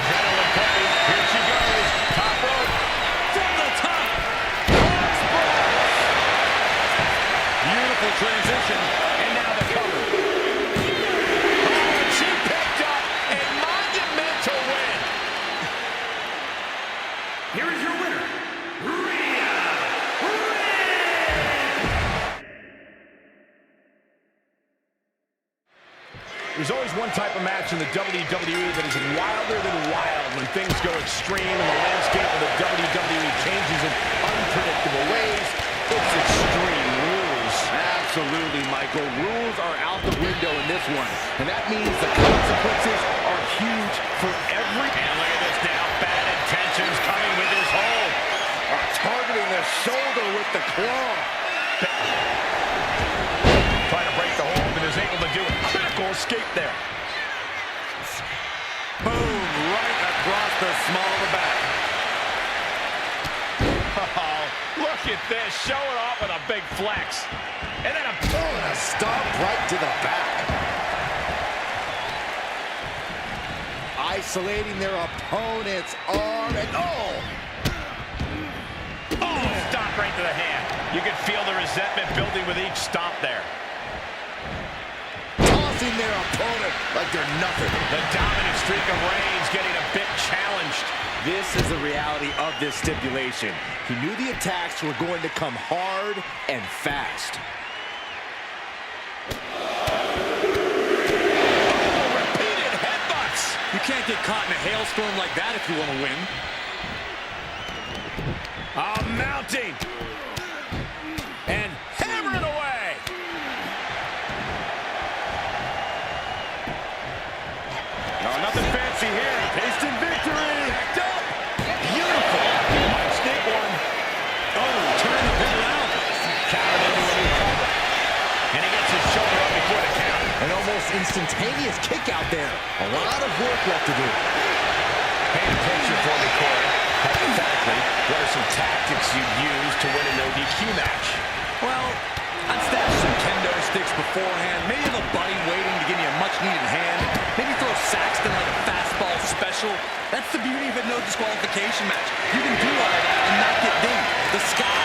Adrenaline pumping. Here she goes. Top rope.
From the top. Beautiful transition.
And now the cover. Oh, and she picked up a monumental win.
Here is your winner, Rhea Ripley.
There's always one type of match in the WWE that is wilder than wild when things go extreme and the landscape of the WWE changes in unpredictable ways. It's extreme rules.
Absolutely, Michael. Rules are out the window in this one, and that means the consequences are huge for every...
And look at this now. Bad intentions coming with his hold.
Targeting the shoulder with the claw.
Trying to break the hold and is able to do a critical escape there.
Boom, right across the small of the back.
Oh, look at this. Showing off with a big flex. And then
A stomp right to the back. Isolating their opponent's arm and
stomp right to the hand. You can feel the resentment building with each stomp there.
tossing their opponent like they're nothing.
The dominant streak of Reigns getting a bit challenged.
This is the reality of this stipulation. He knew the attacks were going to come hard and fast.
Repeated headbutts.
You can't get caught in a hailstorm like that if you want to win.
Mounting. And hammering away. No, nothing fancy here. Tasting victory. Backed up. Beautiful. Might sneak one.
Oh, turn the pin around.
Countered into a new cover. And he gets his shoulder up before the count.
An almost instantaneous kick out there. A lot of work left to do.
Paint a picture for me, Corey. Hypothetically, what are some tactics you'd use to win a no-DQ match?
Well, I'd stash some kendo sticks beforehand. Maybe have a buddy waiting to give me a much-needed hand. Maybe throw Saxton like a fastball special. That's the beauty of a no disqualification match. You can do all of that and not get dinged. The sky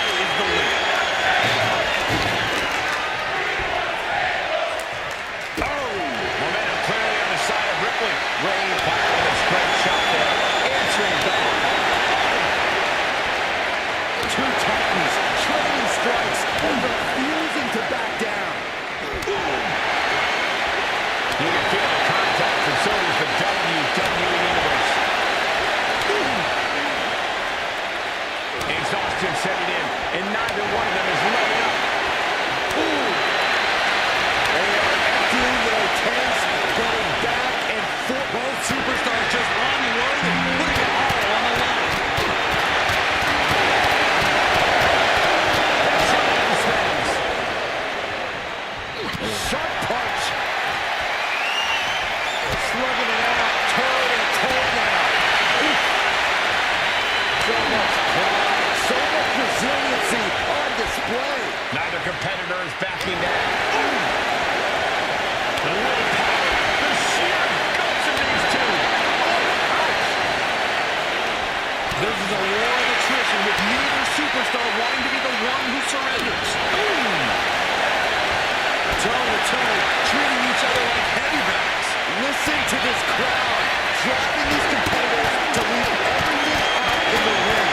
toe, treating each other like heavy bags. Listen to this crowd, driving these competitors to leave everything out in the ring.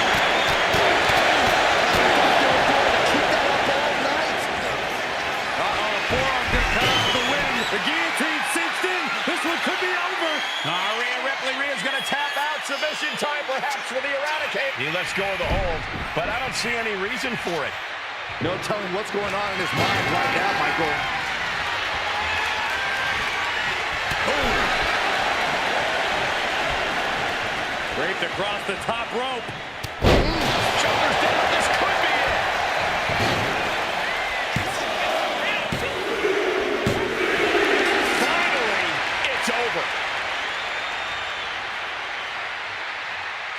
Keep that up all night. Forearm gonna cut off the win. The guillotine sinks in. This one could be over.
Rhea Ripley, Rhea's gonna tap out. Submission time perhaps for the Eradicate. He lets go of the hold, but I don't see any reason for it.
No telling what's going on in his mind right now, Michael.
Draped across the top rope.
Shoulders down, this could be it. Finally, it's over.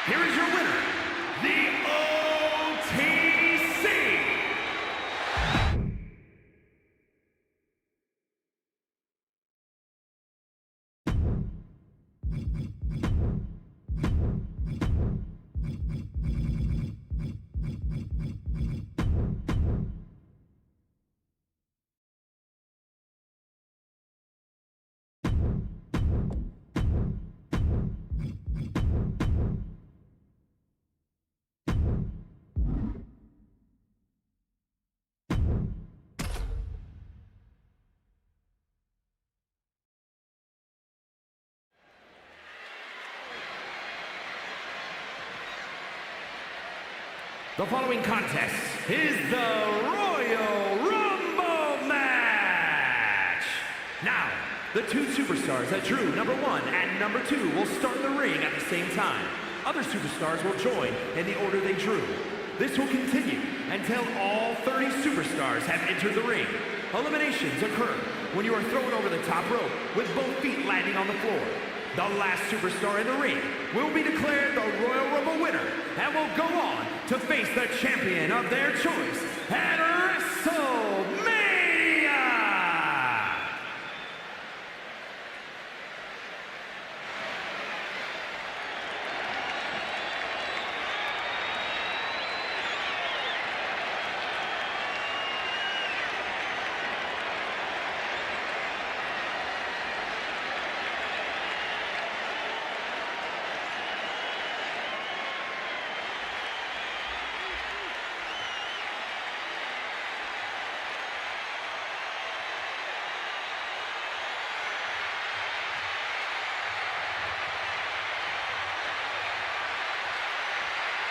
Here is your winner, the OTC. The following contest is the Royal Rumble match. Now, the two superstars that drew number 1 and number 2 will start in the ring at the same time. Other superstars will join in the order they drew. This will continue until all 30 superstars have entered the ring. Eliminations occur when you are thrown over the top rope with both feet landing on the floor. The last superstar in the ring will be declared the Royal Rumble winner and will go on to face the champion of their choice at WrestleMania!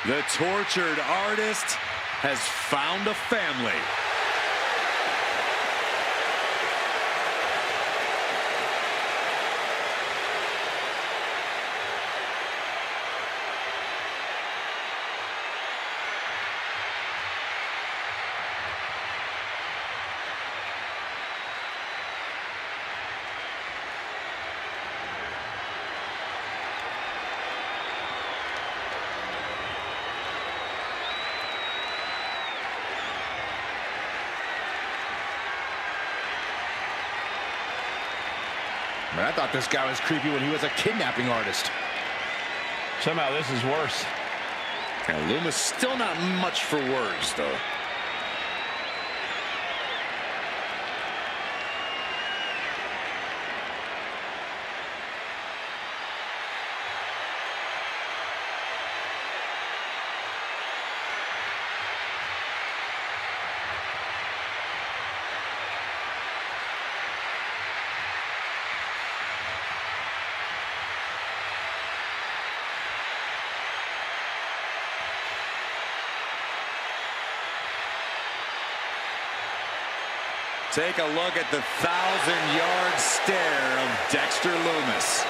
The tortured artist has found a family.
Man, I thought this guy was creepy when he was a kidnapping artist.
Somehow this is worse.
And Loomis still not much for words, though. Take a look at the 1,000-yard stare of Dexter Loomis.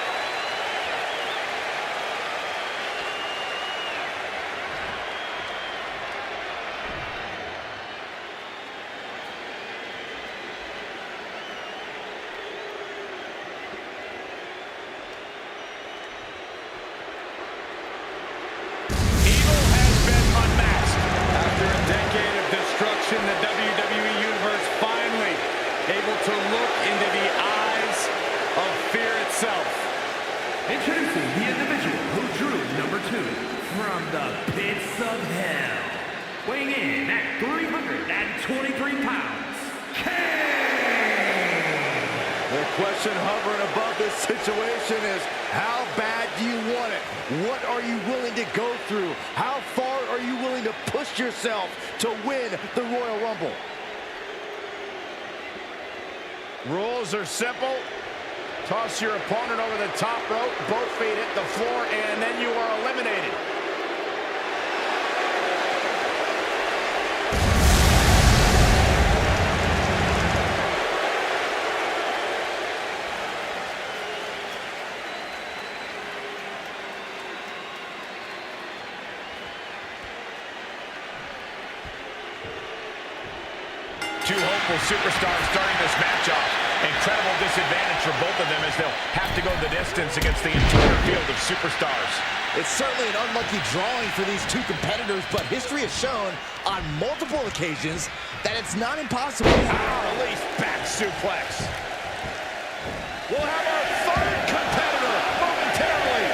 Evil has been unmasked.
After a decade of destruction, the WWE Universe finally able to look into the eyes of fear itself.
Introducing the individual who drew number 2 from the pits of hell. Weighing in at 323 pounds, Kane!
The question hovering above this situation is, how bad do you want it? What are you willing to go through? How far are you willing to push yourself to win the Royal Rumble?
Rules are simple. Toss your opponent over the top rope, both feet hit the floor, and then you are eliminated. Two hopeful superstars starting this match off. Incredible disadvantage for both of them as they'll have to go the distance against the entire field of superstars.
It's certainly an unlucky drawing for these two competitors, but history has shown on multiple occasions that it's not impossible.
Release back suplex. We'll have our third competitor momentarily.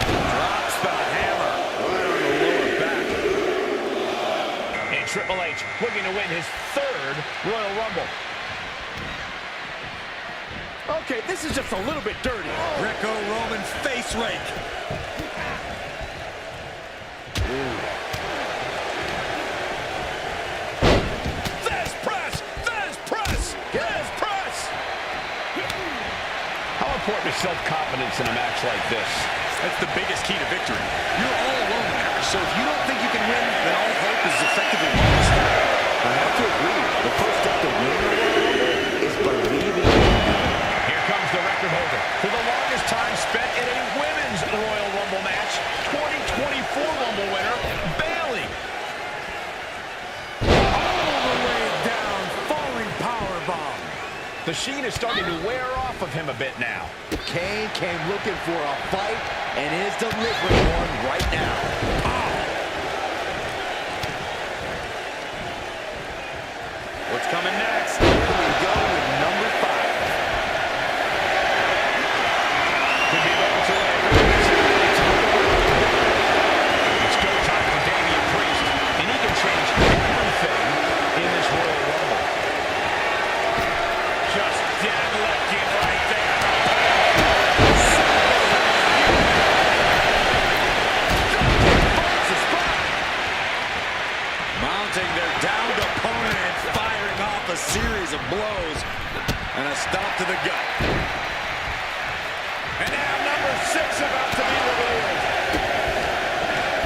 Drops the hammer right on the lower back.
And Triple H looking to win his third Royal Rumble.
Okay, this is just a little bit dirty.
Greco-Roman face rake.
Fez press! Fez press! Fez press! How important is self-confidence in a match like this?
That's the biggest key to victory. You're all alone there, so if you don't think you can win, then all hope is effectively lost.
I have to agree. The first step to winning the Royal Rumble is believing.
Here comes the record holder for the longest time spent in a women's Royal Rumble match, 2024 Rumble winner, Bayley.
All the way down, falling powerbomb.
The sheen is starting to wear off of him a bit now.
Kane came looking for a fight and is delivering one right now.
What's coming next?
Here we go with number 5.
Could be moments away from the next It's go time for Damian Priest, and he can change everything in this Royal Rumble. Just deadlifting right there.
Mounting their downed opponent and firing off a series of blows and a stop to the gut.
And now number 6 about to be revealed.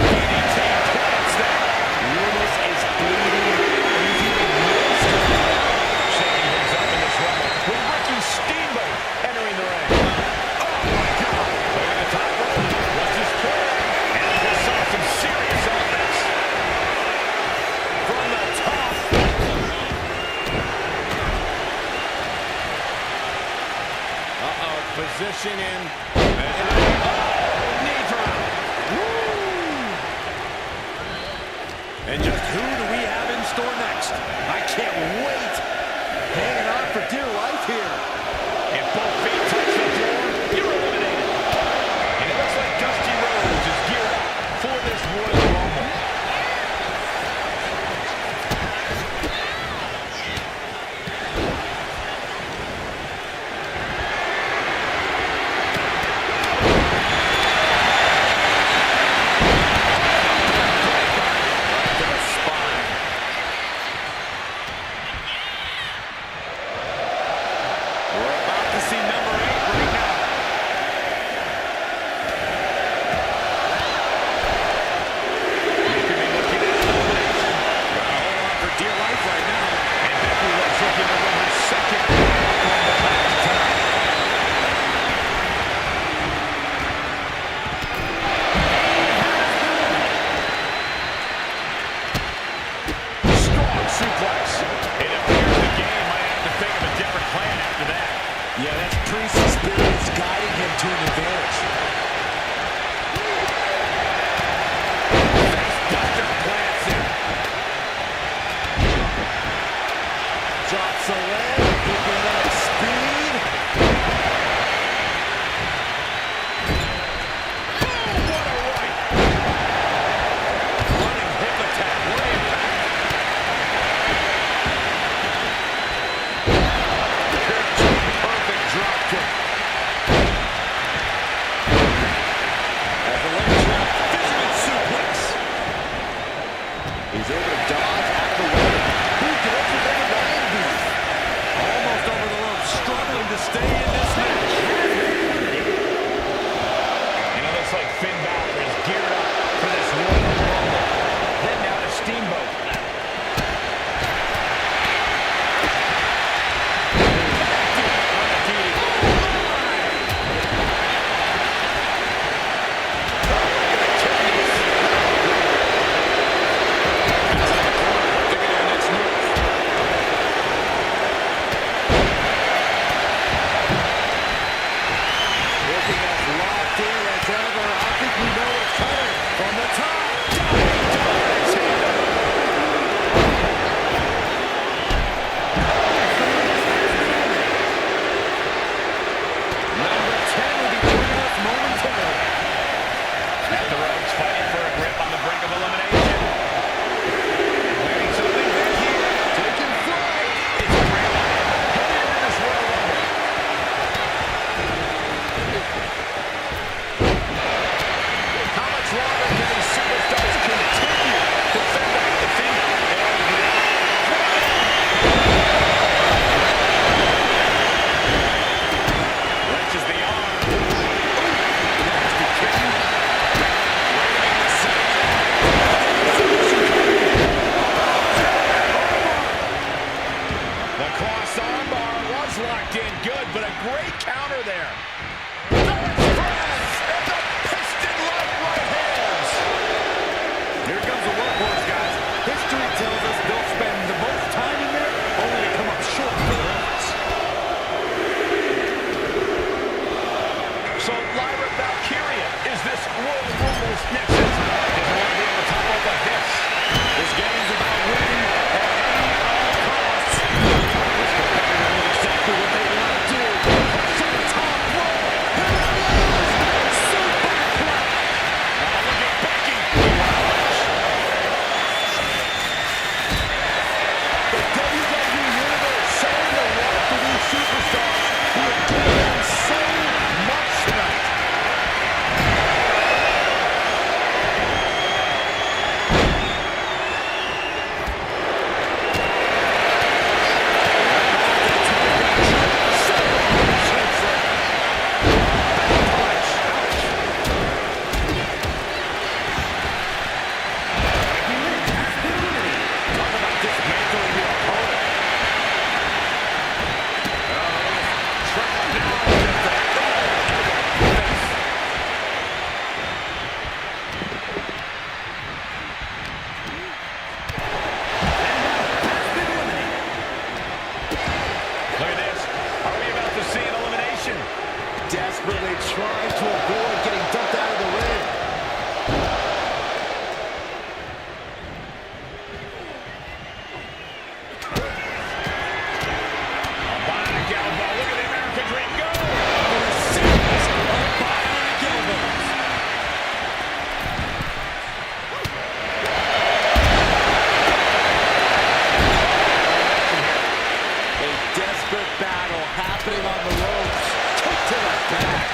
DDT plants there.
Loomis is bleeding. He's even more strong.
Shaking things up in this Rumble with Ricky Steamboat entering the ring. Oh my God. Over the top rope. What's his plan? And we saw some serious offense. From the top.
Position in. Knee drop. Woo! And just who do we have in store next?
I can't wait. Hanging on for dear life here.
If both feet touch the floor, you're eliminated. And it looks like Dusty Rhodes is geared up for this Royal Rumble.
He's able to dodge out of the way. Who gets it there? Ryan beat.
Almost over the rope, struggling to stay in this match. And it looks like Finn Balor is geared up for this Royal Rumble. Then now to Steamboat.
Desperately trying to avoid getting dumped out of the ring.
A bionic elbow. Look at the American Dream go. And a series of bionic elbows.
A desperate battle happening on the ropes. Kick to the back.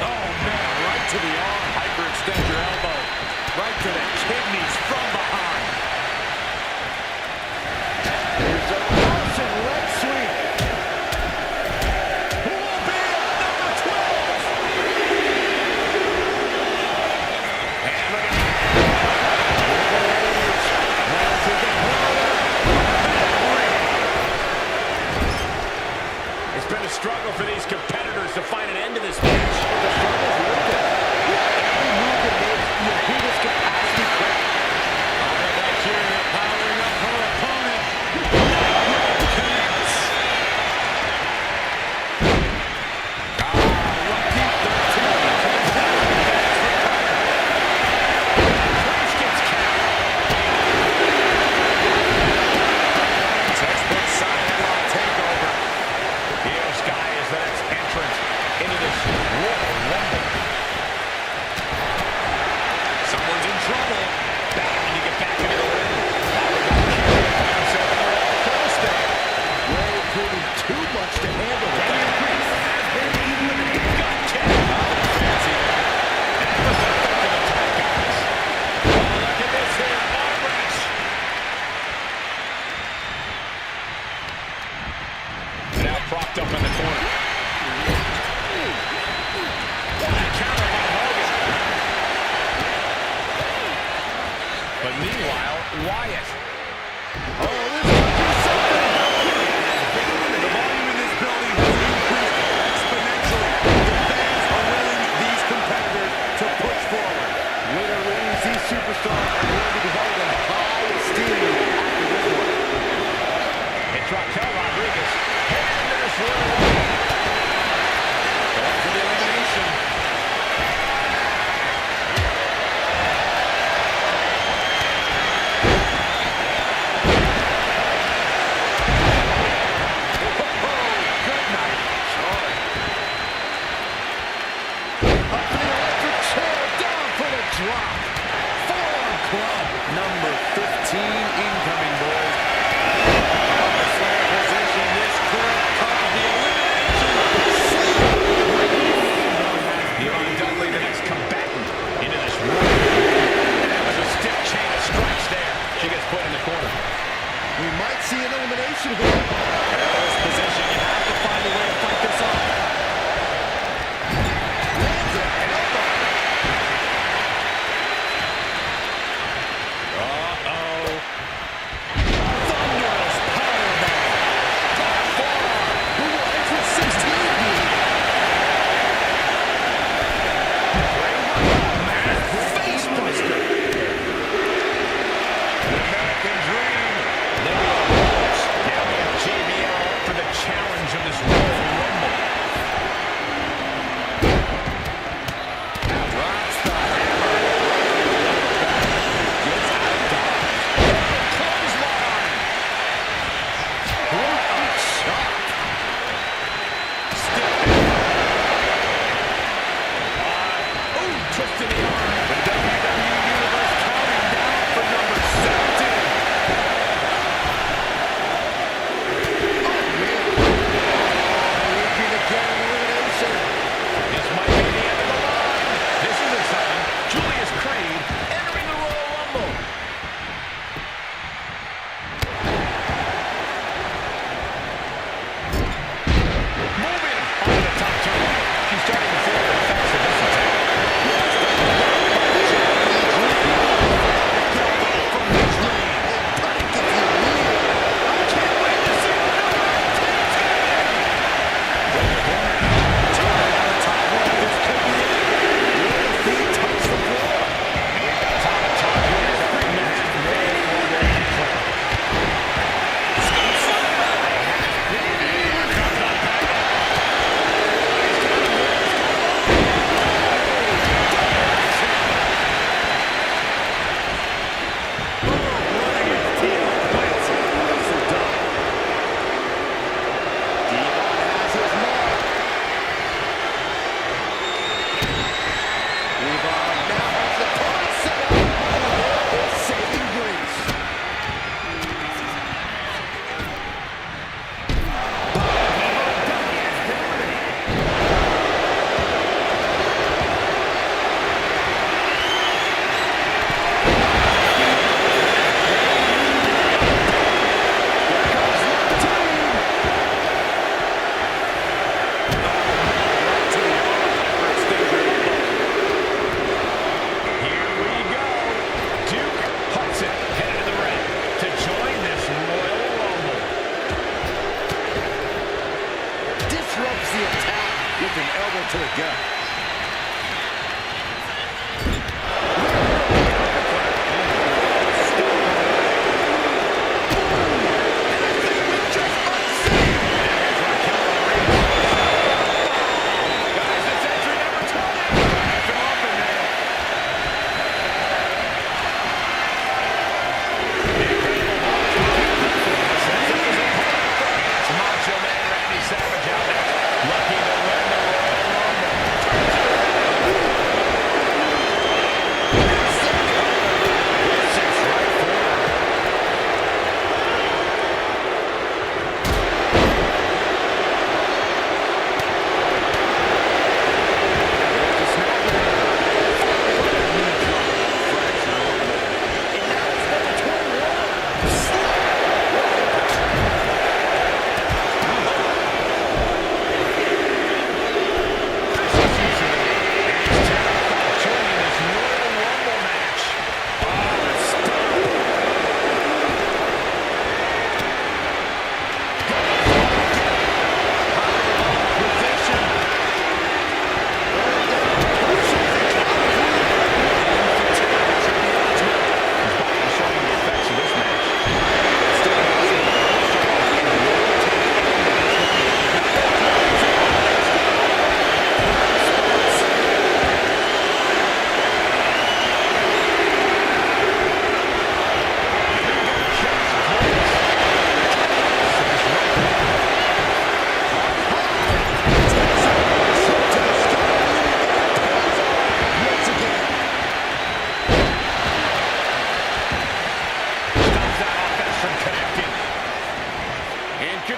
Oh, man, right to the arm. Hyperextend your elbow. Right to the kidneys from behind.
Here's a Russian leg sweep.
Who will be at number 12? And look at It's been a struggle for these competitors to find an end to this match.
The struggle's worth it. With every move it makes, you hear this capacity crack.
But meanwhile, Wyatt.
Oh, this might be something.
The volume in this building has increased exponentially. The fans are willing these competitors to push forward.
Winner Reigns, these superstars are going to be held in high esteem after this one.
It's Raquel Rodriguez heading into this Royal Rumble. Going for the elimination.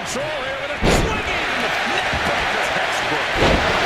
control here with a swinging neckbreaker. Textbook.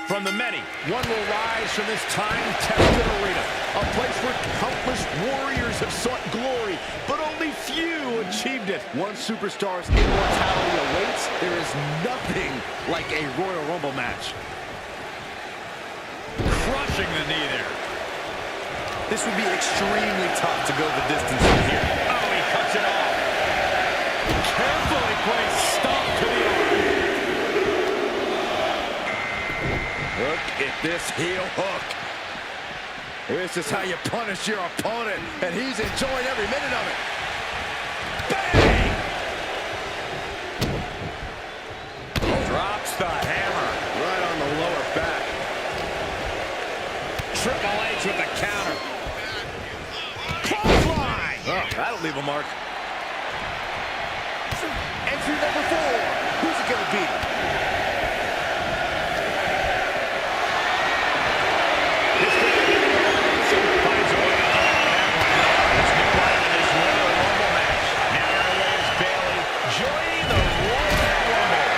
From the many, one will rise from this time-tested arena, a place where countless warriors have sought glory, but only few achieved it.
If one superstar's immortality awaits, there is nothing like a Royal Rumble match.
Crushing the knee there. This would be extremely tough to go the distance from here. Oh, he cuts it off. Carefully placed stomp to the arm.
Look at this heel hook. This is how you punish your opponent, and he's enjoying every minute of it.
Bang! Drops the hammer.
Right on the lower back.
Triple H with the counter. Clothesline!
Oh, that'll leave a mark. Entry number 4. Who's it gonna be?
Finds a way to that one. There's new life in this Royal Rumble match. Now underway is Bayley joining the Royal Rumble.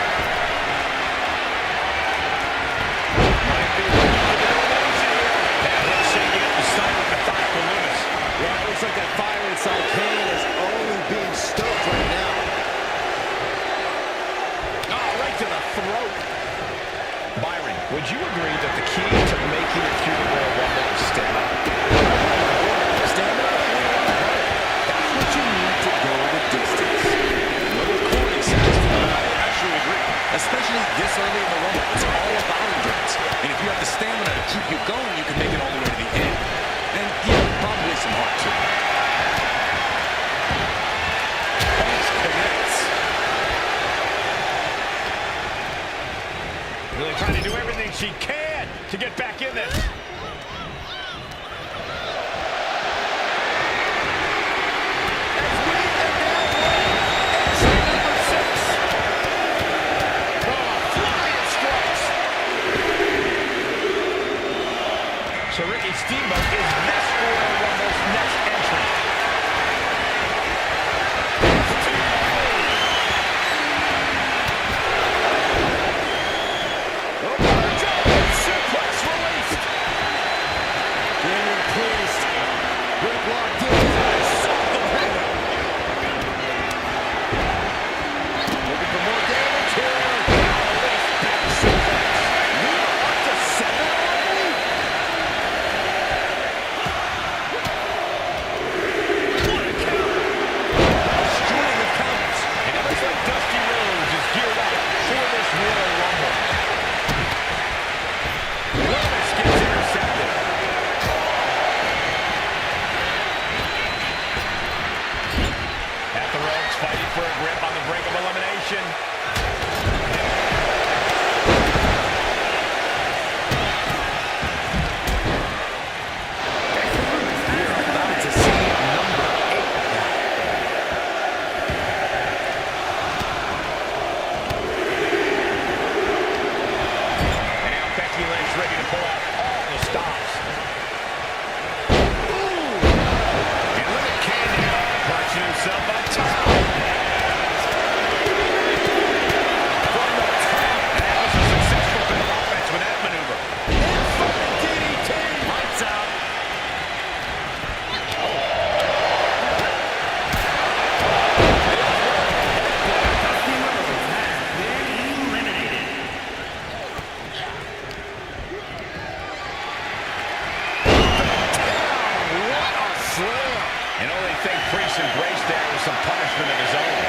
Might be looking for the illusion here. That hit shaking up the side with methodical Loomis.
Yeah, it looks like that fire inside Kane is only being stoked right now. Oh, right to the throat.
Byron, would you agree that the key to making it through the Royal Rumble is stamina?
Stamina? That's what you need to go the distance. No recording sounds to me.
I actually agree. Especially this early in the Rumble. It's all about endurance. And if you have the stamina to keep you going, you can make it all the way to the end. And, yeah, probably some heart, too.
Punch connects. Really trying to do everything she can to get back in this. So Ricky Steamboat is this Royal Rumble's next entrant. Suplex released.
Damien Priest. Rick locked in. Looking for more damage here. Back suplex. We are up to 7 already.
What a counter. String of counters. And it looks like Dusty Rhodes is geared up for this Royal Rumble. Loomis gets intercepted. At the ropes, fighting for a grip on the brink of elimination.
We're about to see number 8 now.
And now Becky Lynch ready to pull out all the stops. And look at Candy punching himself up top. From the top. And that was a successful bit of offense with that maneuver. Infamous DDT. Lights out.
Dusty Rhodes has been eliminated.
What a slam. And only thing Priest embraced there was some punishment of his own.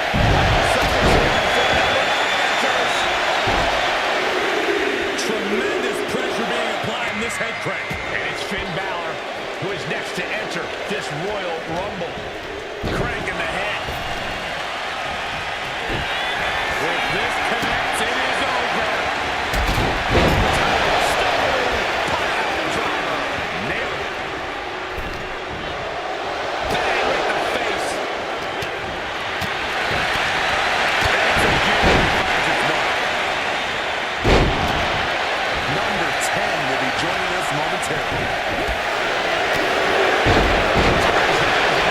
Tremendous pressure being applied in this head crank. And it's Finn Balor who is next to enter this Royal Rumble. Crank in the head. If this connects, it is over. Pile driver. Nailed it. Bang right in the face. Execution finds its mark.
Number 10 will be joining us momentarily.
Ties down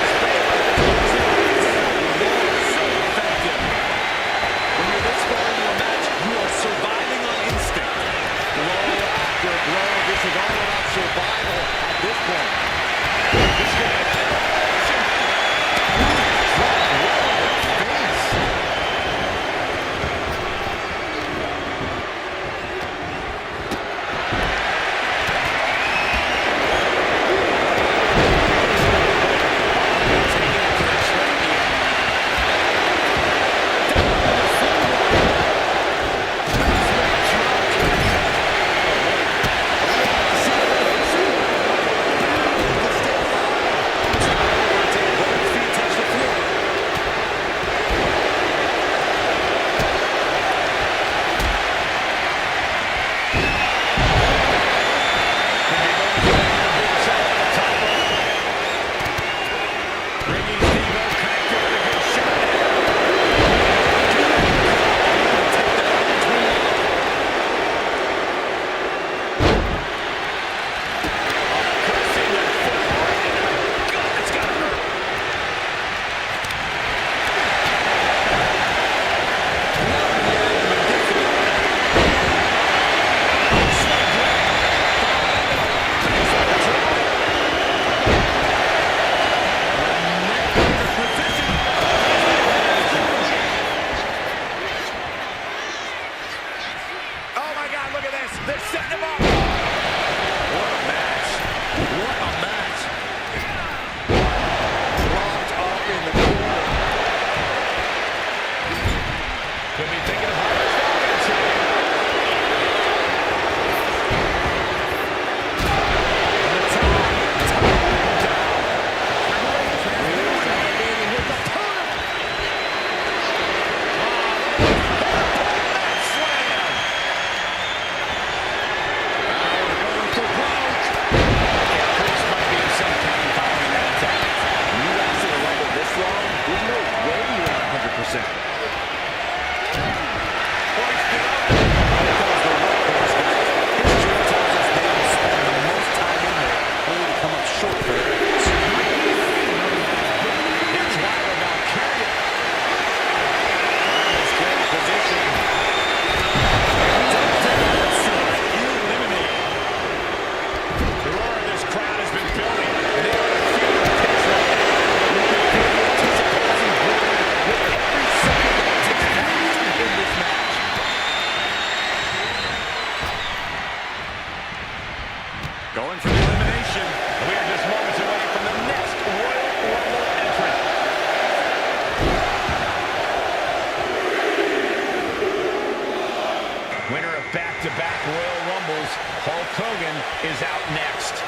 Hogan is out next.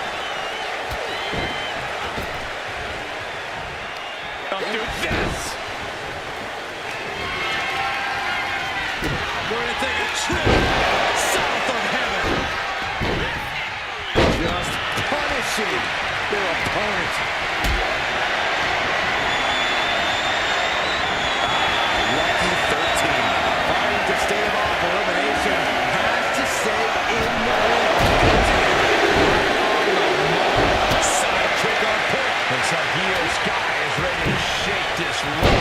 Oh, dude, this! Going to take a trip south of heaven.
Just punishing their opponent. Lucky 13. Fighting to stave off elimination. Has to stay in the ring.
Side kick on point. Looks like Io Sky is ready to shake this room.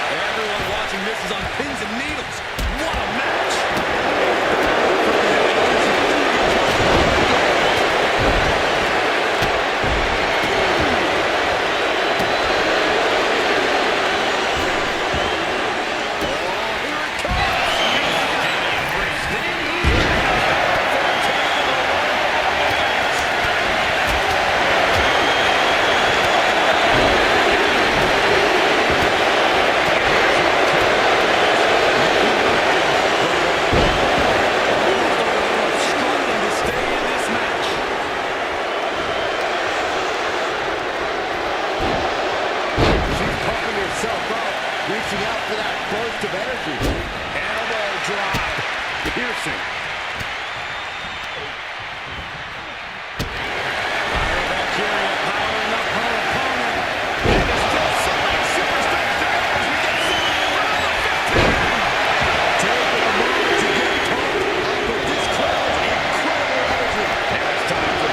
Everyone watching this is on pins and needles. What a match!
Reaching out for that burst of energy.
Elbow drop.
Piercing.
Valkyria powering up her opponent. And there's still so many superstars to go as we get set for number 15.
Taking a moment to get pumped up with this crowd's incredible energy.
Now it's time for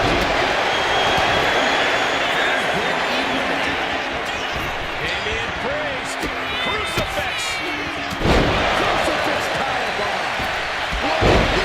Damian Priest. Crucifix.
Crucifix powerbomb. Whoa.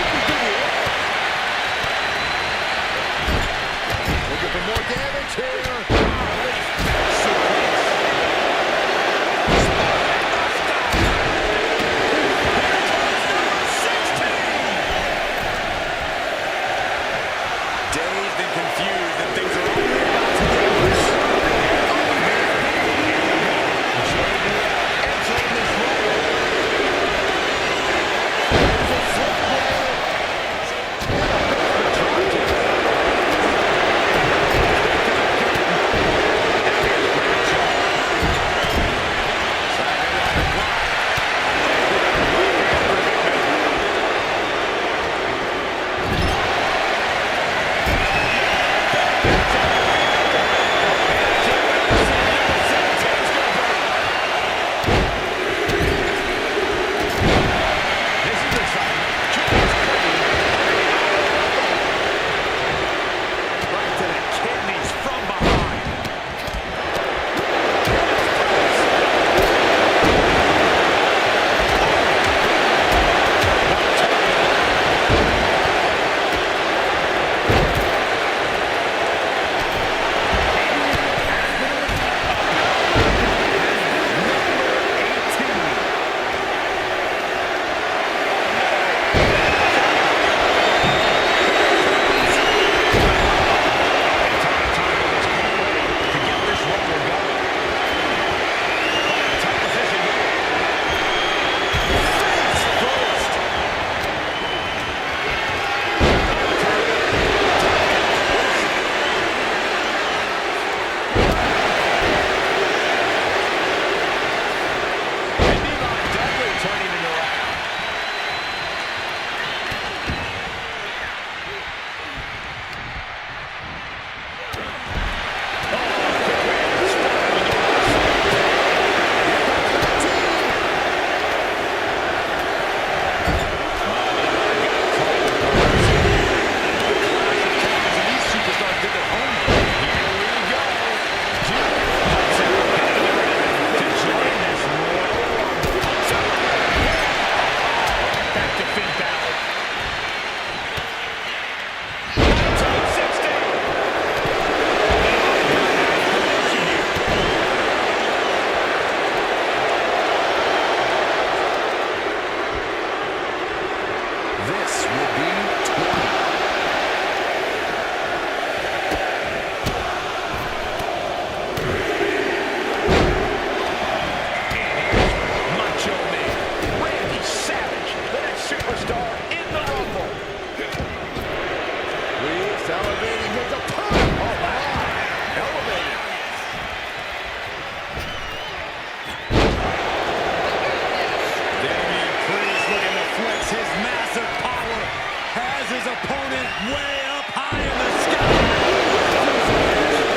way up high in the sky.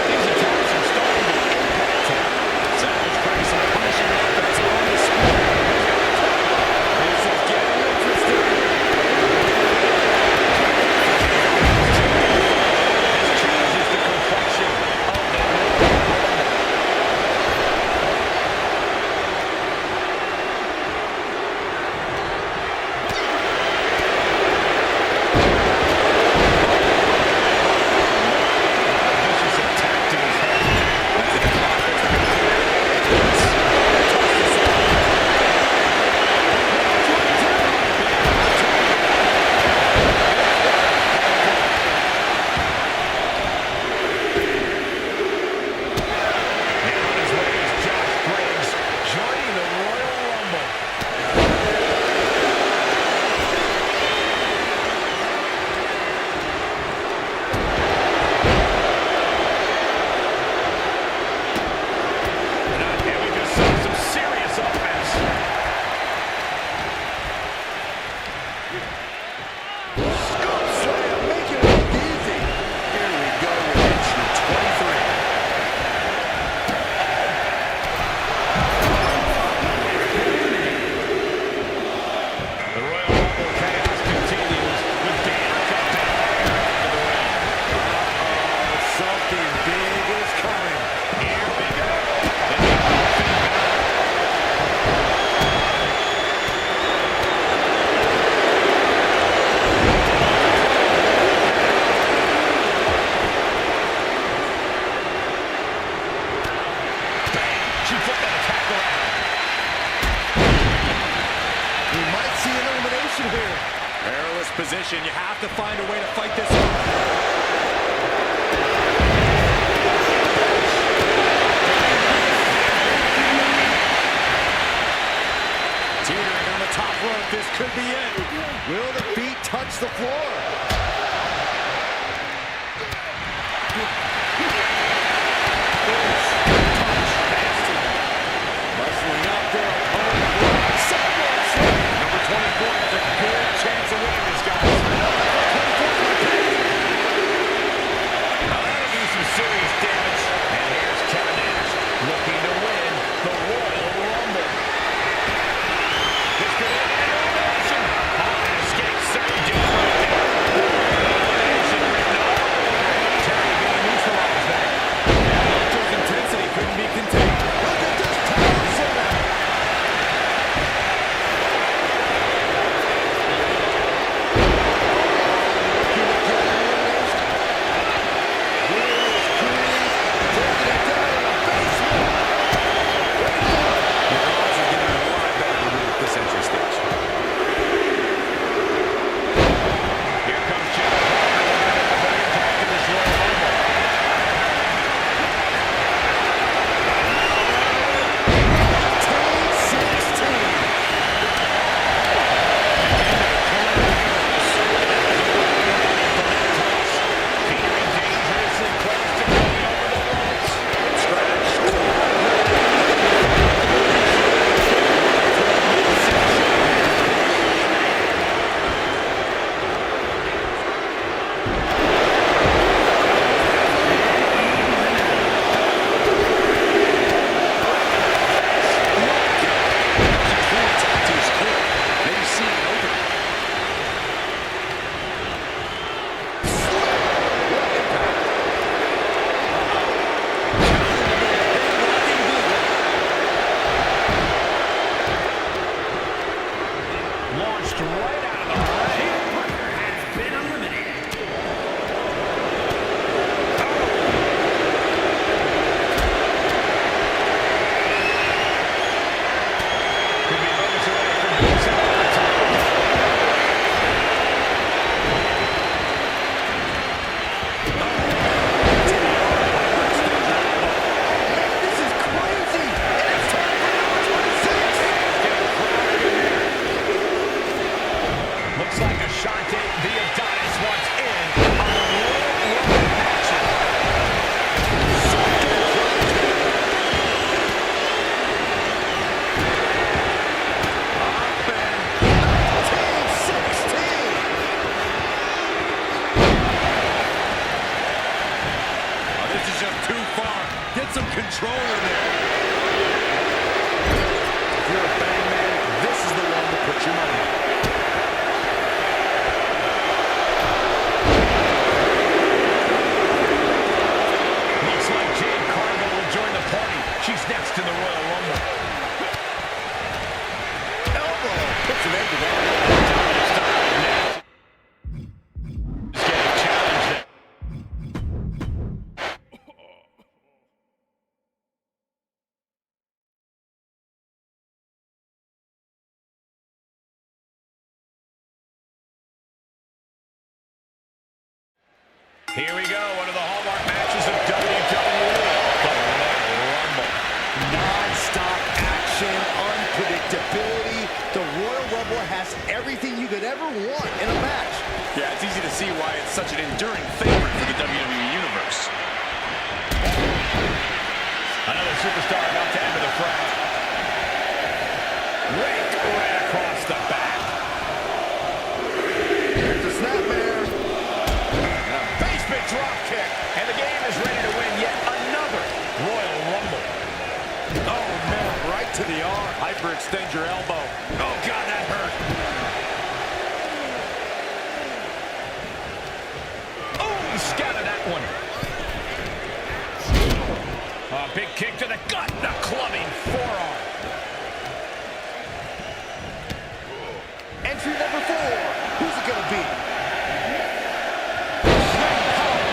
These attacks are starting to impact him. Savage putting some punishing offense on the square. This is getting interesting. This changes the complexion of the Royal Rumble. Vicious attack to his head. That's the clock that's been now on his way is Josh Briggs joining the Royal Rumble. And out here we just saw some serious offense. Scoop slam, making it look easy. Here we go with entry 23. The Royal Rumble chaos continues with Bianca Belair into the ring. Something big is coming. Here we go. And the offense battle. Bang! She flipped that attack around. We might see an elimination here.
Perilous position. You have to find a way to fight this out. Teetering on the top rope. This could be it.
Will the feet touch the floor?
Bustling up their opponent. Sidewalk slam.
Number 24 has a good chance of winning this, guys.
Now that'll do some serious damage. And here's Kevin Nash looking to win the Royal Rumble. This could end in elimination. Oh, an escape, sudden death right there. Here we go, one of the hallmark matches of WWE, the Royal Rumble.
Non-stop action, unpredictability. The Royal Rumble has everything you could ever want in a match.
Yeah, it's easy to see why it's such an enduring favorite for the WWE Universe.
Another superstar about to enter the fray. Rake right across the back.
Here's the snapmare.
And a basement drop kick. And the game is ready to win yet another Royal Rumble.
Oh, man, right to the arm. Hyperextend your elbow. Oh, God, that hurt.
Oh, he scattered that one. A big kick to the gut. The clubbing forearm.
Entry number 4. Who's it going to be?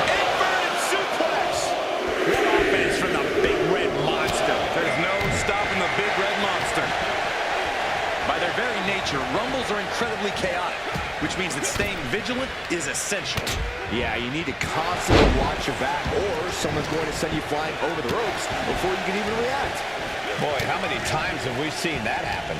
Inverted suplex. What offense from the Big Red Monster.
There's no stopping the Big Red Monster.
By their very nature, Rumbles are incredibly chaotic, which means that staying vigilant is essential.
Yeah, you need to constantly watch your back, or someone's going to send you flying over the ropes before you can even react.
Boy, how many times have we seen that happen?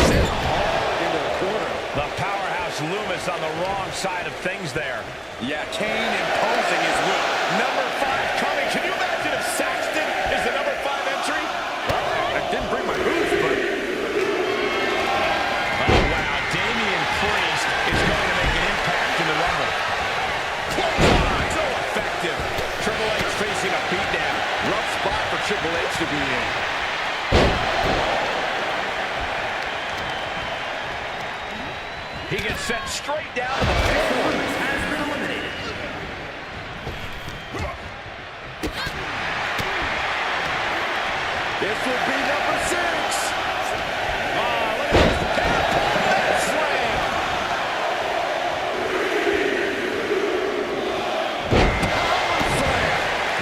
Sent hard into the corner.
The powerhouse Loomis on the wrong side of things there.
Yeah, Kane imposing his will.
Number 5 coming. Can you imagine if Saxton is the number 5 entry?
Well, I didn't bring my boots, but...
Oh, wow. Damian Priest is going to make an impact in the Rumble. Clothesline. So effective. Triple H facing a beatdown.
Rough spot for Triple H to be in.
He gets sent straight down to the floor.
Has been eliminated.
This will be number 6.
Oh, look at this. That slam.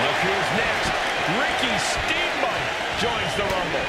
Look who's next. Ricky Steamboat joins the Rumble.